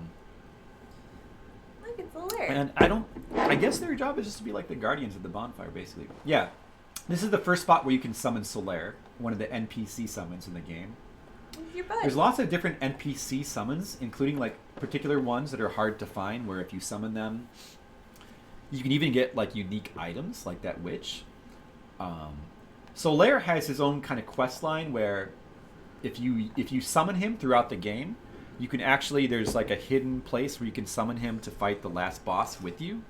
B: it's Latria.
A: And I guess their job is just to be like the guardians of the bonfire, basically. Yeah. This is the first spot where you can summon Solaire, one of the NPC summons in the game.
B: Your butt.
A: There's lots of different NPC summons, including like particular ones that are hard to find, where if you summon them, you can even get like unique items, like that witch. Solaire has his own kind of quest line where if you summon him throughout the game, you can actually, there's like a hidden place where you can summon him to fight the last boss with you,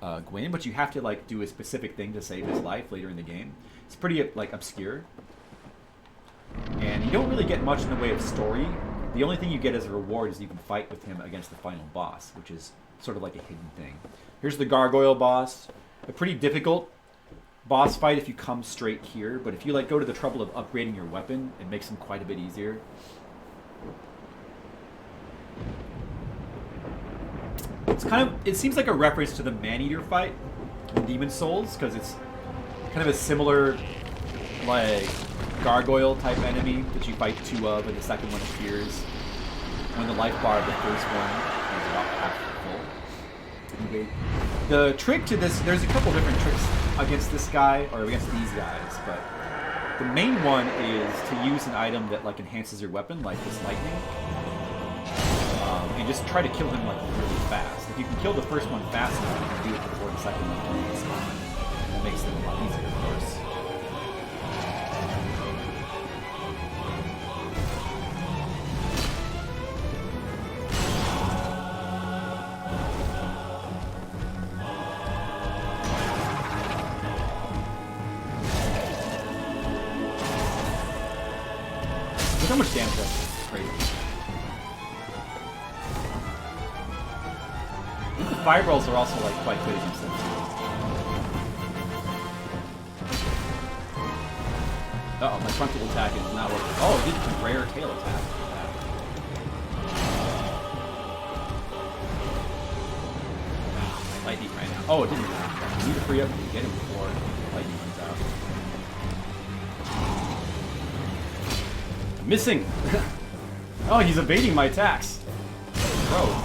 A: Gwyn, but you have to like do a specific thing to save his life later in the game. It's pretty like obscure, and you don't really get much in the way of story. The only thing you get as a reward is you can fight with him against the final boss, which is sort of like a hidden thing. Here's the gargoyle boss, a pretty difficult boss fight if you come straight here, but if you like go to the trouble of upgrading your weapon, it makes him quite a bit easier. It seems like a reference to the Man-Eater fight in Demons Souls, because it's kind of a similar like gargoyle type enemy that you fight two of, and the second one appears when the life bar of the first one is about half full. Okay. The trick to this, there's a couple different tricks against this guy, or against these guys, but the main one is to use an item that like enhances your weapon, like this lightning. And just try to kill him like really fast. If you can kill the first one fast enough, you can do it before the second one can spawn. And that makes it a lot easier, of course. Look how much damage that is. Crazy. The fireballs are also like quite good against them too. Uh-oh, my frontal attack is not working. Oh, it did a rare tail attack. My lightning ran out. Oh, it didn't. I need to free up and get him before lightning runs out. I'm missing! Oh, he's evading my attacks. Bro.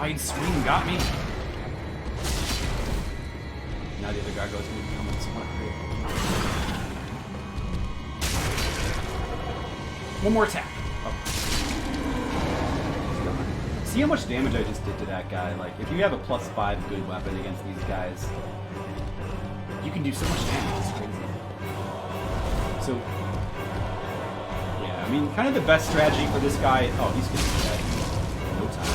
A: Wide swing got me. Now the other gargoyles going to become somewhat critical. One more attack. Oh. See how much damage I just did to that guy? Like, if you have a +5 good weapon against these guys, you can do so much damage. It's crazy. So, yeah, I mean, kind of the best strategy for this guy. Oh, he's going to be dead in no time.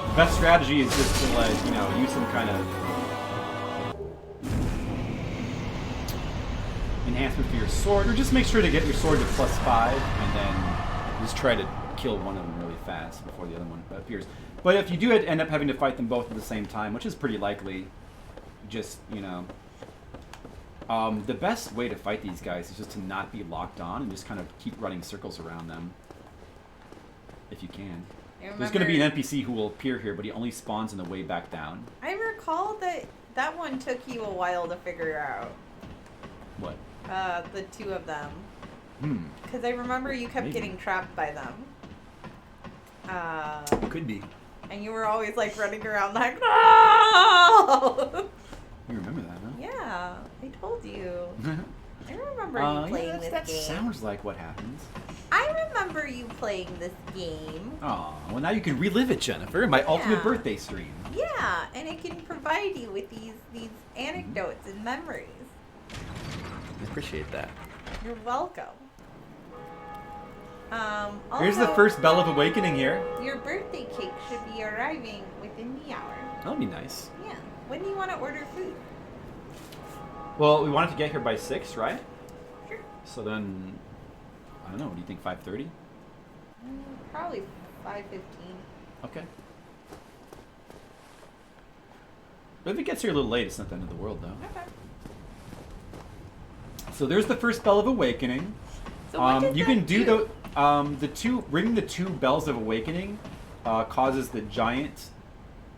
A: The best strategy is just to, like, you know, use some kind of enhancement for your sword, or just make sure to get your sword to +5, and then just try to kill one of them really fast before the other one appears. But if you do end up having to fight them both at the same time, which is pretty likely, just, you know, the best way to fight these guys is just to not be locked on and just kind of keep running circles around them, if you can. There's going to be an NPC who will appear here, but he only spawns on the way back down.
H: I recall that one took you a while to figure out.
A: What?
H: The two of them. Because I remember you kept
A: Maybe.
H: getting trapped by them.
A: Could be.
H: And you were always like running around like, no!
A: You remember that, huh?
H: Yeah, I told you. I remember you playing this
A: that
H: game.
A: sounds like what happens.
H: I remember you playing this game.
A: Oh, well now you can relive it, Jennifer, in my ultimate birthday stream.
H: Yeah, and it can provide you with these anecdotes and memories.
A: I appreciate that.
H: You're welcome.
A: Here's the
H: Also,
A: first Bell of Awakening here.
H: Your birthday cake should be arriving within the hour.
A: That'll be nice.
H: Yeah. When do you want to order food?
A: Well, we wanted to get here by 6, right?
H: Sure.
A: So then, I don't know, what do you think, 5:30?
H: Probably 5:15.
A: Okay. But if it gets here a little late, it's not the end of the world, though.
H: Okay.
A: So there's the first Bell of Awakening.
H: So what does
A: you
H: that
A: can do ringing the 2 Bells of Awakening causes the giant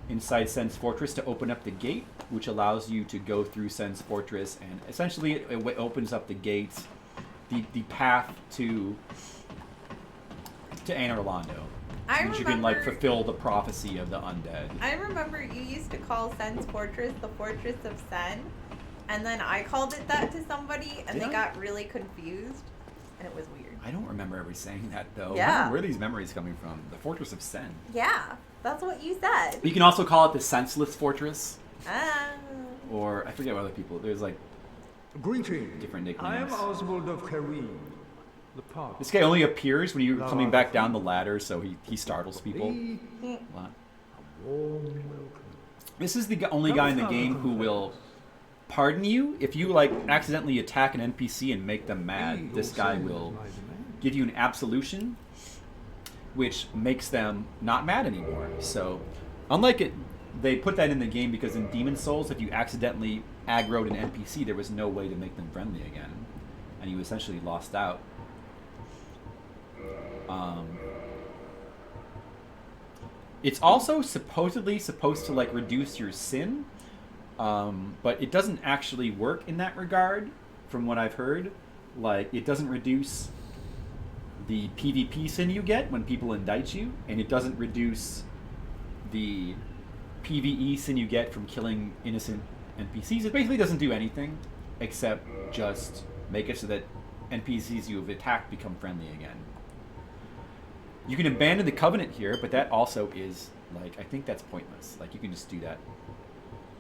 A: inside Sen's Fortress to open up the gate, which allows you to go through Sen's Fortress, and essentially it opens up the gates, the path to Anor Londo. Which you can like fulfill the prophecy of the undead.
H: I remember you used to call Sen's Fortress the Fortress of Sen, and then I called it that to somebody, and
A: Did
H: they
A: I?
H: got really confused, and it was weird.
A: I don't remember ever saying that though.
H: Yeah.
A: Where are these memories coming from? The Fortress of Sen.
H: Yeah, that's what you said.
A: You can also call it the Senseless Fortress.
H: Ah.
A: Or I forget what other people. There's like
O: Greetings.
A: different
O: I
A: nicknames.
O: am Oswald of Kareem, the park.
A: This guy only appears when you're coming back down the ladder, so he startles people a lot. This is the only guy in the game who will pardon you if you like accidentally attack an NPC and make them mad. This guy will give you an absolution, which makes them not mad anymore. So, unlike it, they put that in the game because in Demons Souls, if you accidentally aggroed an NPC, there was no way to make them friendly again, and you essentially lost out. It's also supposedly supposed to like reduce your sin, but it doesn't actually work in that regard, from what I've heard. Like, it doesn't reduce the PvP sin you get when people indict you, and it doesn't reduce the PvE sin you get from killing innocent NPCs. It basically doesn't do anything except just make it so that NPCs you have attacked become friendly again. You can abandon the Covenant here, but that also is, like, I think that's pointless. Like, you can just do that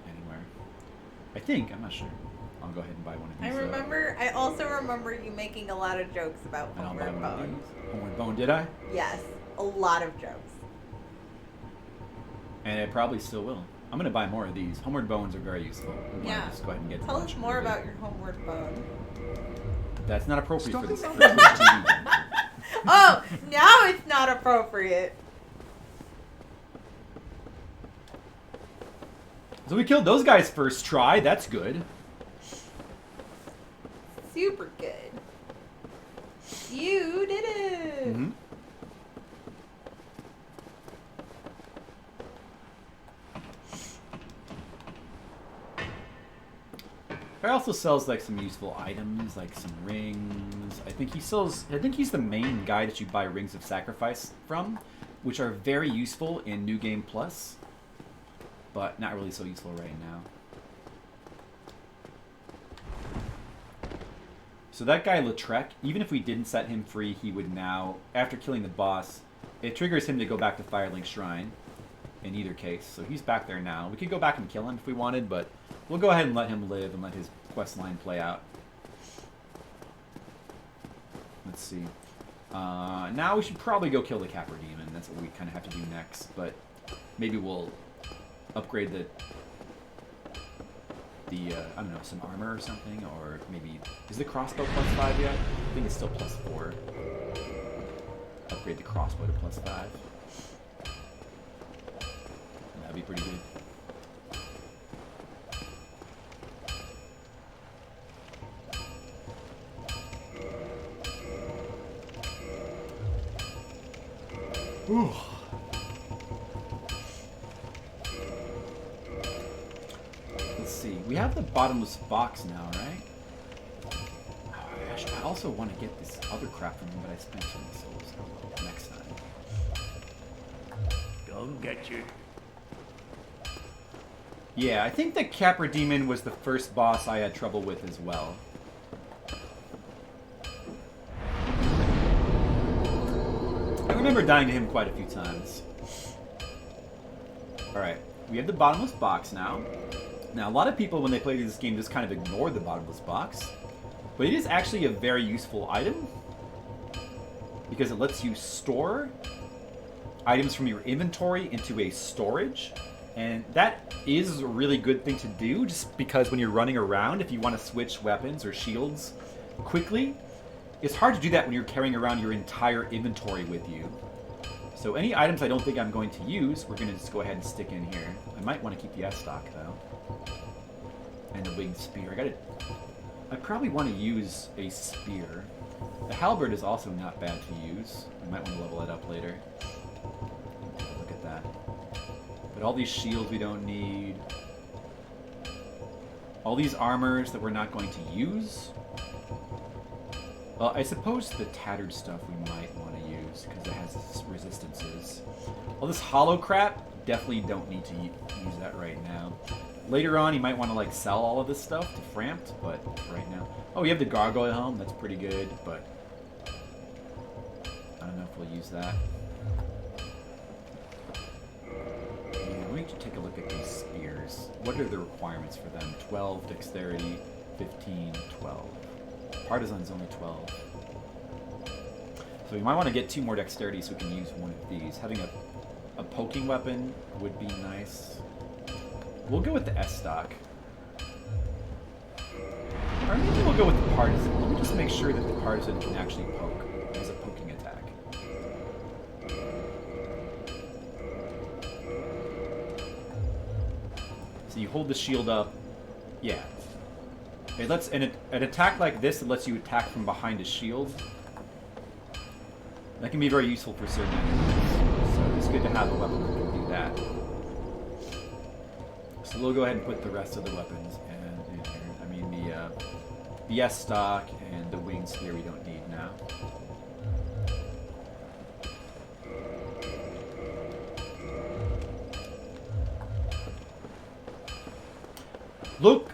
A: anywhere. I think, I'm not sure. I'll go ahead and buy one of these.
H: I also remember you making a lot of jokes about
A: I'll buy
H: Homeward
A: one of
H: Bone.
A: these. Homeward Bone, did I?
H: Yes, a lot of jokes.
A: And I probably still will. I'm going to buy more of these. Homeward Bones are very useful. I'm gonna
H: Yeah.
A: Just go ahead and get
H: Tell
A: lunch
H: us more
A: really
H: about your Homeward Bone.
A: That's not appropriate for this.
O: Stop
A: for this TV.
H: Oh, now it's not appropriate.
A: So we killed those guys first try. That's good.
H: Super good. You did it.
A: Mm-hmm. He also sells like some useful items, like some rings. I think he's the main guy that you buy Rings of Sacrifice from, which are very useful in New Game Plus, but not really so useful right now. So that guy Latria, even if we didn't set him free, he would now, after killing the boss, it triggers him to go back to Firelink Shrine in either case. So he's back there now. We could go back and kill him if we wanted, but we'll go ahead and let him live and let his quest line play out. Let's see. Now we should probably go kill the Capra Demon. That's what we kind of have to do next, but maybe we'll upgrade the I don't know, some armor or something, or maybe, is the crossbow +5 yet? I think it's still +4. Upgrade the crossbow to +5. That'd be pretty good. Ooh. Let's see. We have the bottomless box now, right? Oh, gosh, I also want to get this other crap from him, but I spent so many souls. Oh, next time.
J: Come get you.
A: Yeah, I think the Capra Demon was the first boss I had trouble with as well. I remember dying to him quite a few times. Alright, we have the bottomless box now. Now, a lot of people, when they play this game, just kind of ignore the bottomless box. But it is actually a very useful item, because it lets you store items from your inventory into a storage. And that is a really good thing to do, just because when you're running around, if you want to switch weapons or shields quickly, it's hard to do that when you're carrying around your entire inventory with you. So any items I don't think I'm going to use, we're going to just go ahead and stick in here. I might want to keep the S-stock, though. And the winged spear. I probably want to use a spear. The halberd is also not bad to use. I might want to level it up later. Take a look at that. But all these shields we don't need. All these armors that we're not going to use. Well, I suppose the tattered stuff we might want to use, because it has resistances. All this hollow crap, definitely don't need to use that right now. Later on, you might want to like sell all of this stuff to Frampt, but right now... Oh, we have the Gargoyle Helm, that's pretty good, but... I don't know if we'll use that. Yeah, we should take a look at these spears. What are the requirements for them? 12 dexterity, 15, 12. Partisan's only 12. So we might want to get 2 more dexterity so we can use one of these. Having a poking weapon would be nice. We'll go with the S-stock. Or maybe we'll go with the Partisan. Let me just make sure that the Partisan can actually poke. As a poking attack. So you hold the shield up. Yeah. It lets an attack like this, it lets you attack from behind a shield. That can be very useful for certain enemies. So it's good to have a weapon that can do that. So we'll go ahead and put the rest of the weapons in here. I mean the S-stock and the winged spear we don't need now. Look,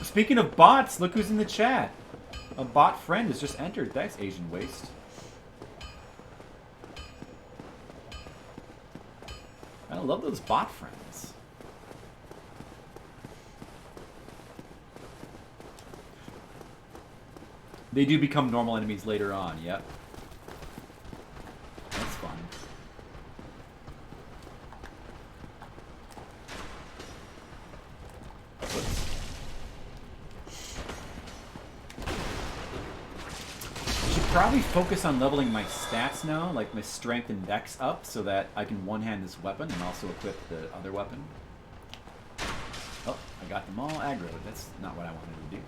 A: speaking of bots, look who's in the chat. A bot friend has just entered. Thanks, Asian Waste. I love those bot friends. They do become normal enemies later on, yep. That's fun. Probably focus on leveling my stats now, like my strength and dex up, so that I can one-hand this weapon and also equip the other weapon. Oh, I got them all aggroed. That's not what I wanted to do.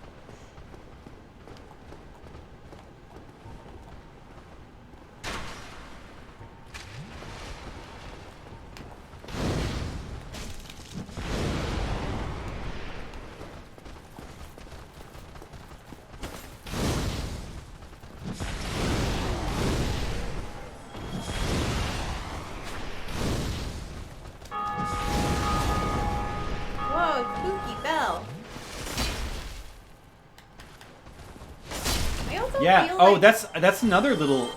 A: Yeah.
B: feel
A: Oh,
B: like...
A: that's another little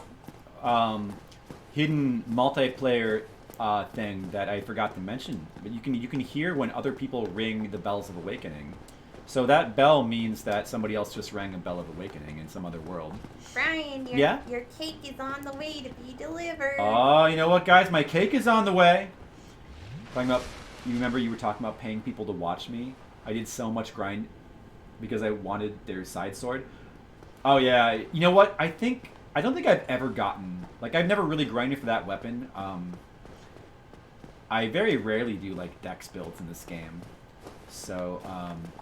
A: hidden multiplayer thing that I forgot to mention. But you can hear when other people ring the bells of awakening. So that bell means that somebody else just rang a bell of awakening in some other world.
B: Brian, your cake is on the way to be delivered.
A: Oh, you know what, guys? My cake is on the way. Talking about, you remember you were talking about paying people to watch me? I did so much grind because I wanted their side sword. Oh yeah, you know what? I don't think I've ever gotten, like, I've never really grinded for that weapon. I very rarely do like dex builds in this game. So,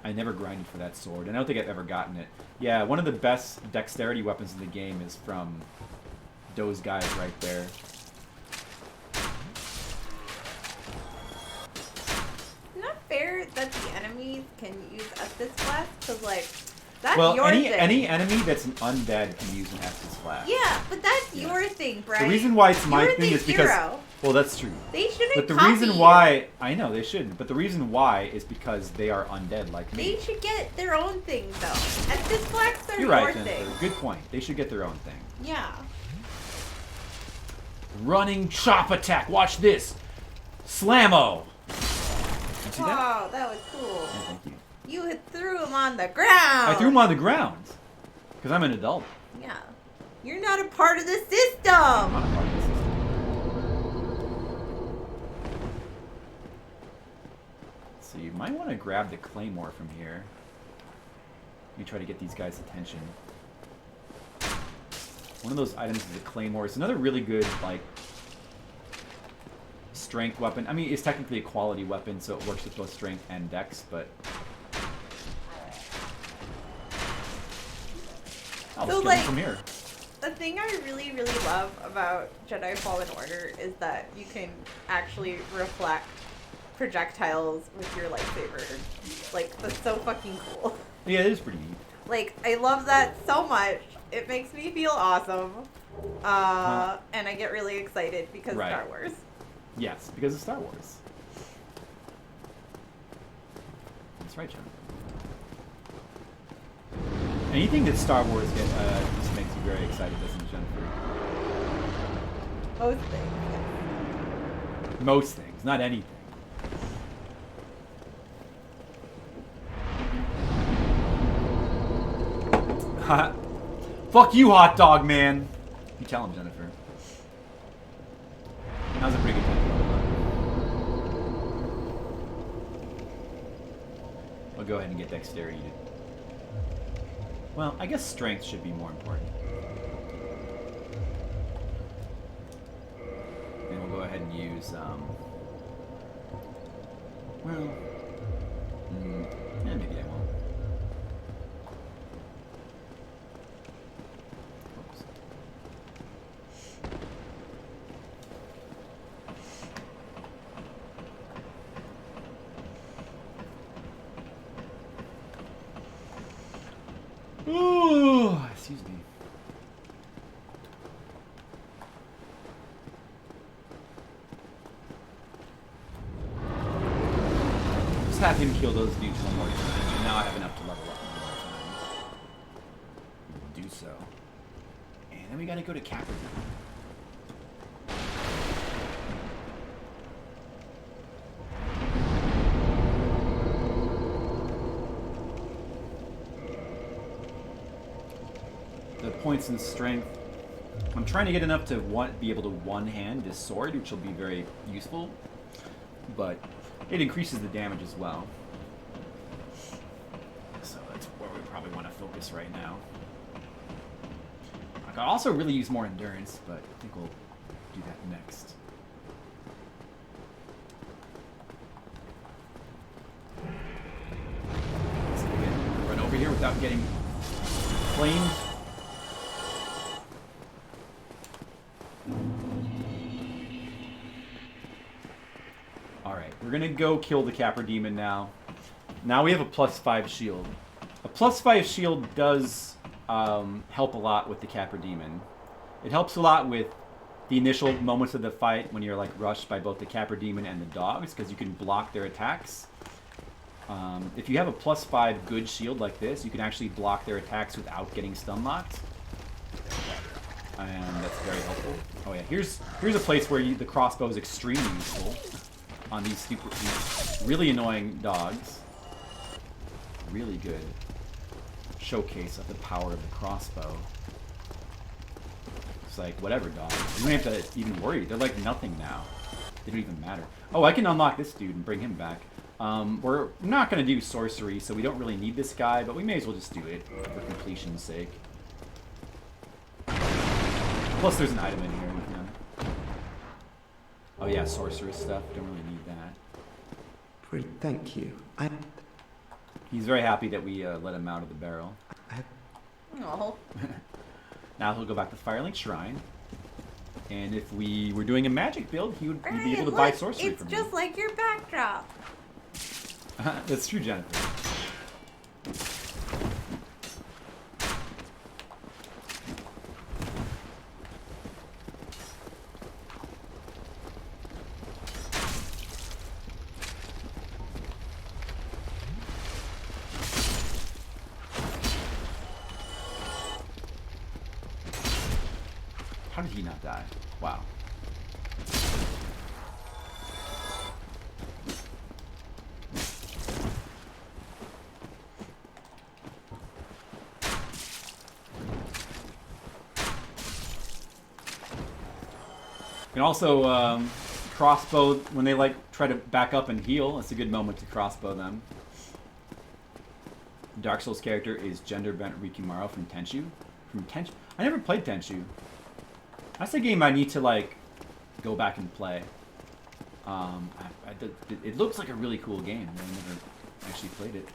A: I never grinded for that sword, and I don't think I've ever gotten it. Yeah, one of the best dexterity weapons in the game is from those guys right there.
B: Not fair that the enemies can use Estus Flask, because, like, that's
A: Well,
B: your thing.
A: any enemy that's an undead can use an Estus Flask.
B: Yeah, but that's your thing, Brian.
A: The reason why it's my
B: You're
A: thing
B: the
A: is because...
B: hero.
A: Well, that's true.
B: They shouldn't
A: But the
B: copy
A: reason
B: you.
A: why... I know, they shouldn't. But the reason why is because they are undead like me.
B: They should get their own thing, though. Estus Flasks are
A: You're
B: your
A: right,
B: thing.
A: Jennifer. Good point. They should get their own thing.
B: Yeah.
A: Running chop attack. Watch this. Slammo. You see that?
B: Wow, that was cool.
A: Yeah, thank you.
B: You threw him on the ground.
A: I threw him on the ground. Because I'm an adult.
B: Yeah. You're not a part of the
A: I'm
B: system.
A: not a part of the system. So you might want to grab the claymore from here. Let me try to get these guys' attention. One of those items is a claymore. It's another really good, like, strength weapon. I mean, it's technically a quality weapon, so it works with both strength and dex, but... I'll just get them from here.
B: The thing I really, really love about Jedi Fallen Order is that you can actually reflect projectiles with your lightsaber. Like, that's so fucking cool.
A: Yeah, it is pretty neat.
B: Like, I love that so much. It makes me feel awesome. And I get really excited because
A: Right.
B: Star Wars.
A: Yes, because of Star Wars. That's right, John. Anything that Star Wars just makes you very excited, doesn't it, Jennifer?
B: Most things.
A: Most things, not anything. Fuck you, hot dog man. You tell him, Jennifer. That was a pretty good time. I'll go ahead and get dexterity. Well, I guess strength should be more important. And we'll go ahead and use, well, maybe I won't. Oops. Ooh, excuse me. Just have him kill those dudes one more time, and now I have enough to level up one more time. We'll do so. And then we gotta go to Capri. The points in strength. I'm trying to get enough to be able to one-hand this sword, which will be very useful, but it increases the damage as well. So that's where we probably want to focus right now. I could also really use more endurance, but I think we'll do that next. So again, run over here without getting flamed. Alright, we're gonna go kill the Capra Demon now. Now we have a +5 shield. A +5 shield does help a lot with the Capra Demon. It helps a lot with the initial moments of the fight when you're like rushed by both the Capra Demon and the dogs, because you can block their attacks. If you have a +5 good shield like this, you can actually block their attacks without getting stun locked. and that's very helpful. Oh yeah, here's a place where the crossbow is extremely useful on these really annoying dogs. Really good showcase of the power of the crossbow. It's like, whatever, dog. You don't have to even worry. They're like nothing now. They don't even matter. Oh, I can unlock this dude and bring him back. We're not going to do sorcery, so we don't really need this guy, but we may as well just do it for completion's sake. Plus, there's an item in here with him. Oh yeah, sorceress stuff. Don't really need that.
P: Thank you.
A: He's very happy that we let him out of the barrel.
H: Oh.
A: Now he'll go back to Firelink Shrine. And if we were doing a magic build, he'd be able to buy sorcery from me.
B: It's just like your backdrop.
A: That's true, Jennifer. How did he not die? Wow. And also, crossbow, when they like try to back up and heal, it's a good moment to crossbow them. Dark Souls character is gender bent Rikimaru from Tenchu. I never played Tenchu. That's a game I need to like go back and play. It looks like a really cool game, but I never actually played it.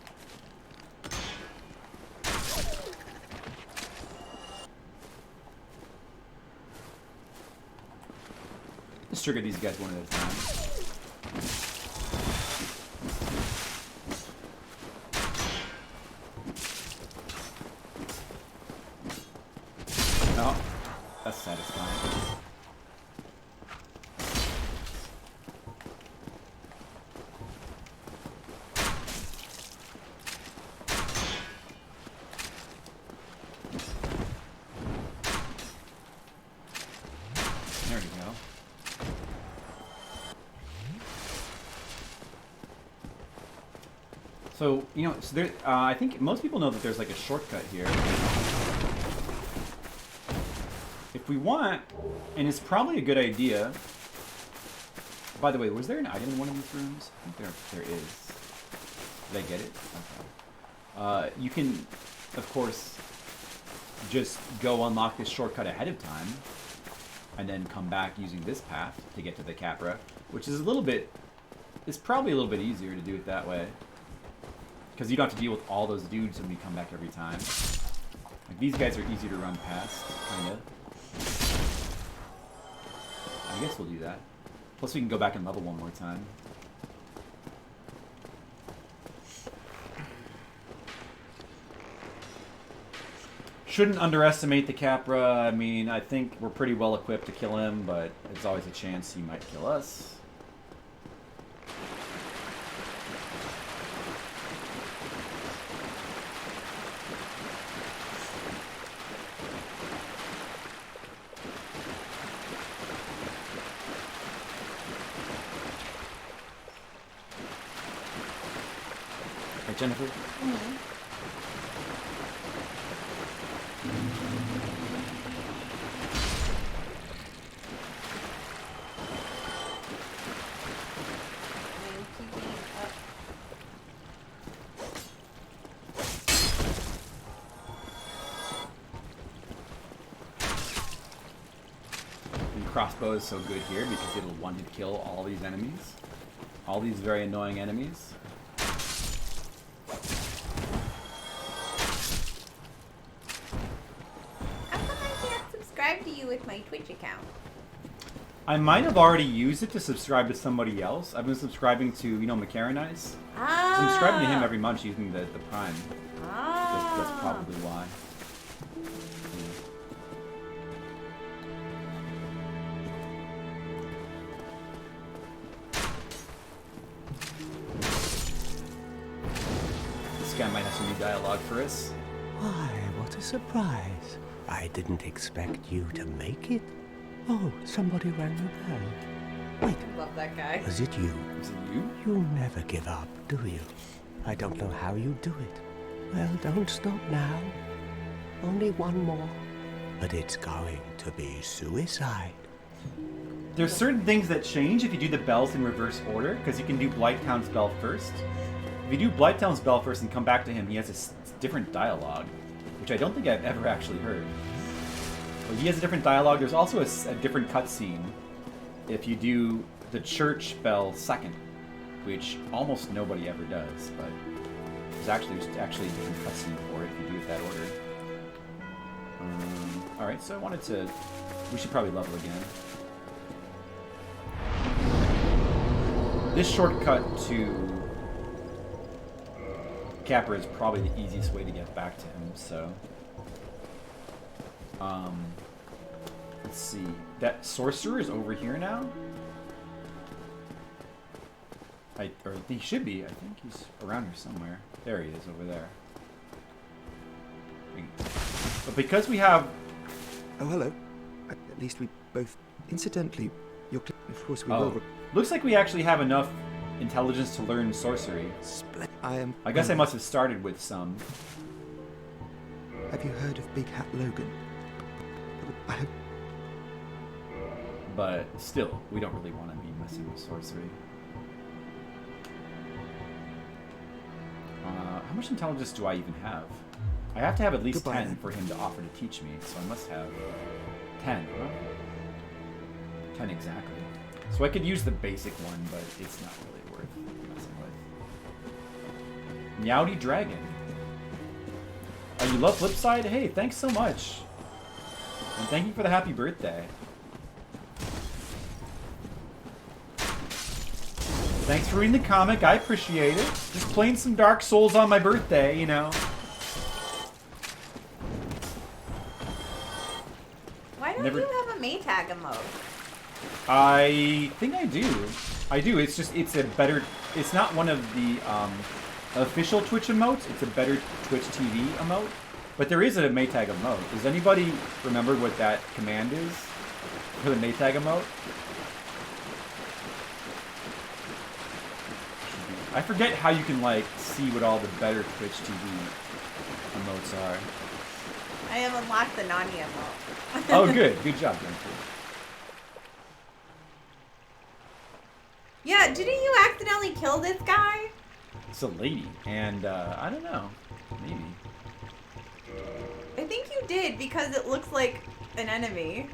A: Let's trigger these guys one at a time. Oh, that's satisfying. There we go. So, you know, there, I think most people know that there's like a shortcut here. If we want, and it's probably a good idea. By the way, was there an item in one of these rooms? I think there is. Did I get it? Okay. You can, of course, just go unlock this shortcut ahead of time, and then come back using this path to get to the Capra, which is a little bit, it's probably a little bit easier to do it that way. Because you don't have to deal with all those dudes when we come back every time. Like, these guys are easy to run past, kinda. I guess we'll do that. Plus we can go back and level one more time. Shouldn't underestimate the Capra. I mean, I think we're pretty well equipped to kill him, but there's always a chance he might kill us. Right, Jennifer?
B: Mm-hmm.
A: Crossbow is so good here because it'll one-hit kill all these enemies. All these very annoying enemies.
B: How come I can't subscribe to you with my Twitch account?
A: I might have already used it to subscribe to somebody else. I've been subscribing to, you know, McCarronize.
B: Ah.
A: I'm subscribing to him every month using the Prime.
B: Ah.
A: That's probably why. This guy might have some new dialogue for us.
G: Why, what a surprise. I didn't expect you to make it. Oh, somebody rang the bell. Wait,
H: Love that guy.
G: was it you?
A: Is it you?
G: You never give up, do you? I don't know how you do it. Well, don't stop now. Only one more. But it's going to be suicide.
A: There's certain things that change if you do the bells in reverse order, because you can do Blighttown's bell first. If you do Blighttown's bell first and come back to him, he has a different dialogue, which I don't think I've ever actually heard. But he has a different dialogue. There's also a different cutscene if you do the church bell second, which almost nobody ever does, but there's actually a different cutscene for it if you do it that order. Alright, so I wanted to... We should probably level again. This shortcut to Capra is probably the easiest way to get back to him, so... let's see. That sorcerer is over here now? Or he should be. I think he's around here somewhere. There he is, over there. But because we have...
P: Oh, hello. At least we both... Incidentally, you're... Of course we
A: Oh.
P: will...
A: Looks like we actually have enough intelligence to learn sorcery. I guess I must have started with some.
P: Have you heard of Big Hat Logan? I have...
A: But still, we don't really want to be messing with sorcery. How much intelligence do I even have? I have to have at least 10 for him to offer to teach me, so I must have 10, huh? 10 exactly. So I could use the basic one, but it's not really worth messing with. Meowdy Dragon. Oh, you love Flipside? Hey, thanks so much. And thank you for the happy birthday. Thanks for reading the comic. I appreciate it. Just playing some Dark Souls on my birthday, you know.
H: Why don't you have a Maytag emote?
A: I think I do. I do. It's just, it's a better, it's not one of the official Twitch emotes. It's a better Twitch TV emote. But there is a Maytag emote. Does anybody remember what that command is for the Maytag emote? I forget how you can, like, see what all the better Twitch TV emotes are.
H: I have unlocked the Nani emote.
A: Oh, good. Good job, Jennifer.
H: Yeah, didn't you accidentally kill this guy?
A: It's a lady, and, I don't know. Maybe.
H: I think you did, because it looks like an enemy.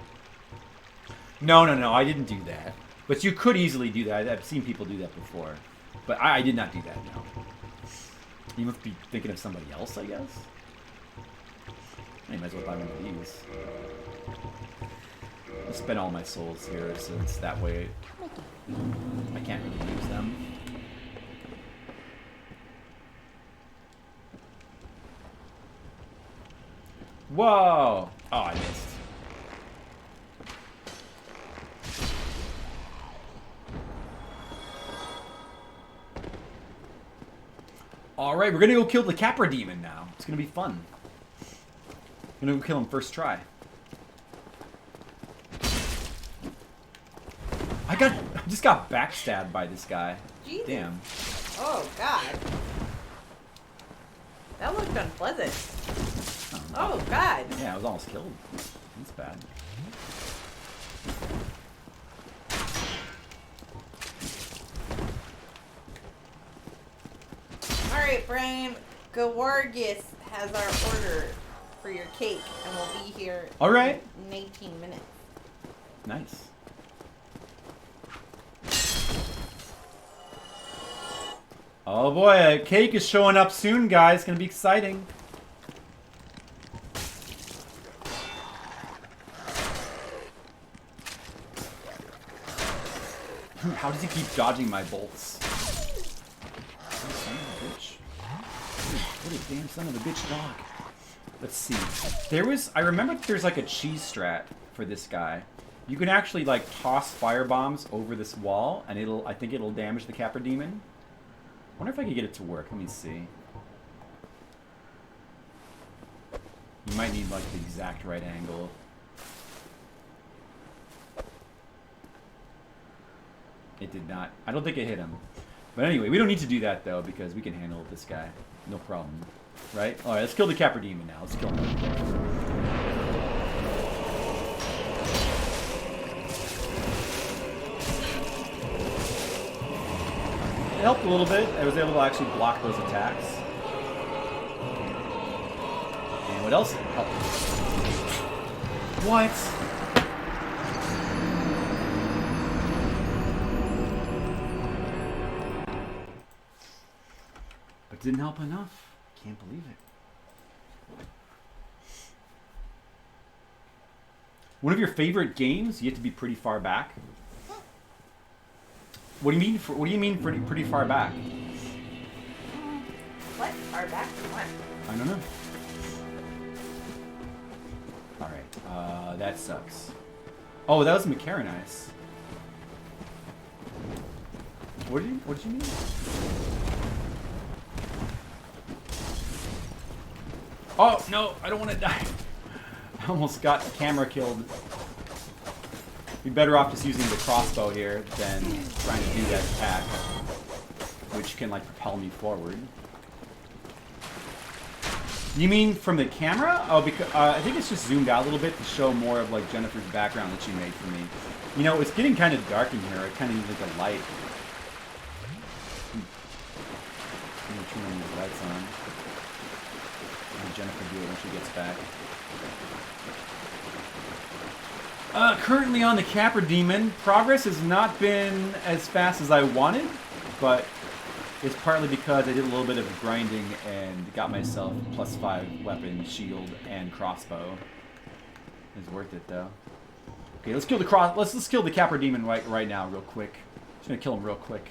A: No, I didn't do that. But you could easily do that. I've seen people do that before. But I did not do that, no. You must be thinking of somebody else, I guess? I might as well buy one of these. I'll spend all my souls here, since that way I can't really use them. Whoa! Oh, I missed. Alright, we're gonna go kill the Capra Demon now. It's gonna be fun. I'm gonna go kill him first try. I just got backstabbed by this guy.
H: Jesus.
A: Damn.
H: Oh, God. That looked unpleasant. Oh, God.
A: Yeah, I was almost killed. That's bad.
H: Alright, Brian. Gawargis has our order for your cake, and we'll be here
A: Alright.
H: in 18 minutes.
A: Nice. Oh boy, a cake is showing up soon, guys. It's gonna be exciting. How does he keep dodging my bolts? Son of a bitch. What a damn son of a bitch dog. Let's see. I remember there's like a cheese strat for this guy. You can actually like toss fire bombs over this wall, and I think it'll damage the Capra Demon. I wonder if I could get it to work. Let me see. You might need like the exact right angle. It did not. I don't think it hit him. But anyway, we don't need to do that though because we can handle this guy. No problem. Right? Alright, let's kill the Capra Demon now. Let's kill him real quick. It helped a little bit. I was able to actually block those attacks. And what else helped? What? But didn't help enough. Can't believe it. One of your favorite games? You have to be pretty far back. What do you mean? What do you mean pretty far back?
H: What? Far back from what?
A: I don't know. All right, that sucks. Oh, that was Macaronice. What did you mean? Oh no, I don't want to die. I almost got the camera killed. Be better off just using the crossbow here than trying to do that attack, which can like propel me forward. You mean from the camera? Oh, because I think it's just zoomed out a little bit to show more of like Jennifer's background that she made for me. You know, it's getting kind of dark in here. I kind of need like a light. I'm gonna turn these lights on. And Jennifer do it when she gets back. Currently on the Capra Demon, progress has not been as fast as I wanted, but it's partly because I did a little bit of grinding and got myself +5 weapon, shield, and crossbow. It's worth it though. Okay, let's kill the let's kill the Capra Demon right now, real quick. Just gonna kill him real quick.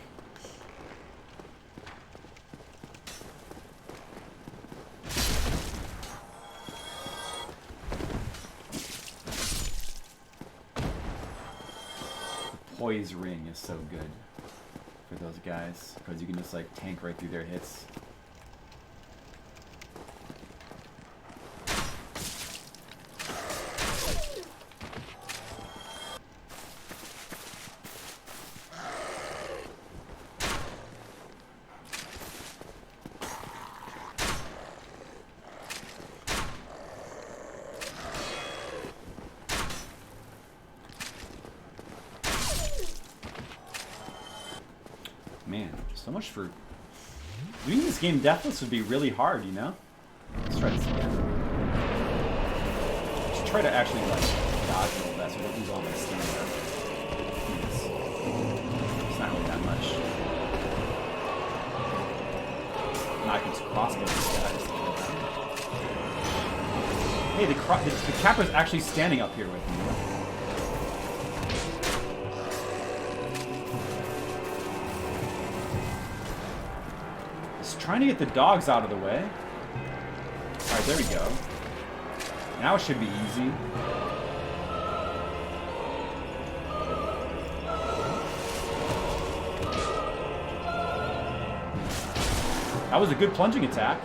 A: Poise ring is so good for those guys because you can just like tank right through their hits. Man, so much for doing this game deathless would be really hard, you know? Let's try this again. Let's try to actually like dodge roll that so I don't lose all my stamina. It's not really that much. Now I can just crossbow these guys. Hey, the Capra's actually standing up here with me. Trying to get the dogs out of the way. Alright, there we go. Now it should be easy. That was a good plunging attack.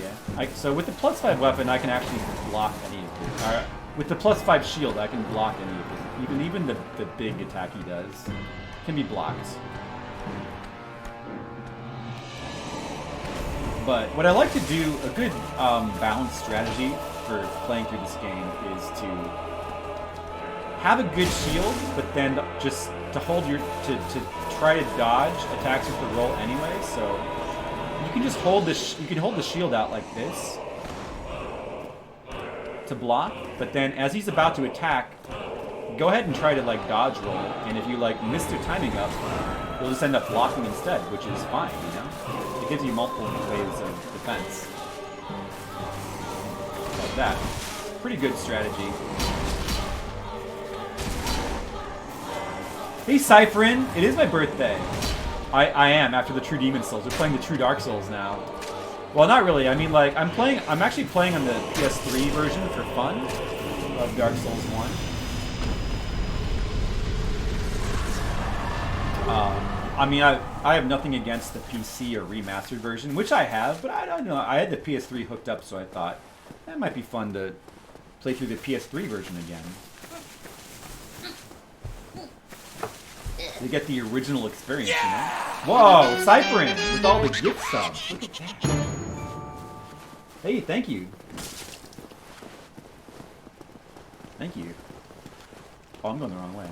A: Yeah. So with the +5 weapon, I can actually block any of his. With the +5 shield, I can block any of his. Even the big attack he does can be blocked. But what I like to do, a good balanced strategy for playing through this game is to have a good shield, but then just to hold your to try to dodge attacks with the roll anyway. So you can just hold you can hold the shield out like this to block, but then as he's about to attack, go ahead and try to like dodge roll, and if you like miss your timing up, you'll just end up blocking instead, which is fine, you know? It gives you multiple ways of defense. Like that. Pretty good strategy. Hey Cypherin, it is my birthday. I am, after the true Demons Souls. We're playing the true Dark Souls now. Well, not really. I mean, like, I'm actually playing on the PS3 version for fun of Dark Souls 1. I mean, I have nothing against the PC or remastered version, which I have, but I don't know. I had the PS3 hooked up, so I thought That might be fun to play through the PS3 version again. You get the original experience, you know? Whoa, Cyprin with all the gift subs. Look at that. Hey, thank you. Thank you. Oh, I'm going the wrong way.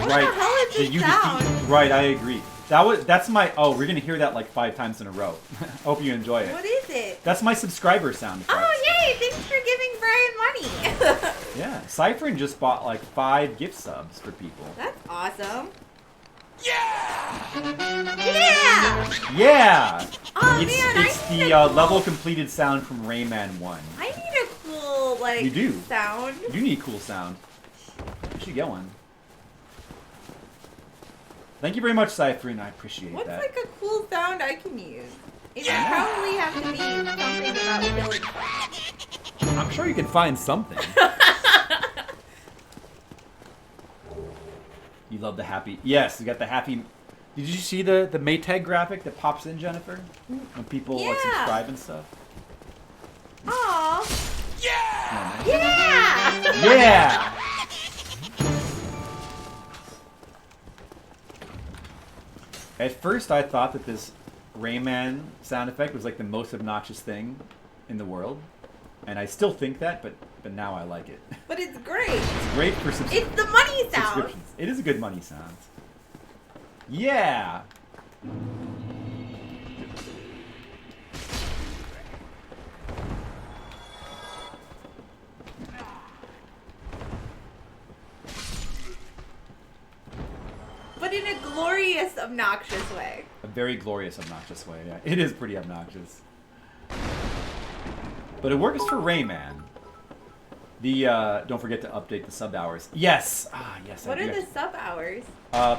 A: Right.
B: What the hell is this sound?
A: Right, I agree. That's my. Oh, we're gonna hear that like 5 times in a row. Hope you enjoy it.
B: What is it?
A: That's my subscriber sound effect.
B: Oh, yay! Thanks for giving Brian money.
A: Yeah, Cyprin just bought like 5 gift subs for people.
B: That's awesome.
F: Yeah!
A: Yeah!
B: Oh,
A: it's
B: man,
A: the level completed sound from Rayman 1.
B: I need a cool, like,
A: You do.
B: sound.
A: You need cool sound. You should get one. Thank you very much, Cyprin. I appreciate
B: What's
A: that.
B: like a cool sound I can use? It would probably have to be something about killing.
A: I'm sure you can find something. You love the happy. Yes, you got the happy. Did you see the Maytag graphic that pops in, Jennifer? When people like subscribe and stuff.
B: Aww.
F: Yeah!
B: Yeah!
A: Yeah! At first, I thought that this Rayman sound effect was like the most obnoxious thing in the world, and I still think that, but now I like it.
B: But it's great.
A: It's great for
B: It's the money sound.
A: subscriptions. It is a good money sound. Yeah.
B: But in a glorious, obnoxious way.
A: A very glorious, obnoxious way. Yeah, it is pretty obnoxious. But it works for Rayman. The don't forget to update the sub hours. Yes. Yes.
B: What are the sub hours?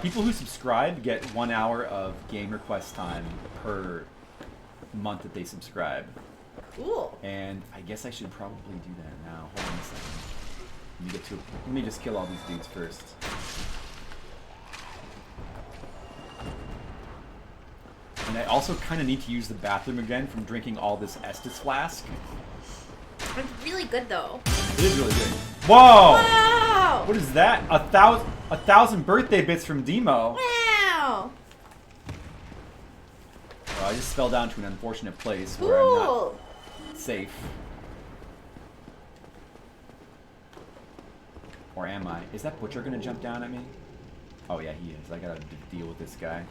A: People who subscribe get 1 hour of game request time per month that they subscribe.
B: Cool.
A: And I guess I should probably do that now. Hold on a second. Let me just kill all these dudes first. And I also kind of need to use the bathroom again from drinking all this Estus flask.
B: It's really good though.
A: It is really good. Whoa!
B: Wow!
A: What is that? A thousand birthday bits from Demo.
B: Wow!
A: Well, I just fell down to an unfortunate place where I'm not safe. Or am I? Is that Butcher gonna jump down at me? Oh yeah, he is. I gotta deal with this guy.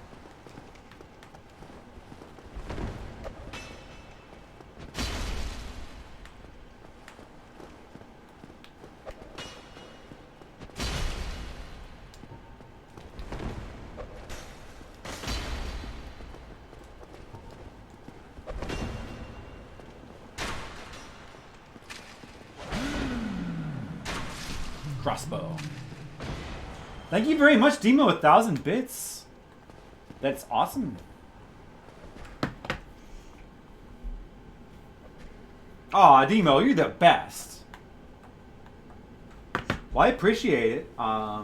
A: Crossbow. Thank you very much, Demo. 1,000 bits. That's awesome. Aw, Demo, you're the best. Well, I appreciate it. Yeah,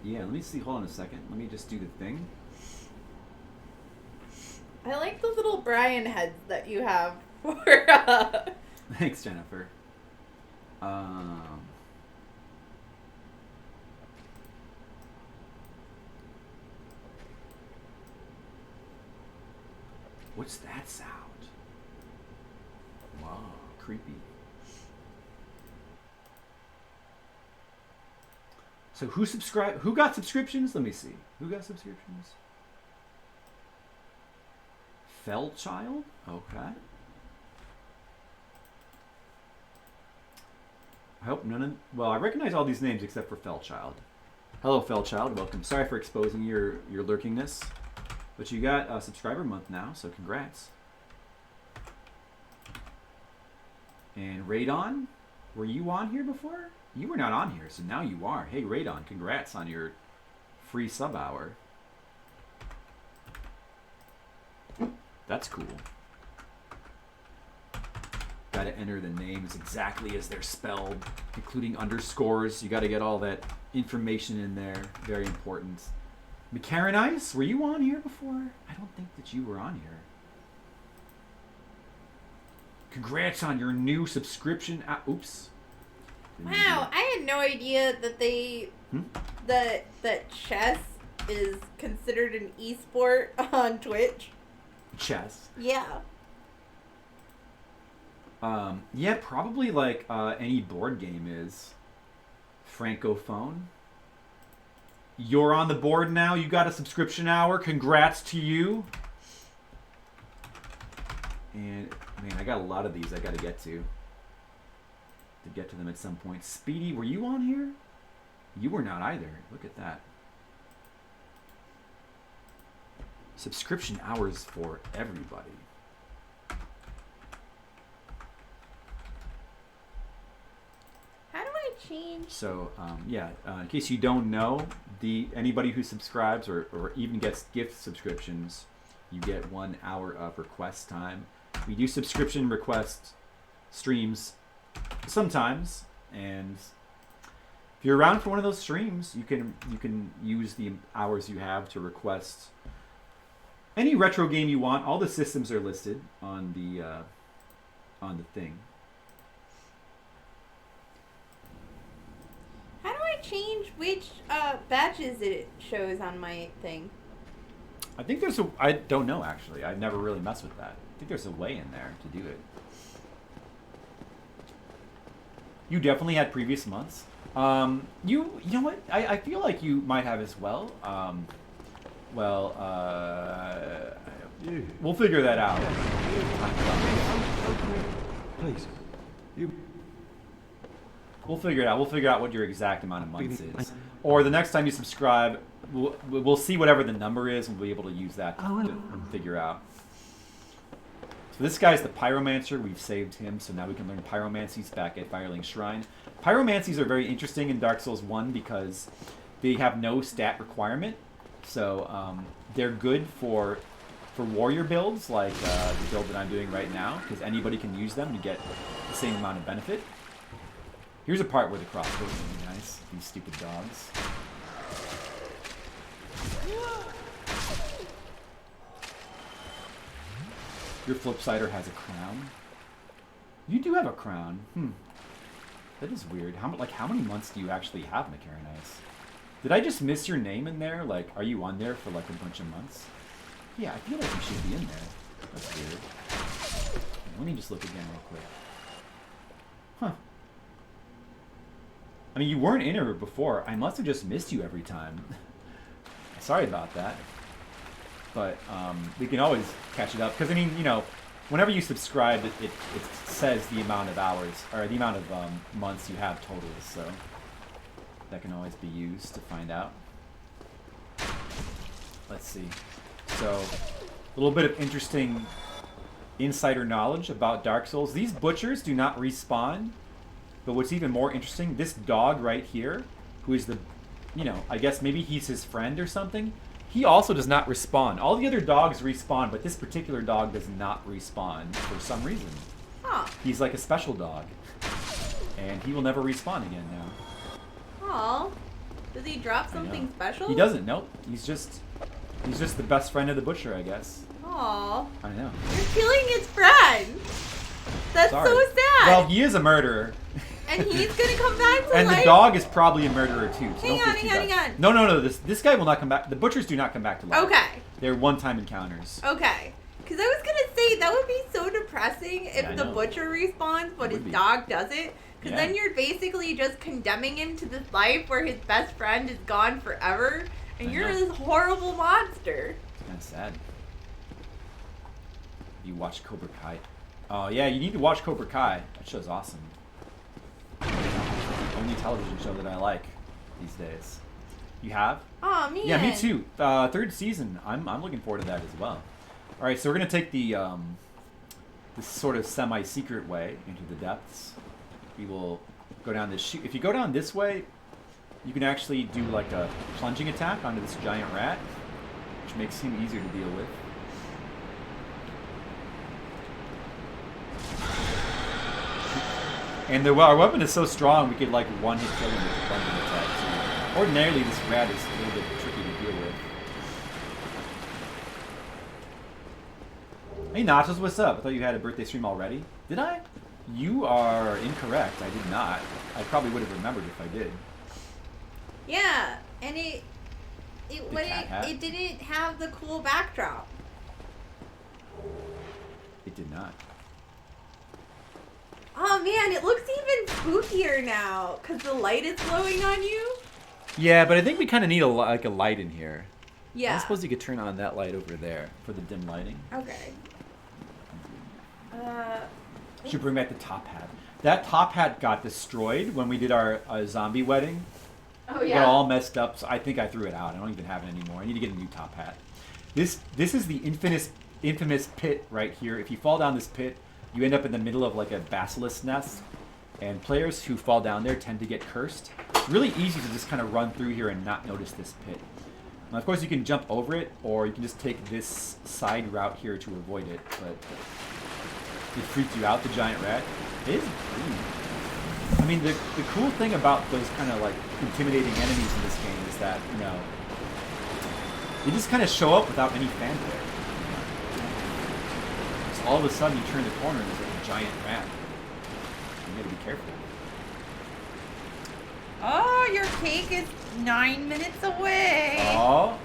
A: let me see. Hold on a second. Let me just do the thing.
B: I like the little Brian heads that you have for
A: Thanks, Jennifer. What's that sound? Wow, creepy. So who subscribed? Who got subscriptions? Let me see. Who got subscriptions? Fellchild? Okay. I hope none of... Well, I recognize all these names except for Fellchild. Hello, Fellchild. Welcome. Sorry for exposing your lurkingness. But you got a subscriber month now, so congrats. And Radon, were you on here before? You were not on here, so now you are. Hey, Radon, congrats on your free sub hour. That's cool. Gotta enter the names exactly as they're spelled, including underscores. You gotta get all that information in there. Very important. McCarran were you on here before? I don't think that you were on here. Congrats on your new subscription. Oops.
B: Wow, I had no idea that that chess is considered an esport on Twitch.
A: Chess?
B: Yeah.
A: Yeah, probably like any board game is. Francophone. You're on the board now. You got a subscription hour. Congrats to you. And man, I got a lot of these I got to get to get to them at some point. Speedy, were you on here? You were not either. Look at that. Subscription hours for everybody.
B: How do I change?
A: So yeah, in case you don't know, anybody who subscribes or even gets gift subscriptions, you get 1 hour of request time. We do subscription request streams sometimes, and if you're around for one of those streams, you can use the hours you have to request any retro game you want. All the systems are listed on the thing.
B: How do I change which badges it shows on my thing?
A: I think there's I don't know actually. I've never really messed with that. I think there's a way in there to do it. You definitely had previous months. You know what? I feel like you might have as well. We'll figure that out.
P: Please.
A: We'll figure it out. We'll figure out what your exact amount of months is. Or the next time you subscribe, we'll see whatever the number is, and we'll be able to use that to figure out. So this guy's the Pyromancer. We've saved him, so now we can learn Pyromancies back at Firelink Shrine. Pyromancies are very interesting in Dark Souls 1 because they have no stat requirement. So they're good for warrior builds, like the build that I'm doing right now, because anybody can use them to get the same amount of benefit. Here's a part where the crossbow is really nice. These stupid dogs. Your Flipsider has a crown. You do have a crown. That is weird. How many months do you actually have, McCarran? Did I just miss your name in there? Like, are you on there for like a bunch of months? Yeah, I feel like you should be in there. That's weird. Let me just look again real quick. Huh. I mean, you weren't in her before. I must have just missed you every time. Sorry about that. But we can always catch it up. Because, I mean, you know, whenever you subscribe, it says the amount of hours, or the amount of months you have total. So that can always be used to find out. Let's see. So, a little bit of interesting insider knowledge about Dark Souls. These butchers do not respawn. But what's even more interesting, this dog right here, who is the, you know, I guess maybe he's his friend or something, he also does not respawn. All the other dogs respawn, but this particular dog does not respawn for some reason.
B: Huh.
A: He's like a special dog. And he will never respawn again now.
B: Aw. Does he drop something special?
A: He doesn't, nope. He's just the best friend of the butcher, I guess.
B: Aw.
A: I know.
B: You're killing his friend. That's
A: Sorry.
B: so sad.
A: Well, he is a murderer.
B: And he's gonna come back to
A: And
B: life?
A: the dog is probably a murderer too. So
B: Hang on.
A: No. This guy will not come back. The butchers do not come back to life.
B: Okay.
A: They're one-time encounters.
B: Okay. Because I was gonna say that would be so depressing if
A: Yeah, I
B: the
A: know.
B: butcher respawns, but
A: It
B: his
A: would be.
B: dog doesn't. Because
A: Yeah.
B: then you're basically just condemning him to this life where his best friend is gone forever, and
A: I
B: you're
A: know.
B: this horrible monster.
A: It's kind of sad. You watch Cobra Kai. Oh yeah, you need to watch Cobra Kai. That show's awesome. The only television show that I like these days. You have?
B: Aw, man.
A: Yeah, me too. Third season. I'm looking forward to that as well. All right, so we're gonna take the this sort of semi-secret way into the depths. We will go down this chute. If you go down this way, you can actually do like a plunging attack onto this giant rat, which makes him easier to deal with. And our weapon is so strong, we could like one-hit kill him with the plunging attack. So ordinarily, this rat is a little bit tricky to deal with. Hey Nachos, what's up? I thought you had a birthday stream already. Did I? You are incorrect. I did not. I probably would have remembered if I did.
B: Yeah, and it didn't have the cool backdrop.
A: It did not.
B: Oh man, it looks even spookier now because the light is glowing on you.
A: Yeah, but I think we kind of need a light in here.
B: Yeah.
A: I suppose you could turn on that light over there for the dim lighting.
B: Okay.
A: Should bring back the top hat. That top hat got destroyed when we did our zombie wedding.
B: Oh
A: It
B: yeah.
A: got all messed up, so I think I threw it out. I don't even have it anymore. I need to get a new top hat. This is the infamous pit right here. If you fall down this pit, you end up in the middle of like a basilisk nest, and players who fall down there tend to get cursed. It's really easy to just kind of run through here and not notice this pit. Now, of course, you can jump over it, or you can just take this side route here to avoid it, but it freaked you out, the giant rat. It is I mean, the cool thing about those kind of like intimidating enemies in this game is that, you know, they just kind of show up without any fanfare. So all of a sudden you turn the corner and there's like a giant rat. You gotta be careful.
B: Oh, your cake is 9 minutes away.
A: Oh.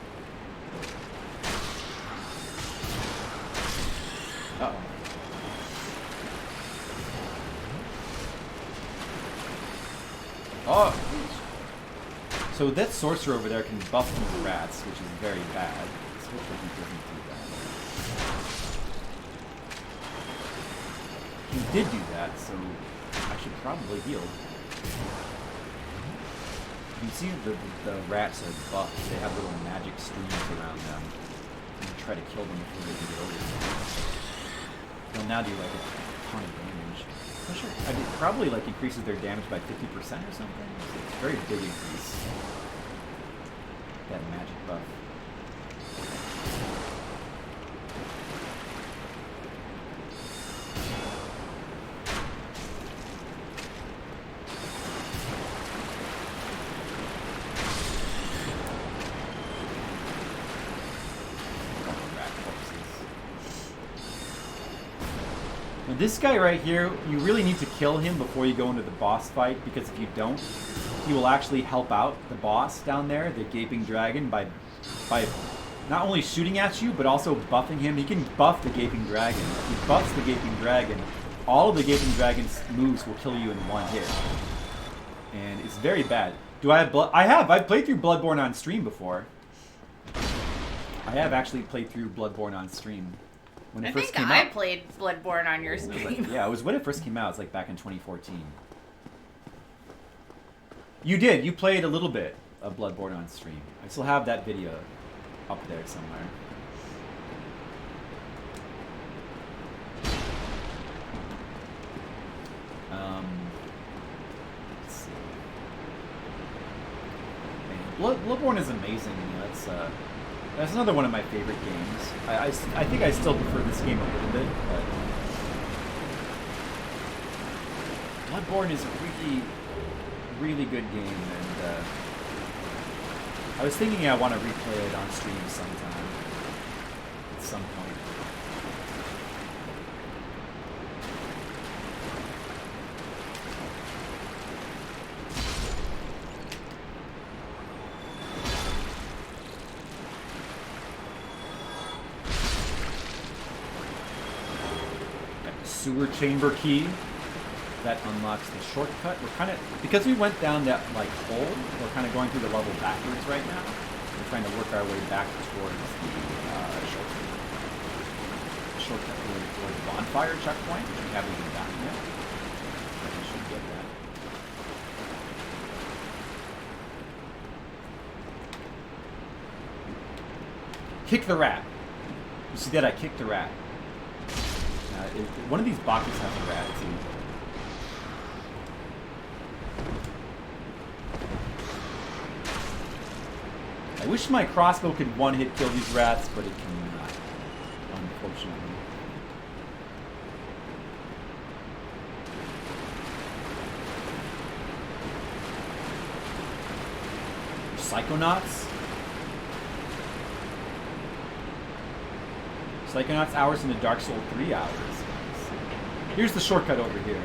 A: Uh-oh. Oh! So that sorcerer over there can buff these rats, which is very bad. So hopefully he doesn't do that. He did do that, so I should probably heal. You can see the rats are buffed. They have little magic streams around them. And you try to kill them before they can get over them. They'll now do like a ton of damage. I'm sure. I mean, it probably like increases their damage by 50% or something. So it's a very big increase. That magic buff. This guy right here, you really need to kill him before you go into the boss fight, because if you don't, he will actually help out the boss down there, the Gaping Dragon, by not only shooting at you, but also buffing him. He can buff the Gaping Dragon. If he buffs the Gaping Dragon, all of the Gaping Dragon's moves will kill you in one hit. And it's very bad. Do I have I've played through Bloodborne on stream before. I have actually played through Bloodborne on stream. When it first came out.
B: I played Bloodborne on your stream.
A: Yeah, it was when it first came out. It was like back in 2014. You did. You played a little bit of Bloodborne on stream. I still have that video up there somewhere. Let's see. Man, Bloodborne is amazing. You know, that's another one of my favorite games. I think I still prefer this game a little bit, but Bloodborne is a really, really good game, and I was thinking I want to replay it on stream sometime, at some point. Sewer chamber key that unlocks the shortcut. We're kind of, because we went down that like hole, we're kind of going through the level backwards right now. We're trying to work our way back towards the shortcut for the bonfire checkpoint, which we haven't even gotten yet. But we should get that. Kick the rat. You see that I kicked the rat. One of these boxes has a rat, too. I wish my crossbow could one-hit kill these rats, but it cannot, unfortunately. Psychonauts? Psychonauts hours into Dark Souls 3 hours. Here's the shortcut over here.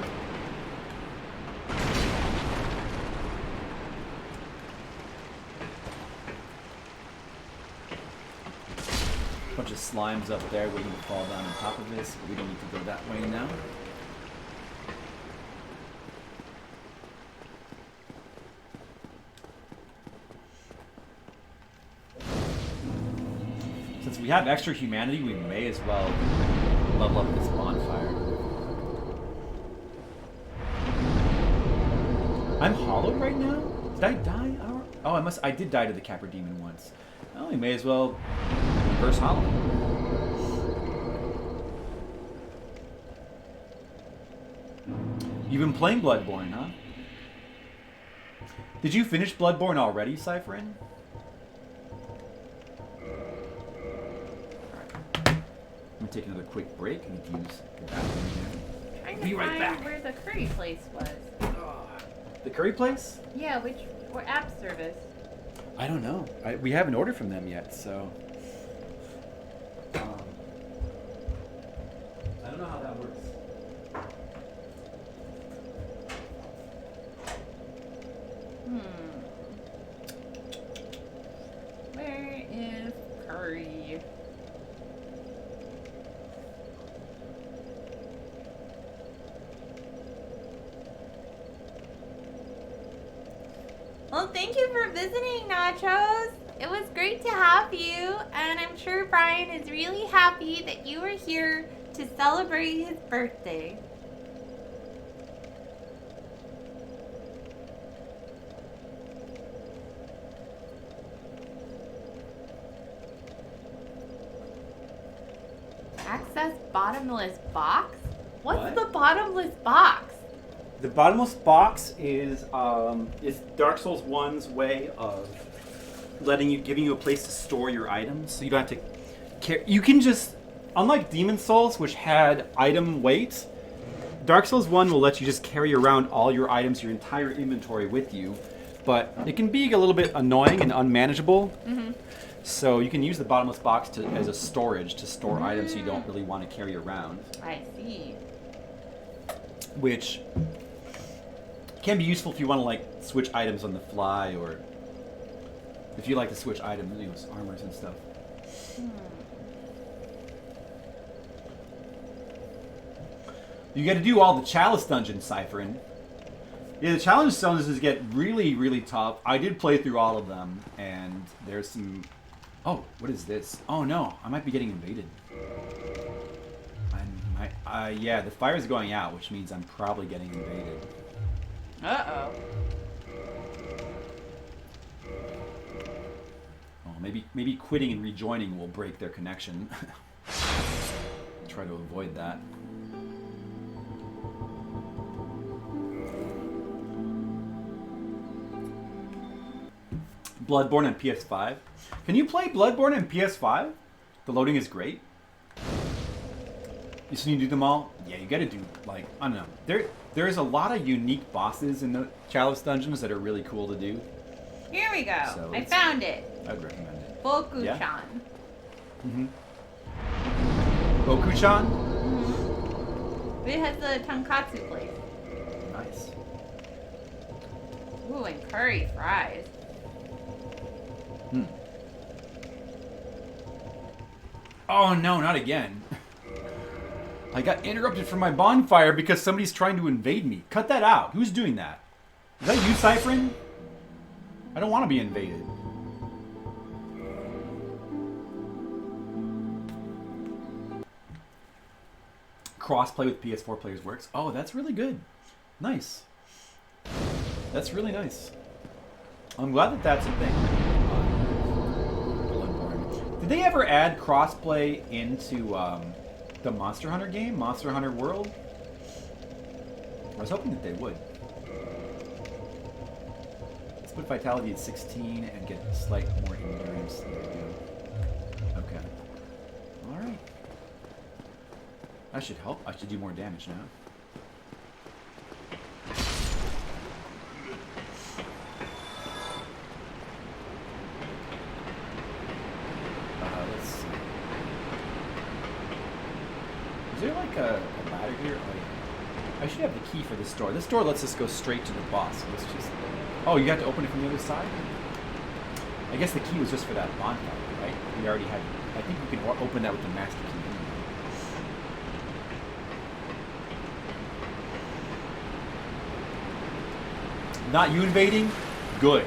A: Bunch of slimes up there waiting to fall down on top of this, but we don't need to go that way now. Since we have extra humanity, we may as well level up this bonfire. I'm hollowed right now? Did I die? Oh, I did die to the Capra Demon once. Well, we may as well reverse hollow. You've been playing Bloodborne, huh? Did you finish Bloodborne already, Cypherin? I'm gonna take another quick break and use the bathroom again.
B: Trying
A: Be
B: to
A: right
B: find
A: back.
B: where the curry place was.
A: The curry place?
B: Yeah, or app service?
A: I don't know. We haven't ordered from them yet, so. I don't know how that works.
B: Where is curry? Well, thank you for visiting, Nachos. It was great to have you, and I'm sure Brian is really happy that you were here to celebrate his birthday. Access bottomless box? What's the bottomless box?
A: The bottomless box is Dark Souls 1's way of giving you a place to store your items, so you don't have to carry. You can just, unlike Demons Souls, which had item weight, Dark Souls 1 will let you just carry around all your items, your entire inventory with you, but it can be a little bit annoying and unmanageable.
B: Mm-hmm.
A: So you can use the bottomless box as a storage to store items you don't really want to carry around.
B: I see.
A: Which can be useful if you want to like switch items on the fly, or if you like to switch items, you know, armors and stuff. You got to do all the chalice dungeons, Cypherin. Yeah, the challenge dungeons get really, really tough. I did play through all of them, and there's some. Oh, what is this? Oh no, I might be getting invaded. Yeah, the fire is going out, which means I'm probably getting invaded.
B: Uh-oh.
A: Oh, maybe quitting and rejoining will break their connection. Try to avoid that. Bloodborne on PS5. Can you play Bloodborne on PS5? The loading is great. You just need to do them all? Yeah, you gotta do, like, I don't know. There's a lot of unique bosses in the Chalice dungeons that are really cool to do.
B: Here we go.
A: So
B: I found it.
A: I'd recommend it.
B: Boku-chan.
A: Yeah? Mm-hmm. Boku-chan?
B: Mm-hmm. It has the tonkatsu place.
A: Nice.
B: Ooh, and curry fries.
A: Hmm. Oh no, not again. I got interrupted from my bonfire because somebody's trying to invade me. Cut that out. Who's doing that? Is that you, Cypherin? I don't want to be invaded. Crossplay with PS4 players works. Oh, that's really good. Nice. That's really nice. I'm glad that that's a thing. Bloodborne. Did they ever add crossplay into the Monster Hunter game, Monster Hunter World? I was hoping that they would. Let's put vitality at 16 and get slight more endurance. There we go. Okay. Alright. That should help. I should do more damage now. Let's see. like a ladder here? Oh, yeah. I should have the key for this door. This door lets us go straight to the boss. So let's just... Oh, you have to open it from the other side? I guess the key was just for that bonfire, right? We already had... I think we can open that with the master key. Not you invading? Good.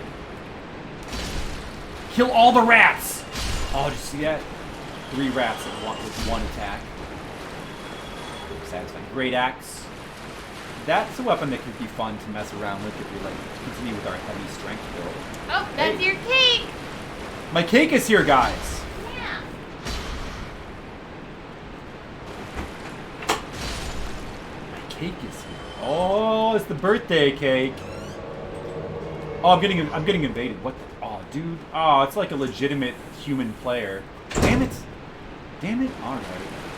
A: Kill all the rats! Oh, did you see that? 3 rats with 1 attack. Satisfying. Great axe. That's a weapon that could be fun to mess around with if we like continue with our heavy strength build.
B: Oh, that's your cake!
A: My cake is here, guys!
B: Yeah.
A: My cake is here. Oh, it's the birthday cake. Oh, I'm getting invaded. What the? Oh, dude. Oh, it's like a legitimate human player. Damn it. Damn it. All right.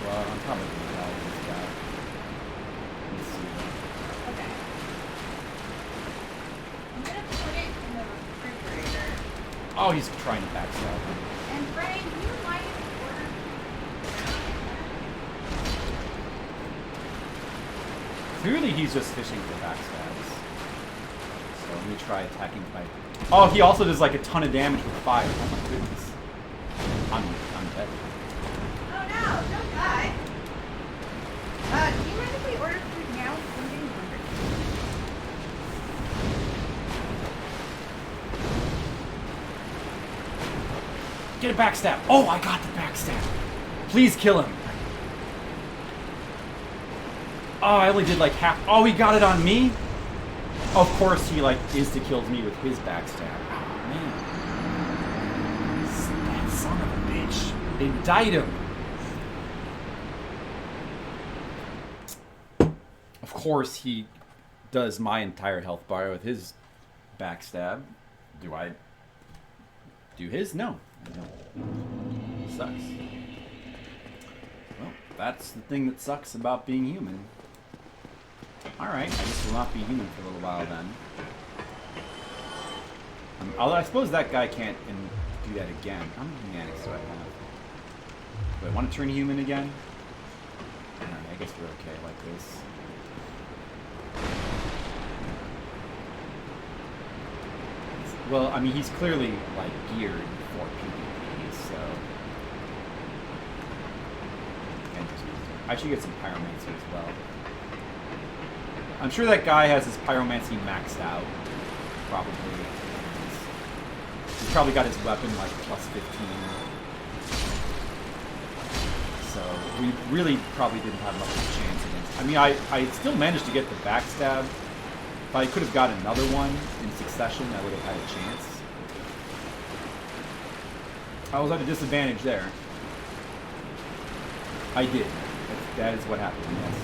A: Well, I'm probably gonna die with this guy. Let's see.
B: Okay. I'm gonna put it in the refrigerator.
A: Oh, he's trying to backstab.
B: And Brian, do you mind order?
A: Clearly, he's just fishing for backstabs. So let me try attacking by. Oh, he also does like a ton of damage with fire. Oh my goodness. I'm dead.
B: Oh no, don't die. Do you mind if we order food now? I'm getting hungry.
A: Get a backstab. Oh, I got the backstab. Please kill him. Oh, I only did like half. Oh, he got it on me? Of course he like insta-killed me with his backstab. Oh, man. That son of a bitch. Indict him. Of course he does my entire health bar with his backstab. Do I do his? No. I don't. Sucks. Well, that's the thing that sucks about being human. Alright, I guess we'll not be human for a little while then. Although I suppose that guy can't do that again. How many humanics do I have? Do I want to turn human again? Alright, I guess we're okay like this. Well, I mean, he's clearly, like, geared for PvP, so... I should get some pyromancy as well. I'm sure that guy has his pyromancy maxed out. Probably. He's probably got his weapon, like, plus 15. So, we really probably didn't have much of a chance against... I mean, I still managed to get the backstab. If I could have got another one in succession, I would have had a chance. I was at a disadvantage there. I did. That is what happened, yes.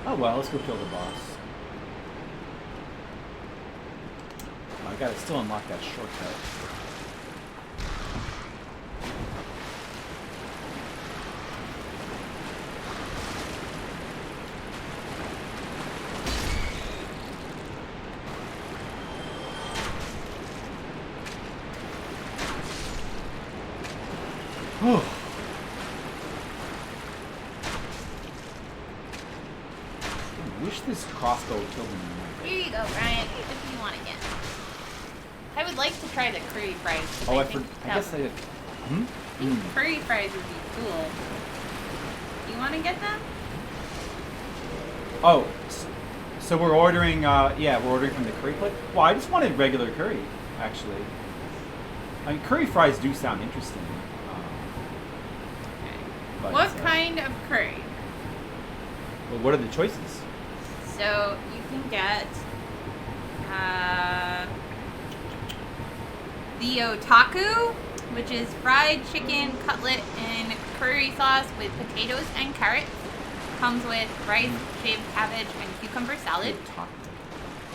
A: Oh well, let's go kill the boss. I gotta still unlock that shortcut. Oh. I wish this crossbow would kill me.
B: Here you go, Brian, if you want to get. I would like to try the curry fries.
A: Oh, I guess I did.
B: Curry fries would be cool. You want to get them?
A: Oh, so we're ordering, yeah, we're ordering from the curry plate? Well, I just wanted regular curry, actually. I mean, curry fries do sound interesting. But,
B: what kind of curry?
A: Well, what are the choices?
B: So you can get the otaku, which is fried chicken cutlet in curry sauce with potatoes and carrots. Comes with rice, shaved cabbage, and cucumber salad.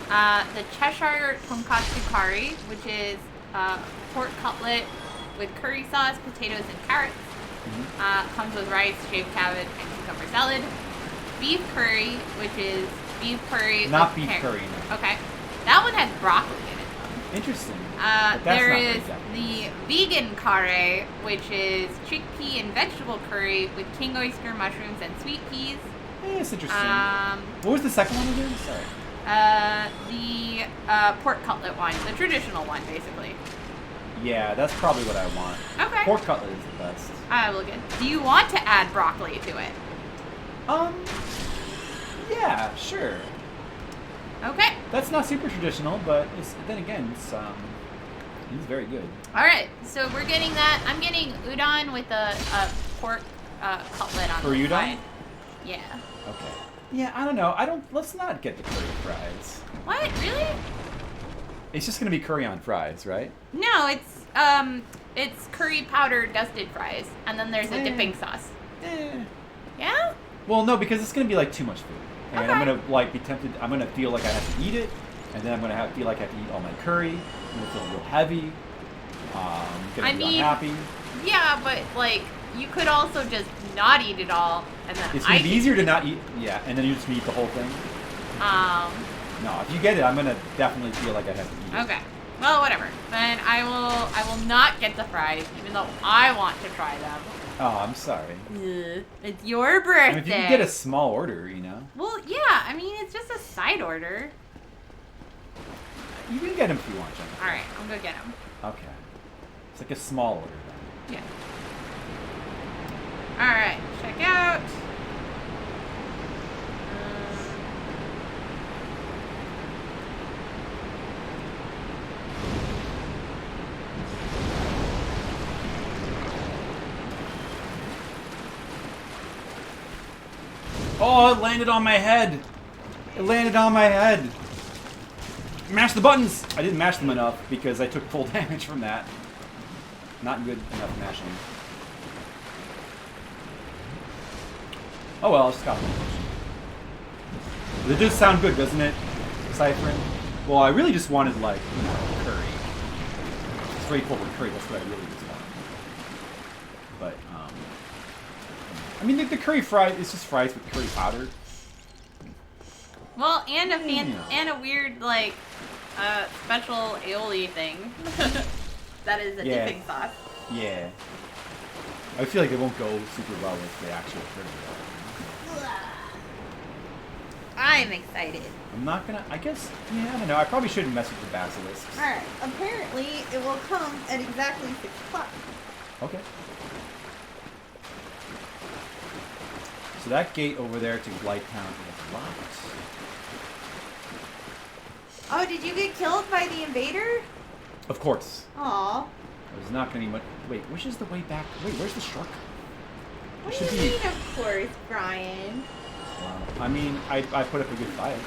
B: The Cheshire tonkatsu curry, which is pork cutlet with curry sauce, potatoes, and carrots. Comes with rice, shaved cabbage, and cucumber salad. Beef curry, which is beef curry.
A: Not beef curry, no.
B: Okay. That one has broccoli in it.
A: Interesting. But that's
H: There
A: not
H: is
A: very
H: the vegan curry, which is chickpea and vegetable curry with king oyster mushrooms and sweet peas.
A: It's interesting. What was the second one again? Sorry.
H: The pork cutlet one, the traditional one, basically.
A: Yeah, that's probably what I want.
H: Okay.
A: Pork cutlet is the best.
H: Look good. Do you want to add broccoli to it?
A: Yeah, sure.
H: Okay.
A: That's not super traditional, but then again, he's very good.
H: All right. So we're getting that. I'm getting udon with a pork cutlet on
A: For
H: the
A: udon?
H: side. Yeah.
A: Okay. Yeah, I don't know. Let's not get the curry fries.
H: What? Really?
A: It's just gonna be curry on fries, right?
H: No, it's curry powder dusted fries, and then there's a dipping sauce. Yeah?
A: Well, no, because it's gonna be like too much food, and I'm gonna like be tempted. I'm gonna feel like I have to eat it, and then I'm gonna feel like I have to eat all my curry. I'm gonna feel a little heavy. Gonna be unhappy.
H: Yeah, but like you could also just not eat it all, and then
A: It's gonna be easier to not eat. Yeah, and then you just eat the whole thing. No, if you get it, I'm gonna definitely feel like I have to eat it.
H: Okay. Well, whatever. Then I will not get the fries, even though I want to try them.
A: Oh, I'm sorry.
H: It's your birthday.
A: I mean, if you can get a small order, you know.
H: Well, yeah. I mean, it's just a side order.
A: You can get them if you want, Jen.
H: All right, I'm gonna get them.
A: Okay. It's like a small order then.
H: Yeah. All right. Check out.
A: Oh, it landed on my head. It landed on my head. Mash the buttons. I didn't mash them enough because I took full damage from that. Not good enough mashing. Oh well, it's got one. It does sound good, doesn't it, Cypherin? Well, I really just wanted like, curry. Straightforward curry. That's what I really just wanted. But I mean, the curry fry is just fries with curry powder.
H: Well, and a weird like special aioli thing. That is a dipping sauce.
A: Yeah. I feel like it won't go super well with the actual curry.
B: I'm excited.
A: I'm not gonna. I guess. Yeah, I don't know. I probably shouldn't mess with the basilisks.
H: All right. Apparently, it will come at exactly 6 o'clock.
A: Okay. So that gate over there to Blighttown is locked.
B: Oh, did you get killed by the invader?
A: Of course.
B: Aw.
A: There's not gonna be much. Wait, which is the way back? Wait, where's the shortcut?
B: What do you mean, of course, Brian?
A: Wow. I mean, I put up a good fight.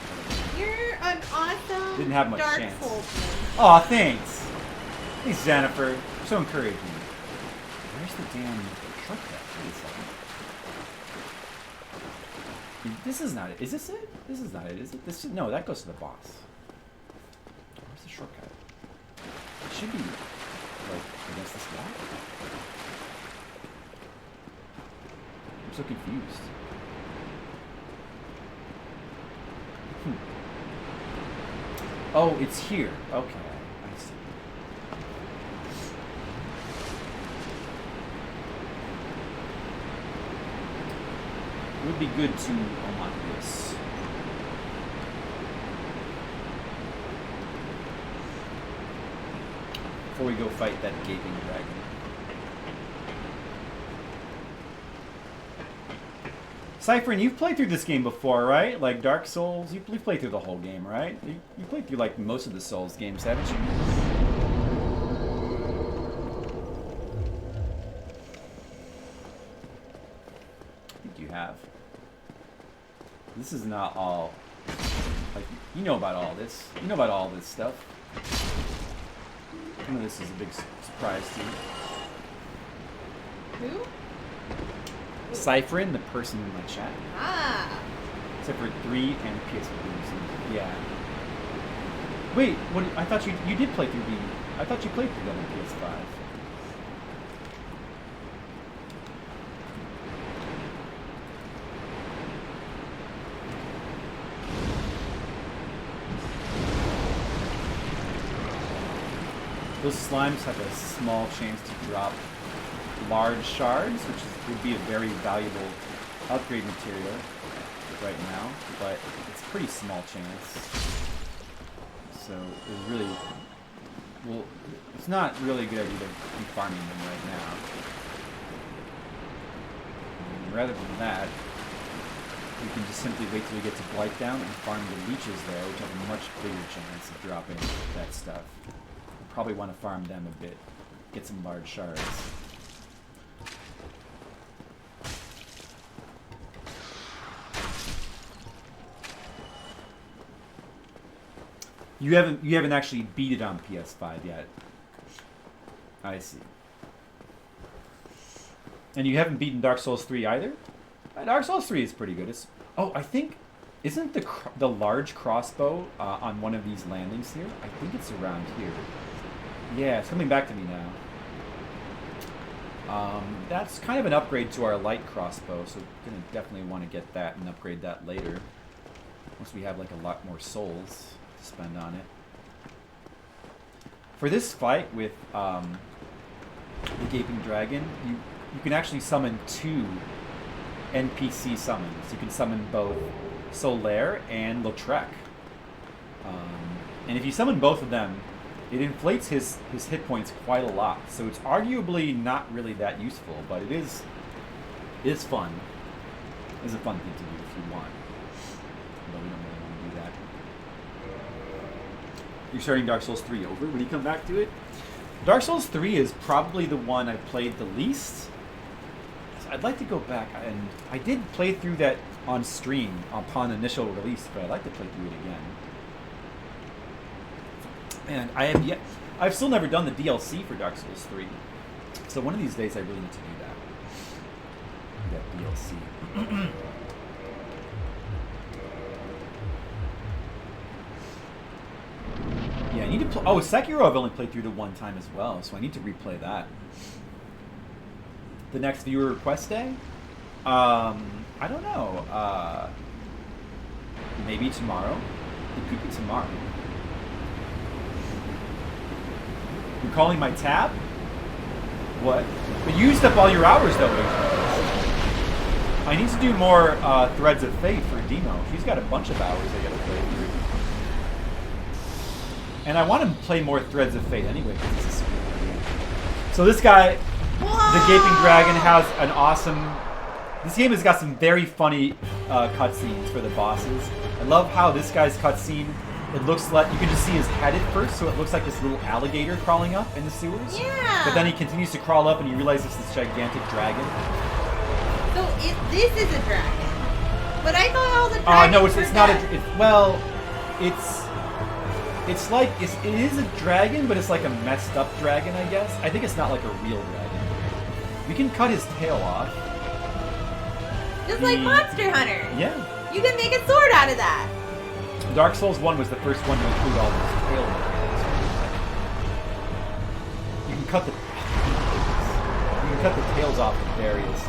B: You're an awesome
A: Didn't have much
B: Dark
A: chance.
B: Soulsman.
A: Aw, thanks. Thanks, Jennifer. You're so encouraging. Where's the damn shortcut? Wait a second. This is not it. Is this it? This is not it, is it? No, that goes to the boss. Where's the shortcut? It should be, like, against this wall? I'm so confused. Oh, it's here. Okay, I see. It would be good to unlock this. Before we go fight that gaping dragon. Cypherin, you've played through this game before, right? Like Dark Souls? You've played through the whole game, right? You played through like most of the Souls games, haven't you? I think you have. This is not all... Like, you know about all this. You know about all this stuff. I know this is a big surprise to you.
H: Who?
A: Cypherin, the person in my chat.
H: Ah.
A: Except for 3 and PS4. Yeah. Wait, what? I thought you did play through the... I thought you played through that on PS5. Those slimes have a small chance to drop large shards, which would be a very valuable upgrade material right now, but it's a pretty small chance. So it's really, well, it's not really a good idea to be farming them right now. And rather than that, we can just simply wait till we get to Blightdown and farm the leeches there, which have a much bigger chance of dropping that stuff. We'll probably want to farm them a bit, get some large shards. You haven't actually beat it on PS5 yet. I see. And you haven't beaten Dark Souls 3 either? Dark Souls 3 is pretty good. I think, isn't the large crossbow on one of these landings here? I think it's around here. Yeah, it's coming back to me now. That's kind of an upgrade to our light crossbow, so we're gonna definitely want to get that and upgrade that later. Once we have like a lot more souls to spend on it. For this fight with the Gaping Dragon, you can actually summon 2 NPC summons. You can summon both Solaire and Lautrec. And if you summon both of them, it inflates his hit points quite a lot. So it's arguably not really that useful, but it is fun. It's a fun thing to do if you want. But we don't really want to do that. You're starting Dark Souls 3 over when you come back to it? Dark Souls 3 is probably the one I've played the least. So I'd like to go back, and I did play through that on stream upon initial release, but I'd like to play through it again. And I've still never done the DLC for Dark Souls 3. So one of these days I really need to do that DLC. Yeah, I need to play. Oh, Sekiro I've only played through to one time as well, so I need to replay that. The next viewer request day? I don't know. Maybe tomorrow? It could be tomorrow. You're calling my tab? What? But you used up all your hours though, I need to do more Threads of Fate for Demo. She's got a bunch of hours I gotta play through. And I want to play more Threads of Fate anyway, because it's a super good game. So this guy, the Gaping Dragon, has an awesome... This game has got some very funny cutscenes for the bosses. I love how this guy's cutscene, it looks like, you can just see his head at first, so it looks like this little alligator crawling up in the sewers.
B: Yeah!
A: But then he continues to crawl up and you realize it's this gigantic dragon.
B: So this is a dragon. But I thought all the dragons
A: no,
B: were
A: it's not
B: dead.
A: It's like, it is a dragon, but it's like a messed up dragon, I guess. I think it's not like a real dragon. We can cut his tail off.
B: Just like Monster Hunter.
A: Yeah.
B: You can make a sword out of that.
A: Dark Souls 1 was the first one to include all those tail mechanics. You can cut the tails off of various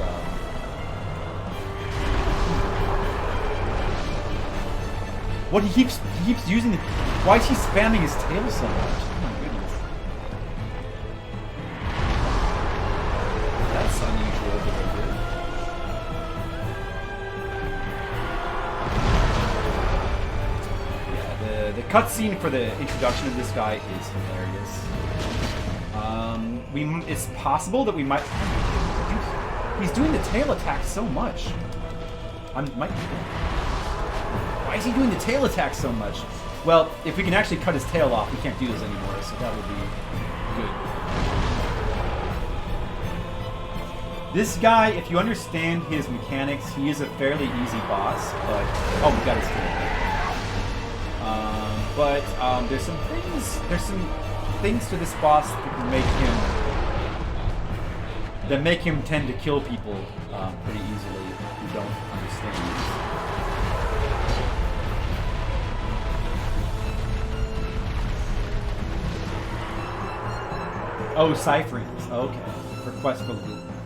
A: what he keeps using it. Why is he spamming his tail so much? Oh my goodness. That's unusual behavior. Yeah, the cutscene for the introduction of this guy is hilarious. It's possible that we might. He's doing the tail attack so much. Why is he doing the tail attack so much? Well, if we can actually cut his tail off, we can't do this anymore, so that would be good. This guy, if you understand his mechanics, he is a fairly easy boss, but... Oh, we got his tail. There's some things to this boss that make him tend to kill people pretty easily who don't understand. Oh, Cypherings. Okay. For Quest for...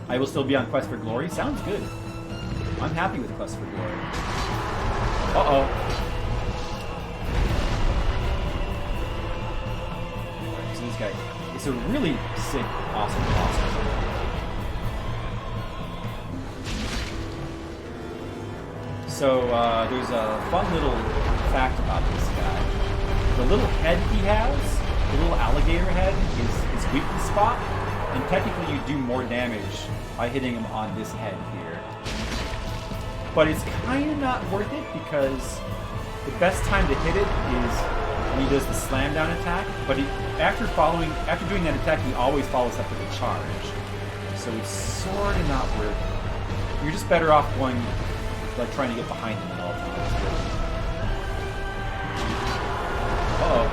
A: I will still be on Quest for Glory? Sounds good. I'm happy with Quest for Glory. Uh-oh. So this guy... It's a really sick, awesome boss. So there's a fun little fact about this guy. The little head he has, the little alligator head, is his weakness spot, and technically you do more damage by hitting him on this head here. But it's kind of not worth it because the best time to hit it is when he does the slam down attack. But after doing that attack, he always follows up with a charge. So it's sort of not worth it. You're just better off going, like trying to get behind him at all times. Uh-oh.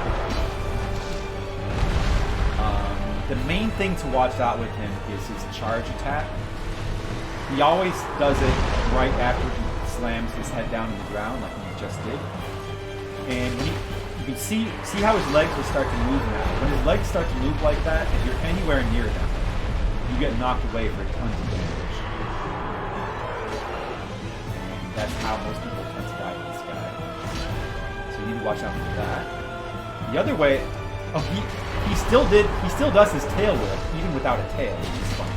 A: The main thing to watch out with him is his charge attack. He always does it right after he slams his head down on the ground, like he just did. And when you can see how his legs will start to move now. When his legs start to move like that, if you're anywhere near them, you get knocked away for tons of damage. And that's how most people tend to die with this guy. So you need to watch out for that. The other way, he still does his tail whip, even without a tail, which is fun.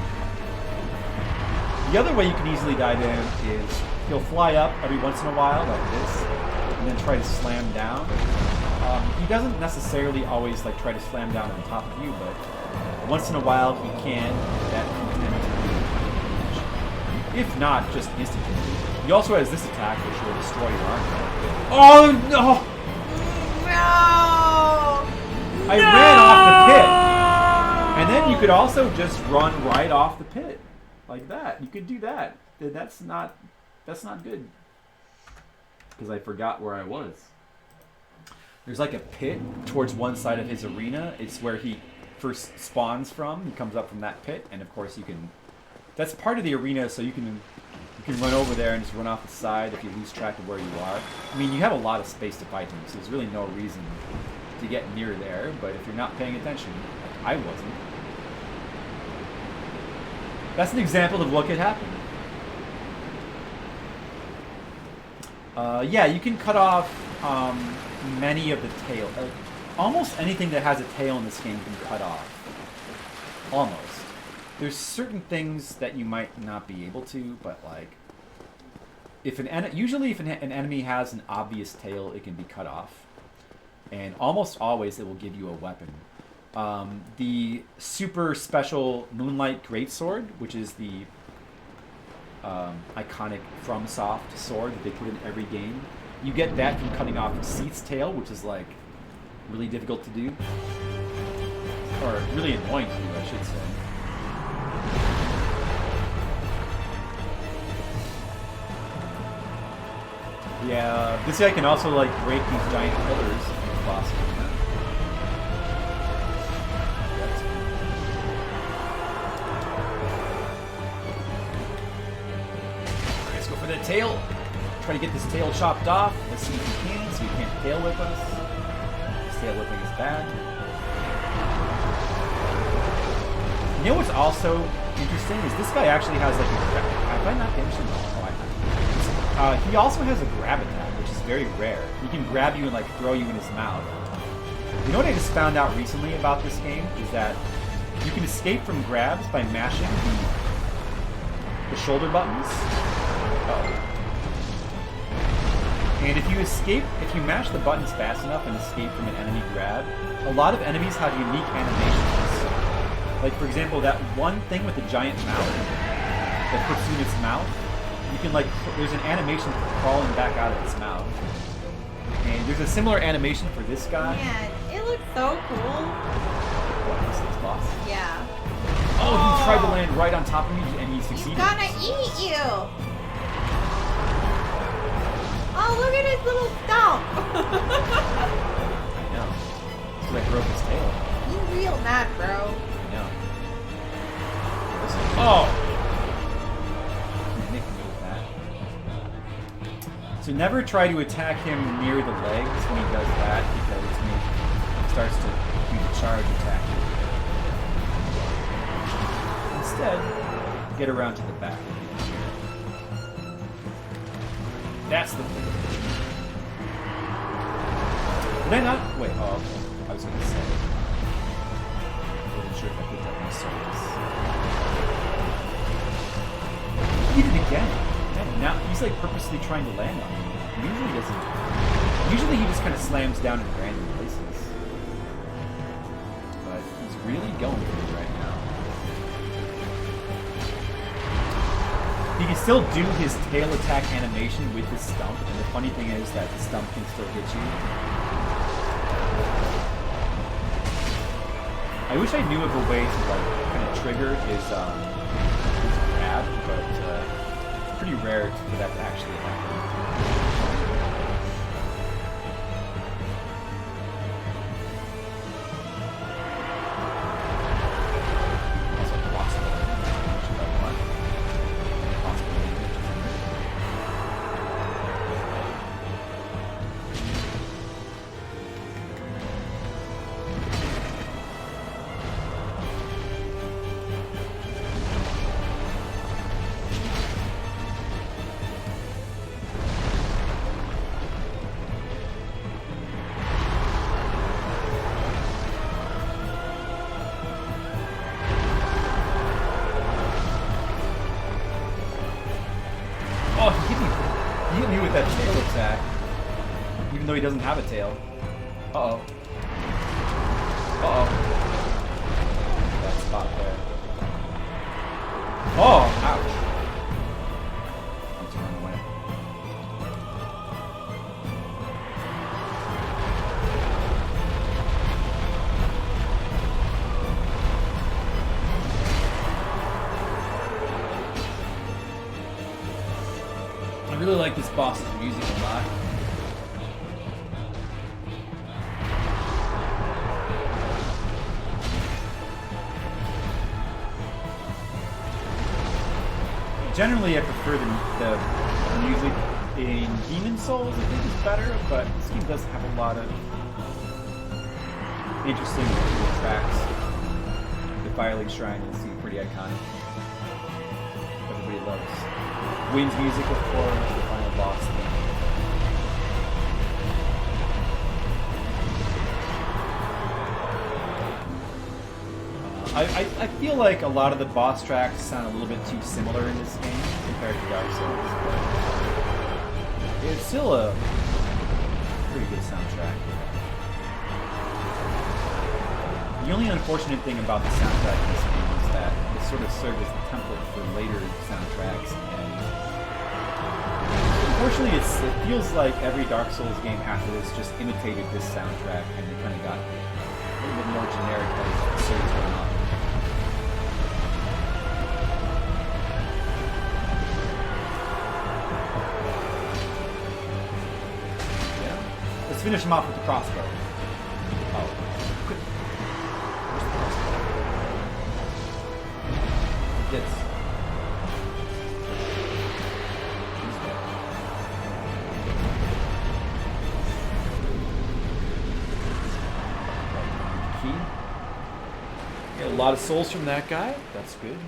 A: The other way you can easily die to him is he'll fly up every once in a while like this, and then try to slam down. He doesn't necessarily always like try to slam down on top of you, but once in a while he can. That can tend to if not, just instantly. He also has this attack, which will destroy your armor. Oh no!
H: No!
A: I ran off the pit, and then you could also just run right off the pit, like that. You could do that. That's not good, because I forgot where I was. There's like a pit towards one side of his arena. It's where he first spawns from. He comes up from that pit, and of course you can. That's part of the arena, so you can run over there and just run off the side if you lose track of where you are. I mean, you have a lot of space to fight him, so there's really no reason to get near there. But if you're not paying attention, like I wasn't, that's an example of what could happen. Yeah, you can cut off many of the tail. Almost anything that has a tail in this game can cut off. Almost. There's certain things that you might not be able to, but like, usually if an enemy has an obvious tail, it can be cut off, and almost always it will give you a weapon. The super special Moonlight Greatsword, which is the iconic Fromsoft sword that they put in every game. You get that from cutting off Seath's tail, which is like really difficult to do, or really annoying to do, I should say. Yeah, this guy can also like break these giant pillars if possible. Let's go for the tail. Try to get this tail chopped off. Let's see if we can, so he can't tail whip us. This tail whipping is bad. You know what's also interesting is this guy actually has like a grab. Have I not mentioned that? He also has a grab attack, which is very rare. He can grab you and like throw you in his mouth. You know what I just found out recently about this game is that you can escape from grabs by mashing the shoulder buttons. And if you mash the buttons fast enough and escape from an enemy grab, a lot of enemies have unique animations. Like for example, that one thing with the giant mouth that puts you in its mouth, you can like, there's an animation for crawling back out of its mouth. And there's a similar animation for this guy.
B: Man, it looks so cool.
A: What, this boss?
B: Yeah.
A: Oh, he tried to land right on top of me and he succeeded.
B: He's gonna eat you! Oh, look at his little stump!
A: I know. Because I broke his tail.
B: You real mad, bro.
A: I know. Oh! So never try to attack him near the legs when he does that, because he starts to do the charge attack. Instead, get around to the back. That's the thing. Did I not? Wait, oh, okay. I was going to say. sure if I picked up my souls. He did it again. Man, now he's like purposely trying to land on me. He usually doesn't. Usually he just kind of slams down in random places. But he's really going for it right now. He can still do his tail attack animation with his stump, and the funny thing is that the stump can still hit you. I wish I knew of a way to like kind of trigger his grab, but it's pretty rare for that to actually happen. Even though he doesn't have a tail. Uh-oh. Uh-oh. That spot there. Oh, ouch. I'm turning away. I really like this boss's music a lot. Generally, I prefer the music in Demons Souls, I think is better, but this game does have a lot of interesting tracks. The Firelink Shrine is pretty iconic. Everybody loves Wind's music, of course, the final boss theme. I feel like a lot of the boss tracks sound a little bit too similar in this game compared to Dark Souls, but it's still a pretty good soundtrack. The only unfortunate thing about the soundtrack in this game is that it sort of served as the template for later soundtracks, and unfortunately it feels like every Dark Souls game after this just imitated this soundtrack, and it kind of got a little bit more generic as the series went on. Let's finish him off with the crossbow. Oh, quick. Where's the crossbow? This. He's dead. Key. Get a lot of souls from that guy. That's good.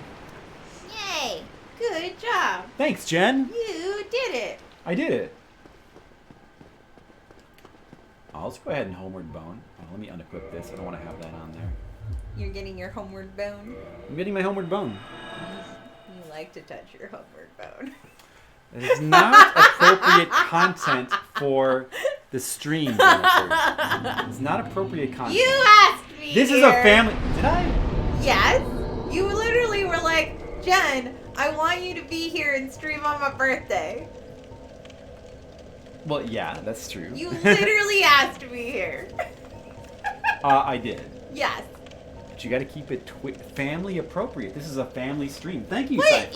B: Yay! Good job.
A: Thanks, Jen.
B: You did it.
A: I did it. Let's go ahead and Homeward Bone. Oh, let me unequip this. I don't want to have that on there.
B: You're getting your homeward bone.
A: I'm getting my Homeward Bone.
B: You like to touch your homeward bone.
A: It is not appropriate content for the stream, Jennifer. It's not appropriate content.
B: You asked me.
A: This is a family. Did I?
B: Yes. You literally were like, Jen, I want you to be here and stream on my birthday.
A: Well, yeah, that's true.
B: You literally asked me here.
A: I did.
B: Yes.
A: But you got to keep it family appropriate. This is a family stream. Thank you,
B: Wait,
A: Cypher.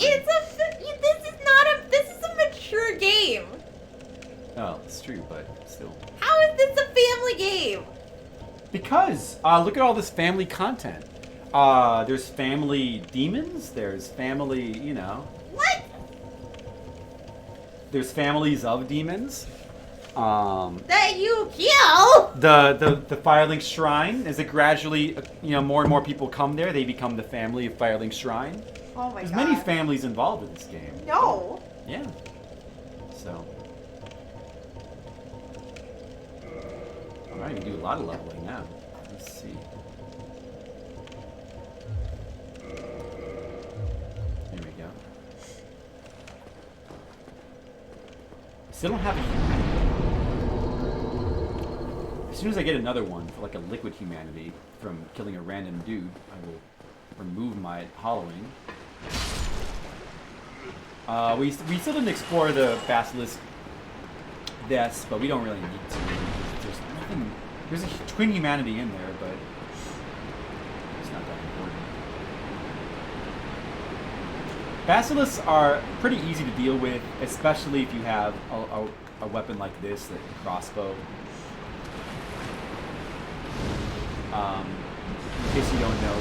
B: this is a mature game.
A: Oh, it's true, but still.
B: How is this a family game?
A: Because look at all this family content. There's family demons. There's family, you know.
B: What?
A: There's families of demons.
B: That you kill?
A: The Firelink Shrine, as it gradually, more and more people come there, they become the family of Firelink Shrine.
B: Oh my
A: There's
B: god.
A: many families involved in this game.
B: No.
A: Yeah. So. Alright, we can do a lot of leveling now. Let's see. Still don't have a... As soon as I get another one for like a liquid humanity from killing a random dude, I will remove my hollowing. We still didn't explore the Basilisk deaths, but we don't really need to. There's nothing... There's a twin humanity in there, but it's not that important. Basilisks are pretty easy to deal with, especially if you have a weapon like this, the crossbow. In case you don't know,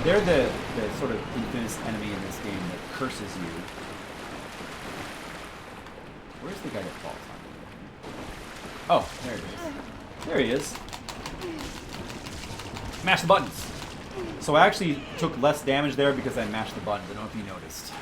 A: they're the sort of infamous enemy in this game that curses you. Where's the guy that falls on me? Oh, there it is. There he is. Mash the buttons. So I actually took less damage there because I mashed the buttons. I don't know if you noticed.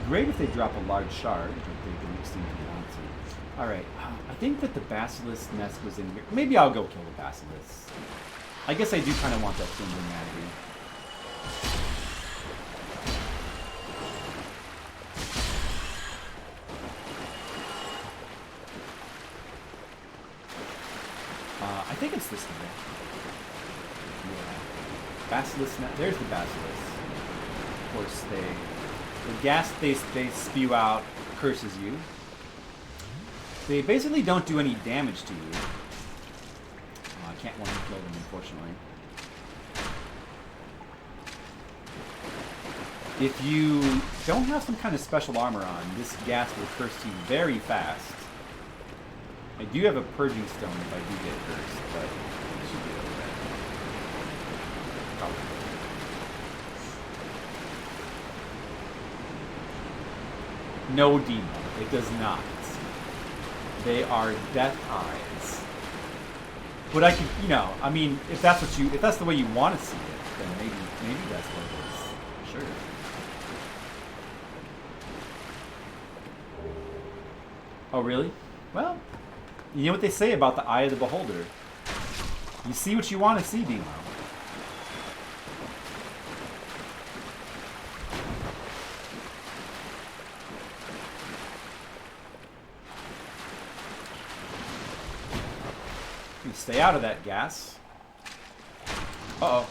A: Great if they drop a large shard, but they don't seem to want to. Alright, I think that the Basilisk nest was in here. Maybe I'll go kill the Basilisk. I guess I do kind of want that twin humanity. I think it's this one. Yeah. Basilisk nest. There's the Basilisk. Of course, the gas they spew out curses you. They basically don't do any damage to you. I can't want to kill them, unfortunately. If you don't have some kind of special armor on, this gas will curse you very fast. I do have a purging stone if I do get cursed, but it should be okay. Probably. No demon. It does not. They are death eyes. But I could, you know, I mean, if that's the way you want to see it, then maybe that's what it is. Sure. Oh, really? Well, you know what they say about the eye of the beholder. You see what you want to see, Demo. Stay out of that gas. Uh-oh.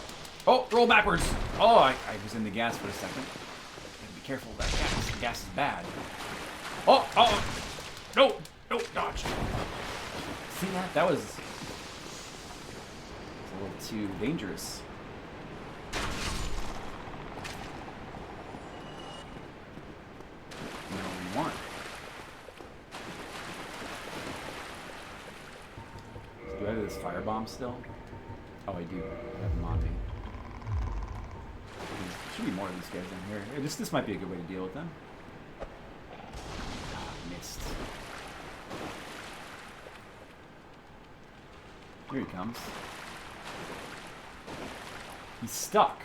A: Oh, roll backwards. Oh, I was in the gas for a second. Gotta be careful of that gas. The gas is bad. Oh, oh. No, no, dodge. See that? That was a little too dangerous. You know what we want. Do I have this firebomb still? Oh, I do. I have them on me. There should be more of these guys in here. This might be a good way to deal with them. Ah, missed. Here he comes. He's stuck.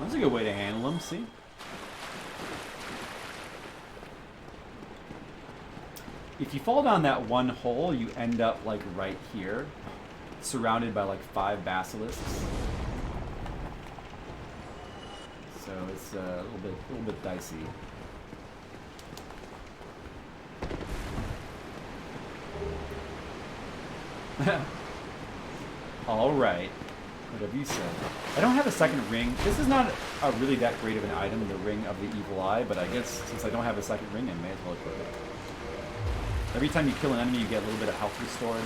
A: That's a good way to handle him, see? If you fall down that one hole, you end up like right here, surrounded by like 5 basilisks. So it's a little bit dicey. All right, whatever you said. I don't have a second ring. This is not a really that great of an item, the Ring of the Evil Eye, but I guess since I don't have a second ring, I may as well equip it. Every time you kill an enemy, you get a little bit of health restored,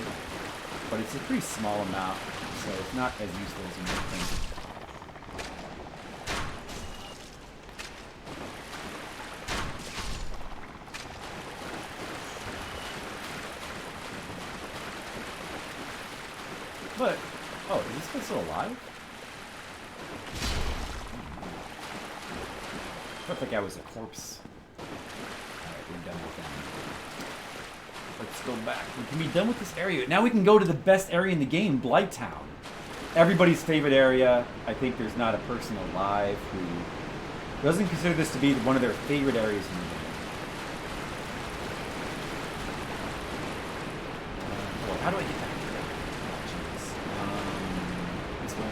A: but it's a pretty small amount, so it's not as useful as you might think. But, oh, is this guy still alive? I thought that guy was a corpse. Alright, we're done with that. Let's go back. We can be done with this area. Now we can go to the best area in the game, Blighttown. everybody's favorite area. I think there's not a person alive who doesn't consider this to be one of their favorite areas in the game. Boy, how do I get back here? Oh, jeez. This way.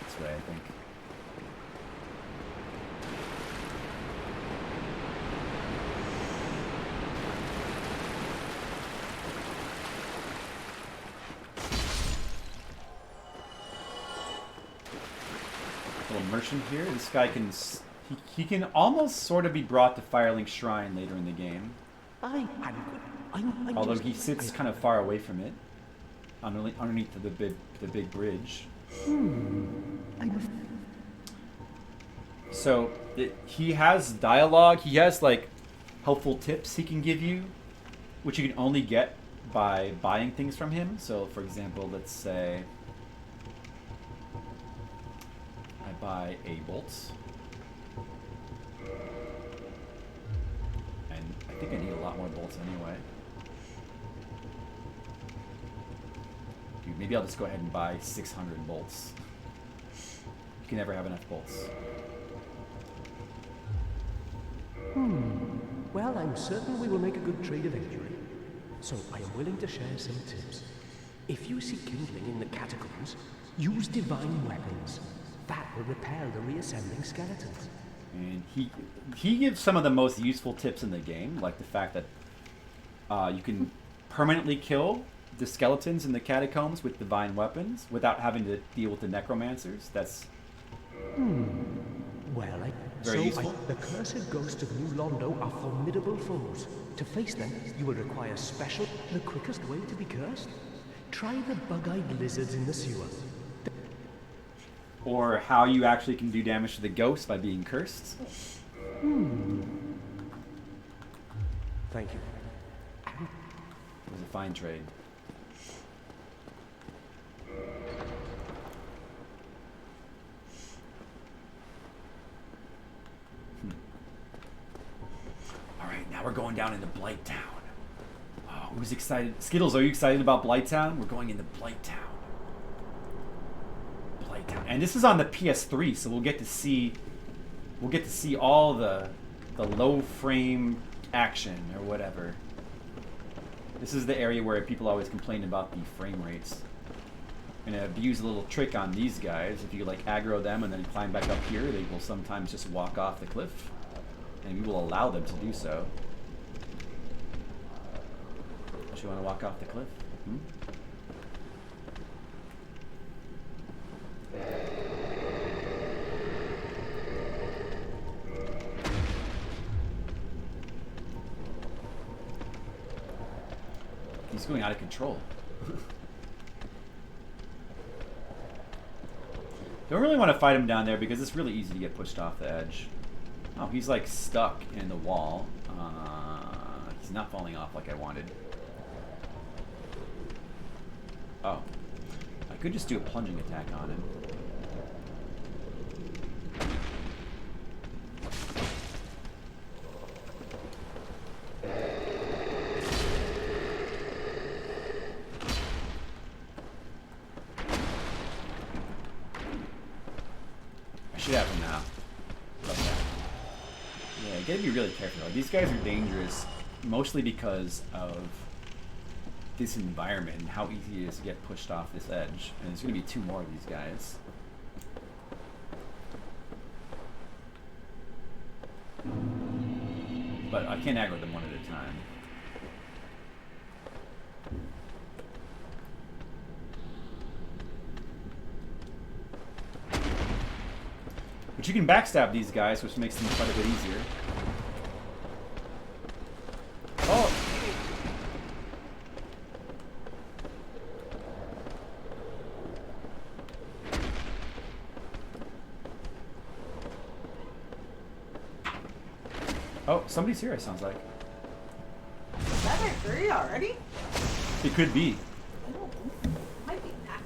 A: This way, I think. Little merchant here. This guy can he can almost sort of be brought to Firelink Shrine later in the game. Although he sits kind of far away from it, underneath the big bridge. So he has dialogue. He has like helpful tips he can give you, which you can only get by buying things from him. So, for example, let's say I buy a bolts, and I think I need a lot more bolts anyway. Dude, maybe I'll just go ahead and buy 600 bolts. You can never have enough bolts.
G: Well, I'm certain we will make a good trade eventually. So I am willing to share some tips. If you see kindling in the catacombs, use divine weapons. That will repair the reassembling skeletons.
A: And he gives some of the most useful tips in the game, like the fact that you can permanently kill the skeletons in the catacombs with divine weapons without having to deal with the necromancers. That's
G: Well,
A: very useful.
G: The cursed ghosts of New Londo are formidable foes. To face them, you will require special... The quickest way to be cursed? Try the bug-eyed lizards in the sewer.
A: Or how you actually can do damage to the ghosts by being cursed.
G: Thank you.
A: It was a fine trade. Alright, now we're going down into Blight Town. Oh, who's excited? Skittles, are you excited about Blight Town? We're going into Blight Town. Blight Town. And this is on the PS3, so we'll get to see all the low frame action or whatever. This is the area where people always complain about the frame rates. I'm gonna abuse a little trick on these guys. If you like aggro them and then climb back up here, they will sometimes just walk off the cliff. And we will allow them to do so. Don't you want to walk off the cliff? He's going out of control. Don't really want to fight him down there because it's really easy to get pushed off the edge. Oh, he's like stuck in the wall. He's not falling off like I wanted. Oh. I could just do a plunging attack on him. I should have him now. Love that. Yeah, you gotta be really careful. Like, these guys are dangerous, mostly because of this environment and how easy it is to get pushed off this edge. And there's gonna be 2 more of these guys. But I can't aggro them one at a time. But you can backstab these guys, which makes them quite a bit easier. Oh! Oh, somebody's here, it sounds like.
H: Is that at 3 already?
A: It could be.
H: I don't think so. Might be back.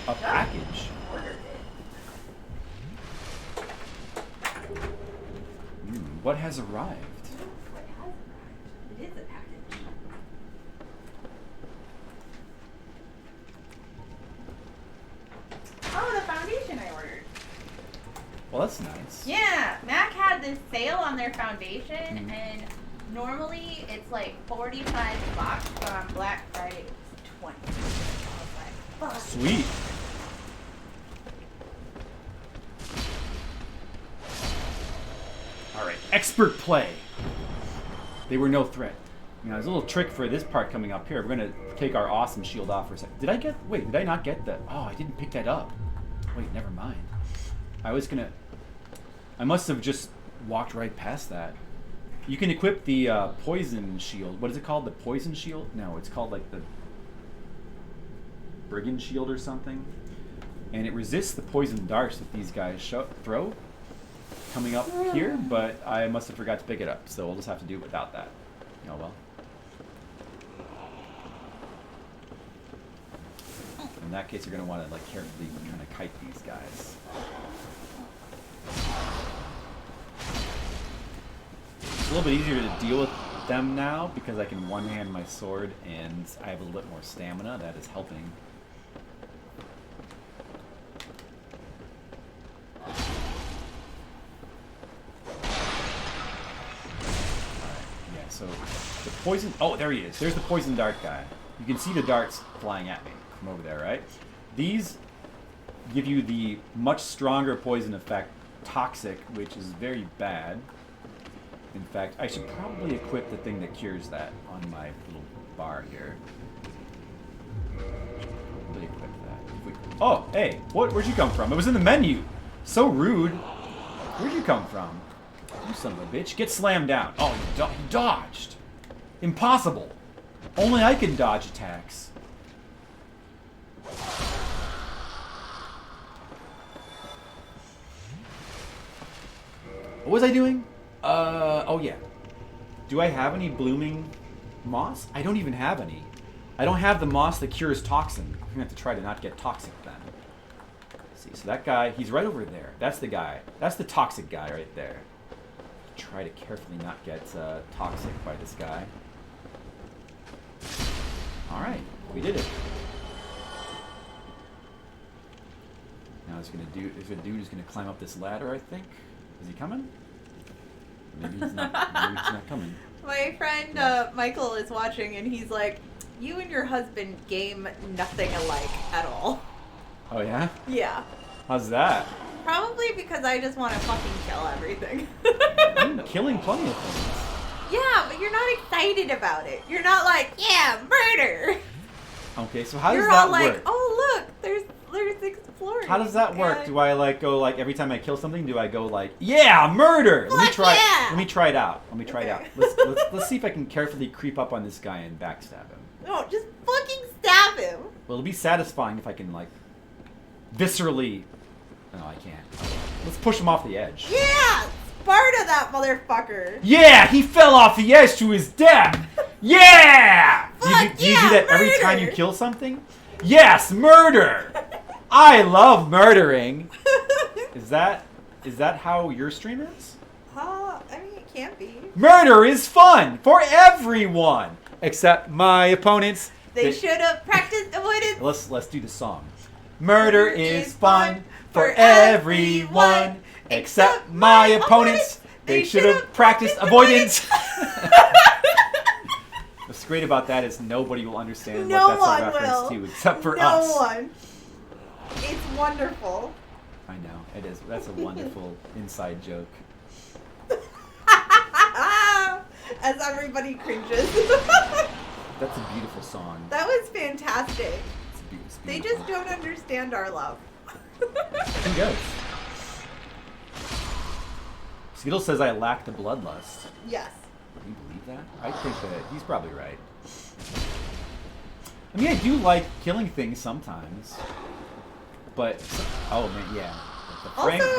A: A package? What has arrived?
H: What has arrived? It is a package. Oh, the foundation I ordered.
A: Well, that's nice.
H: Yeah, Mac had this sale on their foundation, and normally it's like $45, but on Black Friday it was $20. I was like, fuck.
A: Sweet. All right, expert play. They were no threat. You know, there's a little trick for this part coming up here. We're gonna take our awesome shield off for a second. Did I not get that? Oh, I didn't pick that up. Wait, never mind. I must have just walked right past that. You can equip the poison shield. What is it called? The poison shield? No, it's called like the brigand shield or something. And it resists the poison darts that these guys throw coming up here, but I must have forgot to pick it up, so we'll just have to do it without that. Oh well. In that case, you're going to want to like carefully kind of kite these guys. It's a little bit easier to deal with them now because I can one-hand my sword and I have a little bit more stamina. That is helping. So the poison, oh, there he is. There's the poison dart guy. You can see the darts flying at me from over there, right? These give you the much stronger poison effect, toxic, which is very bad. In fact, I should probably equip the thing that cures that on my little bar here. Probably equip that. Oh, hey, where'd you come from? It was in the menu. So rude. Where'd you come from? You son of a bitch. Get slammed down. Oh, you dodged. Impossible. Only I can dodge attacks. What was I doing? Oh yeah. Do I have any blooming moss? I don't even have any. I don't have the moss that cures toxin. I'm gonna have to try to not get toxic then. Let's see, so that guy, he's right over there. That's the guy. That's the toxic guy right there. Try to carefully not get toxic by this guy. Alright, we did it. Now there's a dude who's gonna climb up this ladder, I think. Is he coming? Maybe he's not. Maybe he's not coming.
H: My friend Michael is watching, and he's like, "You and your husband game nothing alike at all."
A: Oh yeah?
H: Yeah.
A: How's that?
H: Probably because I just want to fucking kill everything.
A: I'm killing plenty of things.
H: Yeah, but you're not excited about it. You're not like, yeah, murder.
A: Okay, so how does
H: You're
A: that
H: all like,
A: work?
H: oh look, there's exploring.
A: How does that work? Do I like go like every time I kill something? Do I go like, yeah, murder? Let me try.
H: Yeah.
A: Let me try it out. Let me try it out. Let's see if I can carefully creep up on this guy and backstab him.
H: No, just fucking stab him.
A: Well, it'll be satisfying if I can like viscerally. No, I can't. Okay. Let's push him off the edge.
H: Yeah, Sparta that motherfucker.
A: Yeah, he fell off the edge to his death. Yeah. Do you do that every time you kill something? Yes, murder. I love murdering. Is that how your stream is?
H: I mean, it can't be.
A: Murder is fun for everyone except my opponents.
H: They should have practiced avoidance.
A: Let's do the song. Murder is fun for everyone except my opponents. They should have practiced avoidance. What's great about that is nobody will understand what that's a reference to except for us.
H: No one. It's wonderful.
A: I know, it is. That's a wonderful inside joke.
H: As everybody cringes.
A: That's a beautiful song.
H: That was fantastic.
A: It's
H: they just don't understand our love.
A: Who does? Skittle says I lack the bloodlust.
H: Yes.
A: Do you believe that? I think that he's probably right. I mean, I do like killing things sometimes. But, oh man, yeah. The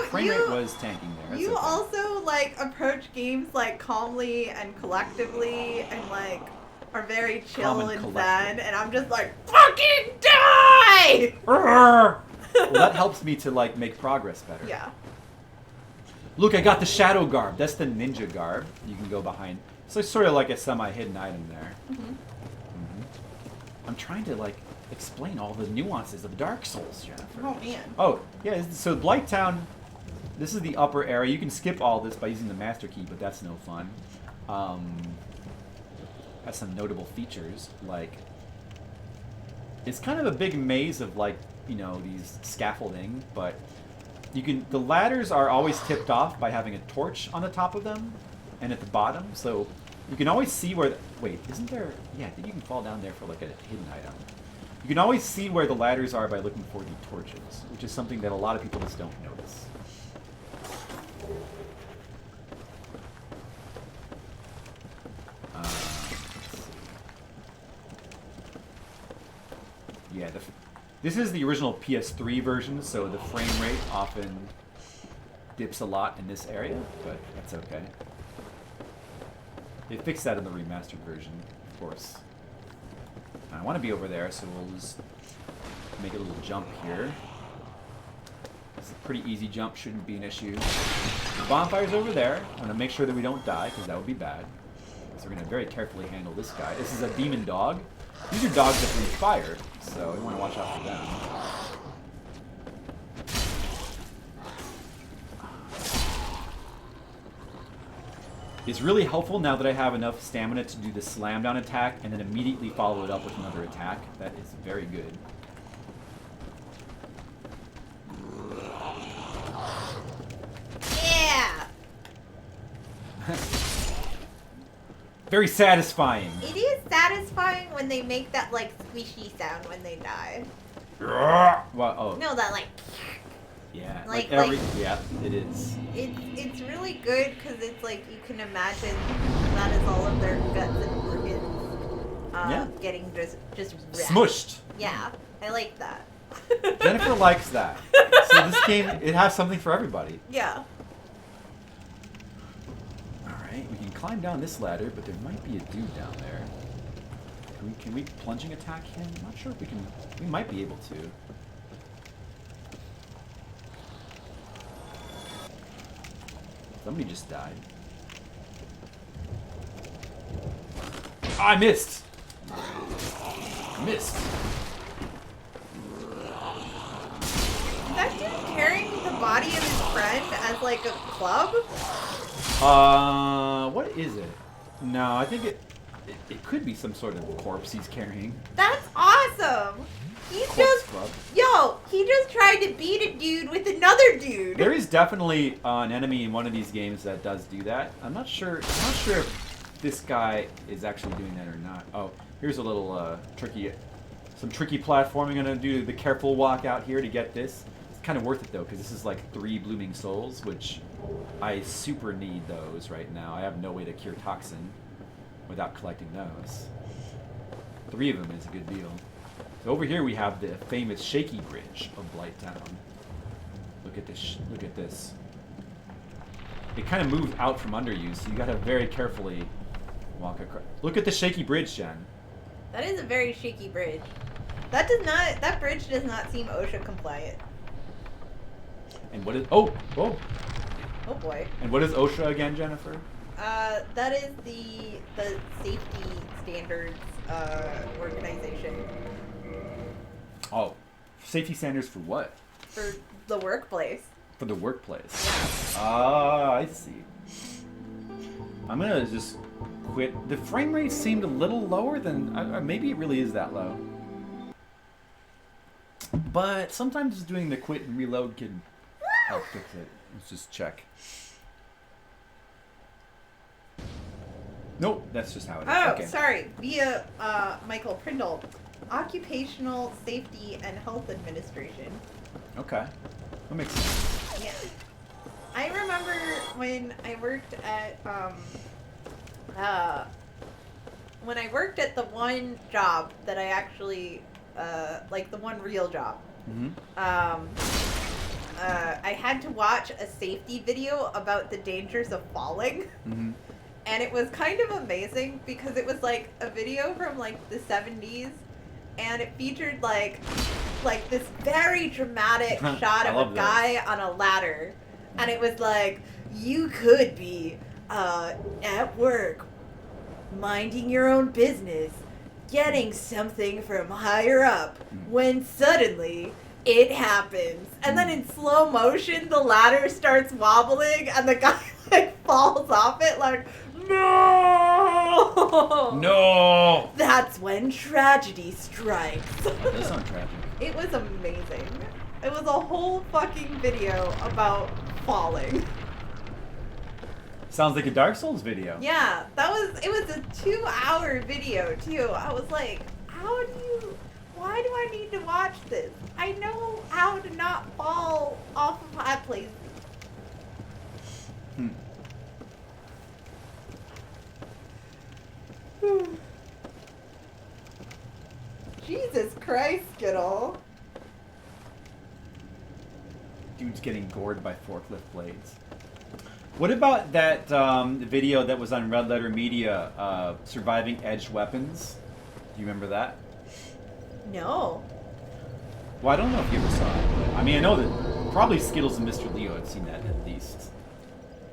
A: frame rate was tanking there. That's
H: You
A: okay.
H: also, like, approach games, like, calmly and collectively and, like, are very chill and zen. And I'm just like, fucking die!
A: Well, that helps me to, like, make progress better.
H: Yeah.
A: Look, I got the shadow garb. That's the ninja garb. You can go behind. So it's sort of like a semi-hidden item there. I'm trying to like explain all the nuances of Dark Souls, Jennifer.
H: Oh man.
A: Oh, yeah, so Blighttown, this is the upper area. You can skip all this by using the master key, but that's no fun. Has some notable features, like it's kind of a big maze of like, you know, these scaffolding, but the ladders are always tipped off by having a torch on the top of them and at the bottom, so you can always see where wait, isn't there, yeah, you can fall down there for like a hidden item. You can always see where the ladders are by looking for the torches, which is something that a lot of people just don't notice. Yeah, this is the original PS3 version, so the frame rate often dips a lot in this area, but that's okay. They fixed that in the remastered version, of course. I want to be over there, so we'll just make a little jump here. It's a pretty easy jump, shouldn't be an issue. The bonfire's over there. I'm going to make sure that we don't die, because that would be bad. So we're going to very carefully handle this guy. This is a demon dog. These are dogs that breathe fire, so we want to watch out for them. It's really helpful now that I have enough stamina to do the slam down attack and then immediately follow it up with another attack. That is very good.
B: Yeah!
A: Very satisfying.
B: It is satisfying when they make that like squishy sound when they die.
A: Well, oh.
B: No, that like.
A: Yeah,
B: Like
A: yeah, it is.
B: It's really good because it's like you can imagine that is all of their guts and organs getting just wrecked.
A: Smushed.
B: Yeah, I like that.
A: Jennifer likes that. So this game, it has something for everybody.
B: Yeah.
A: Alright, we can climb down this ladder, but there might be a dude down there. Can we plunging attack him? I'm not sure if we can. We might be able to. Somebody just died. Oh, I missed! Missed.
B: That dude carrying the body of his friend as like a club?
A: What is it? No, I think it could be some sort of corpse he's carrying.
B: That's awesome! He's just, he just tried to beat a dude with another dude.
A: There is definitely an enemy in one of these games that does do that. I'm not sure if this guy is actually doing that or not. Oh, here's a little some tricky platforming. I'm gonna do the careful walk out here to get this. It's kind of worth it though, because this is like 3 blooming souls, which I super need those right now. I have no way to cure toxin without collecting those. 3 of them is a good deal. So over here we have the famous shaky bridge of Blighttown. Look at this. Look at this. It kind of moves out from under you, so you gotta very carefully walk across. Look at the shaky bridge, Jen.
B: That is a very shaky bridge. That bridge does not seem OSHA compliant.
A: And what is, oh
B: boy.
A: And what is OSHA again, Jennifer?
B: That is the safety standards organization.
A: Oh, safety standards for what?
B: For the workplace.
A: For the workplace. Ah, I see. I'm gonna just quit. The frame rate seemed a little lower than, maybe it really is that low. But sometimes just doing the quit and reload can help fix it. Let's just check. Nope, that's just how it is.
B: Oh,
A: okay.
B: Sorry. Via Michael Prindle, Occupational Safety and Health Administration.
A: Okay, that makes sense.
B: Yeah. I remember when I worked at the one job that I actually like the one real job. I had to watch a safety video about the dangers of falling. And it was kind of amazing because it was like a video from like the 70s and it featured like this very dramatic shot of a guy on a ladder. And it was like,
Q: you could be at work, minding your own business, getting something from higher up, when suddenly it happens. And then in slow motion, the ladder starts wobbling and the guy like falls off it like, no!
A: No!
Q: That's when tragedy strikes.
A: That does sound tragic.
Q: It was amazing. It was a whole fucking video about falling.
A: Sounds like a Dark Souls video.
Q: Yeah, it was a 2-hour video too. I was like, why do I need to watch this? I know how to not fall off of high places. Jesus Christ, Skittle.
A: Dude's getting gored by forklift blades. What about that video that was on Red Letter Media, surviving edged weapons? Do you remember that?
Q: No.
A: Well, I don't know if you ever saw it. But, I mean, I know that probably Skittles and Mr. Leo had seen that at least.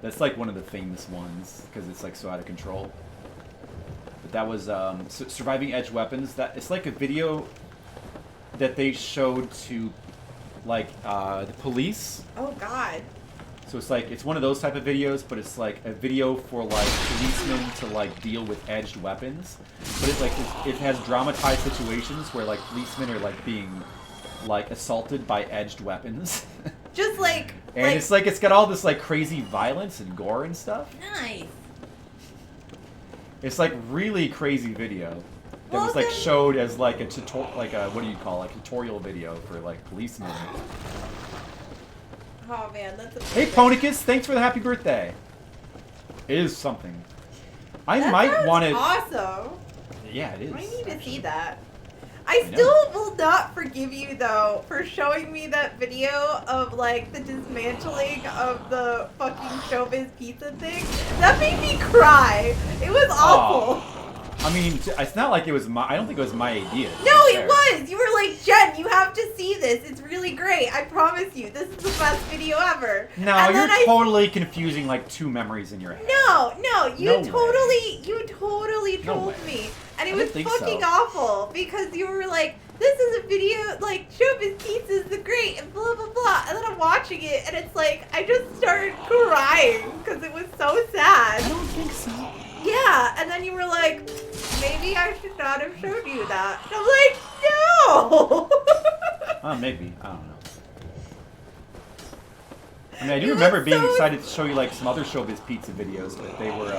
A: That's like one of the famous ones because it's like so out of control. But that was surviving edged weapons. That it's like a video that they showed to like the police.
Q: Oh God.
A: So it's like it's one of those type of videos, but it's like a video for like policemen to like deal with edged weapons. But it's like it has dramatized situations where like policemen are like being like assaulted by edged weapons.
Q: Just like
A: and it's like it's got all this like crazy violence and gore and stuff.
Q: Nice.
A: It's like really crazy video that was like showed as like a what do you call, like tutorial video for like policemen.
Q: Oh man, that's amazing.
A: Hey Ponicus, thanks for the happy birthday. It is something. I might want to.
Q: Awesome.
A: Yeah, it is.
Q: I need to see that. I still will not forgive you though for showing me that video of like the dismantling of the fucking Showbiz pizza thing. That made me cry. It was awful.
A: I mean, it's not like it was my. I don't think it was my idea.
Q: No, it was. You were like, Jen, you have to see this. It's really great. I promise you, this is the best video ever.
A: No,
Q: and
A: you're totally confusing like two memories in your head.
Q: No, you
A: No
Q: totally told me. And it
A: I
Q: was
A: don't think
Q: fucking
A: so.
Q: awful because you were like, this is a video, like, Showbiz Pizza is the great, and blah, blah, blah. And then I'm watching it, and it's like, I just started crying because it was so sad.
A: I don't think so.
Q: Yeah, and then you were like, maybe I should not have showed you that. And I'm like, no!
A: Maybe. I don't know. I mean, I do remember being excited to show you like some other Showbiz Pizza videos, but they were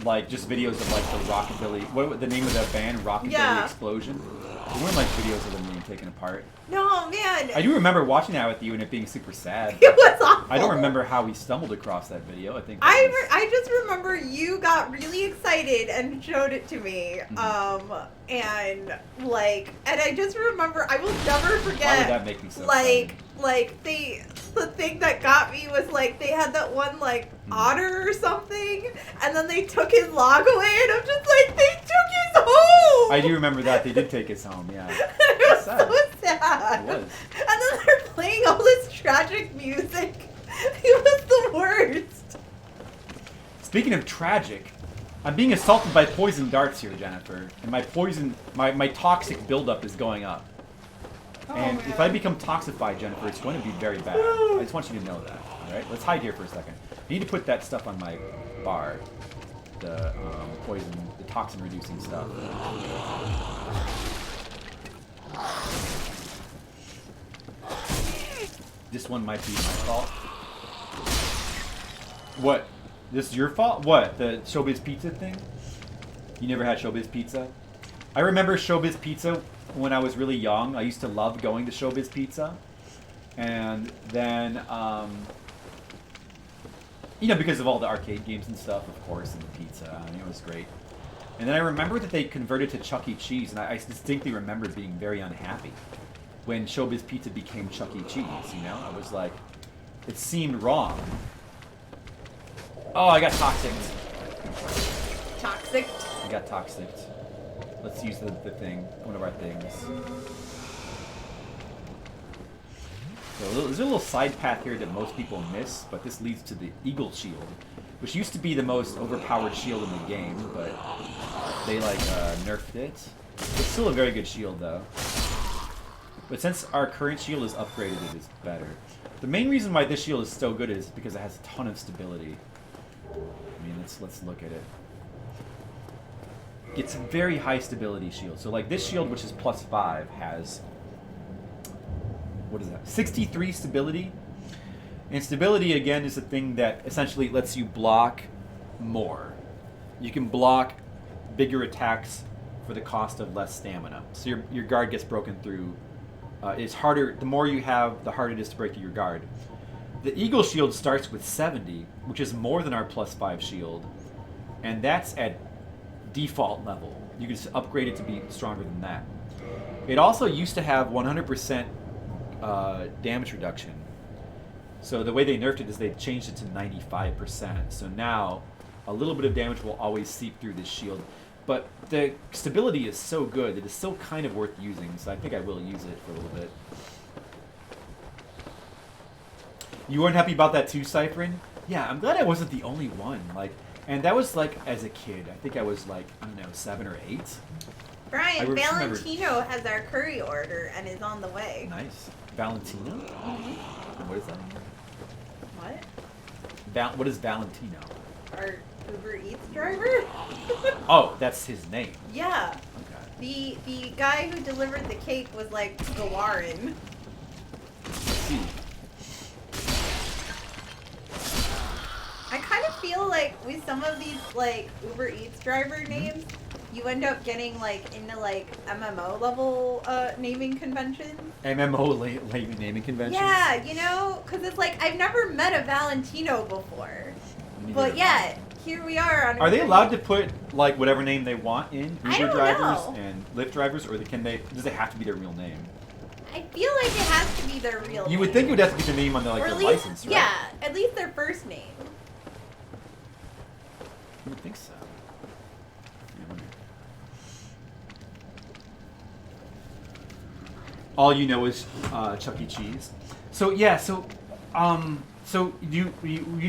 A: like just videos of like the Rockabilly. What the name of that band? Rockabilly Explosion. They weren't like videos of them being taken apart.
Q: No, man.
A: I do remember watching that with you and it being super sad.
Q: It was awful.
A: I don't remember how we stumbled across that video. I think
Q: I just remember you got really excited and showed it to me. And I just remember I will never forget.
A: Why would that make me so
Q: the thing that got me was like they had that one like otter or something, and then they took his log away, and I'm just like, they took his home.
A: I do remember that they did take his home. Yeah.
Q: It was so sad.
A: It was.
Q: And then they're playing all this tragic music. It was the worst.
A: Speaking of tragic, I'm being assaulted by poison darts here, Jennifer, and my toxic buildup is going up. And if I become toxified, Jennifer, it's going to be very bad. I just want you to know that. All right, let's hide here for a second. I need to put that stuff on my bar, the poison, the toxin-reducing stuff. This one might be my fault. What? This is your fault? What? The Showbiz Pizza thing? You never had Showbiz Pizza? I remember Showbiz Pizza when I was really young. I used to love going to Showbiz Pizza. And then, because of all the arcade games and stuff, of course, and the pizza. I mean, it was great. And then I remember that they converted to Chuck E. Cheese, and I distinctly remember being very unhappy when Showbiz Pizza became Chuck E. Cheese, I was like, it seemed wrong. Oh, I got toxic.
Q: Toxic?
A: I got toxic. Let's use the thing, one of our things. So there's a little side path here that most people miss, but this leads to the Eagle Shield, which used to be the most overpowered shield in the game, but they like nerfed it. It's still a very good shield though. But since our current shield is upgraded, it is better. The main reason why this shield is so good is because it has a ton of stability. I mean, let's look at it. It's a very high stability shield. So like this shield, which is +5, has, what is that? 63 stability. And stability, again, is a thing that essentially lets you block more. You can block bigger attacks for the cost of less stamina. So your guard gets broken through. It's harder, the more you have, the harder it is to break through your guard. The Eagle Shield starts with 70, which is more than our +5 shield. And that's at default level. You can just upgrade it to be stronger than that. It also used to have 100% damage reduction. So the way they nerfed it is they changed it to 95%. So now a little bit of damage will always seep through this shield. But the stability is so good that it's still kind of worth using. So I think I will use it for a little bit. You weren't happy about that too, Cypherin? Yeah, I'm glad I wasn't the only one. Like, and that was like as a kid. I think I was like, I don't know, 7 or 8.
B: Brian, Valentino has our curry order and is on the way.
A: Nice. Valentino?
B: Mm-hmm.
A: What is that?
B: What?
A: What is Valentino?
B: Our Uber Eats driver?
A: Oh, that's his name.
B: Yeah.
A: Okay.
B: The guy who delivered the cake was like Gawarin. I kind of feel like with some of these like Uber Eats driver names, you end up getting like into like MMO level naming conventions.
A: MMO naming conventions?
B: Yeah, you know, because it's like I've never met a Valentino before. But yet, here we are on.
A: Are they allowed to put like whatever name they want in Uber drivers
B: know.
A: and Lyft drivers, or can they? Does it have to be their real name?
B: I feel like it has to be their real name.
A: You would think it would have to be the name on the like
B: or
A: the
B: at least,
A: license, right?
B: Yeah, at least their first name.
A: You would think so. All you know is Chuck E. Cheese. So yeah, so you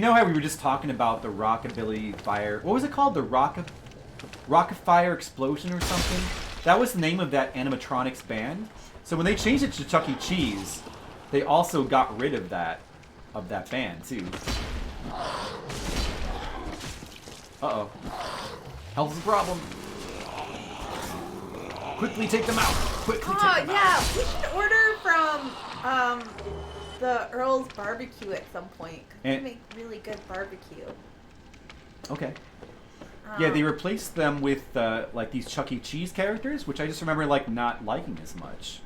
A: know how we were just talking about the Rockabilly Fire? What was it called? The Rockafire Explosion or something? That was the name of that animatronics band. So when they changed it to Chuck E. Cheese, they also got rid of that band too. Uh-oh. Health's a problem. Quickly take them out. Quickly take them
B: yeah,
A: out.
B: we should order from the Earl's Barbecue at some point. 'Cause they make really good barbecue.
A: Okay. Yeah, they replaced them with like these Chuck E. Cheese characters, which I just remember like not liking as much.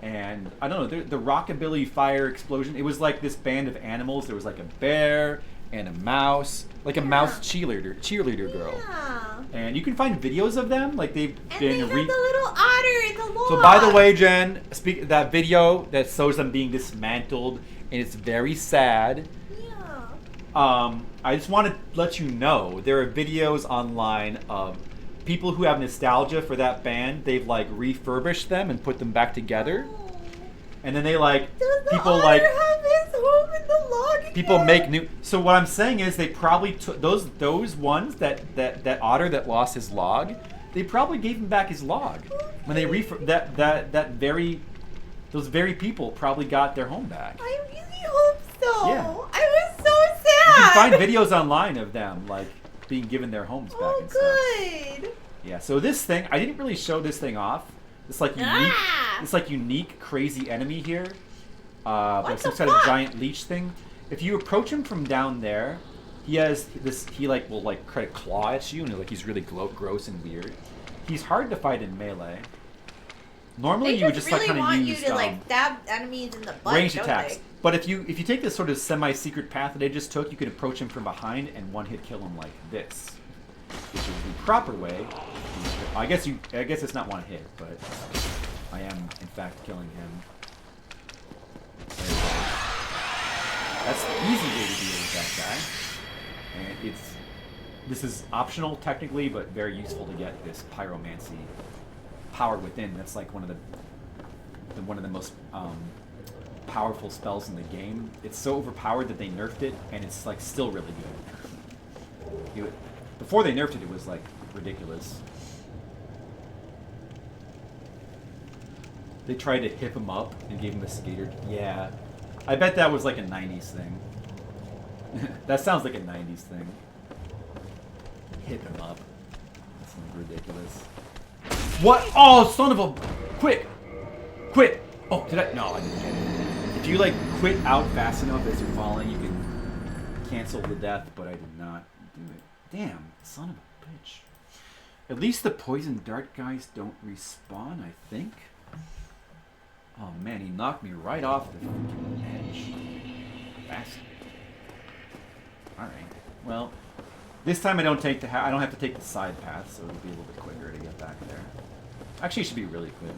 A: And I don't know, the Rockabilly Fire Explosion. It was like this band of animals. There was like a bear and a mouse, like a mouse cheerleader girl.
B: Yeah.
A: And you can find videos of them, like they've
B: And
A: been.
B: they have the little otter in the log.
A: So by the way, Jen, that video that shows them being dismantled, and it's very sad.
B: Yeah.
A: I just want to let you know there are videos online of people who have nostalgia for that band. They've like refurbished them and put them back together, and then they like people like
B: have his home in the log again?
A: people make new. So what I'm saying is they probably took those ones that otter that lost his log. They probably gave him back his log when they those very people probably got their home back.
B: I really hope so.
A: Yeah.
B: I was so sad.
A: You can find videos online of them like being given their homes back and stuff.
B: Good.
A: Yeah. So this thing, I didn't really show this thing off. It's like unique, crazy enemy here. Like some kind of giant leech thing. If you approach him from down there, he has this. He like will like try to claw at you, and like he's really gross and weird. He's hard to fight in melee. Normally, you would just
B: really
A: like kind of
B: want
A: use
B: you to like stab enemies in the butt.
A: ranged
B: don't
A: attacks.
B: they?
A: But if you take this sort of semi-secret path that I just took, you can approach him from behind and one-hit kill him like this, which is the proper way. I guess it's not one hit, but I am in fact killing him. There we go. That's the easy way to deal with that guy, and this is optional technically, but very useful to get this pyromancy power within. That's like one of the most powerful spells in the game. It's so overpowered that they nerfed it, and it's like still really good. Before they nerfed it, it was like ridiculous. They tried to hip him up and gave him a skater. Yeah, I bet that was like a 90s thing. That sounds like a 90s thing. Hip him up. That's like ridiculous. What? Oh, son of a... Quick! Quit! Oh, did I? No, I didn't get it. If you like quit out fast enough as you're falling, you can cancel the death, but I did not do it. Damn, son of a bitch. At least the poison dart guys don't respawn, I think. Oh man, he knocked me right off the freaking edge. Bastard. Alright. Well, this time I don't take the I don't have to take the side path, so it'll be a little bit quicker to get back there. Actually, it should be really quick.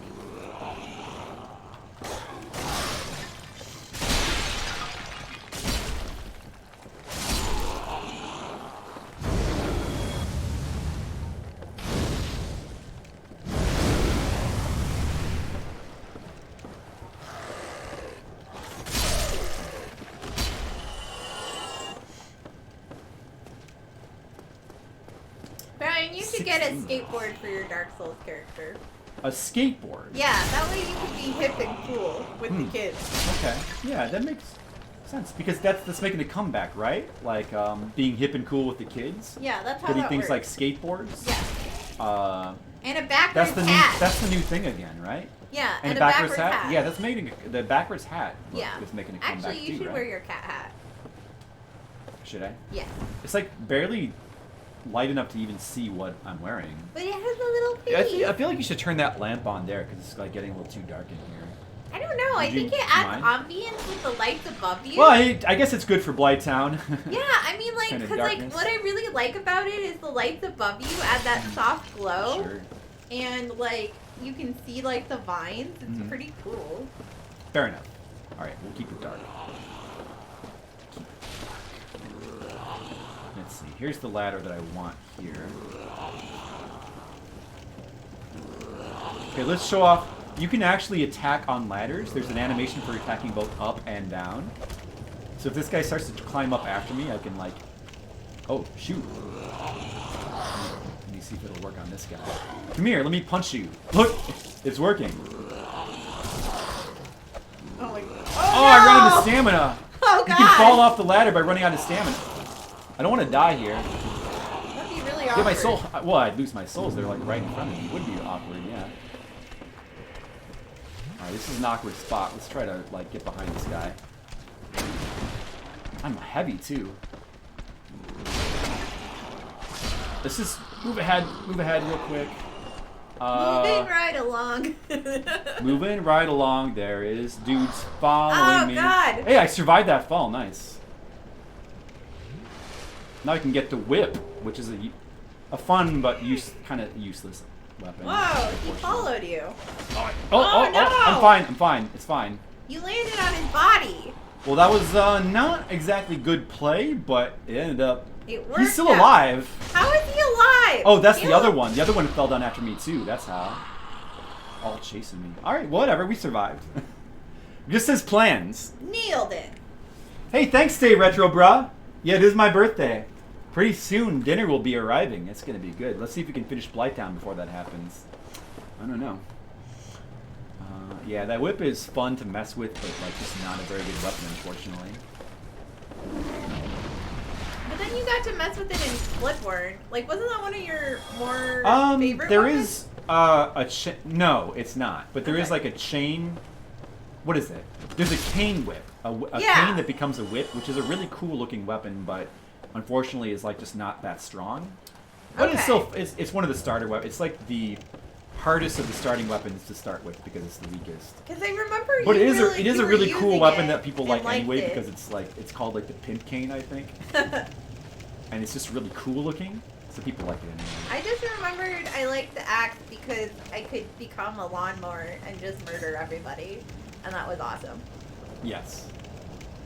B: Brian, you should get a skateboard for your Dark Souls character.
A: A skateboard?
B: Yeah, that way you can be hip and cool with the kids.
A: Okay. Yeah, that makes sense. Because that's making a comeback, right? Like, being hip and cool with the kids?
B: Yeah, that's how
A: Getting
B: that
A: things
B: works.
A: like skateboards?
B: Yeah. And a backwards hat.
A: That's the new thing again, right?
B: Yeah,
A: and a backwards hat? Yeah, that's making the backwards hat is making a comeback
B: Actually, you
A: too,
B: should
A: right?
B: wear your cat hat.
A: Should I?
B: Yeah.
A: It's like barely light enough to even see what I'm wearing.
B: But it has a little piece.
A: I feel like you should turn that lamp on there because it's like getting a little too dark in here.
B: I don't know. I think it adds ambience with the lights above you.
A: Well, I guess it's good for Blighttown.
B: Yeah, I mean, like,
A: Kind of
B: because, like,
A: darkness.
B: what I really like about it is the lights above you add that soft glow.
A: Sure.
B: And, like, you can see, like, the vines. It's pretty cool.
A: Fair enough. All right, we'll keep it dark. Let's see. Here's the ladder that I want here. Okay, let's show off. You can actually attack on ladders. There's an animation for attacking both up and down. So if this guy starts to climb up after me, I can like... Oh, shoot. Let me see if it'll work on this guy. Come here, let me punch you. Look, it's working.
B: Oh my god.
A: Oh, I run out of stamina.
B: Oh,
A: You
B: God.
A: can fall off the ladder by running out of stamina. I don't want to die here.
B: That'd be really
A: Get
B: awkward.
A: my soul. Well, I'd lose my souls. They're like right in front of me. It would be awkward, yeah. Alright, this is an awkward spot. Let's try to like get behind this guy. I'm heavy too. This is move ahead real quick.
B: Moving right along.
A: Moving right along. There is dudes following me.
B: God.
A: Hey, I survived that fall. Nice. Now I can get the whip, which is a fun but kind of useless weapon.
B: Whoa, he followed you.
A: Oh,
B: no.
A: I'm fine. It's fine.
B: You landed on his body.
A: Well, that was not exactly good play, but it ended up.
B: It worked
A: He's still
B: out.
A: alive.
B: How is he alive?
A: Oh, that's
B: He
A: the other
B: look-
A: one. The other one fell down after me too. That's how. All chasing me. All right, whatever. We survived. Just as plans.
B: Nailed it.
A: Hey, thanks, Stay Retro, bruh. Yeah, it is my birthday. Pretty soon, dinner will be arriving. It's gonna be good. Let's see if we can finish Blighttown before that happens. I don't know. Yeah, that whip is fun to mess with, but like just not a very good weapon, unfortunately.
B: But then you got to mess with it in Bloodborne. Like, wasn't that one of your more favorite
A: There
B: weapons?
A: is a no, it's not. But there is like a chain. What is it? There's a cane whip, a
B: Yeah.
A: cane that becomes a whip, which is a really cool looking weapon, but unfortunately is like just not that strong. But it's still it's one of the starter weapons. It's like the hardest of the starting weapons to start with because it's the weakest.
B: Because I remember
A: But
B: you
A: it is a really cool weapon
B: it
A: that people
B: and
A: like
B: liked
A: anyway
B: it.
A: because it's called like the pimp cane, I think. And it's just really cool looking, so people like it anyway.
B: I just remembered I liked the axe because I could become a lawnmower and just murder everybody. And that was awesome.
A: Yes.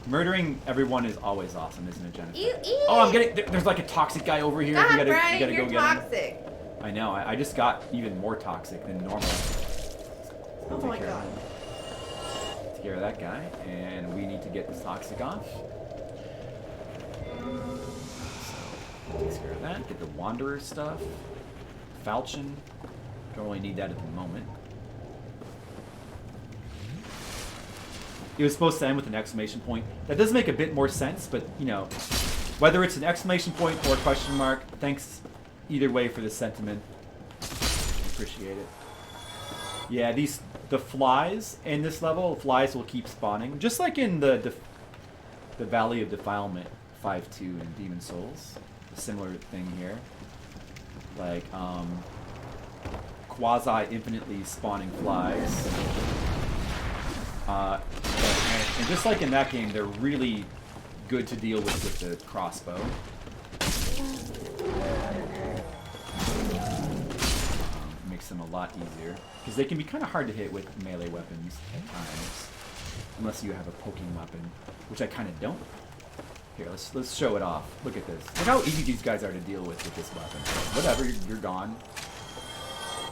A: Murdering everyone is always awesome, isn't it, Jennifer?
B: You
A: Oh, I'm getting. There's like a toxic guy over here.
B: God,
A: we
B: Brian,
A: gotta
B: you're
A: go get him.
B: toxic.
A: I know. I just got even more toxic than normal.
B: Oh my god.
A: take care of that guy, and we need to get this toxic off. So, takes care of that. Get the Wanderer stuff. Falchion. Don't really need that at the moment. It was supposed to end with an exclamation point. That does make a bit more sense, but, you know, whether it's an exclamation point or a question mark, thanks either way for the sentiment. Appreciate it. Yeah, the flies in this level, flies will keep spawning, just like in the Valley of Defilement 5.2 in Demons Souls. A similar thing here. Like, quasi-infinitely spawning flies. And just like in that game, they're really good to deal with the crossbow. Makes them a lot easier. Because they can be kind of hard to hit with melee weapons at times. Unless you have a poking weapon, which I kind of don't. Here, let's show it off. Look at this. Look how easy these guys are to deal with this weapon. Whatever, you're gone.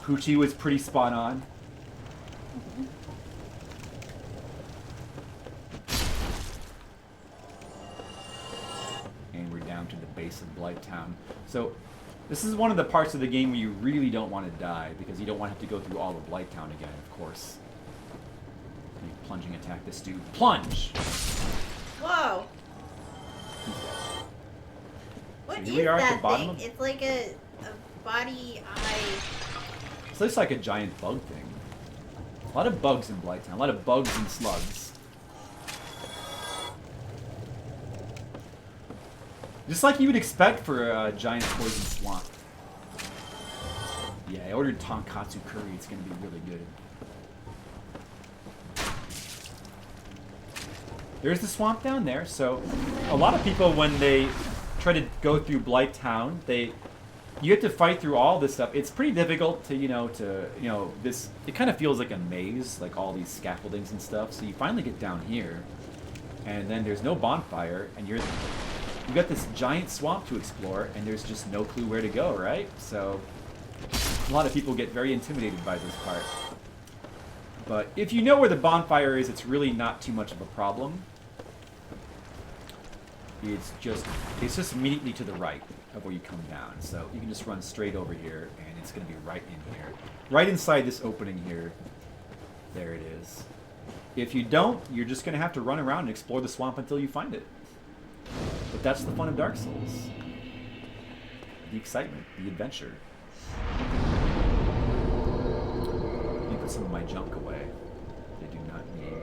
A: Poochie was pretty spot on. And we're down to the base of Blighttown. So, this is one of the parts of the game where you really don't want to die, because you don't want to have to go through all of Blighttown again, of course. Plunging attack this dude. Plunge!
B: Whoa! What
A: So
B: is
A: here we are at
B: that
A: the bottom
B: thing?
A: of-
B: It's like a body eye.
A: So it's like a giant bug thing. A lot of bugs in Blighttown. A lot of bugs and slugs. Just like you would expect for a giant poison swamp. Yeah, I ordered tonkatsu curry. It's going to be really good. There's the swamp down there. So a lot of people, when they try to go through Blighttown, you have to fight through all this stuff. It's pretty difficult to, this, it kind of feels like a maze, like all these scaffoldings and stuff. So you finally get down here, and then there's no bonfire, and you've got this giant swamp to explore, and there's just no clue where to go, right? So a lot of people get very intimidated by this part. But if you know where the bonfire is, it's really not too much of a problem. It's just immediately to the right of where you come down. So you can just run straight over here, and it's going to be right in here. Right inside this opening here. There it is. If you don't, you're just going to have to run around and explore the swamp until you find it. But that's the fun of Dark Souls. The excitement, the adventure. Let me put some of my junk away. They do not need.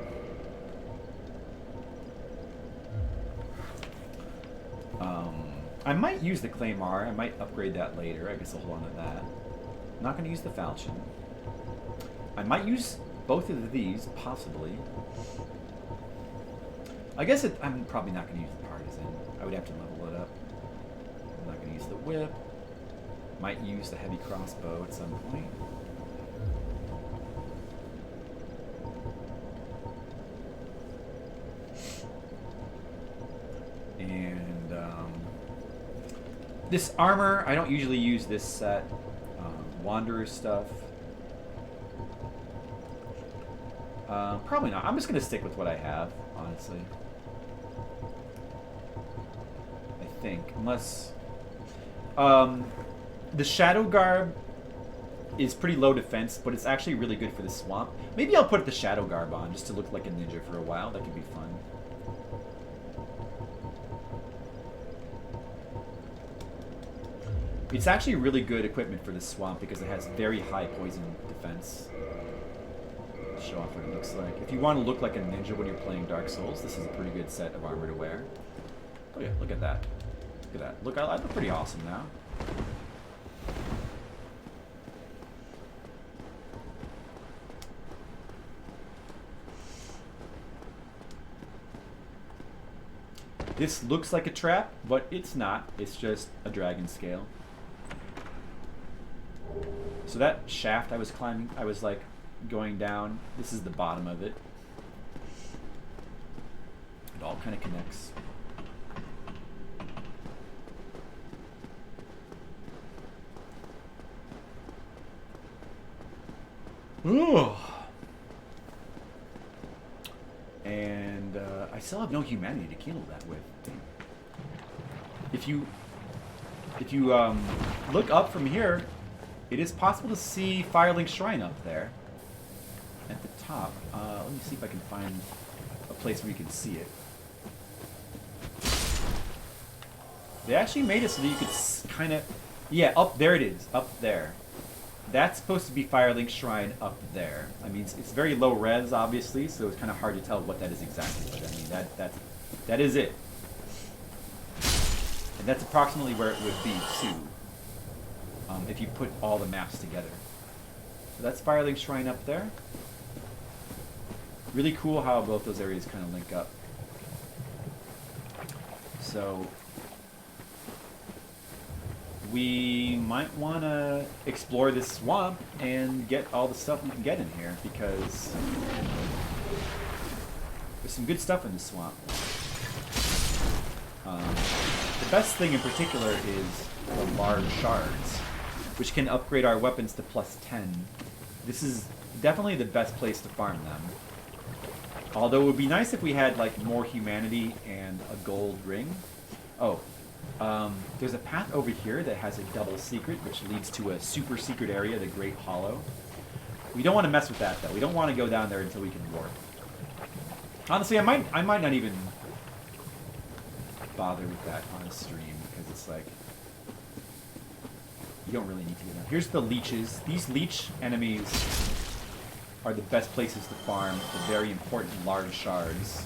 A: I might use the Claymore. I might upgrade that later. I guess I'll hold on to that. I'm not going to use the Falchion. I might use both of these, possibly. I guess I'm probably not going to use the Partisan. I would have to level it up. I'm not going to use the Whip. Might use the Heavy Crossbow at some point. And this armor, I don't usually use this set. Wanderer stuff. Probably not. I'm just going to stick with what I have, honestly. I think. Unless... the Shadow Garb is pretty low defense, but it's actually really good for the swamp. Maybe I'll put the Shadow Garb on just to look like a ninja for a while. That could be fun. It's actually really good equipment for the swamp because it has very high poison defense. Show off what it looks like. If you want to look like a ninja when you're playing Dark Souls, this is a pretty good set of armor to wear. Oh yeah, look at that. Look at that. Look, I look pretty awesome now. This looks like a trap, but it's not. It's just a dragon scale. So that shaft I was climbing, I was like going down. This is the bottom of it. It all kind of connects. Ooh. still have no humanity to kill that with. Damn. If you look up from here, it is possible to see Firelink Shrine up there at the top. Let me see if I can find a place where you can see it. They actually made it so that you could kind of... Yeah, up there it is. Up there. That's supposed to be Firelink Shrine up there. I mean, it's very low res, obviously, so it's kind of hard to tell what that is exactly. But I mean, that is it. And that's approximately where it would be, too. If you put all the maps together. So that's Firelink Shrine up there. Really cool how both those areas kind of link up. So... we might want to explore this swamp and get all the stuff we can get in here, because there's some good stuff in the swamp. The best thing in particular is the large shards, which can upgrade our weapons to +10. This is definitely the best place to farm them. Although it would be nice if we had like more humanity and a gold ring. Oh. There's a path over here that has a double secret, which leads to a super secret area, the Great Hollow. We don't want to mess with that, though. We don't want to go down there until we can warp. Honestly, I might not even bother with that on stream, because it's like, you don't really need to get down. Here's the leeches. These leech enemies are the best places to farm the very important large shards.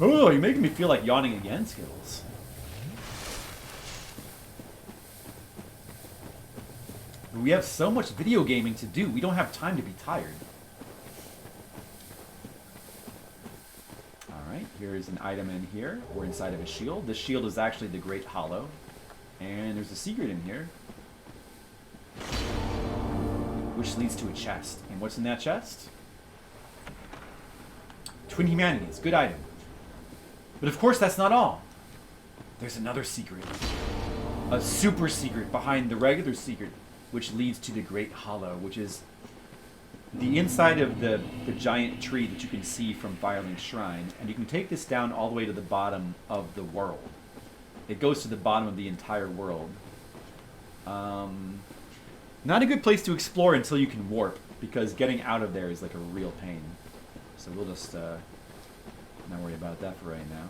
A: Oh, you're making me feel like yawning again, Skittles. We have so much video gaming to do, we don't have time to be tired. Alright, here's an item in here. We're inside of a shield. This shield is actually the Great Hollow. And there's a secret in here, which leads to a chest. And what's in that chest? Twin Humanities. Good item. But of course that's not all. There's another secret. A super secret behind the regular secret, which leads to the Great Hollow, which is the inside of the giant tree that you can see from Firelink Shrine. And you can take this down all the way to the bottom of the world. It goes to the bottom of the entire world. Not a good place to explore until you can warp, because getting out of there is like a real pain. So we'll just not worry about that for right now.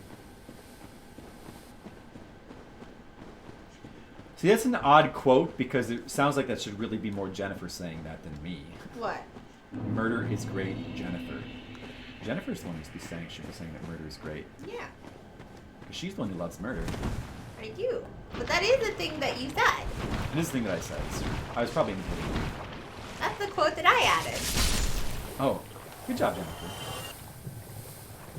A: See, that's an odd quote, because it sounds like that should really be more Jennifer saying that than me.
B: What?
A: Murder is great, Jennifer. Jennifer's the one who should be saying that murder is great.
B: Yeah.
A: Because she's the one who loves murder.
B: I do. But that is the thing that you said.
A: It is the thing that I said. I was probably imitating you.
B: That's the quote that I added.
A: Oh, good job, Jennifer.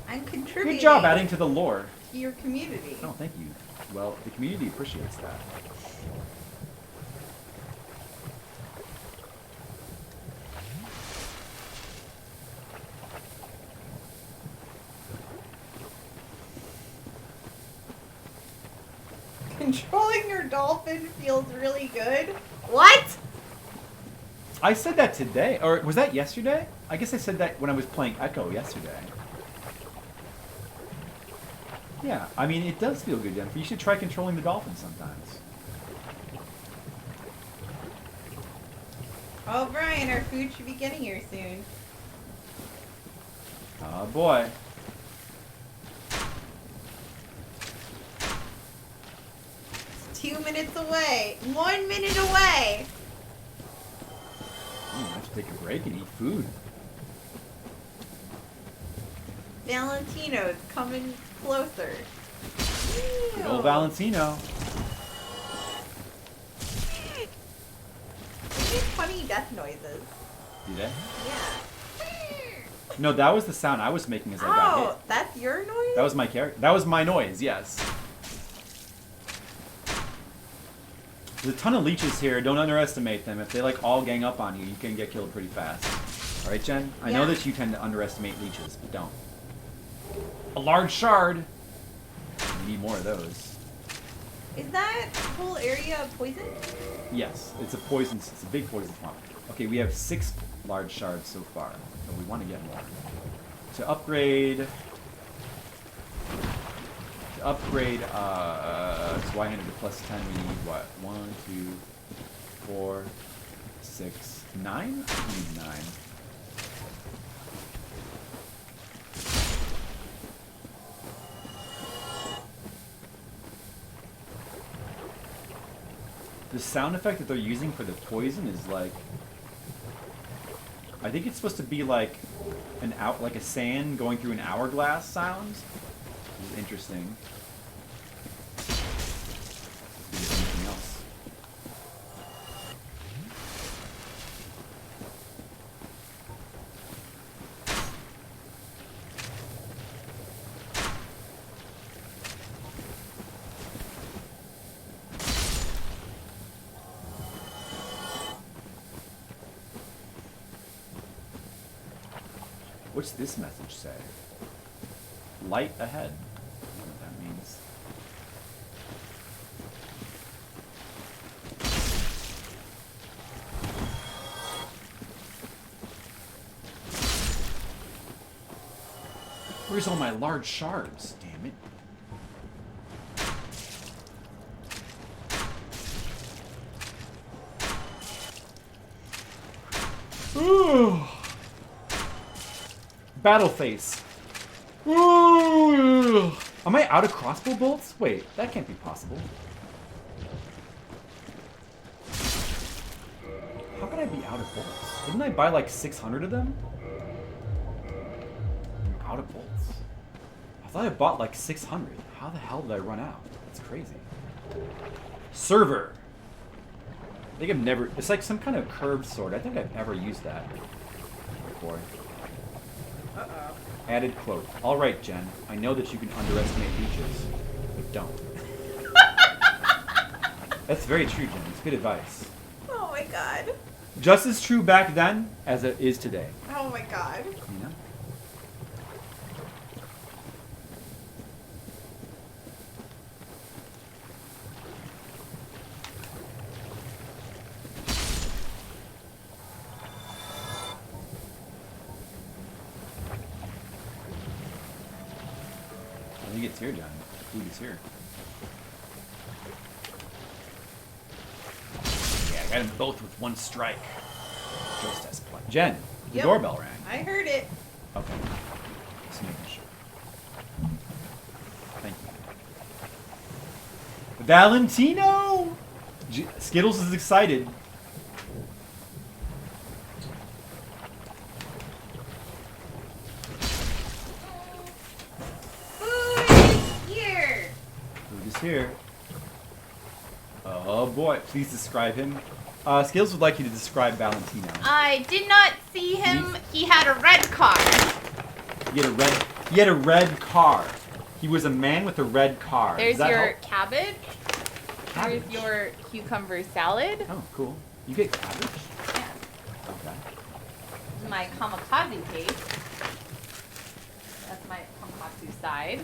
B: I'm contributing.
A: Good job adding to the lore.
B: To your community.
A: Oh, thank you. Well, the community appreciates that.
H: Controlling your dolphin feels really good.
B: What?
A: I said that today. Or was that yesterday? I guess I said that when I was playing Echo yesterday. Yeah, I mean, it does feel good, Jennifer. You should try controlling the dolphin sometimes.
H: Oh, Brian, our food should be getting here soon.
A: Oh, boy.
H: It's 2 minutes away. 1 minute away.
A: I have to take a break and eat food.
H: Valentino's coming closer.
A: Good old Valentino.
H: They make funny death noises.
A: Do they?
H: Yeah.
A: No, that was the sound I was making as I got hit.
H: Oh, that's your noise?
A: That was my character. That was my noise, yes. There's a ton of leeches here. Don't underestimate them. If they like all gang up on you, you can get killed pretty fast. All right, Jen? I know that you tend to underestimate leeches, but don't. A large shard. We need more of those.
B: Is that whole area poison?
A: Yes, it's a poison. It's a big poison swamp. Okay, we have 6 large shards so far, but we want to get more. To upgrade Y-handed to plus 10, we need what? 1, 2, 4, 6, 9? I need 9. The sound effect that they're using for the poison is like, I think it's supposed to be like like a sand going through an hourglass sound. This is interesting. Let's see if there's anything else. What's this message say? Light ahead. I don't know what that means. Where's all my large shards? Damn it. Ooh. Battle face. Ooh. Am I out of crossbow bolts? Wait, that can't be possible. How could I be out of bolts? Didn't I buy like 600 of them? I'm out of bolts. I thought I bought like 600. How the hell did I run out? That's crazy. Server. I think I've never... It's like some kind of curved sword. I think I've never used that before.
H: Uh-oh.
A: Added quote. All right, Jen. I know that you can underestimate leeches, but don't. That's very true, Jen. It's good advice.
H: Oh my god.
A: Just as true back then as it is today.
H: Oh my god.
A: You know? I think it's here, John. Food is here. Yeah, I got them both with one strike. Just as planned. Jen, the
H: Yep.
A: doorbell rang.
H: I heard it.
A: Okay. Just making sure. Thank you. Valentino! Skittles is excited.
B: Here.
A: Food is here. Oh boy, please describe him. Skittles would like you to describe Valentino.
B: I did not see him. He had a red car.
A: He had a red car. He was a man with a red car.
B: There's
A: Does that
B: your
A: help?
B: cabbage.
A: Cabbage.
B: There's your cucumber salad.
A: Oh, cool. You get cabbage?
B: Yeah.
A: Okay.
B: My kamikaze cake. That's my tonkatsu side.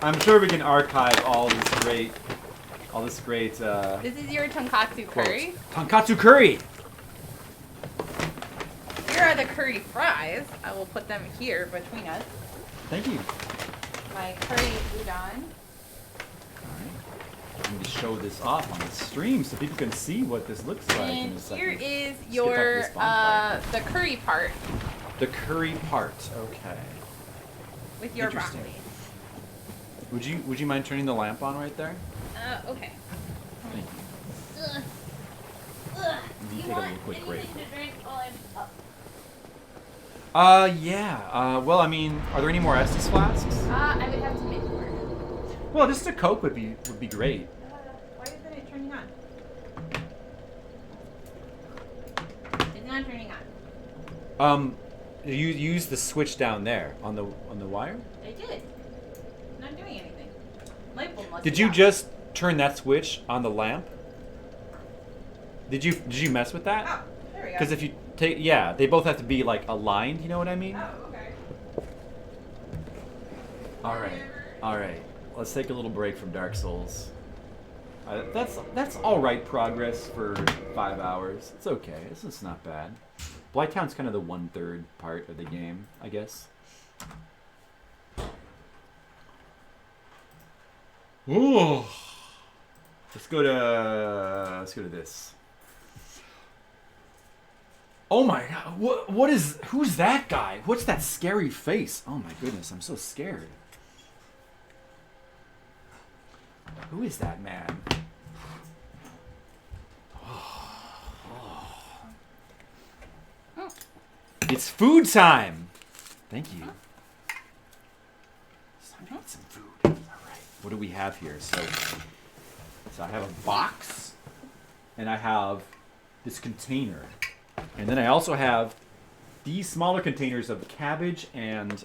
A: I'm sure we can archive all this great.
B: This is your tonkatsu curry.
A: Tonkatsu curry.
B: Here are the curry fries. I will put them here between us.
A: Thank you.
B: My curry udon.
A: I need to show this off on the stream so people can see what this looks like. in
B: And
A: a second.
B: here is
A: Let's get back to
B: your
A: this bonfire.
B: the curry part
A: The curry part. Okay.
B: with your
A: Interesting.
B: broccoli.
A: Would you mind turning the lamp on right there?
B: Okay.
A: Thank you.
B: Ugh. Ugh.
A: You
B: Do you
A: take a
B: want
A: little quick
B: anything
A: break.
B: to drink while I'm up?
A: Yeah. Well, I mean, are there any more Estus flasks?
B: I would have to make more.
A: Well, just a Coke would be great.
B: Why isn't it turning on? It's not turning on.
A: You use the switch down there on the wire.
B: I did. Not doing anything. Light bulb must
A: Did
B: be
A: you
B: off.
A: just turn that switch on the lamp. Did you mess with that?
H: Oh, there we go.
A: Because if you take, yeah, they both have to be like aligned. You know what I mean?
H: Oh, okay.
A: All right. Let's take a little break from Dark Souls. That's all right progress for 5 hours. It's okay. It's not bad. Blighttown's kind of the 1/3 part of the game, I guess. Ooh. Let's go to this. Oh my god! Who's that guy? What's that scary face? Oh my goodness! I'm so scared. Who is that man? It's food time. Thank you. So I need some food. All right. What do we have here? So I have a box, and I have this container, and then I also have these smaller containers of cabbage and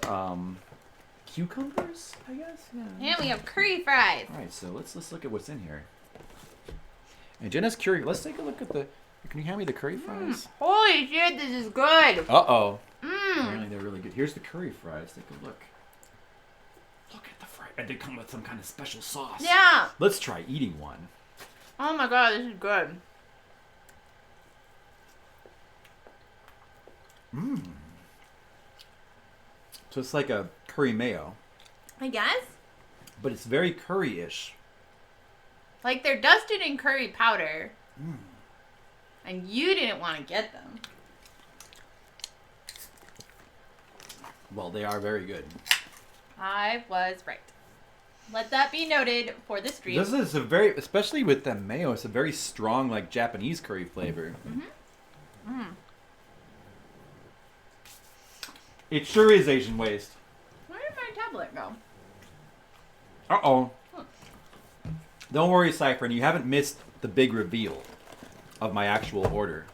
A: cucumbers, I guess.
B: Yeah, we have curry fries.
A: All right, so let's look at what's in here. And Jenna's curious. Let's take a look at the. Can you hand me the curry fries?
B: Holy shit, this is good.
A: Uh-oh. Apparently they're really good. Here's the curry fries. Take a look. Look at the fries. And they come with some kind of special sauce.
B: Yeah.
A: Let's try eating one.
B: Oh my god, this is good.
A: So it's like a curry mayo.
B: I guess.
A: But it's very curry-ish.
B: Like they're dusted in curry powder. And you didn't want to get them.
A: Well, they are very good.
B: I was right. Let that be noted for the stream.
A: This is a very, especially with the mayo, it's a very strong, like, Japanese curry flavor. It sure is Asian waste.
B: Where did my tablet go?
A: Uh-oh. Don't worry, Cypher, you haven't missed the big reveal of my actual order.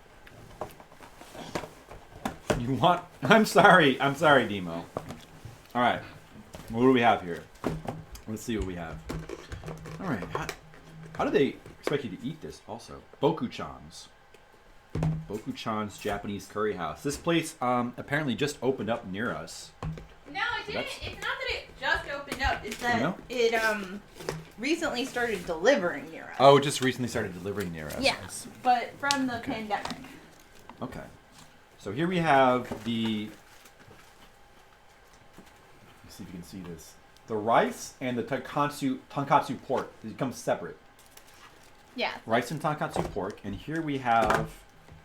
A: You want... I'm sorry, Demo. Alright. What do we have here? Let's see what we have. Alright. How do they expect you to eat this also? Boku-chan's. Boku-chan's Japanese curry house. This place apparently just opened up near us.
B: No, it didn't. It's not that it just opened up. It's that
A: No?
B: it recently started delivering near us.
A: Oh, it just recently started delivering near us.
B: Yeah, but from the pandemic.
A: Okay. So here we have the... Let's see if you can see this. The rice and the tonkatsu pork. These come separate.
B: Yeah.
A: Rice and tonkatsu pork. And here we have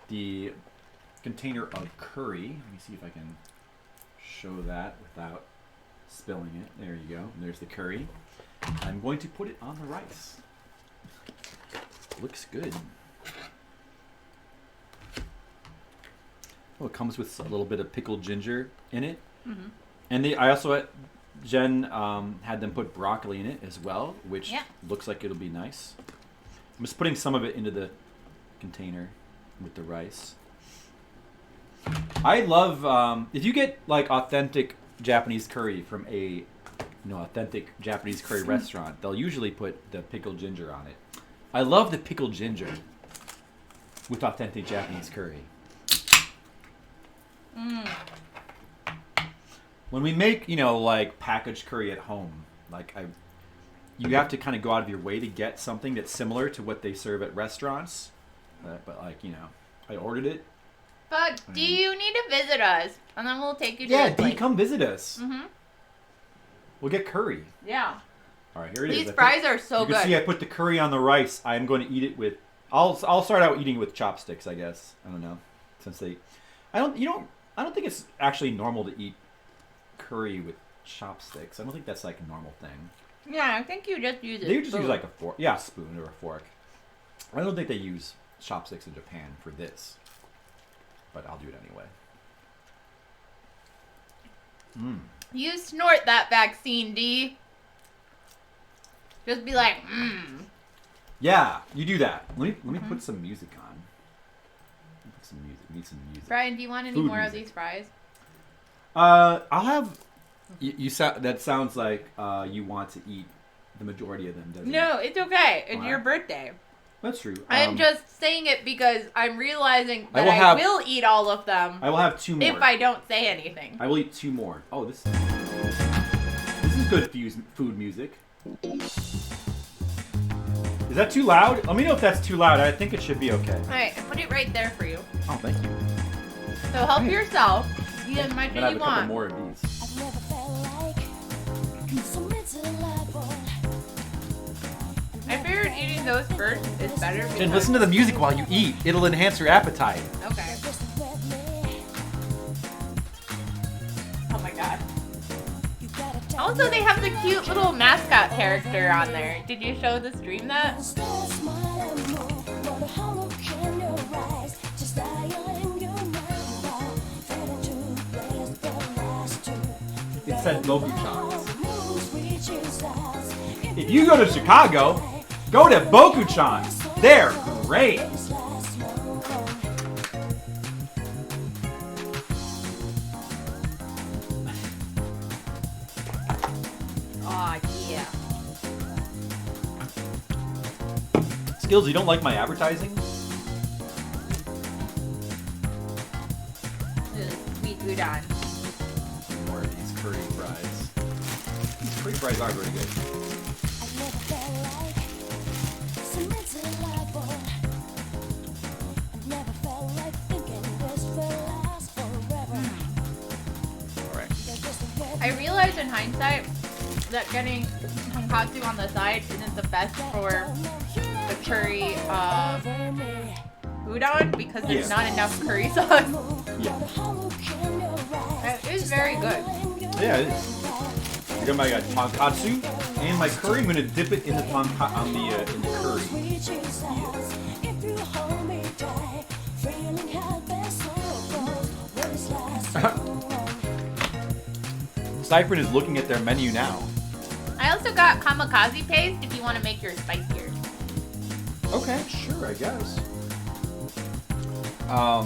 A: the container of curry. Let me see if I can show that without spilling it. There you go. And there's the curry. I'm going to put it on the rice. Looks good. Oh, it comes with a little bit of pickled ginger in it. And I also, Jen had them put broccoli in it as well, which looks like it'll be nice. I'm just putting some of it into the container with the rice. I love, if you get like authentic Japanese curry from a authentic Japanese curry restaurant, they'll usually put the pickled ginger on it. I love the pickled ginger with authentic Japanese curry. When we make, like packaged curry at home, like you have to kind of go out of your way to get something that's similar to what they serve at restaurants. But like, I ordered it.
B: But do you need to visit us? And then we'll take you to
A: Yeah, Dee, come visit us. We'll get curry.
B: Yeah.
A: All right, here it is.
B: These fries are so
A: you
B: good.
A: can see I put the curry on the rice. I'm going to eat it with... I'll start out eating with chopsticks, I guess. I don't know. Since they... I don't think it's actually normal to eat curry with chopsticks. I don't think that's like a normal thing.
B: Yeah, I think you just use it.
A: They just use like a fork. Yeah, a spoon or a fork. I don't think they use chopsticks in Japan for this. But I'll do it anyway.
B: You snort that vaccine, D. Just be like,
A: Yeah, you do that. Let me put some music on. Put some music. Need some music.
B: Brian, do you want any
A: Food
B: more
A: music.
B: of these fries?
A: I'll have. That sounds like you want to eat the majority of them, doesn't it?
H: No, it's okay. It's
A: Wow.
H: your birthday.
A: That's true.
H: I'm just saying it because I'm realizing that
A: I
H: will eat all of them.
A: I will have 2 more.
H: If I don't say anything.
A: I will eat 2 more. Oh, this is good food music. Is that too loud? Let me know if that's too loud. I think it should be okay.
H: Alright, I put it right there for you.
A: Oh, thank you.
H: So help yourself. Eat as much
A: Then
H: as
A: I have
H: you
A: a couple
H: want.
A: more of these.
H: I figured eating those first is better.
A: Jen,
H: because-
A: listen to the music while you eat. It'll enhance your appetite.
H: Okay. Oh my god. Also, they have the cute little mascot character on there. Did you show the stream that?
A: It said Boku-chan's. If you go to Chicago, go to Boku-chan's. They're great.
H: Aw, yeah.
A: Skills, you don't like my advertising?
H: Sweet udon.
A: More of these curry fries. These curry fries are very good.
H: I realized in hindsight that getting tonkatsu on the side isn't the best for the curry udon because there's
A: Yeah.
H: not enough curry sauce.
A: Yeah.
H: It is very good.
A: Yeah, it is. I got my tonkatsu and my curry. I'm gonna dip it in the in the curry. Cypher is looking at their menu now.
H: I also got kamikaze paste if you want to make yours spicier.
A: Okay, sure, I guess. Are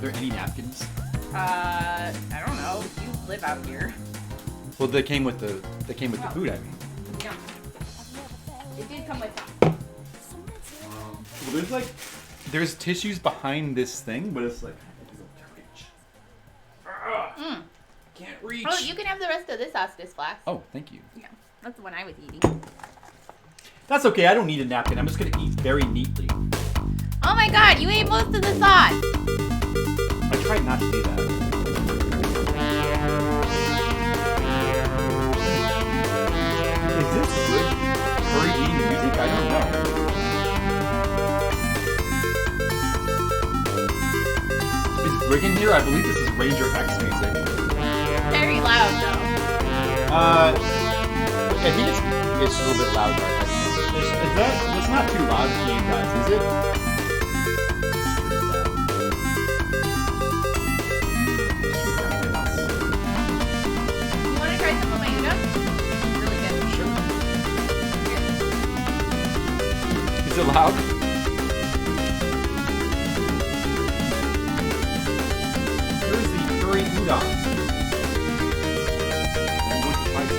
A: there any napkins?
H: I don't know. You live out here.
A: Well, they came with the food. I mean,
H: Yeah. It did come with that.
A: well, there's tissues behind this thing, but it's like
H: Mm.
A: can't reach.
H: Oh, you can have the rest of this Ostis flask.
A: Oh, thank you.
H: Yeah, that's the one I was eating.
A: That's okay. I don't need a napkin. I'm just gonna eat very neatly.
H: Oh my god, you ate most of the sauce!
A: I tried not to do that. Is this good curry eating music? I don't know. Is Greg in here? I believe this is Ranger X music.
H: Very loud though.
A: I think it's a little bit loud right now. It's not too loud for you guys, is it?
H: You want to try some of my udon? Really good.
A: Sure. Is it loud? Here's the curry udon. I'm going to try some.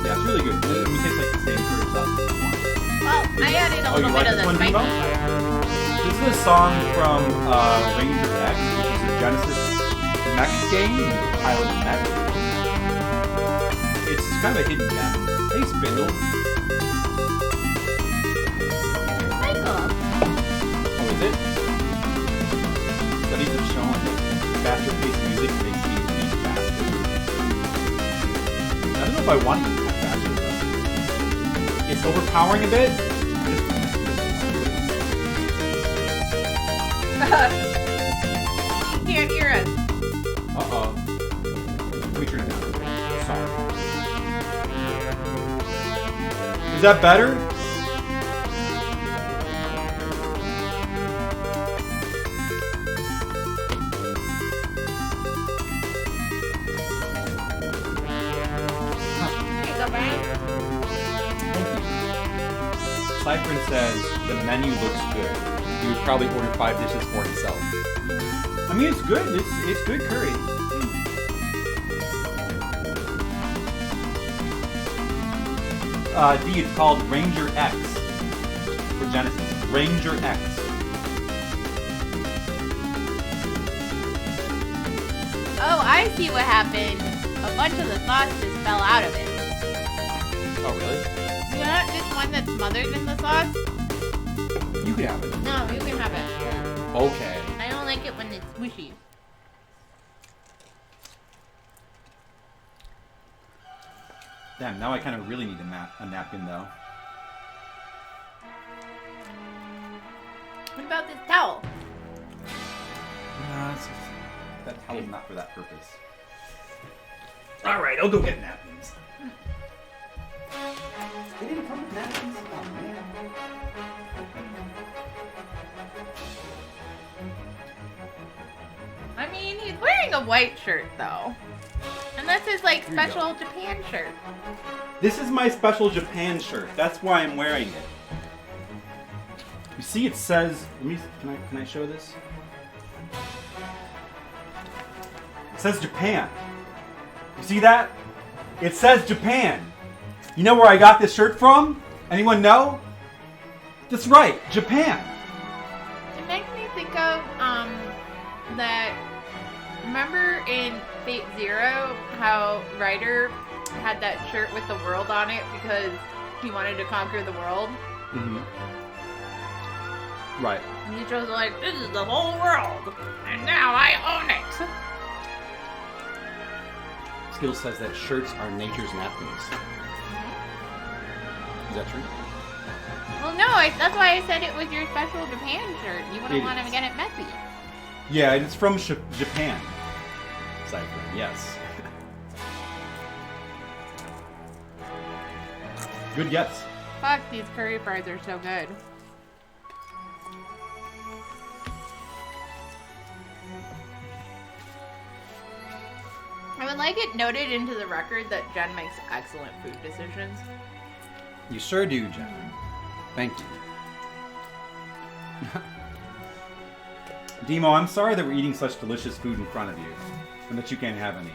A: Yeah, it's really good. It tastes like the same curry sauce as the one.
H: Well, I added a
A: Oh,
H: little
A: you
H: bit
A: like
H: of
A: this
H: the
A: one,
H: spicy.
A: Debo? This is a song from Ranger X, which is a Genesis mech game. Pilot mech. It's kind of a hidden gem. Hey, Spindle.
H: Michael.
A: Oh, is it? Studies have shown that faster-paced music makes me eat faster. I don't know if I want to eat that faster, though. It's overpowering a bit.
H: You can't hear us.
A: Uh-oh. Let me turn it down. Sorry. Is that better? Cypher says the menu looks good. He would probably order 5 dishes for himself. I mean, it's good. It's good curry. D, it's called Ranger X for Genesis. Ranger X.
B: Oh, I see what happened. A bunch of the sauce just fell out of it.
A: Oh, really?
B: You want this one that's smothered in the sauce?
A: You can have it.
B: No, you can have it.
A: Okay.
B: I don't like it when it's squishy.
A: Damn, now I kind of really need a napkin, though.
B: What about this towel?
A: That towel's not for that purpose. Alright, I'll go get napkins. They didn't come with napkins? Oh, man.
B: I mean, he's wearing a white shirt, though. And that's his, like, special Japan shirt.
A: This is my special Japan shirt. That's why I'm wearing it. You see, it says... Can I show this? It says Japan. You see that? It says Japan. You know where I got this shirt from? Anyone know? That's right, Japan.
B: It makes me think of, that... Remember in Fate Zero how Ryder had that shirt with the world on it because he wanted to conquer the world?
A: Mm-hmm. Right.
B: And he chose like, this is the whole world, and now I own it.
A: Skill says that shirts are nature's napkins. Is that true?
B: Well, no, that's why I said it was your special Japan shirt. You wouldn't want to get it messy.
A: Yeah, it's from Japan. Cypher, yes. Good guess.
B: Fuck, these curry fries are so good. I would like it noted into the record that Jen makes excellent food decisions.
A: You sure do, Jen. Thank you. Demo, I'm sorry that we're eating such delicious food in front of you, and that you can't have any.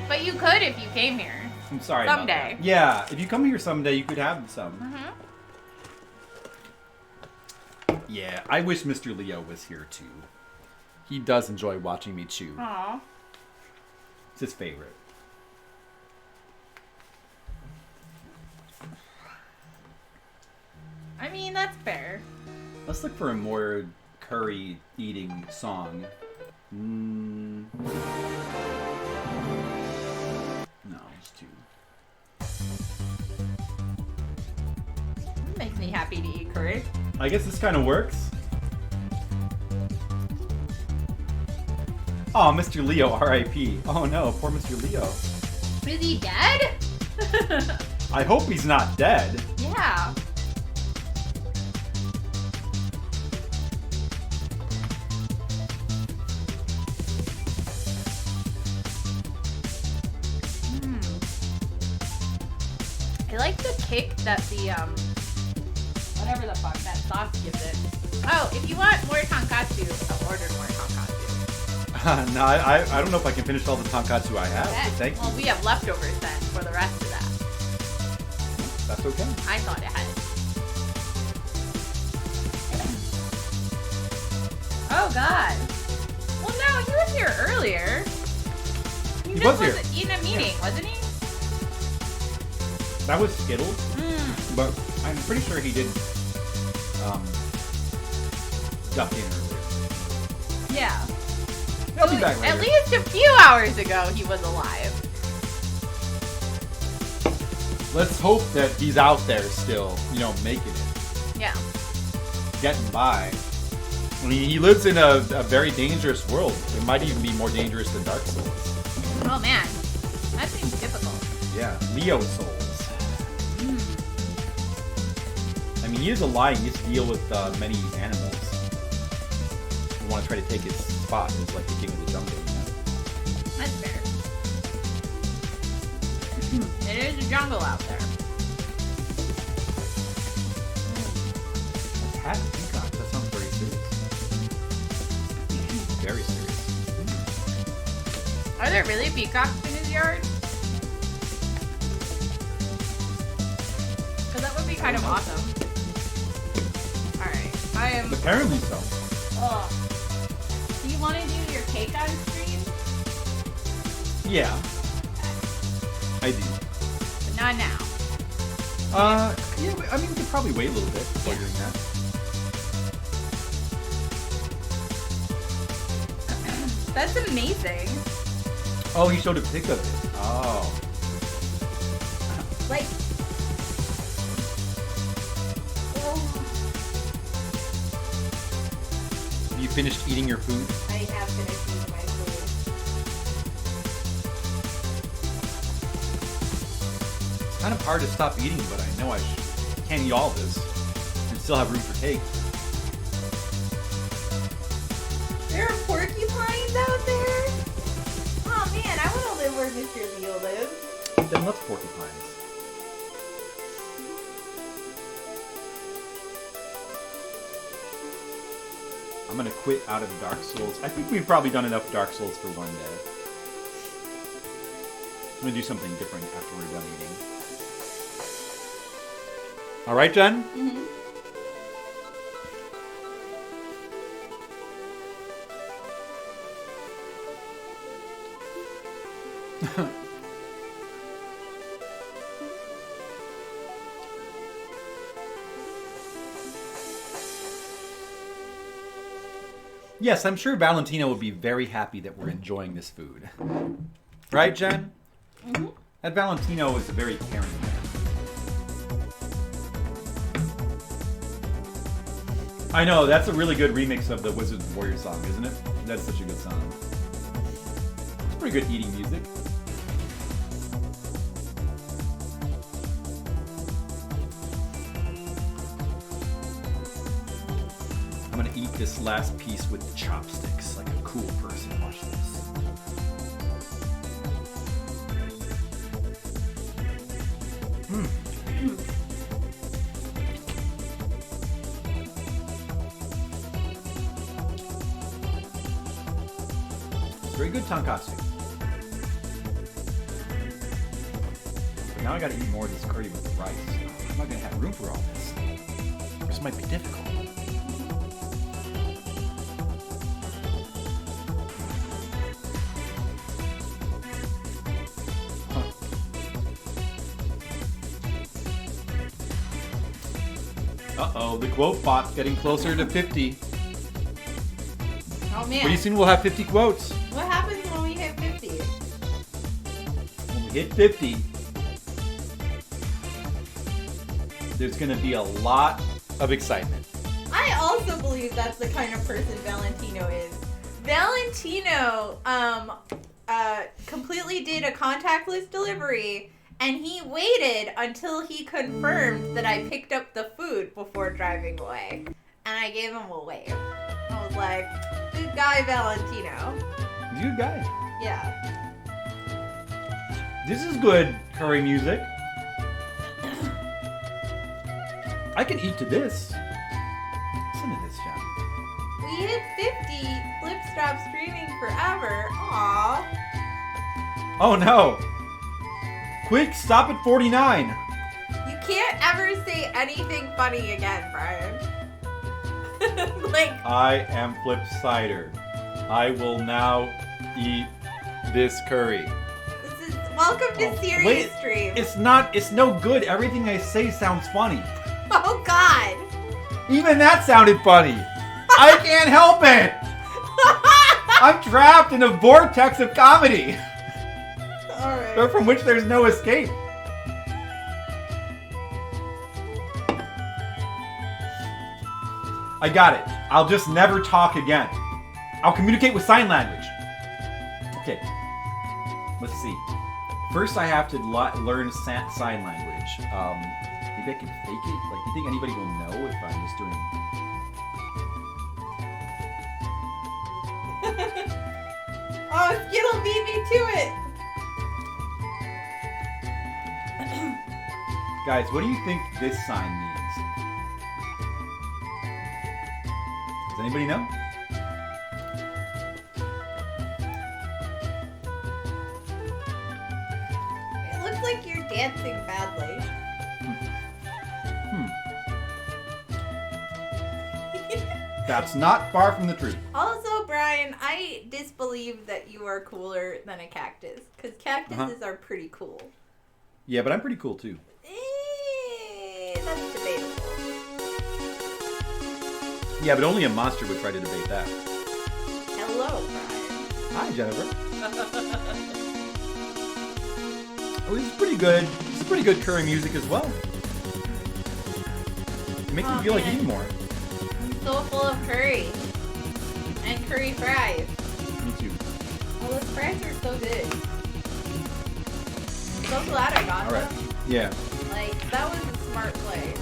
B: But you could if you came here.
A: I'm sorry
B: Someday.
A: about that. Yeah, if you come here someday, you could have some. Yeah, I wish Mr. Leo was here, too. He does enjoy watching me chew.
B: Aww.
A: It's his favorite.
B: I mean, that's fair.
A: Let's look for a more curry eating song. No, it's too.
B: Makes me happy to eat curry.
A: I guess this kind of works. Oh, Mr. Leo, R.I.P. Oh no, poor Mr. Leo.
B: Is he dead?
A: I hope he's not dead.
B: Yeah. I like the kick that the, whatever the fuck that sauce gives it. Oh, if you want more tonkatsu, I'll order more tonkatsu.
A: No, I don't know if I can finish all the tonkatsu I have, but thank you.
B: Well, we have leftovers then for the rest of that.
A: That's okay.
B: I thought it had. Oh, God. Well, no, he was here earlier. He
A: was here.
B: In a meeting, wasn't he?
A: That was Skittles, but I'm pretty sure he did duck in earlier.
B: Yeah.
A: I'll be back later.
B: At least a few hours ago, he was alive.
A: Let's hope that he's out there still, making it.
B: Yeah.
A: Getting by. I mean, he lives in a very dangerous world. It might even be more dangerous than Dark Souls.
B: Oh, man. That seems difficult.
A: Yeah, Leo Souls. I mean, he is a lion. He has to deal with many animals who want to try to take his spot as like the king of the jungle.
B: That's fair. It is a jungle out there.
A: having peacocks. That sounds very serious. Very serious.
H: Are there really peacocks in his yard? Because that would be kind of awesome. Alright, I am...
A: Apparently so.
H: Ugh. Do you want to do your cake on stream?
A: Yeah. I do.
H: But not now.
A: Yeah, I mean, we could probably wait a little bit before doing that.
H: That's amazing.
A: Oh, he showed a pic of it. Oh.
H: Like...
A: Have you finished eating your food?
H: I have finished eating my food.
A: It's kind of hard to stop eating, but I know I can't eat all this and still have room for cake.
H: There are porcupines out there? Oh man, I want to live where Mr. Leo lives.
A: Then let's porcupines. I'm gonna quit out of Dark Souls. I think we've probably done enough Dark Souls for one day. I'm gonna do something different after we're done eating. All right, Jen?
H: Mm-hmm.
A: Yes, I'm sure Valentina will be very happy that we're enjoying this food. Right, Jen?
H: Mm-hmm.
A: That Valentino is a very caring man. I know, that's a really good remix of the Wizard and Warrior song, isn't it? That's such a good song. It's pretty good eating music. I'm gonna eat this last piece with the chopsticks like a cool person. Watch this. It's very good tonkatsu. But now I gotta eat more of this curry with the rice. I'm not gonna have room for all this. This might be difficult. Uh-oh, the quote bot's getting closer to 50.
H: Oh man.
A: Pretty soon we'll have 50 quotes.
H: What happens when we hit 50?
A: When we hit 50, there's going to be a lot of excitement.
H: I also believe that's the kind of person Valentino is. Valentino completely did a contactless delivery, and he waited until he confirmed that I picked up the food before driving away. And I gave him a wave. I was like, good guy, Valentino.
A: He's a good guy.
H: Yeah.
A: This is good curry music. I can eat to this. Listen to this, John.
H: We hit 50. Flip stopped streaming forever. Aww.
A: Oh no! Quick, stop at 49.
H: You can't ever say anything funny again, Brian. Like,
A: I am Flip Cider. I will now eat this curry.
H: this is welcome to serious stream.
A: It's no good. Everything I say sounds funny.
H: Oh God.
A: Even that sounded funny. I can't help it. I'm trapped in a vortex of comedy.
H: Alright.
A: From which there's no escape. I got it. I'll just never talk again. I'll communicate with sign language. Okay. Let's see. First, I have to learn sign language. Maybe I can fake it. Like, do you think anybody will know if I'm just doing?
H: Oh, Skittle beat me to it.
A: Guys, what do you think this sign means? anybody know?
B: It looks like you're dancing badly.
A: That's not far from the truth.
B: Also, Brian, I disbelieve that you are cooler than a cactus. Because cactuses are pretty cool.
A: Yeah, but I'm pretty cool too.
B: That's debatable.
A: Yeah, but only a monster would try to debate that.
B: Hello, Brian.
A: Hi, Jennifer. Oh, this is pretty good. This is pretty good curry music as well. It makes me feel like eating more.
B: I'm so full of curry. And curry fries.
A: Me too.
B: Oh, those fries are so good. I'm so glad I got them.
A: Yeah.
B: Like, that was a smart play.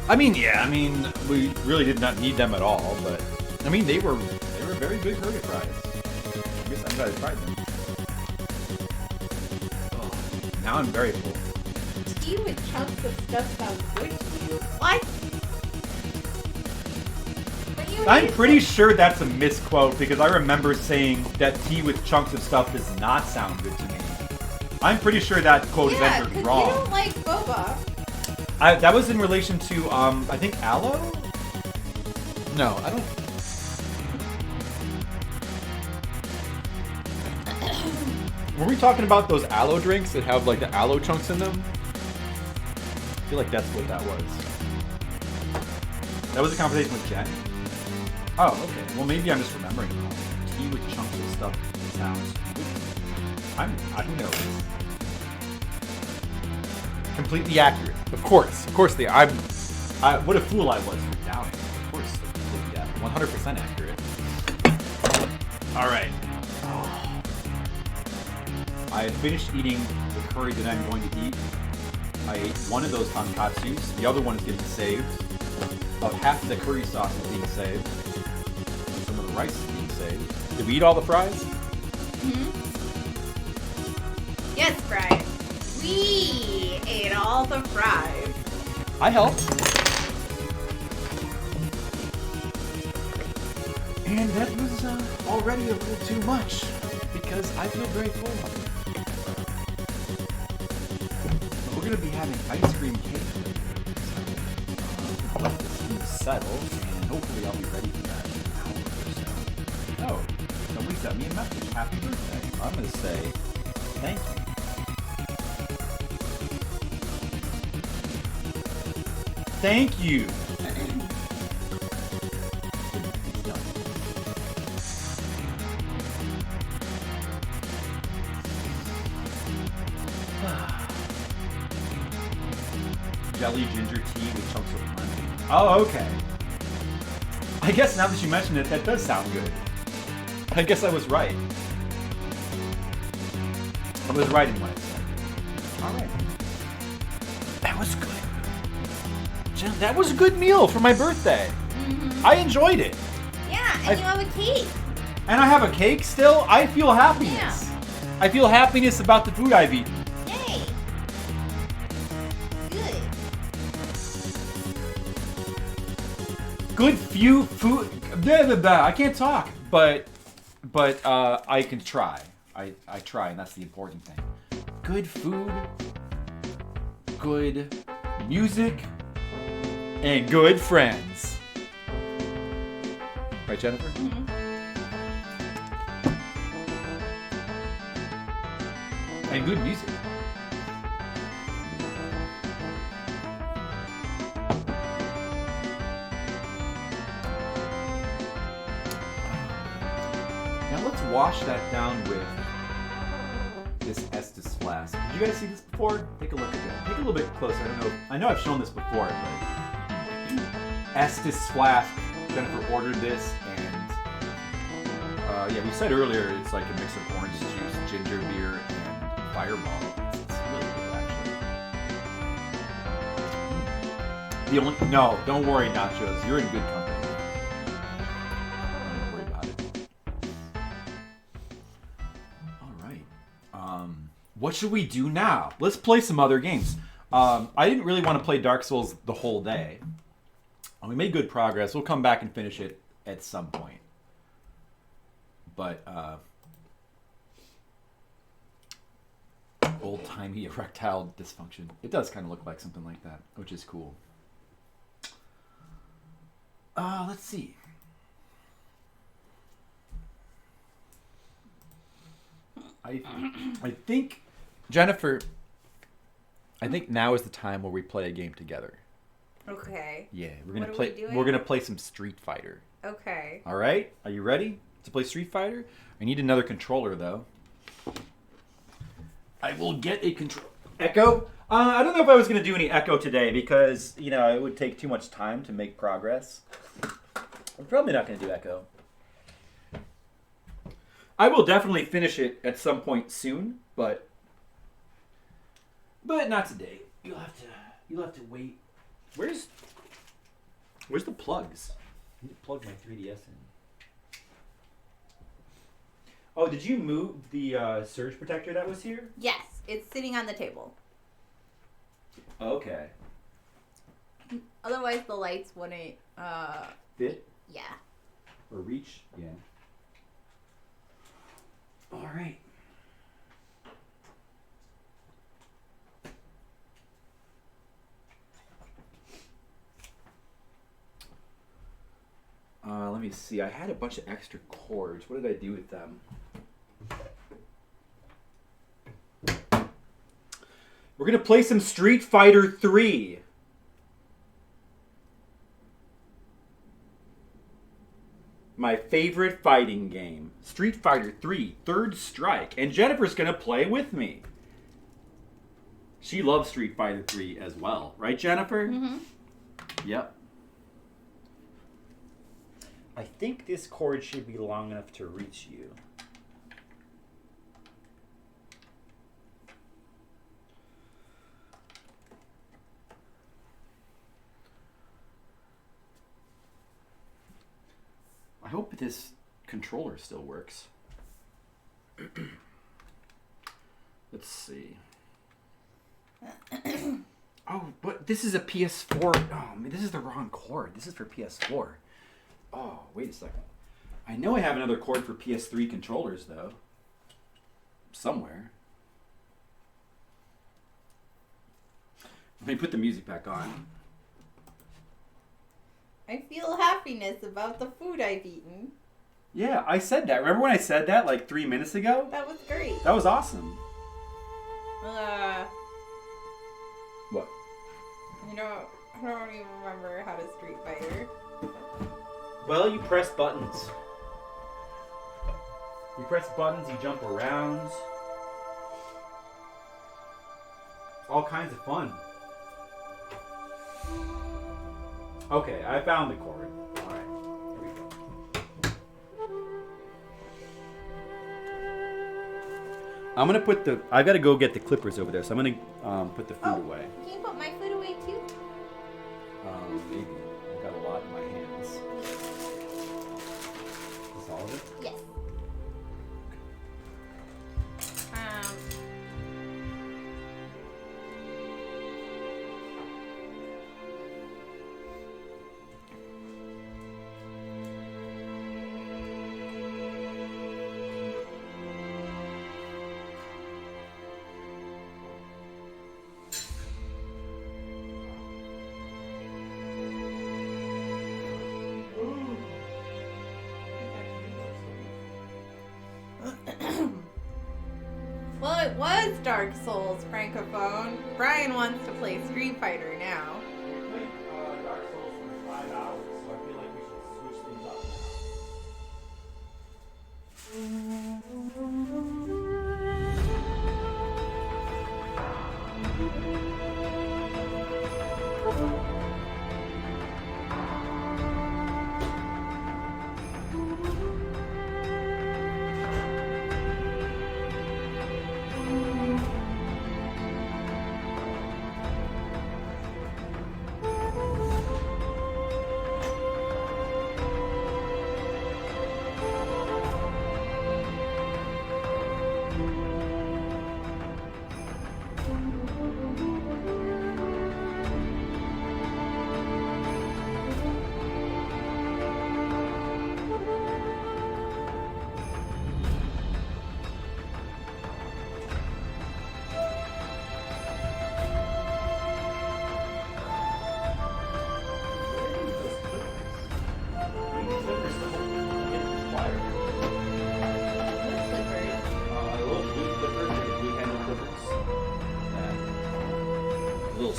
A: I mean, we really did not need them at all, but I mean, they were very good curry fries. I guess I'm glad I tried them. Oh, now I'm very full.
B: Tea with chunks of stuff sounds good to you. What?
A: I'm pretty sure that's a misquote because I remember saying that tea with chunks of stuff does not sound good to me. I'm pretty sure that quote is entered wrong.
B: You don't like boba.
A: That was in relation to, I think aloe? No, I don't. Were we talking about those aloe drinks that have like the aloe chunks in them? I feel like that's what that was. That was a conversation with Jen? Oh, okay. Well, maybe I'm just remembering wrong. Tea with chunks of stuff sounds good. Who knows? Completely accurate. Of course they are. What a fool I was for doubting. Of course, completely accurate. 100% accurate. All right. I had finished eating the curry that I'm going to eat. I ate one of those tonkatsus. The other one is getting saved. About half of the curry sauce is being saved. Some of the rice is being saved. Did we eat all the fries?
B: Mm-hmm. Yes, Brian. We ate all the fries.
A: I helped. And that was already a little too much because I feel very full. We're going to be having ice cream cake later. So let this thing settle and hopefully I'll be ready for that in an hour or so. Oh, somebody sent me a message. Happy birthday. I'm going to say thank you. Thank you. Jelly ginger tea with chunks of lemon. Oh, okay. I guess now that you mention it, that does sound good. I guess I was right. I was right in what I said. All right. That was good. That was a good meal for my birthday.
B: Mm-hmm.
A: I enjoyed it.
B: Yeah, and you have a cake.
A: And I have a cake still? I feel happiness.
B: Yeah.
A: I feel happiness about the food I've eaten.
B: Yay. Good.
A: Good few food. Blah, blah, blah. I can't talk, but I can try. I try, and that's the important thing. Good food, good music, and good friends. Right, Jennifer?
B: Mm-hmm.
A: And good music. Now let's wash that down with this Estus flask. Did you guys see this before? Take a look at it. Take a little bit closer. I know I've shown this before, but Estus flask. Jennifer ordered this, and yeah, we said earlier it's like a mix of orange juice, ginger beer, and Fireball. It's really good, actually. No, don't worry, Nachos. You're in good company. Don't worry about it. All right. What should we do now? Let's play some other games. I didn't really want to play Dark Souls the whole day. We made good progress. We'll come back and finish it at some point. But old-timey erectile dysfunction. It does kind of look like something like that, which is cool. Let's see. I think, Jennifer, I think now is the time where we play a game together.
B: Okay.
A: Yeah,
B: What are we doing?
A: We're gonna play some Street Fighter.
B: Okay.
A: All right, are you ready to play Street Fighter? I need another controller though. I will get a control. Echo? I don't know if I was gonna do any Echo today because it would take too much time to make progress. I'm probably not gonna do Echo. I will definitely finish it at some point soon, but not today. You'll have to wait. Where's the plugs? I need to plug my 3DS in. Oh, did you move the surge protector that was here?
B: Yes, it's sitting on the table.
A: Okay.
B: Otherwise, the lights wouldn't.
A: Fit?
B: Yeah.
A: Or reach? Yeah. All right. Let me see. I had a bunch of extra cords. What did I do with them? We're going to play some Street Fighter 3. My favorite fighting game. Street Fighter 3, Third Strike. And Jennifer's going to play with me. She loves Street Fighter 3 as well. Right, Jennifer?
B: Mm-hmm.
A: Yep.
R: I think this cord should be long enough to reach you.
A: I hope this controller still works. Let's see. Oh, but this is a PS4. Oh, man, this is the wrong cord. This is for PS4. Oh, wait a second. I know I have another cord for PS3 controllers, though. Somewhere. Let me put the music back on.
B: I feel happiness about the food I've eaten.
A: Yeah, I said that. Remember when I said that like 3 minutes ago?
B: That was great.
A: That was awesome. What?
B: I don't even remember how to Street Fighter.
R: Well, you press buttons.
A: You press buttons, you jump around. All kinds of fun. Okay, I found the cord. Alright, here we go. I'm gonna put the... I've gotta go get the clippers over there, so I'm gonna put the food away.
B: Can you put my food away too?
A: Maybe. I've got a lot in my hands. Is all of it?
B: Yes. Well, it was Dark Souls, Francophone. Brian wants to play Street Fighter now.
A: We played Dark Souls for 5 hours, so I feel like we should switch things up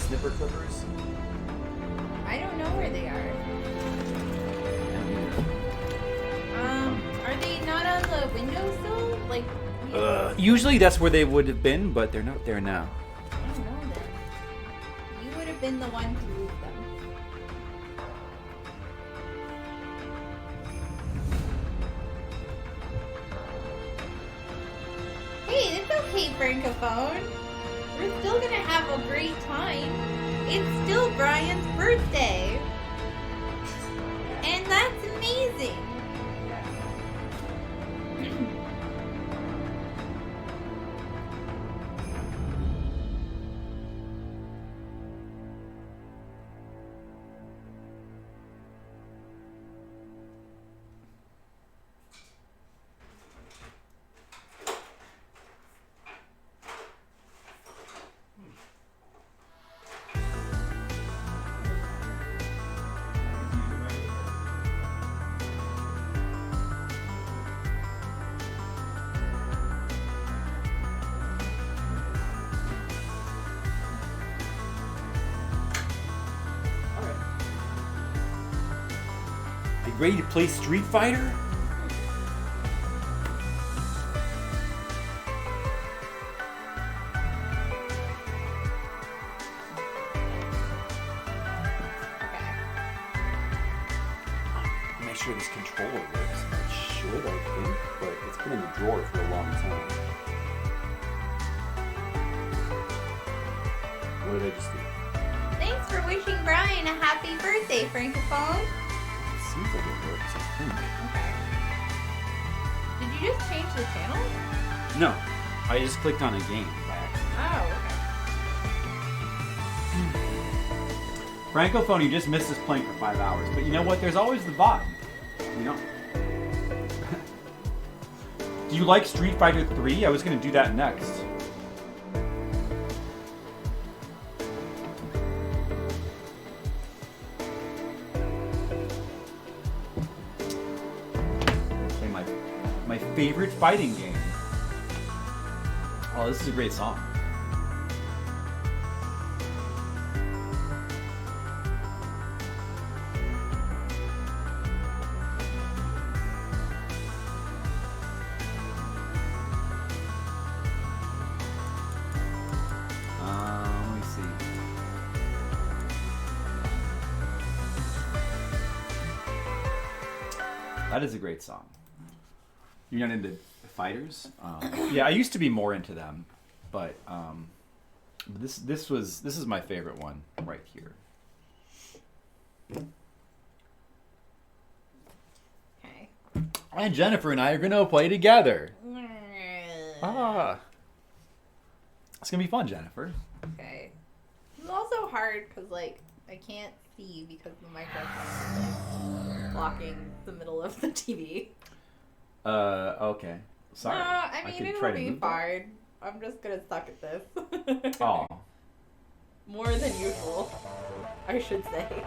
S: snipper clippers?
B: I don't know where they are. Are they not on the windowsill? Like,
S: Usually that's where they would have been, but they're not there now.
B: I don't know then. You would have been the one to move them. Hey, it's okay, Francophone. We're still gonna have a great time. It's still Brian's birthday. And that's amazing.
S: You ready to play Street Fighter? Make sure this controller works. It should, I think, but it's been in the drawer for a long time. What did I just do?
B: Thanks for wishing Brian a happy birthday, Francophone.
S: It seems like it works, I think.
B: Okay. Did you just change the channel?
S: No, I just clicked on a game back.
B: Oh, okay.
A: Francophone, you just missed us playing for 5 hours. But you know what? There's always the VOD. You know? Do you like Street Fighter 3? I was going to do that next. Play my favorite fighting game. Oh, this is a great song. Let me see. That is a great song. You're not into fighters? Yeah, I used to be more into them, but this is my favorite one right here.
B: Okay.
A: And Jennifer and I are gonna play together. Ah, it's gonna be fun, Jennifer.
B: Okay. It's also hard because, like, I can't see because the microphone is like, blocking the middle of the TV.
A: Okay. Sorry.
B: I mean,
A: could
B: it'll
A: try to
B: be
A: move that.
B: fine. I'm just gonna suck at this.
A: Oh.
B: More than usual, I should say.